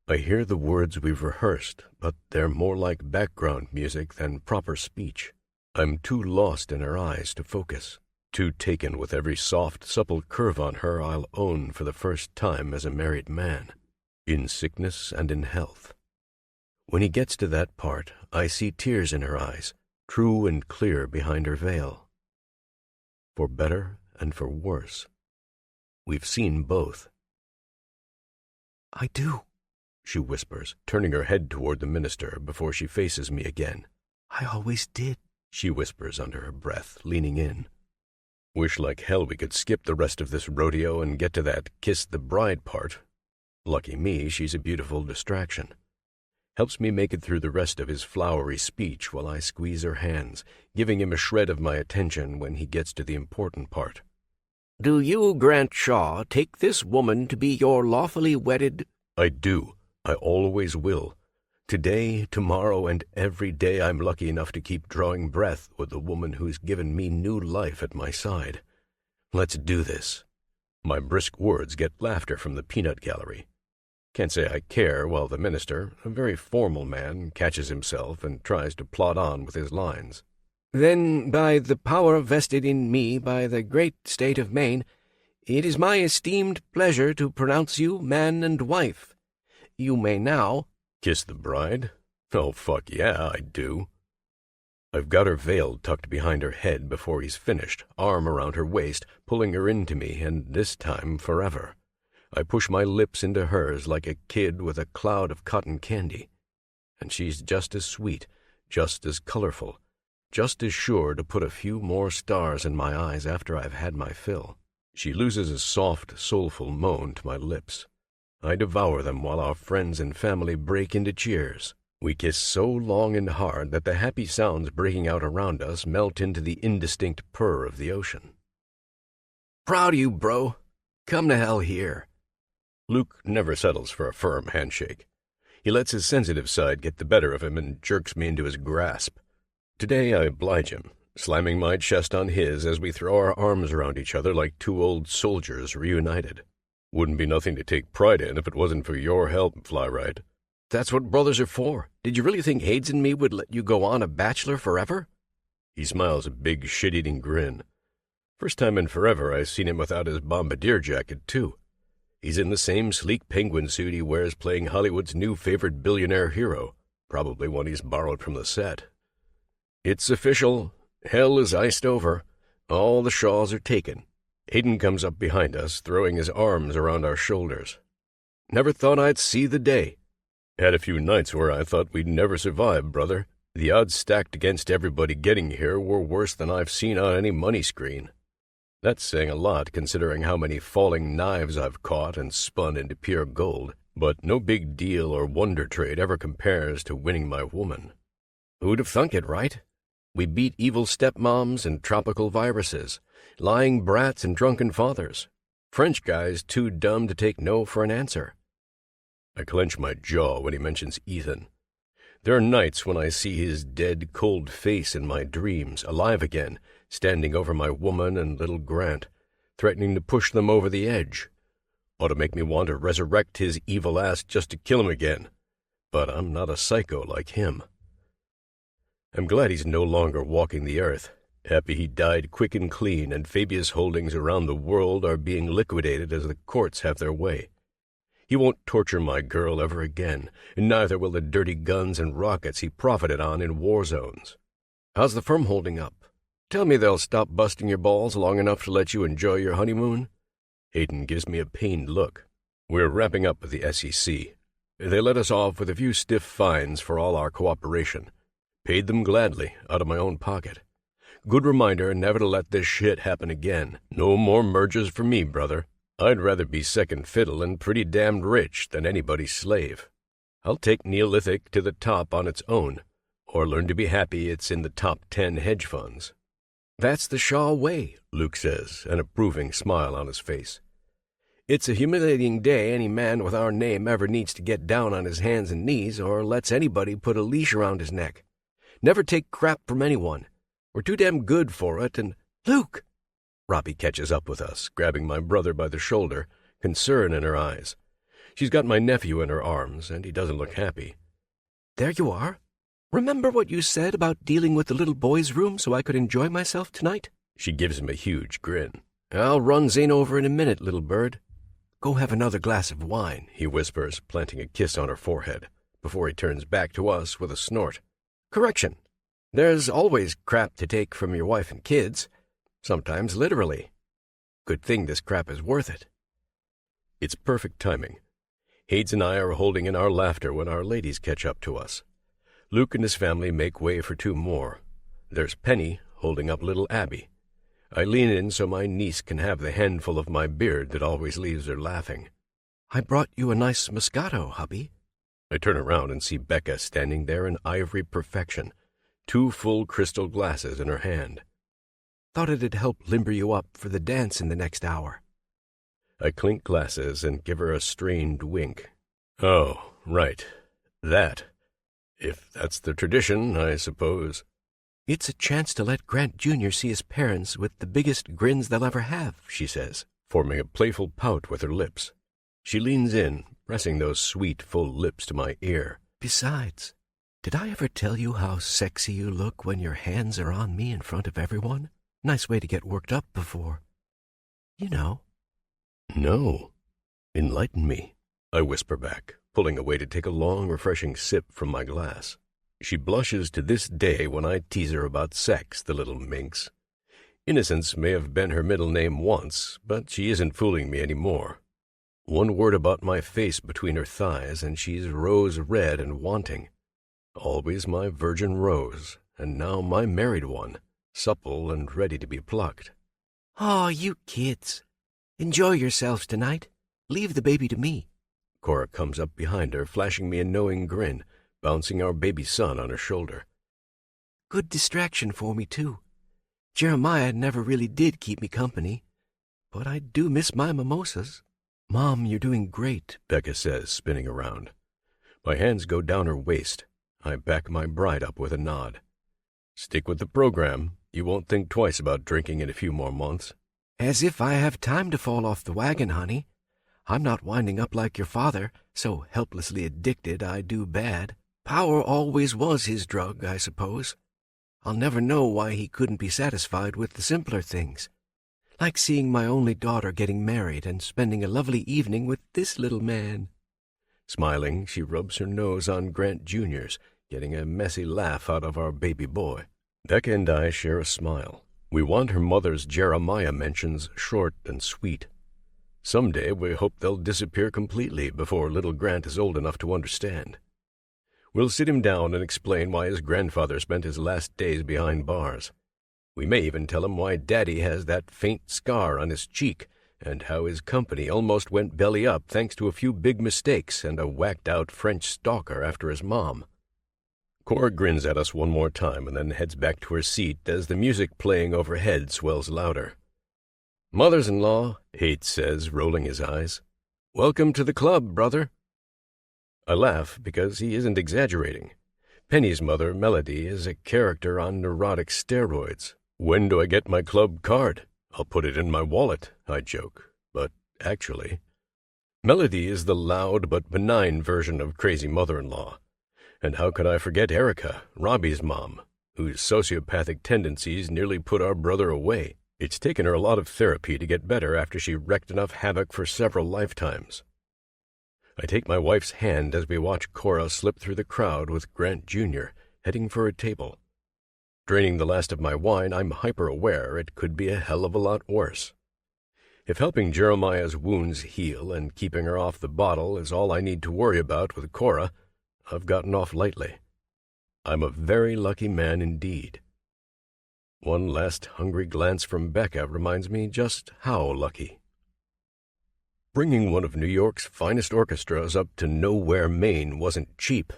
I hear the words we've rehearsed, but they're more like background music than proper speech. I'm too lost in her eyes to focus, too taken with every soft, supple curve on her I'll own for the first time as a married man, in sickness and in health. When he gets to that part, I see tears in her eyes, true and clear behind her veil. For better and for worse, we've seen both. I do, she whispers, turning her head toward the minister before she faces me again. I always did, she whispers under her breath, leaning in. Wish like hell we could skip the rest of this rodeo and get to that kiss the bride part. Lucky me, she's a beautiful distraction. Helps me make it through the rest of his flowery speech while I squeeze her hands, giving him a shred of my attention when he gets to the important part. Do you, Grant Shaw, take this woman to be your lawfully wedded? I do. I always will. Today, tomorrow, and every day I'm lucky enough to keep drawing breath with the woman who's given me new life at my side. Let's do this. My brisk words get laughter from the peanut gallery. Can't say I care while the minister, a very formal man, catches himself and tries to plod on with his lines. Then, by the power vested in me by the great state of Maine, it is my esteemed pleasure to pronounce you man and wife. You may now— Kiss the bride? Oh, fuck yeah, I do. I've got her veil tucked behind her head before he's finished, arm around her waist, pulling her into me, and this time forever. I push my lips into hers like a kid with a cloud of cotton candy. And she's just as sweet, just as colorful, just as sure to put a few more stars in my eyes after I've had my fill. She loses a soft, soulful moan to my lips. I devour them while our friends and family break into cheers. We kiss so long and hard that the happy sounds breaking out around us melt into the indistinct purr of the ocean. Proud of you, bro. Come to hell here. Luke never settles for a firm handshake. He lets his sensitive side get the better of him and jerks me into his grasp. Today I oblige him, slamming my chest on his as we throw our arms around each other like two old soldiers reunited. Wouldn't be nothing to take pride in if it wasn't for your help, Flyride. That's what brothers are for. Did you really think Hades and me would let you go on a bachelor forever? He smiles a big shit-eating grin. First time in forever I seen him without his bombardier jacket, too. He's in the same sleek penguin suit he wears playing Hollywood's new favorite billionaire hero, probably one he's borrowed from the set. It's official. Hell is iced over. All the Shaws are taken. Hayden comes up behind us, throwing his arms around our shoulders. Never thought I'd see the day. Had a few nights where I thought we'd never survive, brother. The odds stacked against everybody getting here were worse than I've seen on any money screen. That's saying a lot, considering how many falling knives I've caught and spun into pure gold, but no big deal or wonder trade ever compares to winning my woman. Who'd have thunk it, right? We beat evil stepmoms and tropical viruses, lying brats and drunken fathers, French guys too dumb to take no for an answer. I clench my jaw when he mentions Ethan. There are nights when I see his dead, cold face in my dreams, alive again, standing over my woman and little Grant, threatening to push them over the edge. Ought to make me want to resurrect his evil ass just to kill him again. But I'm not a psycho like him. I'm glad he's no longer walking the earth. Happy he died quick and clean, and Fabius holdings around the world are being liquidated as the courts have their way. He won't torture my girl ever again, and neither will the dirty guns and rockets he profited on in war zones. How's the firm holding up? Tell me they'll stop busting your balls long enough to let you enjoy your honeymoon? Hayden gives me a pained look. We're wrapping up with the SEC. They let us off with a few stiff fines for all our cooperation. Paid them gladly, out of my own pocket. Good reminder never to let this shit happen again. No more mergers for me, brother. I'd rather be second fiddle and pretty damned rich than anybody's slave. I'll take Neolithic to the top on its own, or learn to be happy it's in the top 10 hedge funds. That's the Shaw way, Luke says, an approving smile on his face. It's a humiliating day any man with our name ever needs to get down on his hands and knees or lets anybody put a leash around his neck. Never take crap from anyone. We're too damn good for it, and— Luke! Robbie catches up with us, grabbing my brother by the shoulder, concern in her eyes. She's got my nephew in her arms, and he doesn't look happy. There you are. Remember what you said about dealing with the little boy's room so I could enjoy myself tonight? She gives him a huge grin. I'll run Zane over in a minute, little bird. Go have another glass of wine, he whispers, planting a kiss on her forehead. before he turns back to us with a snort. Correction. There's always crap to take from your wife and kids, sometimes literally. Good thing this crap is worth it. It's perfect timing. Hades and I are holding in our laughter when our ladies catch up to us. Luke and his family make way for two more. There's Penny holding up little Abby. I lean in so my niece can have the handful of my beard that always leaves her laughing. I brought you a nice Moscato, hubby. I turn around and see Becca standing there in ivory perfection, 2 full crystal glasses in her hand. Thought it'd help limber you up for the dance in the next hour. I clink glasses and give her a strained wink. Oh, right. That. If that's the tradition, I suppose. It's a chance to let Grant Jr. see his parents with the biggest grins they'll ever have, she says, forming a playful pout with her lips. She leans in, pressing those sweet, full lips to my ear. Besides, did I ever tell you how sexy you look when your hands are on me in front of everyone? Nice way to get worked up before. You know. No. Enlighten me, I whisper back, pulling away to take a long, refreshing sip from my glass. She blushes to this day when I tease her about sex, the little minx. Innocence may have been her middle name once, but she isn't fooling me anymore. One word about my face between her thighs, and she's rose-red and wanting. Always my virgin rose, and now my married one, supple and ready to be plucked. Oh, you kids. Enjoy yourselves tonight. Leave the baby to me. Cora comes up behind her, flashing me a knowing grin, bouncing our baby son on her shoulder. Good distraction for me, too. Jeremiah never really did keep me company, but I do miss my mimosas. Mom, you're doing great, Becca says, spinning around. My hands go down her waist. I back my bride up with a nod. Stick with the program. You won't think twice about drinking in a few more months. As if I have time to fall off the wagon, honey. I'm not winding up like your father, so helplessly addicted I do bad. Power always was his drug, I suppose. I'll never know why he couldn't be satisfied with the simpler things, like seeing my only daughter getting married and spending a lovely evening with this little man. Smiling, she rubs her nose on Grant Jr.'s, getting a messy laugh out of our baby boy. Becca and I share a smile. We want her mother's Jeremiah mentions short and sweet. Someday we hope they'll disappear completely before little Grant is old enough to understand. We'll sit him down and explain why his grandfather spent his last days behind bars. We may even tell him why Daddy has that faint scar on his cheek and how his company almost went belly up thanks to a few big mistakes and a whacked-out French stalker after his mom. Cora grins at us one more time and then heads back to her seat as the music playing overhead swells louder. "Mothers-in-law," Haight says, rolling his eyes. "Welcome to the club, brother." I laugh because he isn't exaggerating. Penny's mother, Melody, is a character on neurotic steroids. "When do I get my club card? I'll put it in my wallet," I joke. But actually, Melody is the loud but benign version of crazy mother-in-law. And how could I forget Erica, Robbie's mom, whose sociopathic tendencies nearly put our brother away? It's taken her a lot of therapy to get better after she wreaked enough havoc for several lifetimes. I take my wife's hand as we watch Cora slip through the crowd with Grant Jr., heading for a table. Draining the last of my wine, I'm hyper-aware it could be a hell of a lot worse. If helping Jeremiah's wounds heal and keeping her off the bottle is all I need to worry about with Cora, I've gotten off lightly. I'm a very lucky man indeed. One last hungry glance from Becca reminds me just how lucky. Bringing one of New York's finest orchestras up to Nowhere, Maine wasn't cheap.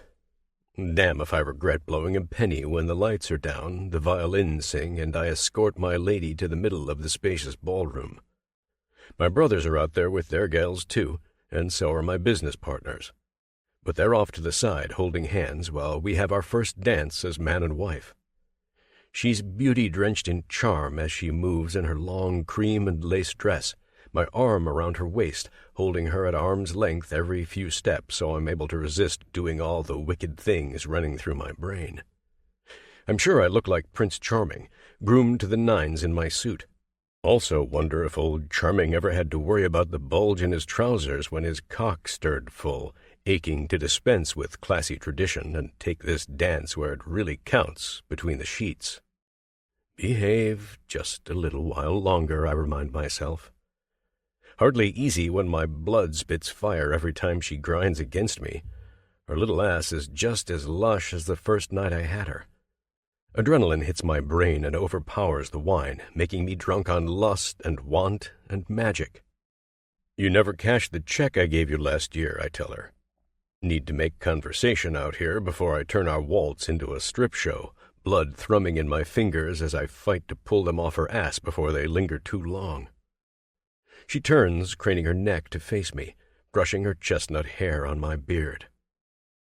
Damn if I regret blowing a penny when the lights are down, the violins sing, and I escort my lady to the middle of the spacious ballroom. My brothers are out there with their gals too, and so are my business partners. But they're off to the side holding hands while we have our first dance as man and wife. She's beauty-drenched in charm as she moves in her long cream and lace dress, my arm around her waist, holding her at arm's length every few steps so I'm able to resist doing all the wicked things running through my brain. I'm sure I look like Prince Charming, groomed to the nines in my suit. Also wonder if old Charming ever had to worry about the bulge in his trousers when his cock stirred full, aching to dispense with classy tradition and take this dance where it really counts between the sheets. Behave just a little while longer, I remind myself. Hardly easy when my blood spits fire every time she grinds against me. Her little ass is just as lush as the first night I had her. Adrenaline hits my brain and overpowers the wine, making me drunk on lust and want and magic. You never cashed the check I gave you last year, I tell her. Need to make conversation out here before I turn our waltz into a strip show, blood thrumming in my fingers as I fight to pull them off her ass before they linger too long. She turns, craning her neck to face me, brushing her chestnut hair on my beard.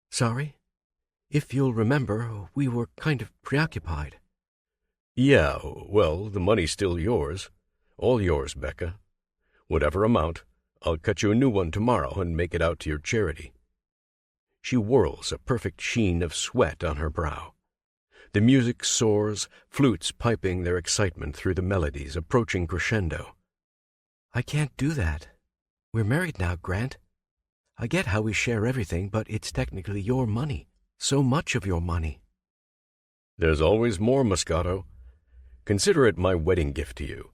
Sorry? If you'll remember, we were kind of preoccupied. Yeah, well, the money's still yours. All yours, Becca. Whatever amount, I'll cut you a new one tomorrow and make it out to your charity. She whirls, a perfect sheen of sweat on her brow. The music soars, flutes piping their excitement through the melodies, approaching crescendo. I can't do that. We're married now, Grant. I get how we share everything, but it's technically your money. So much of your money. There's always more, Moscato. Consider it my wedding gift to you.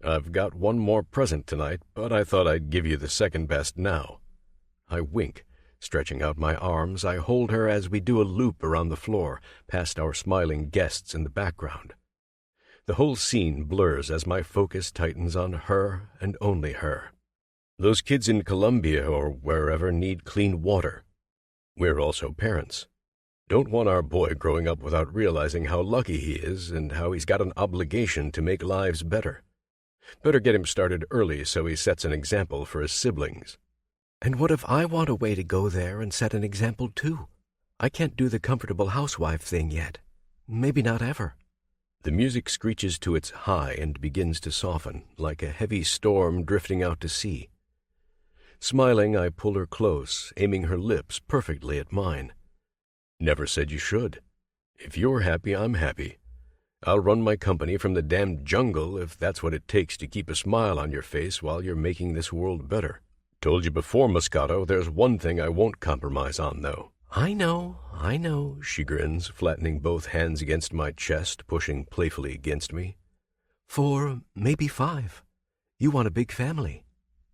I've got one more present tonight, but I thought I'd give you the second best now. I wink. Stretching out my arms, I hold her as we do a loop around the floor, past our smiling guests in the background. The whole scene blurs as my focus tightens on her and only her. Those kids in Colombia or wherever need clean water. We're also parents. Don't want our boy growing up without realizing how lucky he is and how he's got an obligation to make lives better. Better get him started early so he sets an example for his siblings. And what if I want a way to go there and set an example too? I can't do the comfortable housewife thing yet. Maybe not ever. The music screeches to its high and begins to soften, like a heavy storm drifting out to sea. Smiling, I pull her close, aiming her lips perfectly at mine. Never said you should. If you're happy, I'm happy. I'll run my company from the damned jungle if that's what it takes to keep a smile on your face while you're making this world better. Told you before, Moscato, there's one thing I won't compromise on, though. I know, She grins, flattening both hands against my chest, pushing playfully against me. 4, maybe 5. You want a big family.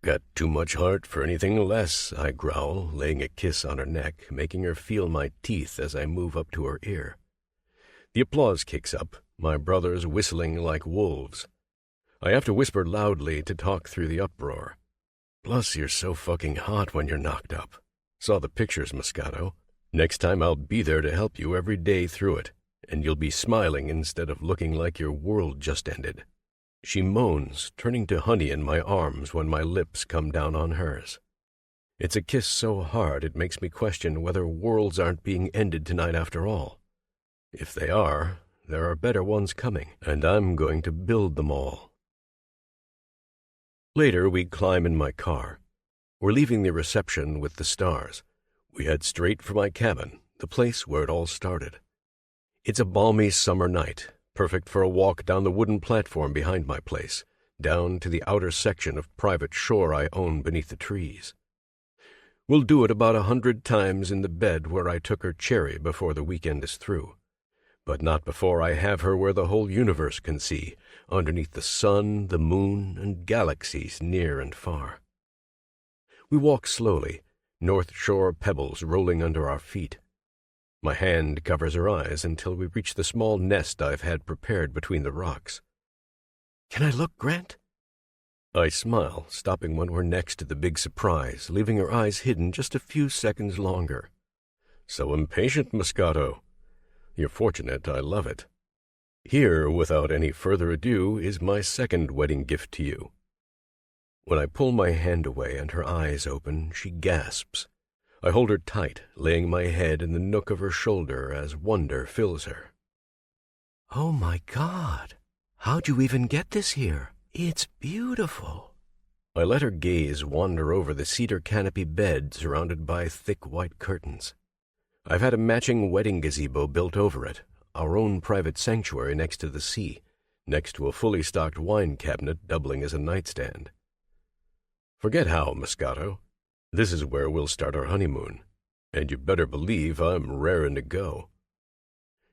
Got too much heart for anything less, I growl, laying a kiss on her neck, making her feel my teeth as I move up to her ear. The applause kicks up, my brothers whistling like wolves. I have to whisper loudly to talk through the uproar. Plus, you're so fucking hot when you're knocked up. Saw the pictures, Moscato. Next time I'll be there to help you every day through it, and you'll be smiling instead of looking like your world just ended. She moans, turning to honey in my arms when my lips come down on hers. It's a kiss so hard it makes me question whether worlds aren't being ended tonight after all. If they are, there are better ones coming, and I'm going to build them all. Later, we climb in my car. We're leaving the reception with the stars. We head straight for my cabin, the place where it all started. It's a balmy summer night, perfect for a walk down the wooden platform behind my place, down to the outer section of private shore I own beneath the trees. We'll do it about 100 times in the bed where I took her cherry before the weekend is through, but not before I have her where the whole universe can see, underneath the sun, the moon, and galaxies near and far. We walk slowly, North Shore pebbles rolling under our feet. My hand covers her eyes until we reach the small nest I've had prepared between the rocks. Can I look, Grant? I smile, stopping when we're next to the big surprise, leaving her eyes hidden just a few seconds longer. So impatient, Moscato. You're fortunate, I love it. Here, without any further ado, is my second wedding gift to you. When I pull my hand away and her eyes open, she gasps. I hold her tight, laying my head in the nook of her shoulder as wonder fills her. Oh my God! How'd you even get this here? It's beautiful. I let her gaze wander over the cedar canopy bed surrounded by thick white curtains. I've had a matching wedding gazebo built over it, our own private sanctuary next to the sea, next to a fully stocked wine cabinet doubling as a nightstand. Forget how, Moscato. This is where we'll start our honeymoon, And you better believe I'm rarin' to go.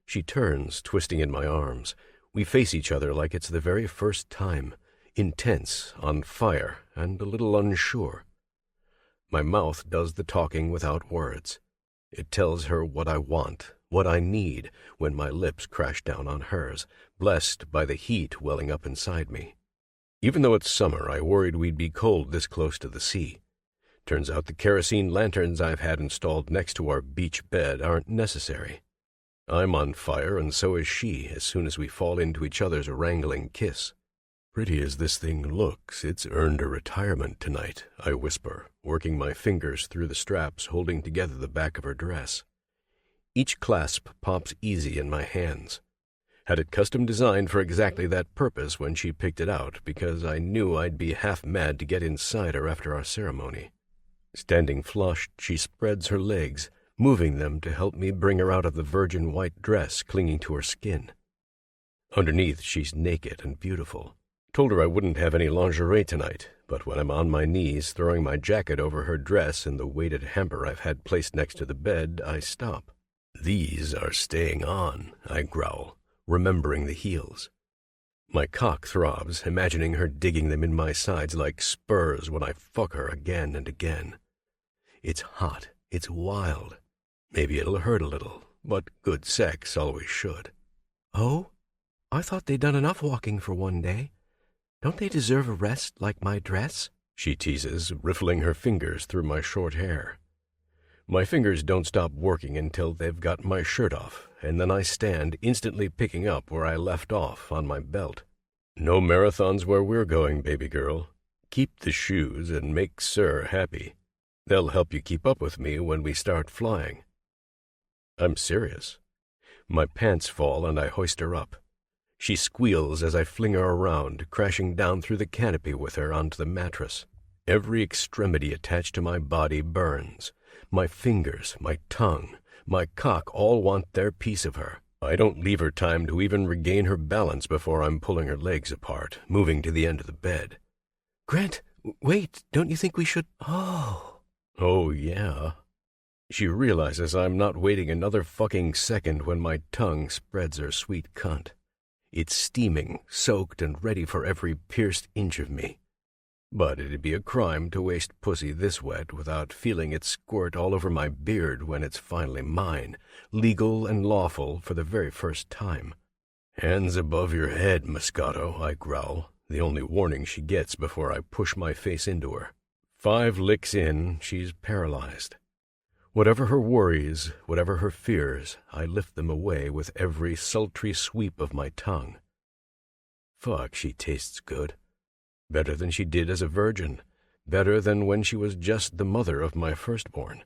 She turns, twisting in my arms. We face each other like it's the very first time, intense, on fire, and a little unsure. My mouth does the talking without words. It tells her what I want, what I need, when my lips crash down on hers, blessed by the heat welling up inside me. Even though it's summer, I worried we'd be cold this close to the sea. Turns out the kerosene lanterns I've had installed next to our beach bed aren't necessary. I'm on fire, and so is she, as soon as we fall into each other's wrangling kiss. Pretty as this thing looks, it's earned a retirement tonight, I whisper, working my fingers through the straps holding together the back of her dress. Each clasp pops easy in my hands. Had it custom designed for exactly that purpose when she picked it out, because I knew I'd be half mad to get inside her after our ceremony. Standing flushed, she spreads her legs, moving them to help me bring her out of the virgin white dress clinging to her skin. Underneath, she's naked and beautiful. Told her I wouldn't have any lingerie tonight, but when I'm on my knees throwing my jacket over her dress in the weighted hamper I've had placed next to the bed, I stop. These are staying on, I growl, remembering the heels. My cock throbs, imagining her digging them in my sides like spurs when I fuck her again and again. It's hot, it's wild. Maybe it'll hurt a little, but good sex always should. Oh? I thought they'd done enough walking for one day. Don't they deserve a rest like my dress? She teases, riffling her fingers through my short hair. My fingers don't stop working until they've got my shirt off, and then I stand, instantly picking up where I left off on my belt. No marathons where we're going, baby girl. Keep the shoes and make Sir happy. They'll help you keep up with me when we start flying. I'm serious. My pants fall and I hoist her up. She squeals as I fling her around, crashing down through the canopy with her onto the mattress. Every extremity attached to my body burns. My fingers, my tongue, my cock all want their piece of her. I don't leave her time to even regain her balance before I'm pulling her legs apart, moving to the end of the bed. Grant, wait, don't you think we should... Oh, yeah. She realizes I'm not waiting another fucking second when my tongue spreads her sweet cunt. It's steaming, soaked, and ready for every pierced inch of me. But it'd be a crime to waste pussy this wet without feeling it squirt all over my beard when it's finally mine, legal and lawful for the very first time. Hands above your head, Moscato, I growl, the only warning she gets before I push my face into her. 5 licks in, she's paralyzed. Whatever her worries, whatever her fears, I lift them away with every sultry sweep of my tongue. Fuck, she tastes good. Better than she did as a virgin. Better than when she was just the mother of my firstborn.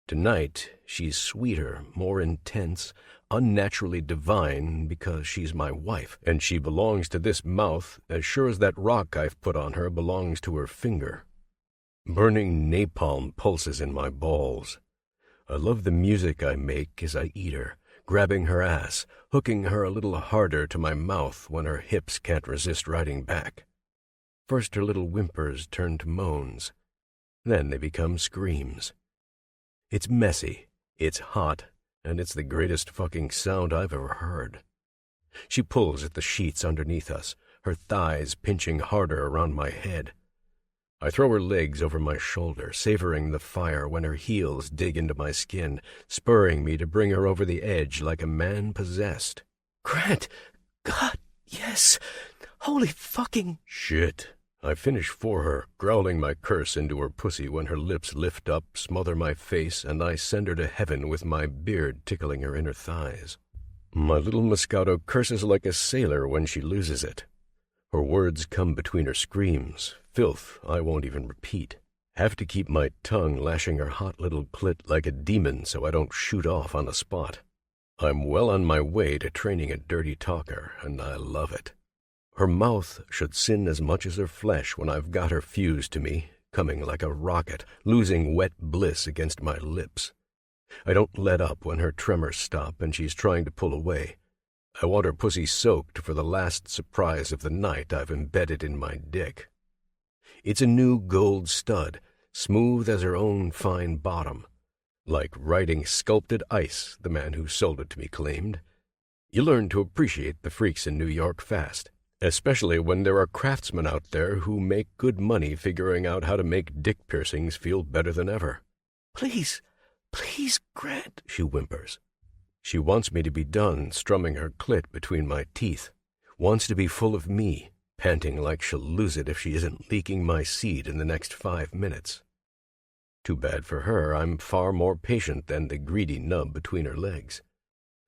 Tonight, she's sweeter, more intense, unnaturally divine because she's my wife, and she belongs to this mouth as sure as that rock I've put on her belongs to her finger. Burning napalm pulses in my balls. I love the music I make as I eat her, grabbing her ass, hooking her a little harder to my mouth when her hips can't resist riding back. First her little whimpers turn to moans. Then they become screams. It's messy, it's hot, and it's the greatest fucking sound I've ever heard. She pulls at the sheets underneath us, her thighs pinching harder around my head. I throw her legs over my shoulder, savoring the fire when her heels dig into my skin, spurring me to bring her over the edge like a man possessed. Grant! God, yes! Holy fucking... Shit. I finish for her, growling my curse into her pussy when her lips lift up, smother my face, and I send her to heaven with my beard tickling her inner thighs. My little Moscato curses like a sailor when she loses it. Her words come between her screams, filth I won't even repeat. Have to keep my tongue lashing her hot little clit like a demon so I don't shoot off on the spot. I'm well on my way to training a dirty talker, and I love it. Her mouth should sin as much as her flesh when I've got her fused to me, coming like a rocket, losing wet bliss against my lips. I don't let up when her tremors stop and she's trying to pull away. I want her pussy soaked for the last surprise of the night I've embedded in my dick. It's a new gold stud, smooth as her own fine bottom. Like riding sculpted ice, the man who sold it to me claimed. You learn to appreciate the freaks in New York fast, especially when there are craftsmen out there who make good money figuring out how to make dick piercings feel better than ever. Please, Grant, she whimpers. She wants me to be done strumming her clit between my teeth, wants to be full of me, panting like she'll lose it if she isn't leaking my seed in the next 5 minutes. Too bad for her, I'm far more patient than the greedy nub between her legs.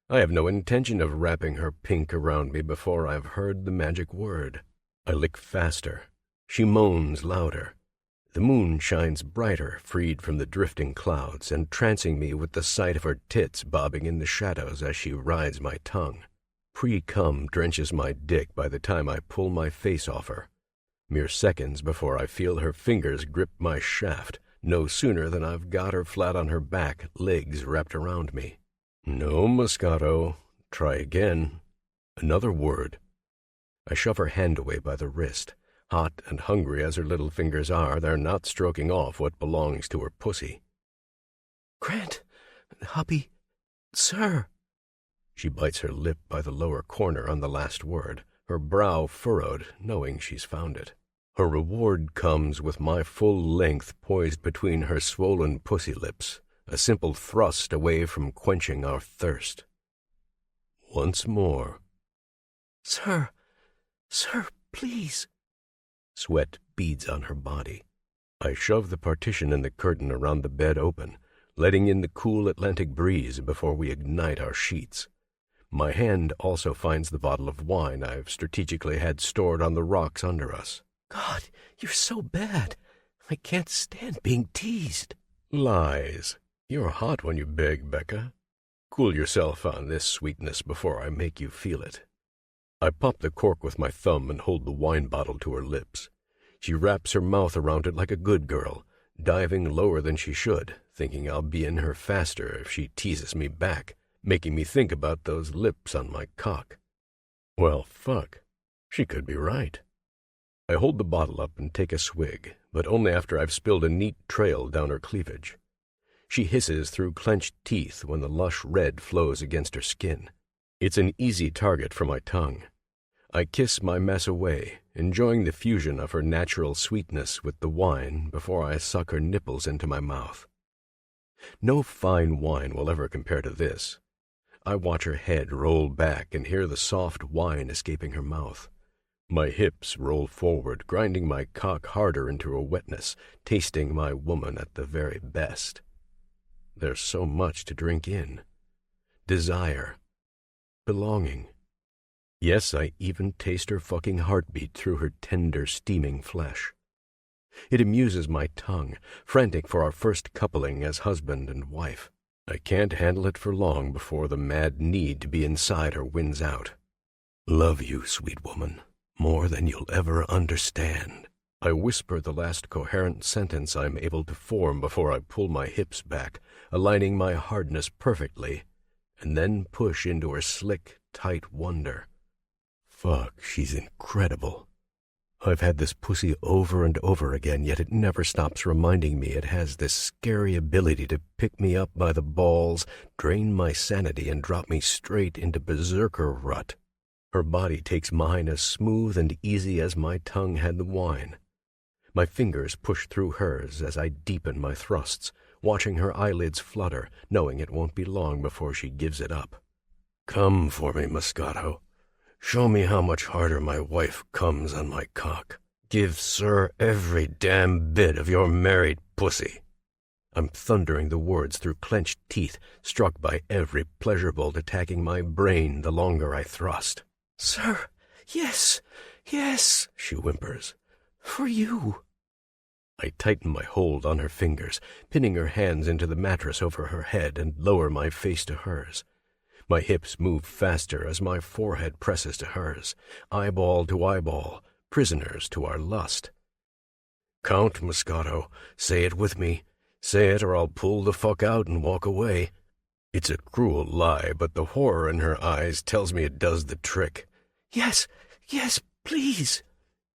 I have no intention of wrapping her pink around me before I've heard the magic word. I lick faster. She moans louder. The moon shines brighter, freed from the drifting clouds, entrancing me with the sight of her tits bobbing in the shadows as she rides my tongue. Pre-cum drenches my dick by the time I pull my face off her. Mere seconds before I feel her fingers grip my shaft, no sooner than I've got her flat on her back, legs wrapped around me. No, Moscato. Try again. Another word. I shove her hand away by the wrist. Hot and hungry as her little fingers are, they're not stroking off what belongs to her pussy. Grant, hubby, sir. She bites her lip by the lower corner on the last word, her brow furrowed, knowing she's found it. Her reward comes with my full length poised between her swollen pussy lips, a simple thrust away from quenching our thirst. Once more. Sir, please. Sweat beads on her body. I shove the partition in the curtain around the bed open, letting in the cool Atlantic breeze before we ignite our sheets. My hand also finds the bottle of wine I've strategically had stored on the rocks under us. God, you're so bad. I can't stand being teased. Lies. You're hot when you beg, Becca. Cool yourself on this sweetness before I make you feel it. I pop the cork with my thumb and hold the wine bottle to her lips. She wraps her mouth around it like a good girl, diving lower than she should, thinking I'll be in her faster if she teases me back, making me think about those lips on my cock. Well, fuck. She could be right. I hold the bottle up and take a swig, but only after I've spilled a neat trail down her cleavage. She hisses through clenched teeth when the lush red flows against her skin. It's an easy target for my tongue. I kiss my mess away, enjoying the fusion of her natural sweetness with the wine before I suck her nipples into my mouth. No fine wine will ever compare to this. I watch her head roll back and hear the soft wine escaping her mouth. My hips roll forward, grinding my cock harder into a wetness, tasting my woman at the very best. There's so much to drink in. Desire. Belonging. Yes, I even taste her fucking heartbeat through her tender, steaming flesh. It amuses my tongue, frantic for our first coupling as husband and wife. I can't handle it for long before the mad need to be inside her wins out. Love you, sweet woman, more than you'll ever understand. I whisper the last coherent sentence I'm able to form before I pull my hips back, aligning my hardness perfectly, and then push into her slick, tight wonder. Fuck, she's incredible. I've had this pussy over and over again, yet it never stops reminding me it has this scary ability to pick me up by the balls, drain my sanity, and drop me straight into berserker rut. Her body takes mine as smooth and easy as my tongue had the wine. My fingers push through hers as I deepen my thrusts, watching her eyelids flutter, knowing it won't be long before she gives it up. Come for me, Moscato. Show me how much harder my wife comes on my cock. Give Sir every damn bit of your married pussy. I'm thundering the words through clenched teeth, struck by every pleasure bolt attacking my brain the longer I thrust. Sir, yes, she whimpers. For you. I tighten my hold on her fingers, pinning her hands into the mattress over her head and lower my face to hers. My hips move faster as my forehead presses to hers, eyeball to eyeball, prisoners to our lust. Count, Moscato. Say it with me. Say it or I'll pull the fuck out and walk away. It's a cruel lie, but the horror in her eyes tells me it does the trick. Yes, please.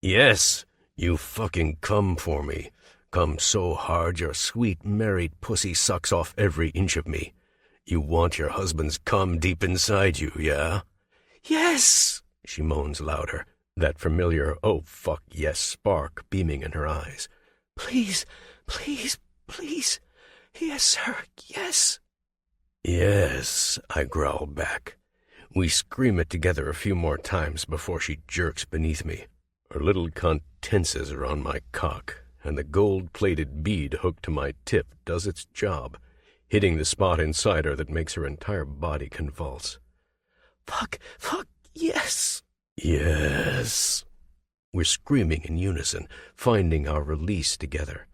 Yes, you fucking come for me. Come so hard your sweet married pussy sucks off every inch of me. You want your husband's cum deep inside you, yeah? Yes, she moans louder, that familiar oh fuck yes spark beaming in her eyes. Please, please, please. Yes, sir, yes. Yes, I growl back. We scream it together a few more times before she jerks beneath me. Her little cunt tenses around my cock, and the gold-plated bead hooked to my tip does its job, hitting the spot inside her that makes her entire body convulse. Fuck, fuck, yes! Yes! We're screaming in unison, finding our release together.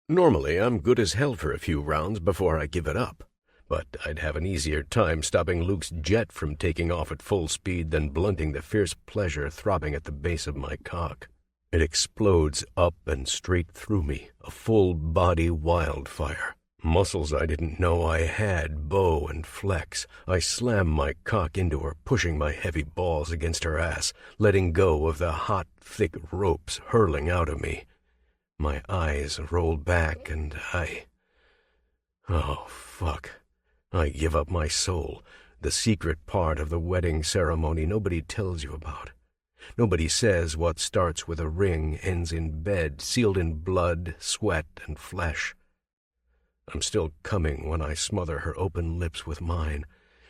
Normally, I'm good as hell for a few rounds before I give it up, but I'd have an easier time stopping Luke's jet from taking off at full speed than blunting the fierce pleasure throbbing at the base of my cock. It explodes up and straight through me, a full-body wildfire. Muscles I didn't know I had bow and flex. I slam my cock into her, pushing my heavy balls against her ass, letting go of the hot, thick ropes hurling out of me. My eyes roll back and oh, fuck. I give up my soul, the secret part of the wedding ceremony nobody tells you about. Nobody says what starts with a ring ends in bed, sealed in blood, sweat, and flesh. I'm still coming when I smother her open lips with mine.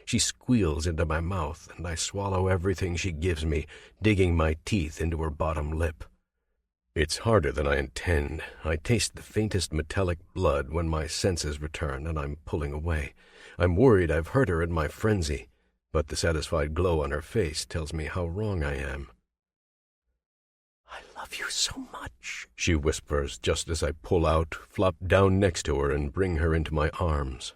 She squeals into my mouth, and I swallow everything she gives me, digging my teeth into her bottom lip. It's harder than I intend. I taste the faintest metallic blood when my senses return, and I'm pulling away. I'm worried I've hurt her in my frenzy, but the satisfied glow on her face tells me how wrong I am. I love you so much, she whispers just as I pull out, flop down next to her, and bring her into my arms.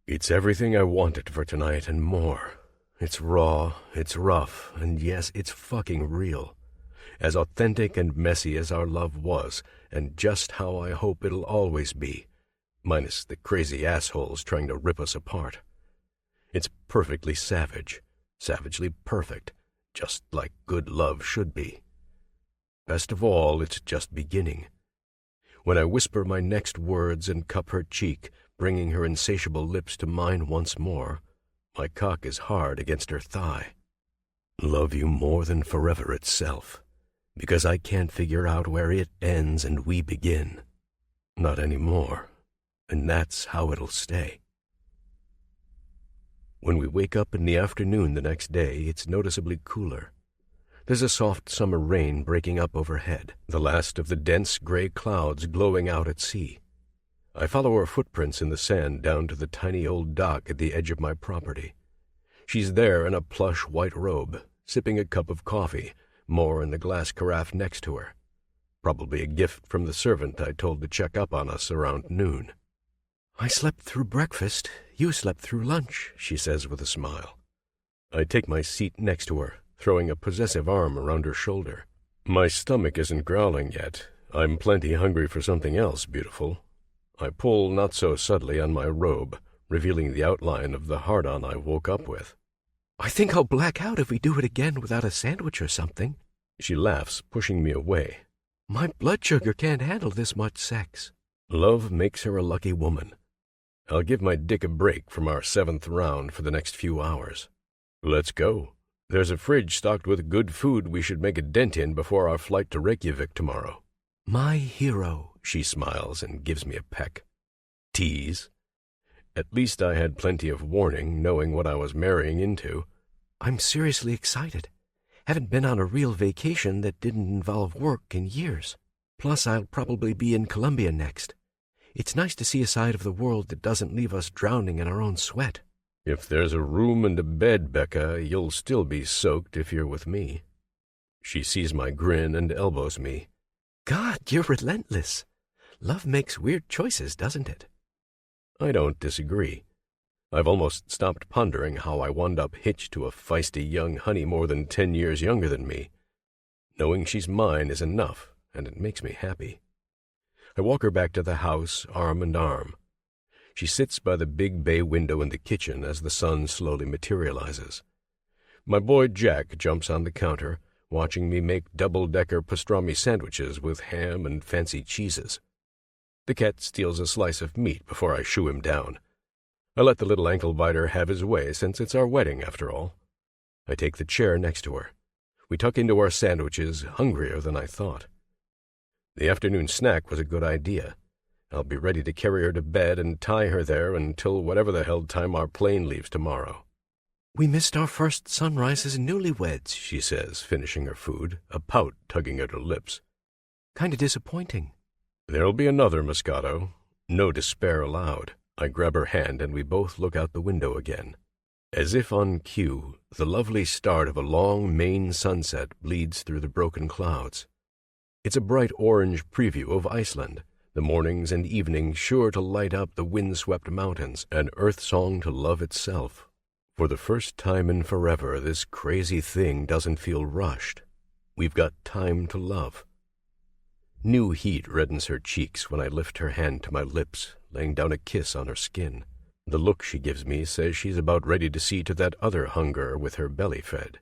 It's everything I wanted for tonight and more. It's raw, it's rough, and yes, it's fucking real. As authentic and messy as our love was, and just how I hope it'll always be, minus the crazy assholes trying to rip us apart. It's perfectly savage, savagely perfect, just like good love should be. Best of all, it's just beginning. When I whisper my next words and cup her cheek, bringing her insatiable lips to mine once more, my cock is hard against her thigh. Love you more than forever itself, because I can't figure out where it ends and we begin. Not anymore, and that's how it'll stay. When we wake up in the afternoon the next day, it's noticeably cooler. There's a soft summer rain breaking up overhead, the last of the dense gray clouds glowing out at sea. I follow her footprints in the sand down to the tiny old dock at the edge of my property. She's there in a plush white robe, sipping a cup of coffee, more in the glass carafe next to her. Probably a gift from the servant I told to check up on us around noon. I slept through breakfast. You slept through lunch, she says with a smile. I take my seat next to her, throwing a possessive arm around her shoulder. My stomach isn't growling yet. I'm plenty hungry for something else, beautiful. I pull not so subtly on my robe, revealing the outline of the hard-on I woke up with. I think I'll black out if we do it again without a sandwich or something. She laughs, pushing me away. My blood sugar can't handle this much sex. Love makes her a lucky woman. I'll give my dick a break from our 7th round for the next few hours. Let's go. There's a fridge stocked with good food we should make a dent in before our flight to Reykjavik tomorrow. My hero, she smiles and gives me a peck. Tease. At least I had plenty of warning, knowing what I was marrying into. I'm seriously excited. Haven't been on a real vacation that didn't involve work in years. Plus, I'll probably be in Colombia next. It's nice to see a side of the world that doesn't leave us drowning in our own sweat. If there's a room and a bed, Becca, you'll still be soaked if you're with me. She sees my grin and elbows me. God, you're relentless. Love makes weird choices, doesn't it? I don't disagree. I've almost stopped pondering how I wound up hitched to a feisty young honey more than 10 years younger than me. Knowing she's mine is enough, and it makes me happy. I walk her back to the house, arm in arm. She sits by the big bay window in the kitchen as the sun slowly materializes. My boy Jack jumps on the counter, watching me make double-decker pastrami sandwiches with ham and fancy cheeses. The cat steals a slice of meat before I shoo him down. I let the little ankle-biter have his way since it's our wedding, after all. I take the chair next to her. We tuck into our sandwiches, hungrier than I thought. The afternoon snack was a good idea. I'll be ready to carry her to bed and tie her there until whatever the hell time our plane leaves tomorrow. We missed our first sunrise as newlyweds, she says, finishing her food, a pout tugging at her lips. Kinda disappointing. There'll be another, Moscato. No despair allowed. I grab her hand and we both look out the window again. As if on cue, the lovely start of a long Maine sunset bleeds through the broken clouds. It's a bright orange preview of Iceland, the mornings and evenings sure to light up the windswept mountains, an earth song to love itself. For the first time in forever, this crazy thing doesn't feel rushed. We've got time to love. New heat reddens her cheeks when I lift her hand to my lips, laying down a kiss on her skin. The look she gives me says she's about ready to see to that other hunger with her belly fed.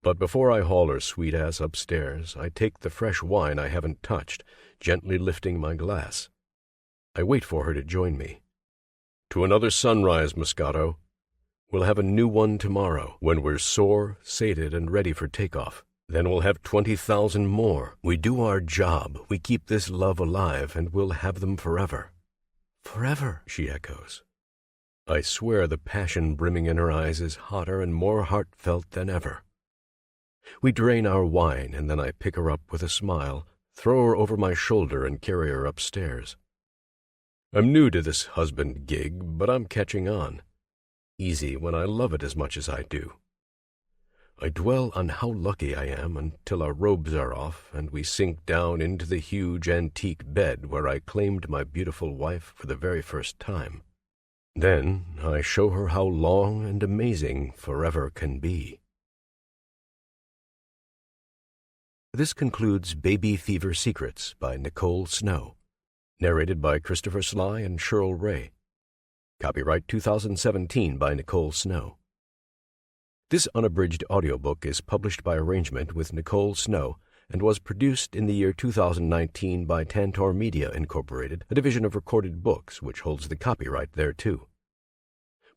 But before I haul her sweet ass upstairs, I take the fresh wine I haven't touched, gently lifting my glass. I wait for her to join me. To another sunrise, Moscato. We'll have a new one tomorrow, when we're sore, sated, and ready for takeoff. Then we'll have 20,000 more. We do our job, we keep this love alive, and we'll have them forever. Forever, she echoes. I swear the passion brimming in her eyes is hotter and more heartfelt than ever. We drain our wine, and then I pick her up with a smile, throw her over my shoulder, and carry her upstairs. I'm new to this husband gig, but I'm catching on. Easy when I love it as much as I do. I dwell on how lucky I am until our robes are off and we sink down into the huge antique bed where I claimed my beautiful wife for the very first time. Then I show her how long and amazing forever can be. This concludes Baby Fever Secrets by Nicole Snow, narrated by Christopher Sly and Cheryl Ray. Copyright 2017 by Nicole Snow. This unabridged audiobook is published by arrangement with Nicole Snow and was produced in the year 2019 by Tantor Media, Incorporated, a division of Recorded Books, which holds the copyright thereto.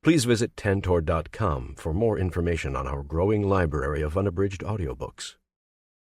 Please visit tantor.com for more information on our growing library of unabridged audiobooks.